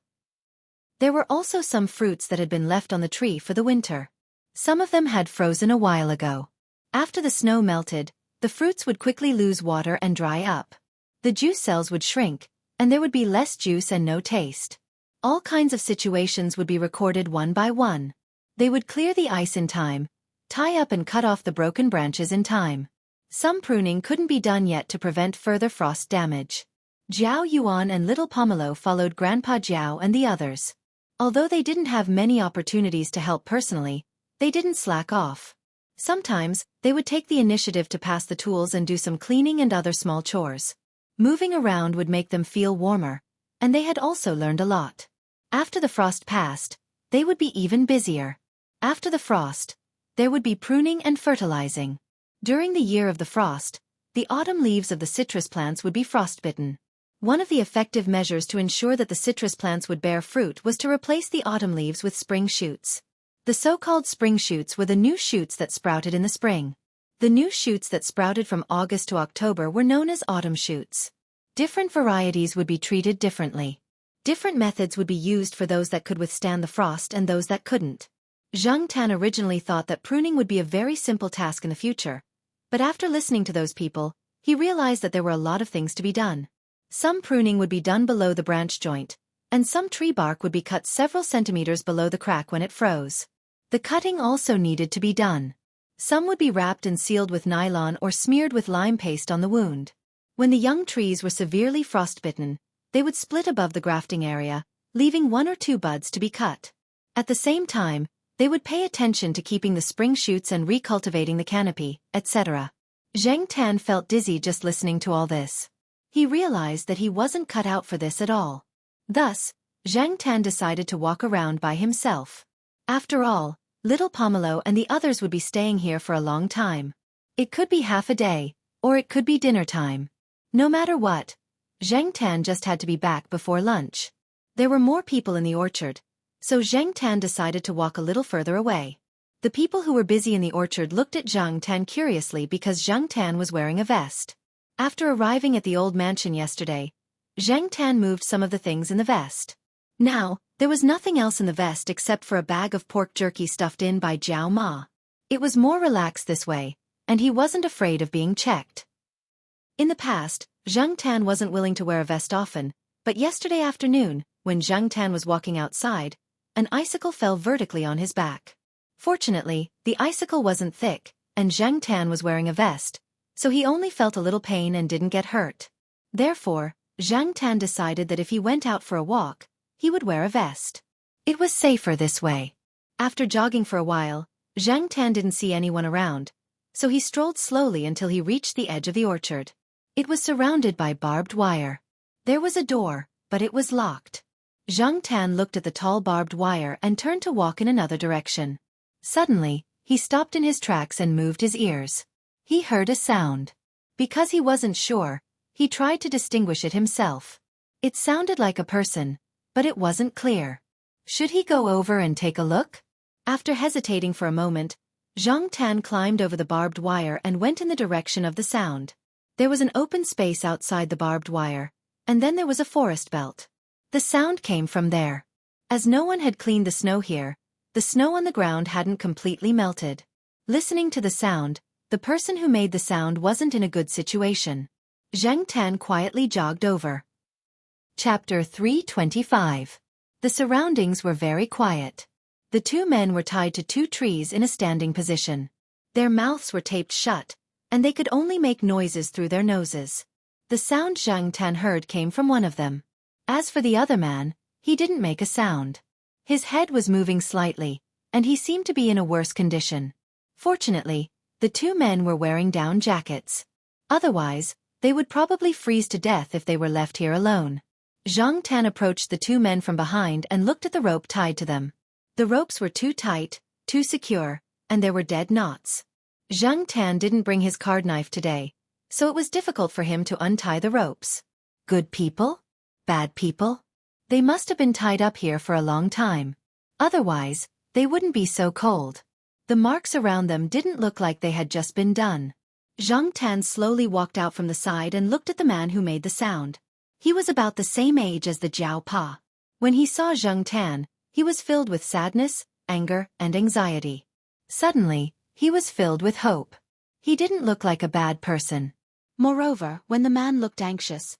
S1: There were also some fruits that had been left on the tree for the winter. Some of them had frozen a while ago. After the snow melted, the fruits would quickly lose water and dry up. The juice cells would shrink, and there would be less juice and no taste. All kinds of situations would be recorded one by one. They would clear the ice in time, tie up and cut off the broken branches in time. Some pruning couldn't be done yet to prevent further frost damage. Jiao Yuan and little Pomelo followed Grandpa Jiao and the others. Although they didn't have many opportunities to help personally, they didn't slack off. Sometimes, they would take the initiative to pass the tools and do some cleaning and other small chores. Moving around would make them feel warmer, and they had also learned a lot. After the frost passed, they would be even busier. After the frost, there would be pruning and fertilizing. During the year of the frost, the autumn leaves of the citrus plants would be frostbitten. One of the effective measures to ensure that the citrus plants would bear fruit was to replace the autumn leaves with spring shoots. The so-called spring shoots were the new shoots that sprouted in the spring. The new shoots that sprouted from August to October were known as autumn shoots. Different varieties would be treated differently. Different methods would be used for those that could withstand the frost and those that couldn't. Zhang Tan originally thought that pruning would be a very simple task in the future, but after listening to those people, he realized that there were a lot of things to be done. Some pruning would be done below the branch joint, and some tree bark would be cut several centimeters below the crack when it froze. The cutting also needed to be done. Some would be wrapped and sealed with nylon or smeared with lime paste on the wound. When the young trees were severely frostbitten, they would split above the grafting area, leaving 1 or 2 buds to be cut. At the same time, they would pay attention to keeping the spring shoots and recultivating the canopy, etc. Zhang Tan felt dizzy just listening to all this. He realized that he wasn't cut out for this at all. Thus, Zhang Tan decided to walk around by himself. After all, little Pomelo and the others would be staying here for a long time. It could be half a day, or it could be dinner time. No matter what, Zhang Tan just had to be back before lunch. There were more people in the orchard, so Zhang Tan decided to walk a little further away. The people who were busy in the orchard looked at Zhang Tan curiously because Zhang Tan was wearing a vest. After arriving at the old mansion yesterday, Zhang Tan moved some of the things in the vest. Now, there was nothing else in the vest except for a bag of pork jerky stuffed in by Jiao Ma. It was more relaxed this way, and he wasn't afraid of being checked. In the past, Zhang Tan wasn't willing to wear a vest often, but yesterday afternoon, when Zhang Tan was walking outside, an icicle fell vertically on his back. Fortunately, the icicle wasn't thick, and Zhang Tan was wearing a vest, so he only felt a little pain and didn't get hurt. Therefore, Zhang Tan decided that if he went out for a walk, he would wear a vest. It was safer this way. After jogging for a while, Zhang Tan didn't see anyone around, so he strolled slowly until he reached the edge of the orchard. It was surrounded by barbed wire. There was a door, but it was locked. Zhang Tan looked at the tall barbed wire and turned to walk in another direction. Suddenly, he stopped in his tracks and moved his ears. He heard a sound. Because he wasn't sure, he tried to distinguish it himself. It sounded like a person, but it wasn't clear. Should he go over and take a look? After hesitating for a moment, Zhang Tan climbed over the barbed wire and went in the direction of the sound. There was an open space outside the barbed wire, and then there was a forest belt. The sound came from there. As no one had cleaned the snow here, the snow on the ground hadn't completely melted. Listening to the sound, the person who made the sound wasn't in a good situation. Zhang Tan quietly jogged over. Chapter 325. The surroundings were very quiet. The 2 men were tied to 2 trees in a standing position. Their mouths were taped shut, and they could only make noises through their noses. The sound Zhang Tan heard came from one of them. As for the other man, he didn't make a sound. His head was moving slightly, and he seemed to be in a worse condition. Fortunately, the two men were wearing down jackets. Otherwise, they would probably freeze to death if they were left here alone. Zhang Tan approached the two men from behind and looked at the rope tied to them. The ropes were too tight, too secure, and there were dead knots. Zhang Tan didn't bring his card knife today, so it was difficult for him to untie the ropes. Good people? Bad people? They must have been tied up here for a long time. Otherwise, they wouldn't be so cold. The marks around them didn't look like they had just been done. Zhang Tan slowly walked out from the side and looked at the man who made the sound. He was about the same age as the Jiao Pa. When he saw Zhang Tan, he was filled with sadness, anger, and anxiety. Suddenly, he was filled with hope. He didn't look like a bad person. Moreover, when the man looked anxious,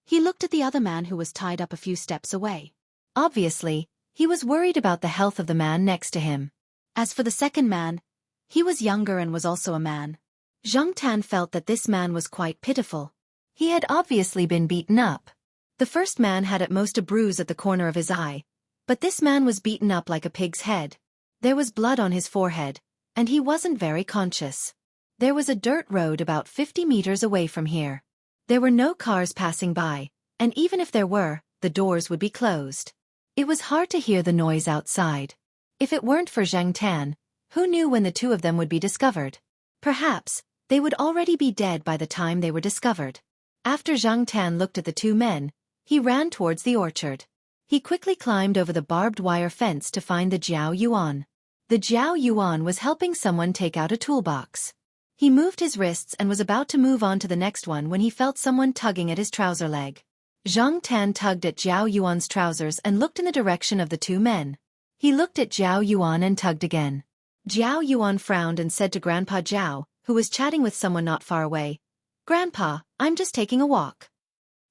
S1: he looked at the other man who was tied up a few steps away. Obviously, he was worried about the health of the man next to him. As for the second man, he was younger and was also a man. Zhang Tan felt that this man was quite pitiful. He had obviously been beaten up. The first man had at most a bruise at the corner of his eye, but this man was beaten up like a pig's head. There was blood on his forehead, and he wasn't very conscious. There was a dirt road about 50 meters away from here. There were no cars passing by, and even if there were, the doors would be closed. It was hard to hear the noise outside. If it weren't for Zhang Tan, who knew when the two of them would be discovered? Perhaps, they would already be dead by the time they were discovered. After Zhang Tan looked at the two men, he ran towards the orchard. He quickly climbed over the barbed wire fence to find the Jiao Yuan. The Jiao Yuan was helping someone take out a toolbox. He moved his wrists and was about to move on to the next one when he felt someone tugging at his trouser leg. Zhang Tan tugged at Jiao Yuan's trousers and looked in the direction of the two men. He looked at Jiao Yuan and tugged again. Jiao Yuan frowned and said to Grandpa Jiao, who was chatting with someone not far away, "Grandpa, I'm just taking a walk."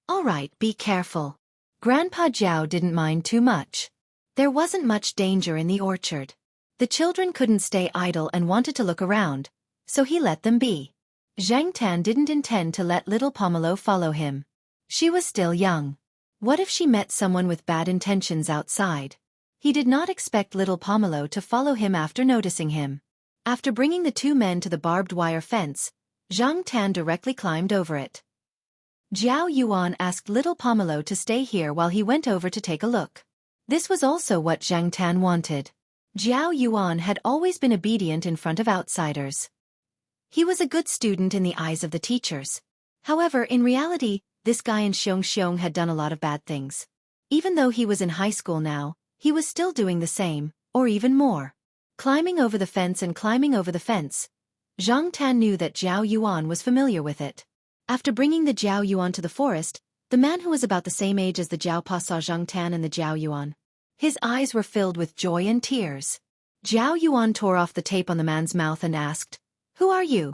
S1: "All right, be careful." Grandpa Jiao didn't mind too much. There wasn't much danger in the orchard. The children couldn't stay idle and wanted to look around, so he let them be. Zhang Tan didn't intend to let little Pomelo follow him. She was still young. What if she met someone with bad intentions outside? He did not expect little Pomelo to follow him after noticing him. After bringing the two men to the barbed wire fence, Zhang Tan directly climbed over it. Jiao Yuan asked little Pomelo to stay here while he went over to take a look. This was also what Zhang Tan wanted. Jiao Yuan had always been obedient in front of outsiders. He was a good student in the eyes of the teachers. However, in reality, this guy in Xianxia had done a lot of bad things. Even though he was in high school now, he was still doing the same, or even more. Climbing over the fence and climbing over the fence, Zhang Tan knew that Jiao Yuan was familiar with it. After bringing the Jiao Yuan to the forest, the man who was about the same age as the Jiao Pa saw Zhang Tan and the Jiao Yuan. His eyes were filled with joy and tears. Jiao Yuan tore off the tape on the man's mouth and asked, "Who are you?"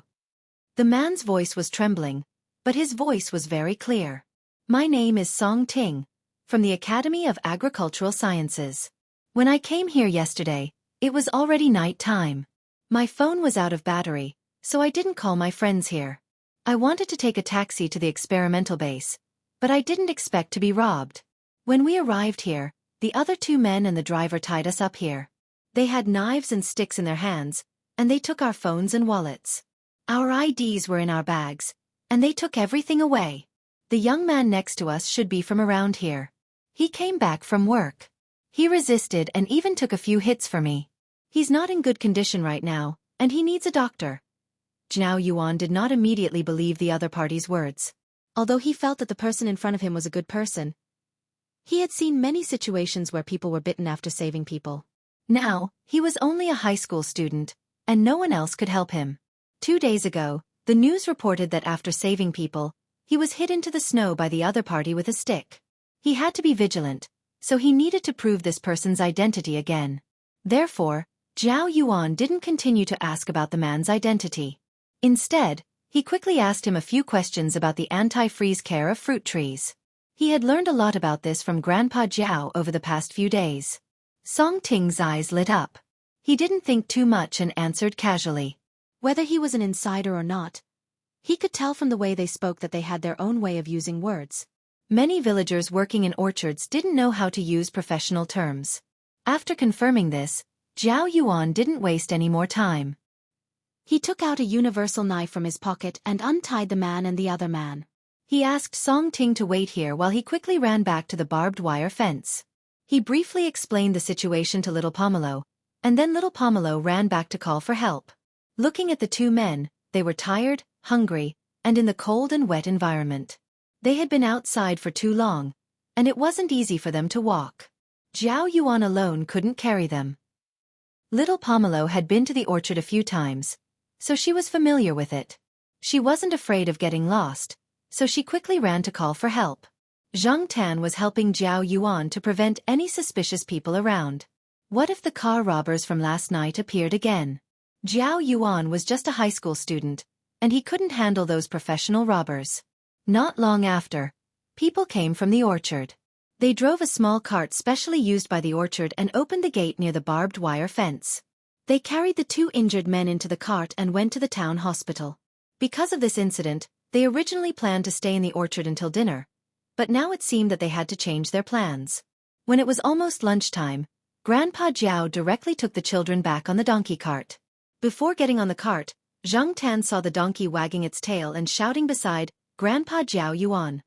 S1: The man's voice was trembling, but his voice was very clear. "My name is Song Ting, from the Academy of Agricultural Sciences. When I came here yesterday, it was already night time. My phone was out of battery, so I didn't call my friends here. I wanted to take a taxi to the experimental base, but I didn't expect to be robbed. When we arrived here, the other two men and the driver tied us up here. They had knives and sticks in their hands, and they took our phones and wallets. Our IDs were in our bags, and they took everything away. The young man next to us should be from around here. He came back from work. He resisted and even took a few hits for me. He's not in good condition right now, and he needs a doctor." Jiao Yuan did not immediately believe the other party's words. Although he felt that the person in front of him was a good person, he had seen many situations where people were bitten after saving people. Now, he was only a high school student, and no one else could help him. 2 days ago, the news reported that after saving people, he was hit into the snow by the other party with a stick. He had to be vigilant, so he needed to prove this person's identity again. Therefore, Jiao Yuan didn't continue to ask about the man's identity. Instead, he quickly asked him a few questions about the anti-freeze care of fruit trees. He had learned a lot about this from Grandpa Jiao over the past few days. Song Ting's eyes lit up. He didn't think too much and answered casually.
S2: Whether he was an insider or not, he could tell from the way they spoke that they had their own way of using words.
S1: Many villagers working in orchards didn't know how to use professional terms. After confirming this, Zhao Yuan didn't waste any more time.
S2: He took out a universal knife from his pocket and untied the man and the other man.
S1: He asked Song Ting to wait here while he quickly ran back to the barbed wire fence. He briefly explained the situation to little Pomelo, and then little Pomelo ran back to call for help. Looking at the two men, they were tired, hungry, and in the cold and wet environment. They had been outside for too long, and it wasn't easy for them to walk. Zhao Yuan alone couldn't carry them. Little Pomelo had been to the orchard a few times, so she was familiar with it. She wasn't afraid of getting lost, so she quickly ran to call for help. Zhang Tan was helping Zhao Yuan to prevent any suspicious people around. What if the car robbers from last night appeared again? Zhao Yuan was just a high school student, and he couldn't handle those professional robbers. Not long after, people came from the orchard. They drove a small cart specially used by the orchard and opened the gate near the barbed wire fence. They carried the two injured men into the cart and went to the town hospital. Because of this incident, they originally planned to stay in the orchard until dinner, but now it seemed that they had to change their plans. When it was almost lunchtime, Grandpa Jiao directly took the children back on the donkey cart. Before getting on the cart, Zhang Tan saw the donkey wagging its tail and shouting beside Grandpa Zhao Yuan.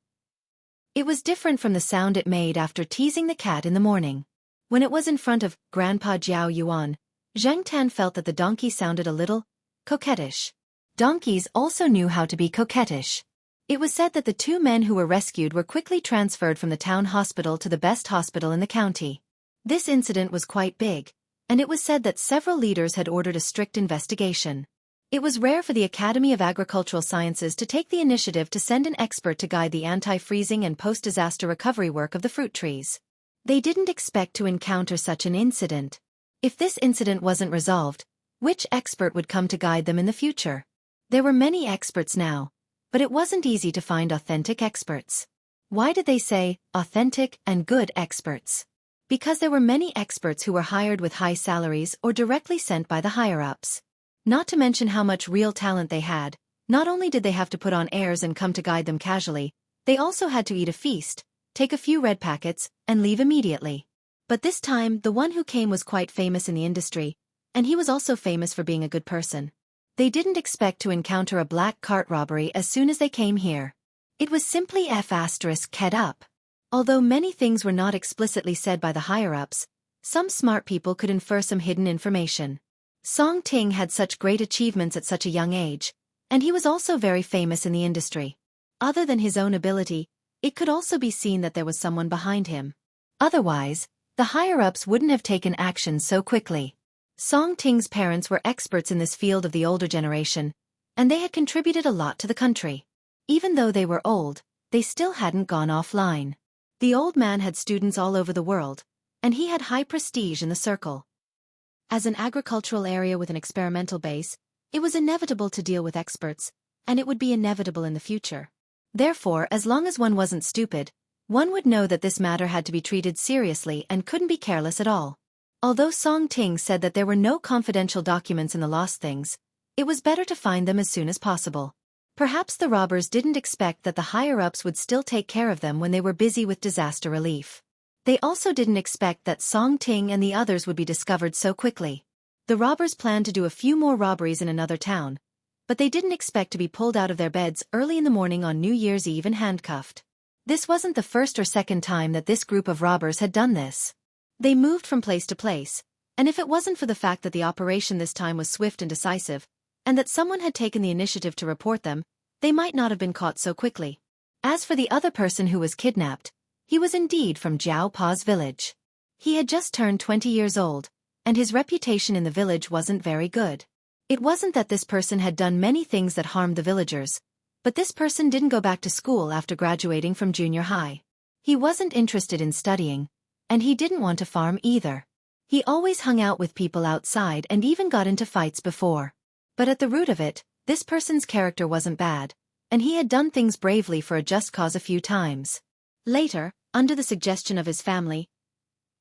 S1: It was different from the sound it made after teasing the cat in the morning. When it was in front of Grandpa Zhao Yuan, Zhang Tan felt that the donkey sounded a little coquettish. Donkeys also knew how to be coquettish. It was said that the two men who were rescued were quickly transferred from the town hospital to the best hospital in the county. This incident was quite big, and it was said that several leaders had ordered a strict investigation. It was rare for the Academy of Agricultural Sciences to take the initiative to send an expert to guide the anti-freezing and post-disaster recovery work of the fruit trees. They didn't expect to encounter such an incident. If this incident wasn't resolved, which expert would come to guide them in the future? There were many experts now, but it wasn't easy to find authentic experts. Why did they say authentic and good experts? Because there were many experts who were hired with high salaries or directly sent by the higher-ups. Not to mention how much real talent they had, not only did they have to put on airs and come to guide them casually, they also had to eat a feast, take a few red packets, and leave immediately. But this time the one who came was quite famous in the industry, and he was also famous for being a good person. They didn't expect to encounter a black cart robbery as soon as they came here. It was simply F***ed up. Although many things were not explicitly said by the higher-ups, some smart people could infer some hidden information. Song Ting had such great achievements at such a young age, and he was also very famous in the industry. Other than his own ability, it could also be seen that there was someone behind him. Otherwise, the higher-ups wouldn't have taken action so quickly. Song Ting's parents were experts in this field of the older generation, and they had contributed a lot to the country. Even though they were old, they still hadn't gone offline. The old man had students all over the world, and he had high prestige in the circle. As an agricultural area with an experimental base, it was inevitable to deal with experts, and it would be inevitable in the future. Therefore, as long as one wasn't stupid, one would know that this matter had to be treated seriously and couldn't be careless at all. Although Song Ting said that there were no confidential documents in the lost things, it was better to find them as soon as possible. Perhaps the robbers didn't expect that the higher-ups would still take care of them when they were busy with disaster relief. They also didn't expect that Song Ting and the others would be discovered so quickly. The robbers planned to do a few more robberies in another town, but they didn't expect to be pulled out of their beds early in the morning on New Year's Eve and handcuffed. This wasn't the first or second time that this group of robbers had done this. They moved from place to place, and if it wasn't for the fact that the operation this time was swift and decisive, and that someone had taken the initiative to report them, they might not have been caught so quickly. As for the other person who was kidnapped, he was indeed from Jiao Pa's village. He had just turned 20 years old, and his reputation in the village wasn't very good. It wasn't that this person had done many things that harmed the villagers, but this person didn't go back to school after graduating from junior high. He wasn't interested in studying, and he didn't want to farm either. He always hung out with people outside and even got into fights before. But at the root of it, this person's character wasn't bad, and he had done things bravely for a just cause a few times. Later, under the suggestion of his family,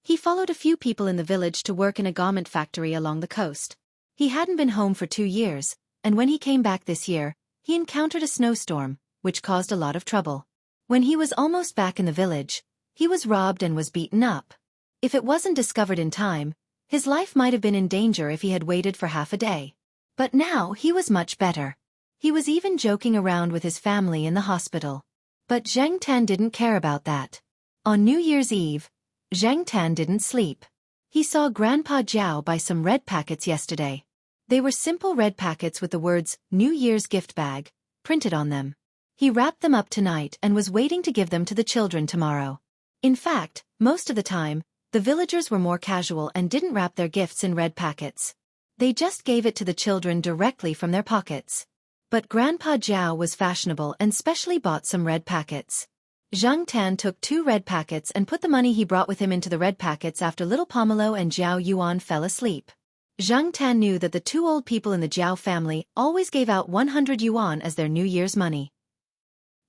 S1: he followed a few people in the village to work in a garment factory along the coast. He hadn't been home for 2 years, and when he came back this year, he encountered a snowstorm, which caused a lot of trouble. When he was almost back in the village, he was robbed and was beaten up. If it wasn't discovered in time, his life might have been in danger if he had waited for half a day. But now he was much better. He was even joking around with his family in the hospital. But Zhang Tan didn't care about that. On New Year's Eve, Zhang Tan didn't sleep. He saw Grandpa Jiao buy some red packets yesterday. They were simple red packets with the words, New Year's gift bag, printed on them. He wrapped them up tonight and was waiting to give them to the children tomorrow. In fact, most of the time, the villagers were more casual and didn't wrap their gifts in red packets. They just gave it to the children directly from their pockets. But Grandpa Jiao was fashionable and specially bought some red packets. Zhang Tan took 2 red packets and put the money he brought with him into the red packets after little Pomelo and Jiao Yuan fell asleep. Zhang Tan knew that the 2 old people in the Jiao family always gave out 100 yuan as their New Year's money.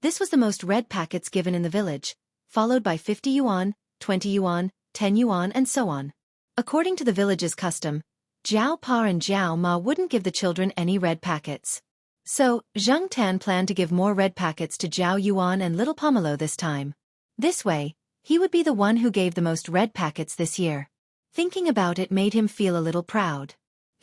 S1: This was the most red packets given in the village, followed by 50 yuan, 20 yuan, 10 yuan and so on. According to the village's custom, Jiao Pa and Jiao Ma wouldn't give the children any red packets. So, Zhang Tan planned to give more red packets to Jiao Yuan and little Pomelo this time. This way, he would be the one who gave the most red packets this year. Thinking about it made him feel a little proud.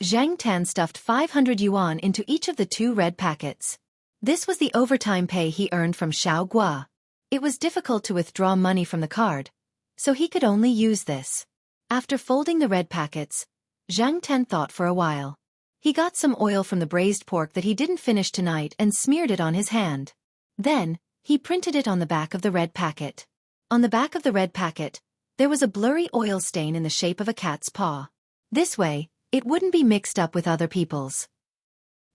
S1: Zhang Tan stuffed 500 yuan into each of the 2 red packets. This was the overtime pay he earned from Xiao Gua. It was difficult to withdraw money from the card, so he could only use this. After folding the red packets, Zhang Tan thought for a while. He got some oil from the braised pork that he didn't finish tonight and smeared it on his hand. Then, he printed it on the back of the red packet. On the back of the red packet, there was a blurry oil stain in the shape of a cat's paw. This way, it wouldn't be mixed up with other people's.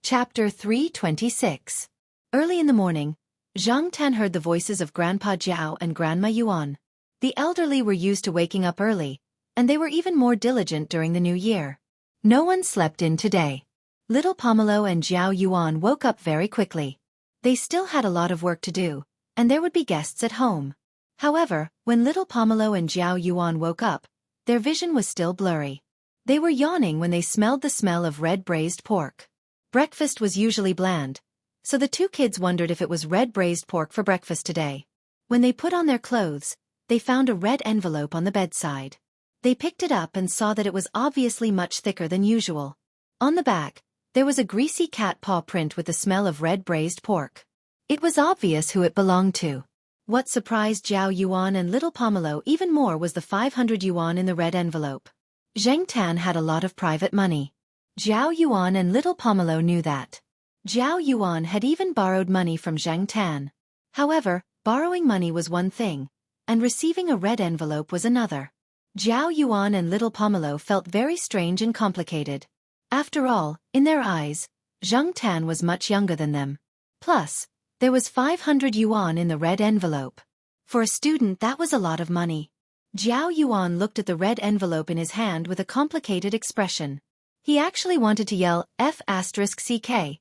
S1: Chapter 326. Early in the morning, Zhang Tan heard the voices of Grandpa Jiao and Grandma Yuan. The elderly were used to waking up early, and they were even more diligent during the new year. No one slept in today. Little Pomelo and Jiao Yuan woke up very quickly. They still had a lot of work to do, and there would be guests at home. However, when little Pomelo and Jiao Yuan woke up, their vision was still blurry. They were yawning when they smelled the smell of red braised pork. Breakfast was usually bland, so the 2 kids wondered if it was red braised pork for breakfast today. When they put on their clothes, they found a red envelope on the bedside. They picked it up and saw that it was obviously much thicker than usual. On the back, there was a greasy cat paw print with the smell of red braised pork. It was obvious who it belonged to. What surprised Jiao Yuan and little Pomelo even more was the 500 yuan in the red envelope. Zhang Tan had a lot of private money. Jiao Yuan and little Pomelo knew that. Jiao Yuan had even borrowed money from Zhang Tan. However, borrowing money was one thing, and receiving a red envelope was another. Jiao Yuan and little Pomelo felt very strange and complicated. After all, in their eyes, Zhang Tan was much younger than them. Plus, there was 500 yuan in the red envelope. For a student, that was a lot of money. Jiao Yuan looked at the red envelope in his hand with a complicated expression. He actually wanted to yell F***CK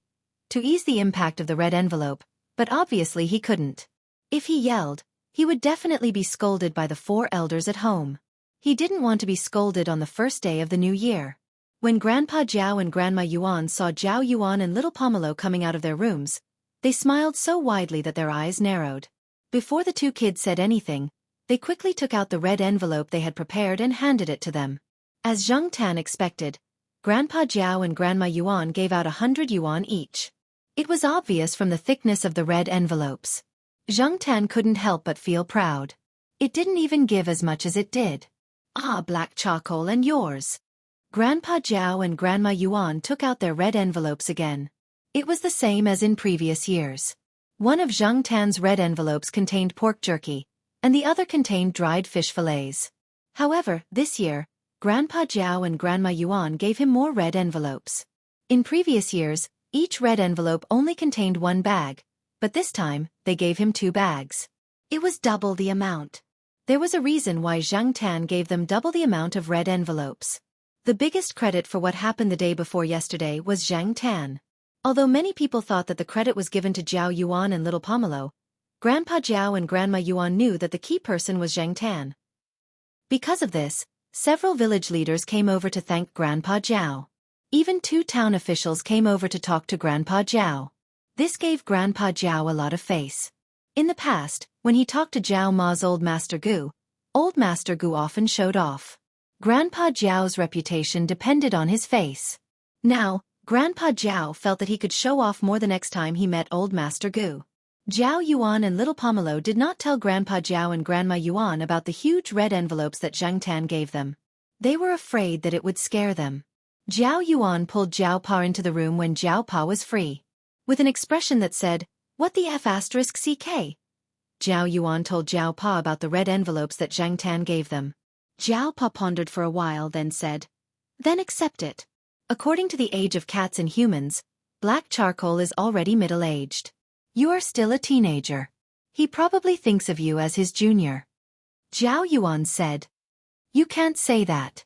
S1: to ease the impact of the red envelope, but obviously he couldn't. If he yelled, he would definitely be scolded by the 4 elders at home. He didn't want to be scolded on the first day of the new year. When Grandpa Jiao and Grandma Yuan saw Jiao Yuan and little Pomelo coming out of their rooms, they smiled so widely that their eyes narrowed. Before the 2 kids said anything, they quickly took out the red envelope they had prepared and handed it to them. As Zhang Tan expected, Grandpa Jiao and Grandma Yuan gave out 100 yuan each. It was obvious from the thickness of the red envelopes. Zhang Tan couldn't help but feel proud. It didn't even give as much as it did. Ah, black charcoal and yours. Grandpa Jiao and Grandma Yuan took out their red envelopes again. It was the same as in previous years. One of Zhang Tan's red envelopes contained pork jerky, and the other contained dried fish fillets. However, this year, Grandpa Jiao and Grandma Yuan gave him more red envelopes. In previous years, each red envelope only contained 1 bag, but this time, they gave him 2 bags. It was double the amount. There was a reason why Zhang Tan gave them double the amount of red envelopes. The biggest credit for what happened the day before yesterday was Zhang Tan. Although many people thought that the credit was given to Jiao Yuan and little Pomelo, Grandpa Jiao and Grandma Yuan knew that the key person was Zhang Tan. Because of this, several village leaders came over to thank Grandpa Jiao. Even 2 town officials came over to talk to Grandpa Jiao. This gave Grandpa Jiao a lot of face. In the past, when he talked to Jiao Ma's old Master Gu often showed off. Grandpa Jiao's reputation depended on his face. Now, Grandpa Jiao felt that he could show off more the next time he met old Master Gu. Jiao Yuan and little Pomelo did not tell Grandpa Jiao and Grandma Yuan about the huge red envelopes that Zhang Tan gave them. They were afraid that it would scare them. Jiao Yuan pulled Jiao Pa into the room when Jiao Pa was free. With an expression that said, "What the F***ck?" Jiao Yuan told Jiao Pa about the red envelopes that Zhang Tan gave them. Jiao Pa pondered for a while, then said, "Then accept it." According to the age of cats and humans, Black Charcoal is already middle-aged. You are still a teenager. He probably thinks of you as his junior. Jiao Yuan said, "You can't say that.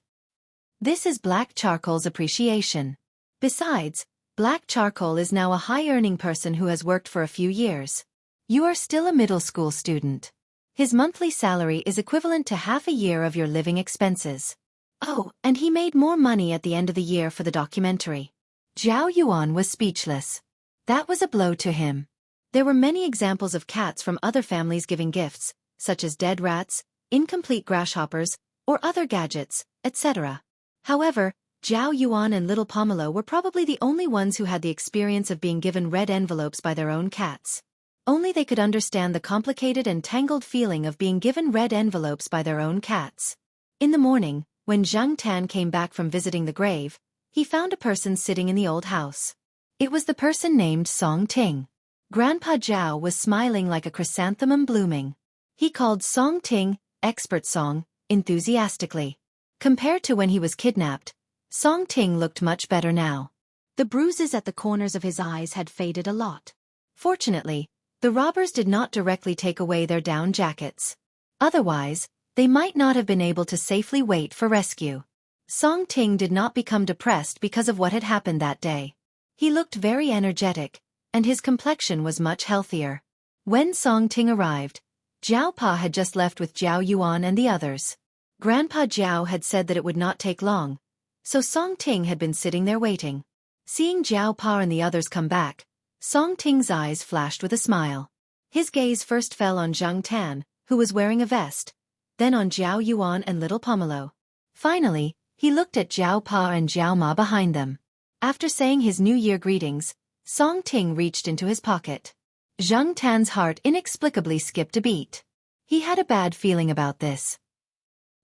S1: This is Black Charcoal's appreciation. Besides, Black Charcoal is now a high-earning person who has worked for a few years. You are still a middle school student. His monthly salary is equivalent to half a year of your living expenses. Oh, and he made more money at the end of the year for the documentary." Jiao Yuan was speechless. That was a blow to him. There were many examples of cats from other families giving gifts, such as dead rats, incomplete grasshoppers, or other gadgets, etc. However, Jiao Yuan and little Pomelo were probably the only ones who had the experience of being given red envelopes by their own cats. Only they could understand the complicated and tangled feeling of being given red envelopes by their own cats. In the morning, when Zhang Tan came back from visiting the grave, he found a person sitting in the old house. It was the person named Song Ting. Grandpa Jiao was smiling like a chrysanthemum blooming. He called Song Ting, Expert Song, enthusiastically. Compared to when he was kidnapped, Song Ting looked much better now. The bruises at the corners of his eyes had faded a lot. Fortunately, the robbers did not directly take away their down jackets. Otherwise, they might not have been able to safely wait for rescue. Song Ting did not become depressed because of what had happened that day. He looked very energetic, and his complexion was much healthier. When Song Ting arrived, Jiao Pa had just left with Jiao Yuan and the others. Grandpa Jiao had said that it would not take long, so Song Ting had been sitting there waiting. Seeing Jiao Pa and the others come back, Song Ting's eyes flashed with a smile. His gaze first fell on Zhang Tan, who was wearing a vest, then on Jiao Yuan and little Pomelo. Finally, he looked at Jiao Pa and Jiao Ma behind them. After saying his New Year greetings, Song Ting reached into his pocket. Zhang Tan's heart inexplicably skipped a beat. He had a bad feeling about this.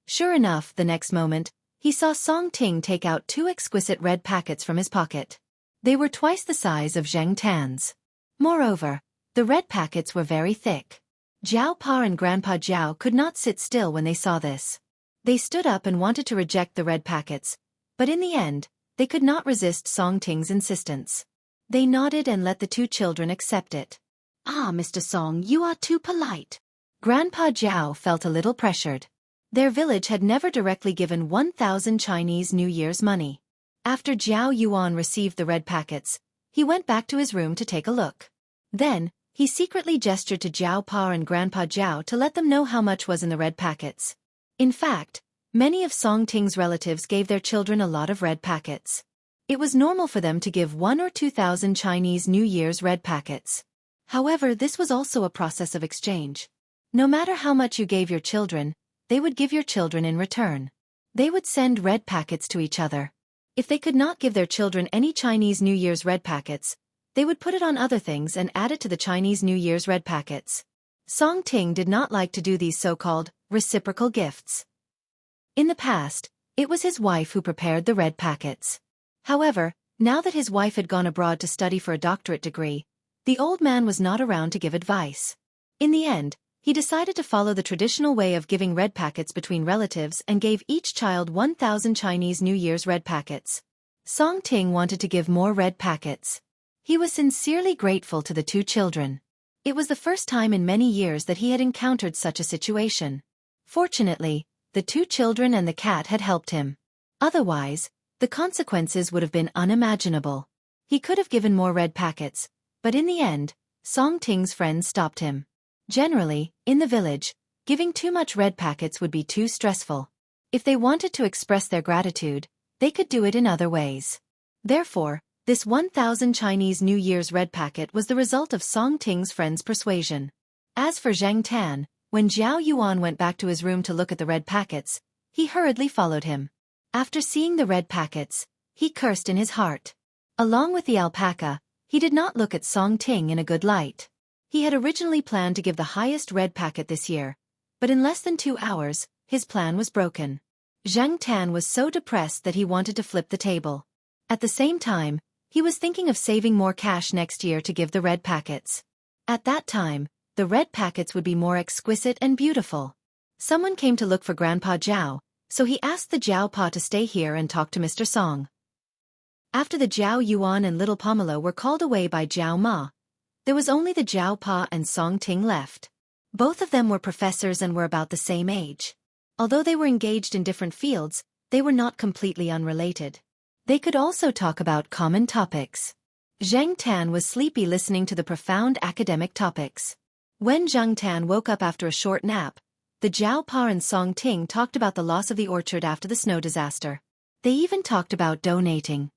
S1: Sure enough, the next moment, he saw Song Ting take out 2 exquisite red packets from his pocket. They were twice the size of Zhang Tan's. Moreover, the red packets were very thick. Jiao Pa and Grandpa Jiao could not sit still when they saw this. They stood up and wanted to reject the red packets, but in the end, they could not resist Song Ting's insistence. They nodded and let the 2 children accept it. "Ah, Mr. Song, you are too polite." Grandpa Jiao felt a little pressured. Their village had never directly given 1,000 Chinese New Year's money. After Jiao Yuan received the red packets, he went back to his room to take a look. Then, he secretly gestured to Jiao Pa and Grandpa Jiao to let them know how much was in the red packets. In fact, many of Song Ting's relatives gave their children a lot of red packets. It was normal for them to give 1 or 2,000 Chinese New Year's red packets. However, this was also a process of exchange. No matter how much you gave your children, they would give your children in return. They would send red packets to each other. If they could not give their children any Chinese New Year's red packets, they would put it on other things and add it to the Chinese New Year's red packets. Song Ting did not like to do these so-called reciprocal gifts. In the past, it was his wife who prepared the red packets. However, now that his wife had gone abroad to study for a doctorate degree, the old man was not around to give advice. In the end, he decided to follow the traditional way of giving red packets between relatives and gave each child 1,000 Chinese New Year's red packets. Song Ting wanted to give more red packets. He was sincerely grateful to the 2 children. It was the first time in many years that he had encountered such a situation. Fortunately, the 2 children and the cat had helped him. Otherwise, the consequences would have been unimaginable. He could have given more red packets, but in the end, Song Ting's friends stopped him. Generally, in the village, giving too much red packets would be too stressful. If they wanted to express their gratitude, they could do it in other ways.
S2: Therefore, this 1,000 Chinese New Year's red packet was the result of Song Ting's friend's persuasion. As for Zhang Tan, when Zhao Yuan went back to his room to look at the red packets, he hurriedly followed him. After seeing the red packets, he cursed in his heart. Along with the alpaca, he did not look at Song Ting in a good light. He had originally planned to give the highest red packet this year, but in less than 2 hours, his plan was broken. Zhang Tan was so depressed that he wanted to flip the table. At the same time, he was thinking of saving more cash next year to give the red packets. At that time, the red packets would be more exquisite and beautiful. Someone came to look for Grandpa Zhao, so he asked the Zhao Pa to stay here and talk to Mr. Song. After the Zhao Yuan and little Pomelo were called away by Zhao Ma, there was only the Zhao Pa and Song Ting left. Both of them were professors and were about the same age. Although they were engaged in different fields, they were not completely unrelated. They could also talk about common topics. Zhang Tan was sleepy listening to the profound academic topics. When Zhang Tan woke up after a short nap, the Zhao Pa and Song Ting talked about the loss of the orchard after the snow disaster. They even talked about donating.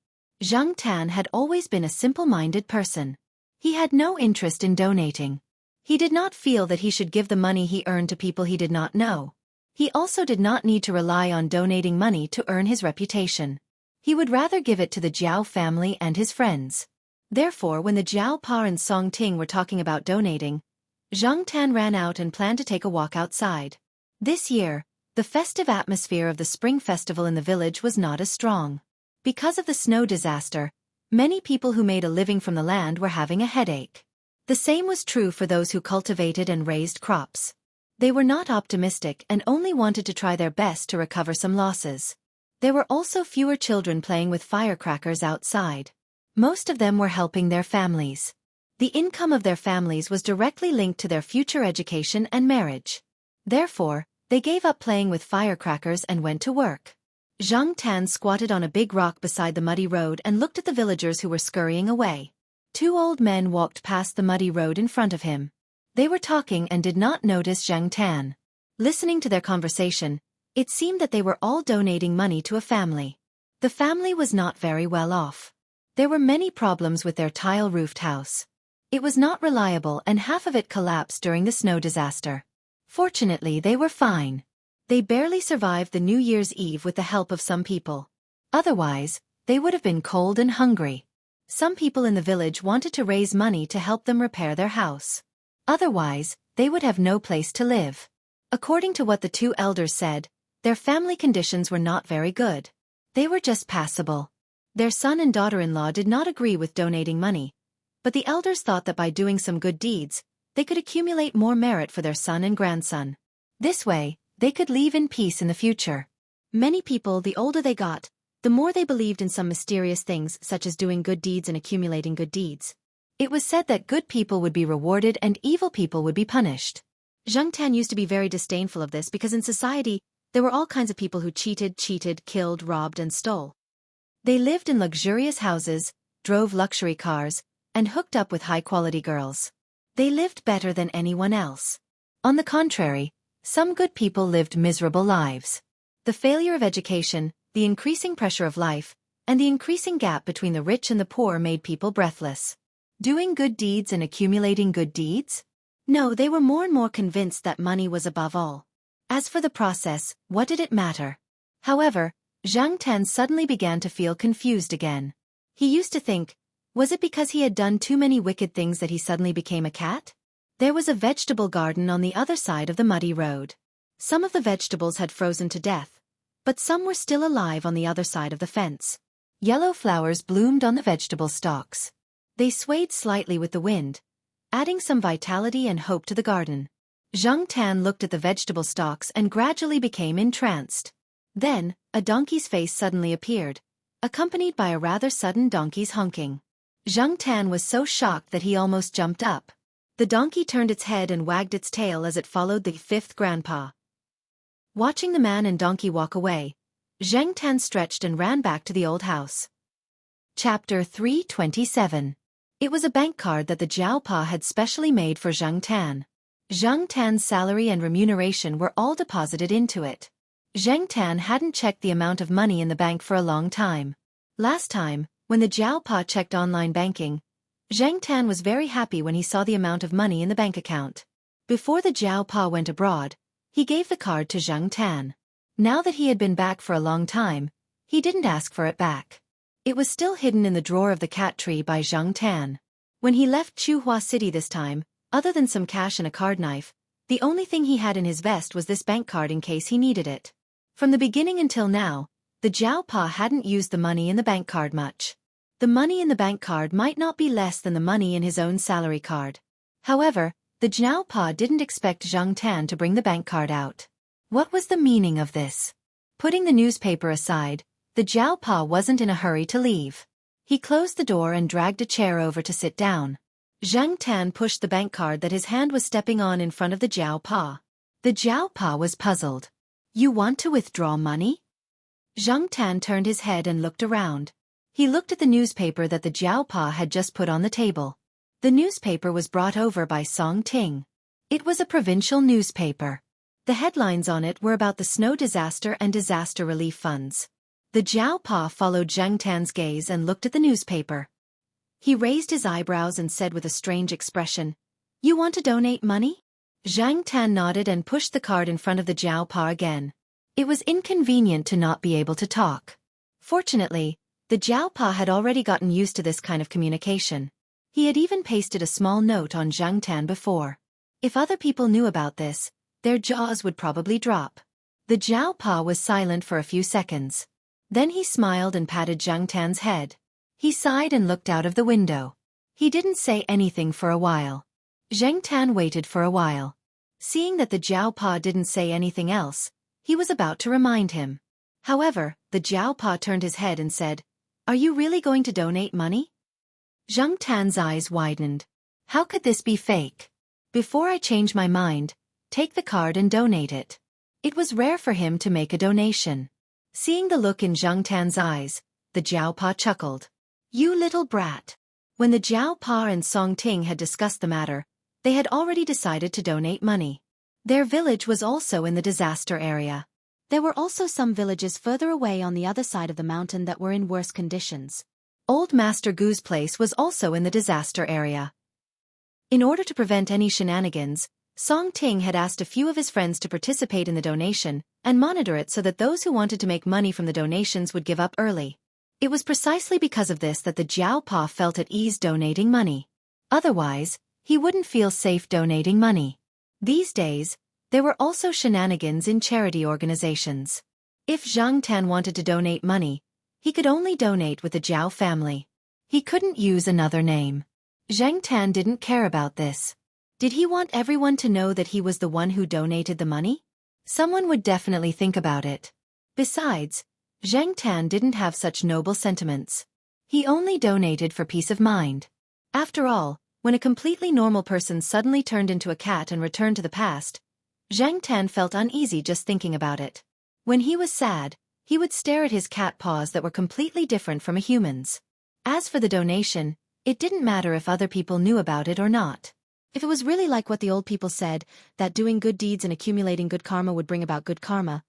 S2: Zhang Tan had always been a simple-minded person. He had no interest in donating. He did not feel that he should give the money he earned to people he did not know. He also did not need to rely on donating money to earn his reputation. He would rather give it to the Zhao family and his friends. Therefore, when the Zhao Pa and Song Ting were talking about donating, Zhang Tan ran out and planned to take a walk outside. This year, the festive atmosphere of the spring festival in the village was not as strong. Because of the snow disaster, many people who made a living from the land were having a headache. The same was true for those who cultivated and raised crops. They were not optimistic and only wanted to try their best to recover some losses. There were also fewer children playing with firecrackers outside. Most of them were helping their families. The income of their families was directly linked to their future education and marriage. Therefore, they gave up playing with firecrackers and went to work. Zhang Tan squatted on a big rock beside the muddy road and looked at the villagers who were scurrying away. 2 old men walked past the muddy road in front of him. They were talking and did not notice Zhang Tan. Listening to their conversation, it seemed that they were all donating money to a family. The family was not very well off. There were many problems with their tile-roofed house. It was not reliable and half of it collapsed during the snow disaster. Fortunately, they were fine. They barely survived the New Year's Eve with the help of some people. Otherwise, they would have been cold and hungry. Some people in the village wanted to raise money to help them repair their house. Otherwise, they would have no place to live. According to what the 2 elders said, their family conditions were not very good. They were just passable. Their son and daughter-in-law did not agree with donating money, but the elders thought that by doing some good deeds, they could accumulate more merit for their son and grandson. This way, they could leave in peace in the future. Many people, the older they got, the more they believed in some mysterious things such as doing good deeds and accumulating good deeds. It was said that good people would be rewarded and evil people would be punished. Zhang Tan used to be very disdainful of this because in society, there were all kinds of people who cheated, killed, robbed, and stole. They lived in luxurious houses, drove luxury cars, and hooked up with high-quality girls. They lived better than anyone else. On the contrary, some good people lived miserable lives. The failure of education, the increasing pressure of life, and the increasing gap between the rich and the poor made people breathless. Doing good deeds and accumulating good deeds? No, they were more and more convinced that money was above all. As for the process, what did it matter? However, Zhang Tan suddenly began to feel confused again. He used to think, was it because he had done too many wicked things that he suddenly became a cat? There was a vegetable garden on the other side of the muddy road. Some of the vegetables had frozen to death, but some were still alive on the other side of the fence. Yellow flowers bloomed on the vegetable stalks. They swayed slightly with the wind, adding some vitality and hope to the garden. Zhang Tan looked at the vegetable stalks and gradually became entranced. Then, a donkey's face suddenly appeared, accompanied by a rather sudden donkey's honking. Zhang Tan was so shocked that he almost jumped up. The donkey turned its head and wagged its tail as it followed the 5th grandpa. Watching the man and donkey walk away, Zhang Tan stretched and ran back to the old house. Chapter 327. It was a bank card that the Zhao Pa had specially made for Zhang Tan. Zhang Tan's salary and remuneration were all deposited into it. Zhang Tan hadn't checked the amount of money in the bank for a long time. Last time, When the Jiao Pa checked online banking, Zhang Tan was very happy when he saw the amount of money in the bank account. Before the Jiao Pa went abroad, he gave the card to Zhang Tan. Now that he had been back for a long time, he didn't ask for it back. It was still hidden in the drawer of the cat tree by Zhang Tan. When he left Chuhua City this time, other than some cash and a card knife, the only thing he had in his vest was this bank card in case he needed it. From the beginning until now, the Jiao Pa hadn't used the money in the bank card much. The money in the bank card might not be less than the money in his own salary card. However, the Jiao Pa didn't expect Zhang Tan to bring the bank card out. What was the meaning of this? Putting the newspaper aside, the Jiao Pa wasn't in a hurry to leave. He closed the door and dragged a chair over to sit down. Zhang Tan pushed the bank card that his hand was stepping on in front of the Jiao Pa. The Jiao Pa was puzzled. "You want to withdraw money?" Zhang Tan turned his head and looked around. He looked at the newspaper that the Jiao Pa had just put on the table. The newspaper was brought over by Song Ting. It was a provincial newspaper. The headlines on it were about the snow disaster and disaster relief funds. The Jiao Pa followed Zhang Tan's gaze and looked at the newspaper. He raised his eyebrows and said with a strange expression, "You want to donate money?" Zhang Tan nodded and pushed the card in front of the Jiao Pa again. It was inconvenient to not be able to talk. Fortunately, the Jiao Pa had already gotten used to this kind of communication. He had even pasted a small note on Zhang Tan before. If other people knew about this, their jaws would probably drop. The Jiao Pa was silent for a few seconds. Then he smiled and patted Zhang Tan's head. He sighed and looked out of the window. He didn't say anything for a while. Zhang Tan waited for a while. Seeing that the Jiao Pa didn't say anything else, he was about to remind him. However, the Jiao Pa turned his head and said, "Are you really going to donate money?" Zhang Tan's eyes widened. How could this be fake? "Before I change my mind, take the card and donate it." It was rare for him to make a donation. Seeing the look in Zhang Tan's eyes, the Jiao Pa chuckled. "You little brat." When the Jiao Pa and Song Ting had discussed the matter, they had already decided to donate money. Their village was also in the disaster area. There were also some villages further away on the other side of the mountain that were in worse conditions. Old Master Gu's place was also in the disaster area. In order to prevent any shenanigans, Song Ting had asked a few of his friends to participate in the donation and monitor it so that those who wanted to make money from the donations would give up early. It was precisely because of this that the Jiao Pa felt at ease donating money. Otherwise, he wouldn't feel safe donating money. These days, there were also shenanigans in charity organizations. If Zhang Tan wanted to donate money, he could only donate with the Jiao family. He couldn't use another name. Zhang Tan didn't care about this. Did he want everyone to know that he was the one who donated the money? Someone would definitely think about it. Besides, Zhang Tan didn't have such noble sentiments. He only donated for peace of mind. After all, when a completely normal person suddenly turned into a cat and returned to the past, Zhang Tan felt uneasy just thinking about it. When he was sad, he would stare at his cat paws that were completely different from a human's. As for the donation, it didn't matter if other people knew about it or not. If it was really like what the old people said, that doing good deeds and accumulating good karma would bring about good karma,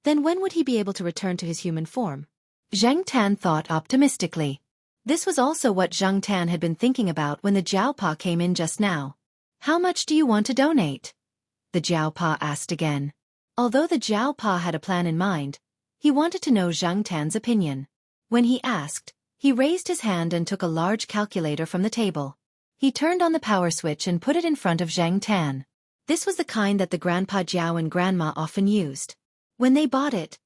S2: then when would he be able to return to his human form? Zhang Tan thought optimistically. This was also what Zhang Tan had been thinking about when the Jiao Pa came in just now. "How much do you want to donate?" the Jiao Pa asked again. Although the Jiao Pa had a plan in mind, he wanted to know Zhang Tan's opinion. When he asked, he raised his hand and took a large calculator from the table. He turned on the power switch and put it in front of Zhang Tan. This was the kind that the Grandpa Jiao and Grandma often used. When they bought it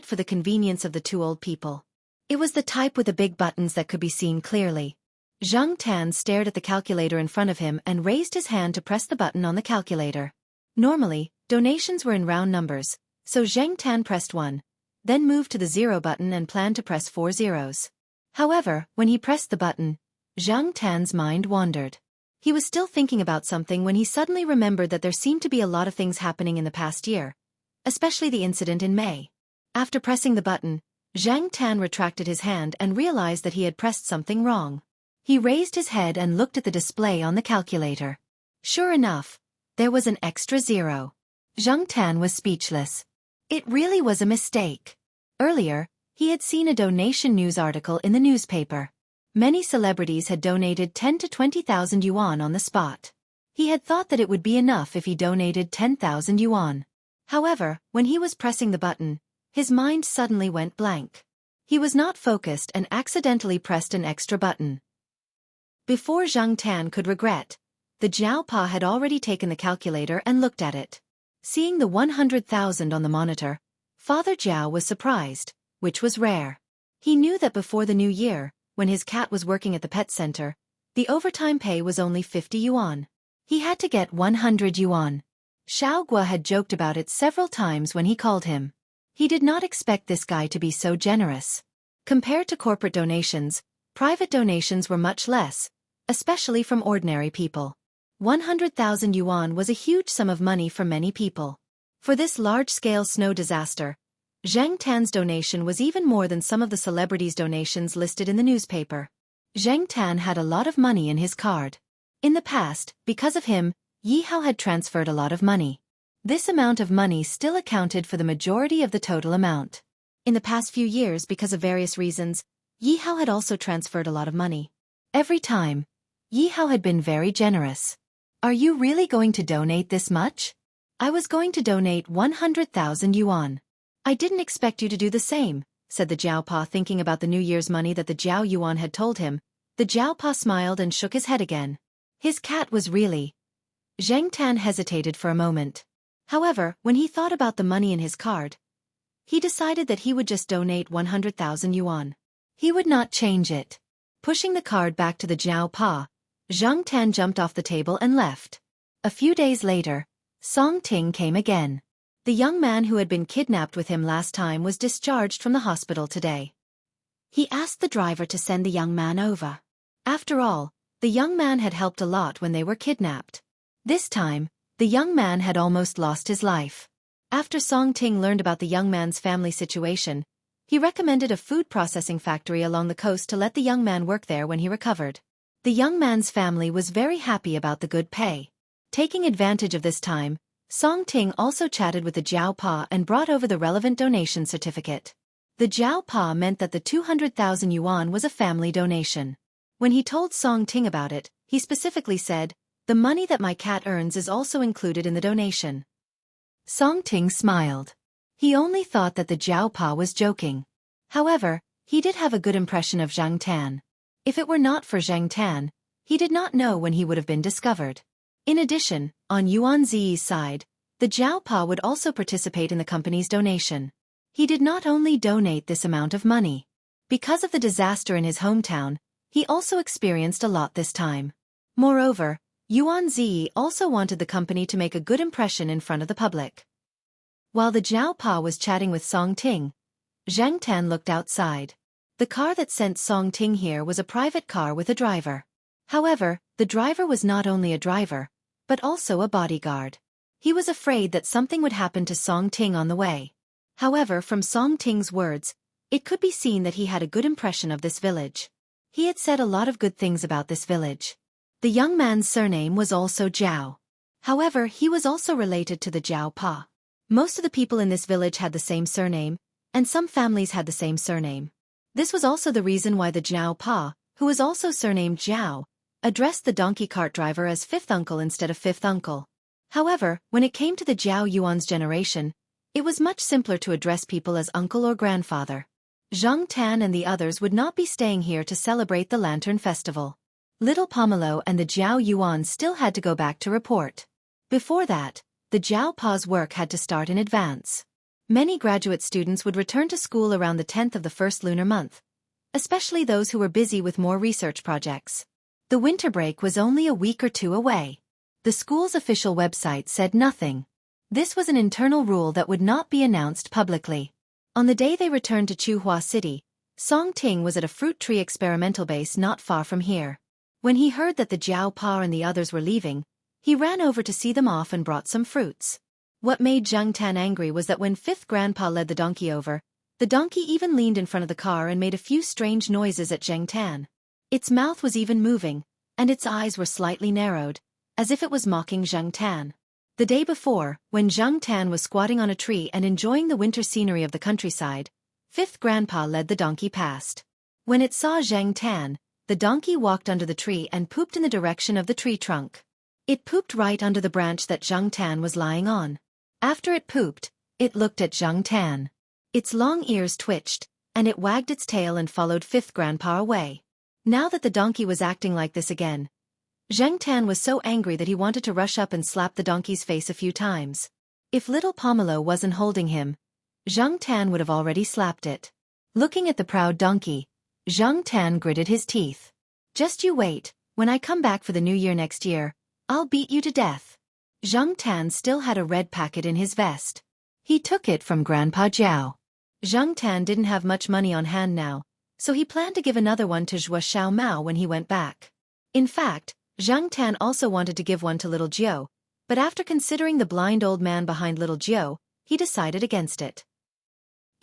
S2: for the convenience of the two old people. It was the type with the big buttons that could be seen clearly. Zhang Tan stared at the calculator in front of him and raised his hand to press the button on the calculator. Normally, donations were in round numbers, so Zhang Tan pressed 1, then moved to the 0 button and planned to press 4 zeros. However, when he pressed the button, Zhang Tan's mind wandered. He was still thinking about something when he suddenly remembered that there seemed to be a lot of things happening in the past year, especially the incident in May. After pressing the button, Zhang Tan retracted his hand and realized that he had pressed something wrong. He raised his head and looked at the display on the calculator. Sure enough, there was an extra 0. Zhang Tan was speechless. It really was a mistake. Earlier, He had seen a donation news article in the newspaper. Many celebrities had donated 10 to 20,000 yuan on the spot. He had thought that it would be enough if he donated 10,000 yuan. However, when he was pressing the button, his mind suddenly went blank. He was not focused and accidentally pressed an extra button. Before Zhang Tan could regret, the Jiao Pa had already taken the calculator and looked at it. Seeing the 100,000 on the monitor, Father Jiao was surprised, which was rare. He knew that before the new year, when his cat was working at the pet center, the overtime pay was only 50 yuan. He had to get 100 yuan. Xiao Gua had joked about it several times when he called him. He did not expect this guy to be so generous. Compared to corporate donations, private donations were much less, especially from ordinary people. 100,000 yuan was a huge sum of money for many people. For this large-scale snow disaster, Zhang Tan's donation was even more than some of the celebrities' donations listed in the newspaper. Zhang Tan had a lot of money in his card. In the past, because of him, Yi Hao had transferred a lot of money. This amount of money still accounted for the majority of the total amount. In the past few years, because of various reasons, Yi Hao had also transferred a lot of money. Every time, Yi Hao had been very generous. Are you really going to donate this much? I was going to donate 100,000 yuan. I didn't expect you to do the same, said the Jiao Pa, thinking about the New Year's money that the Jiao Yuan had told him. The Jiao Pa smiled and shook his head again. His cat was really... Zhang Tan hesitated for a moment. However, when he thought about the money in his card, he decided that he would just donate 100,000 yuan. He would not change it. Pushing the card back to the Jiao Pa, Zhang Tan jumped off the table and left. A few days later, Song Ting came again. The young man who had been kidnapped with him last time was discharged from the hospital today. He asked the driver to send the young man over. After all, the young man had helped a lot when they were kidnapped. This time, the young man had almost lost his life. After Song Ting learned about the young man's family situation, he recommended a food processing factory along the coast to let the young man work there when he recovered. The young man's family was very happy about the good pay. Taking advantage of this time, Song Ting also chatted with the Jiao Pa and brought over the relevant donation certificate. The Jiao Pa meant that the 200,000 yuan was a family donation. When he told Song Ting about it, he specifically said, "The money that my cat earns is also included in the donation." Song Ting smiled. He only thought that the Jiao Pa was joking. However, he did have a good impression of Zhang Tan. If it were not for Zhang Tan, he did not know when he would have been discovered. In addition, on Yuan Ziyi's side, the Jiao Pa would also participate in the company's donation. He did not only donate this amount of money. Because of the disaster in his hometown, he also experienced a lot this time. Moreover, Yuan Ziyi also wanted the company to make a good impression in front of the public. While the Jiao Pa was chatting with Song Ting, Zhang Tan looked outside. The car that sent Song Ting here was a private car with a driver. However, the driver was not only a driver, but also a bodyguard. He was afraid that something would happen to Song Ting on the way. However, from Song Ting's words, it could be seen that he had a good impression of this village. He had said a lot of good things about this village. The young man's surname was also Jiao. However, he was also related to the Jiao Pa. Most of the people in this village had the same surname, and some families had the same surname. This was also the reason why the Jiao Pa, who was also surnamed Jiao, addressed the donkey cart driver as fifth uncle instead of fifth uncle. However, when it came to the Jiao Yuan's generation, it was much simpler to address people as uncle or grandfather. Zhang Tan and the others would not be staying here to celebrate the Lantern Festival. Little Pomelo and the Jiao Yuan still had to go back to report. Before that, the Jiao Pa's work had to start in advance. Many graduate students would return to school around the 10th of the first lunar month, especially those who were busy with more research projects. The winter break was only a week or two away. The school's official website said nothing. This was an internal rule that would not be announced publicly. On the day they returned to Chuhua City, Song Ting was at a fruit tree experimental base not far from here. When he heard that the Jiao Pa and the others were leaving, he ran over to see them off and brought some fruits. What made Zhang Tan angry was that when fifth grandpa led the donkey over, the donkey even leaned in front of the car and made a few strange noises at Zhang Tan. Its mouth was even moving, and its eyes were slightly narrowed, as if it was mocking Zhang Tan. The day before, when Zhang Tan was squatting on a tree and enjoying the winter scenery of the countryside, Fifth grandpa led the donkey past. When it saw Zhang Tan, the donkey walked under the tree and pooped in the direction of the tree trunk. It pooped right under the branch that Zhang Tan was lying on. After it pooped, it looked at Zhang Tan. Its long ears twitched, and it wagged its tail and followed fifth grandpa away. Now that the donkey was acting like this again, Zhang Tan was so angry that he wanted to rush up and slap the donkey's face a few times. If little Pomelo wasn't holding him, Zhang Tan would have already slapped it. Looking at the proud donkey, Zhang Tan gritted his teeth. Just you wait, when I come back for the new year next year, I'll beat you to death. Zhang Tan still had a red packet in his vest. He took it from Grandpa Jiao. Zhang Tan didn't have much money on hand now, so he planned to give another one to Zhuo Xiaomao when he went back. In fact, Zhang Tan also wanted to give one to little Jiao, but after considering the blind old man behind little Jiao, he decided against it.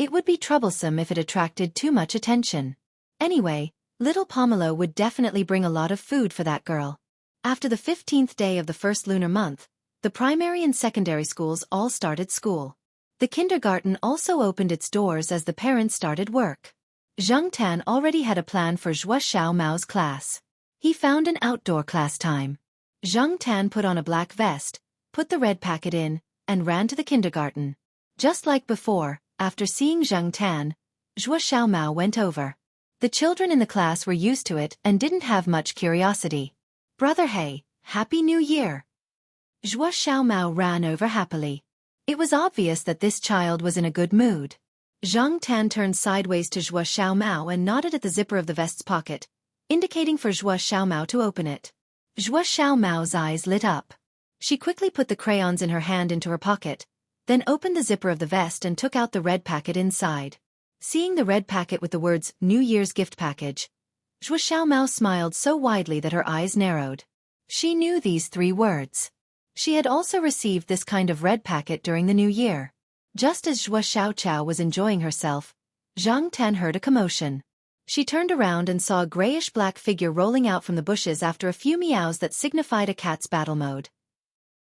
S2: It would be troublesome if it attracted too much attention. Anyway, little Pomelo would definitely bring a lot of food for that girl. After the 15th day of the first lunar month, the primary and secondary schools all started school. The kindergarten also opened its doors as the parents started work. Zhang Tan already had a plan for Zhuo Xiaomao's class. He found an outdoor class time. Zhang Tan put on a black vest, put the red packet in, and ran to the kindergarten. Just like before, after seeing Zhang Tan, Zhuo Xiaomao went over. The children in the class were used to it and didn't have much curiosity. Brother Hey, Happy New Year! Zhuo Xiaomao ran over happily. It was obvious that this child was in a good mood. Zhang Tan turned sideways to Zhuo Xiaomao and nodded at the zipper of the vest's pocket, indicating for Zhuo Xiaomao to open it. Zhuo Xiaomao's eyes lit up. She quickly put the crayons in her hand into her pocket, then opened the zipper of the vest and took out the red packet inside. Seeing the red packet with the words New Year's gift package, Zhuo Xiaomao smiled so widely that her eyes narrowed. She knew these 3 words. She had also received this kind of red packet during the new year. Just as Zhuo Xiaochao was enjoying herself, Zhang Tan heard a commotion. She turned around and saw a grayish-black figure rolling out from the bushes after a few meows that signified a cat's battle mode.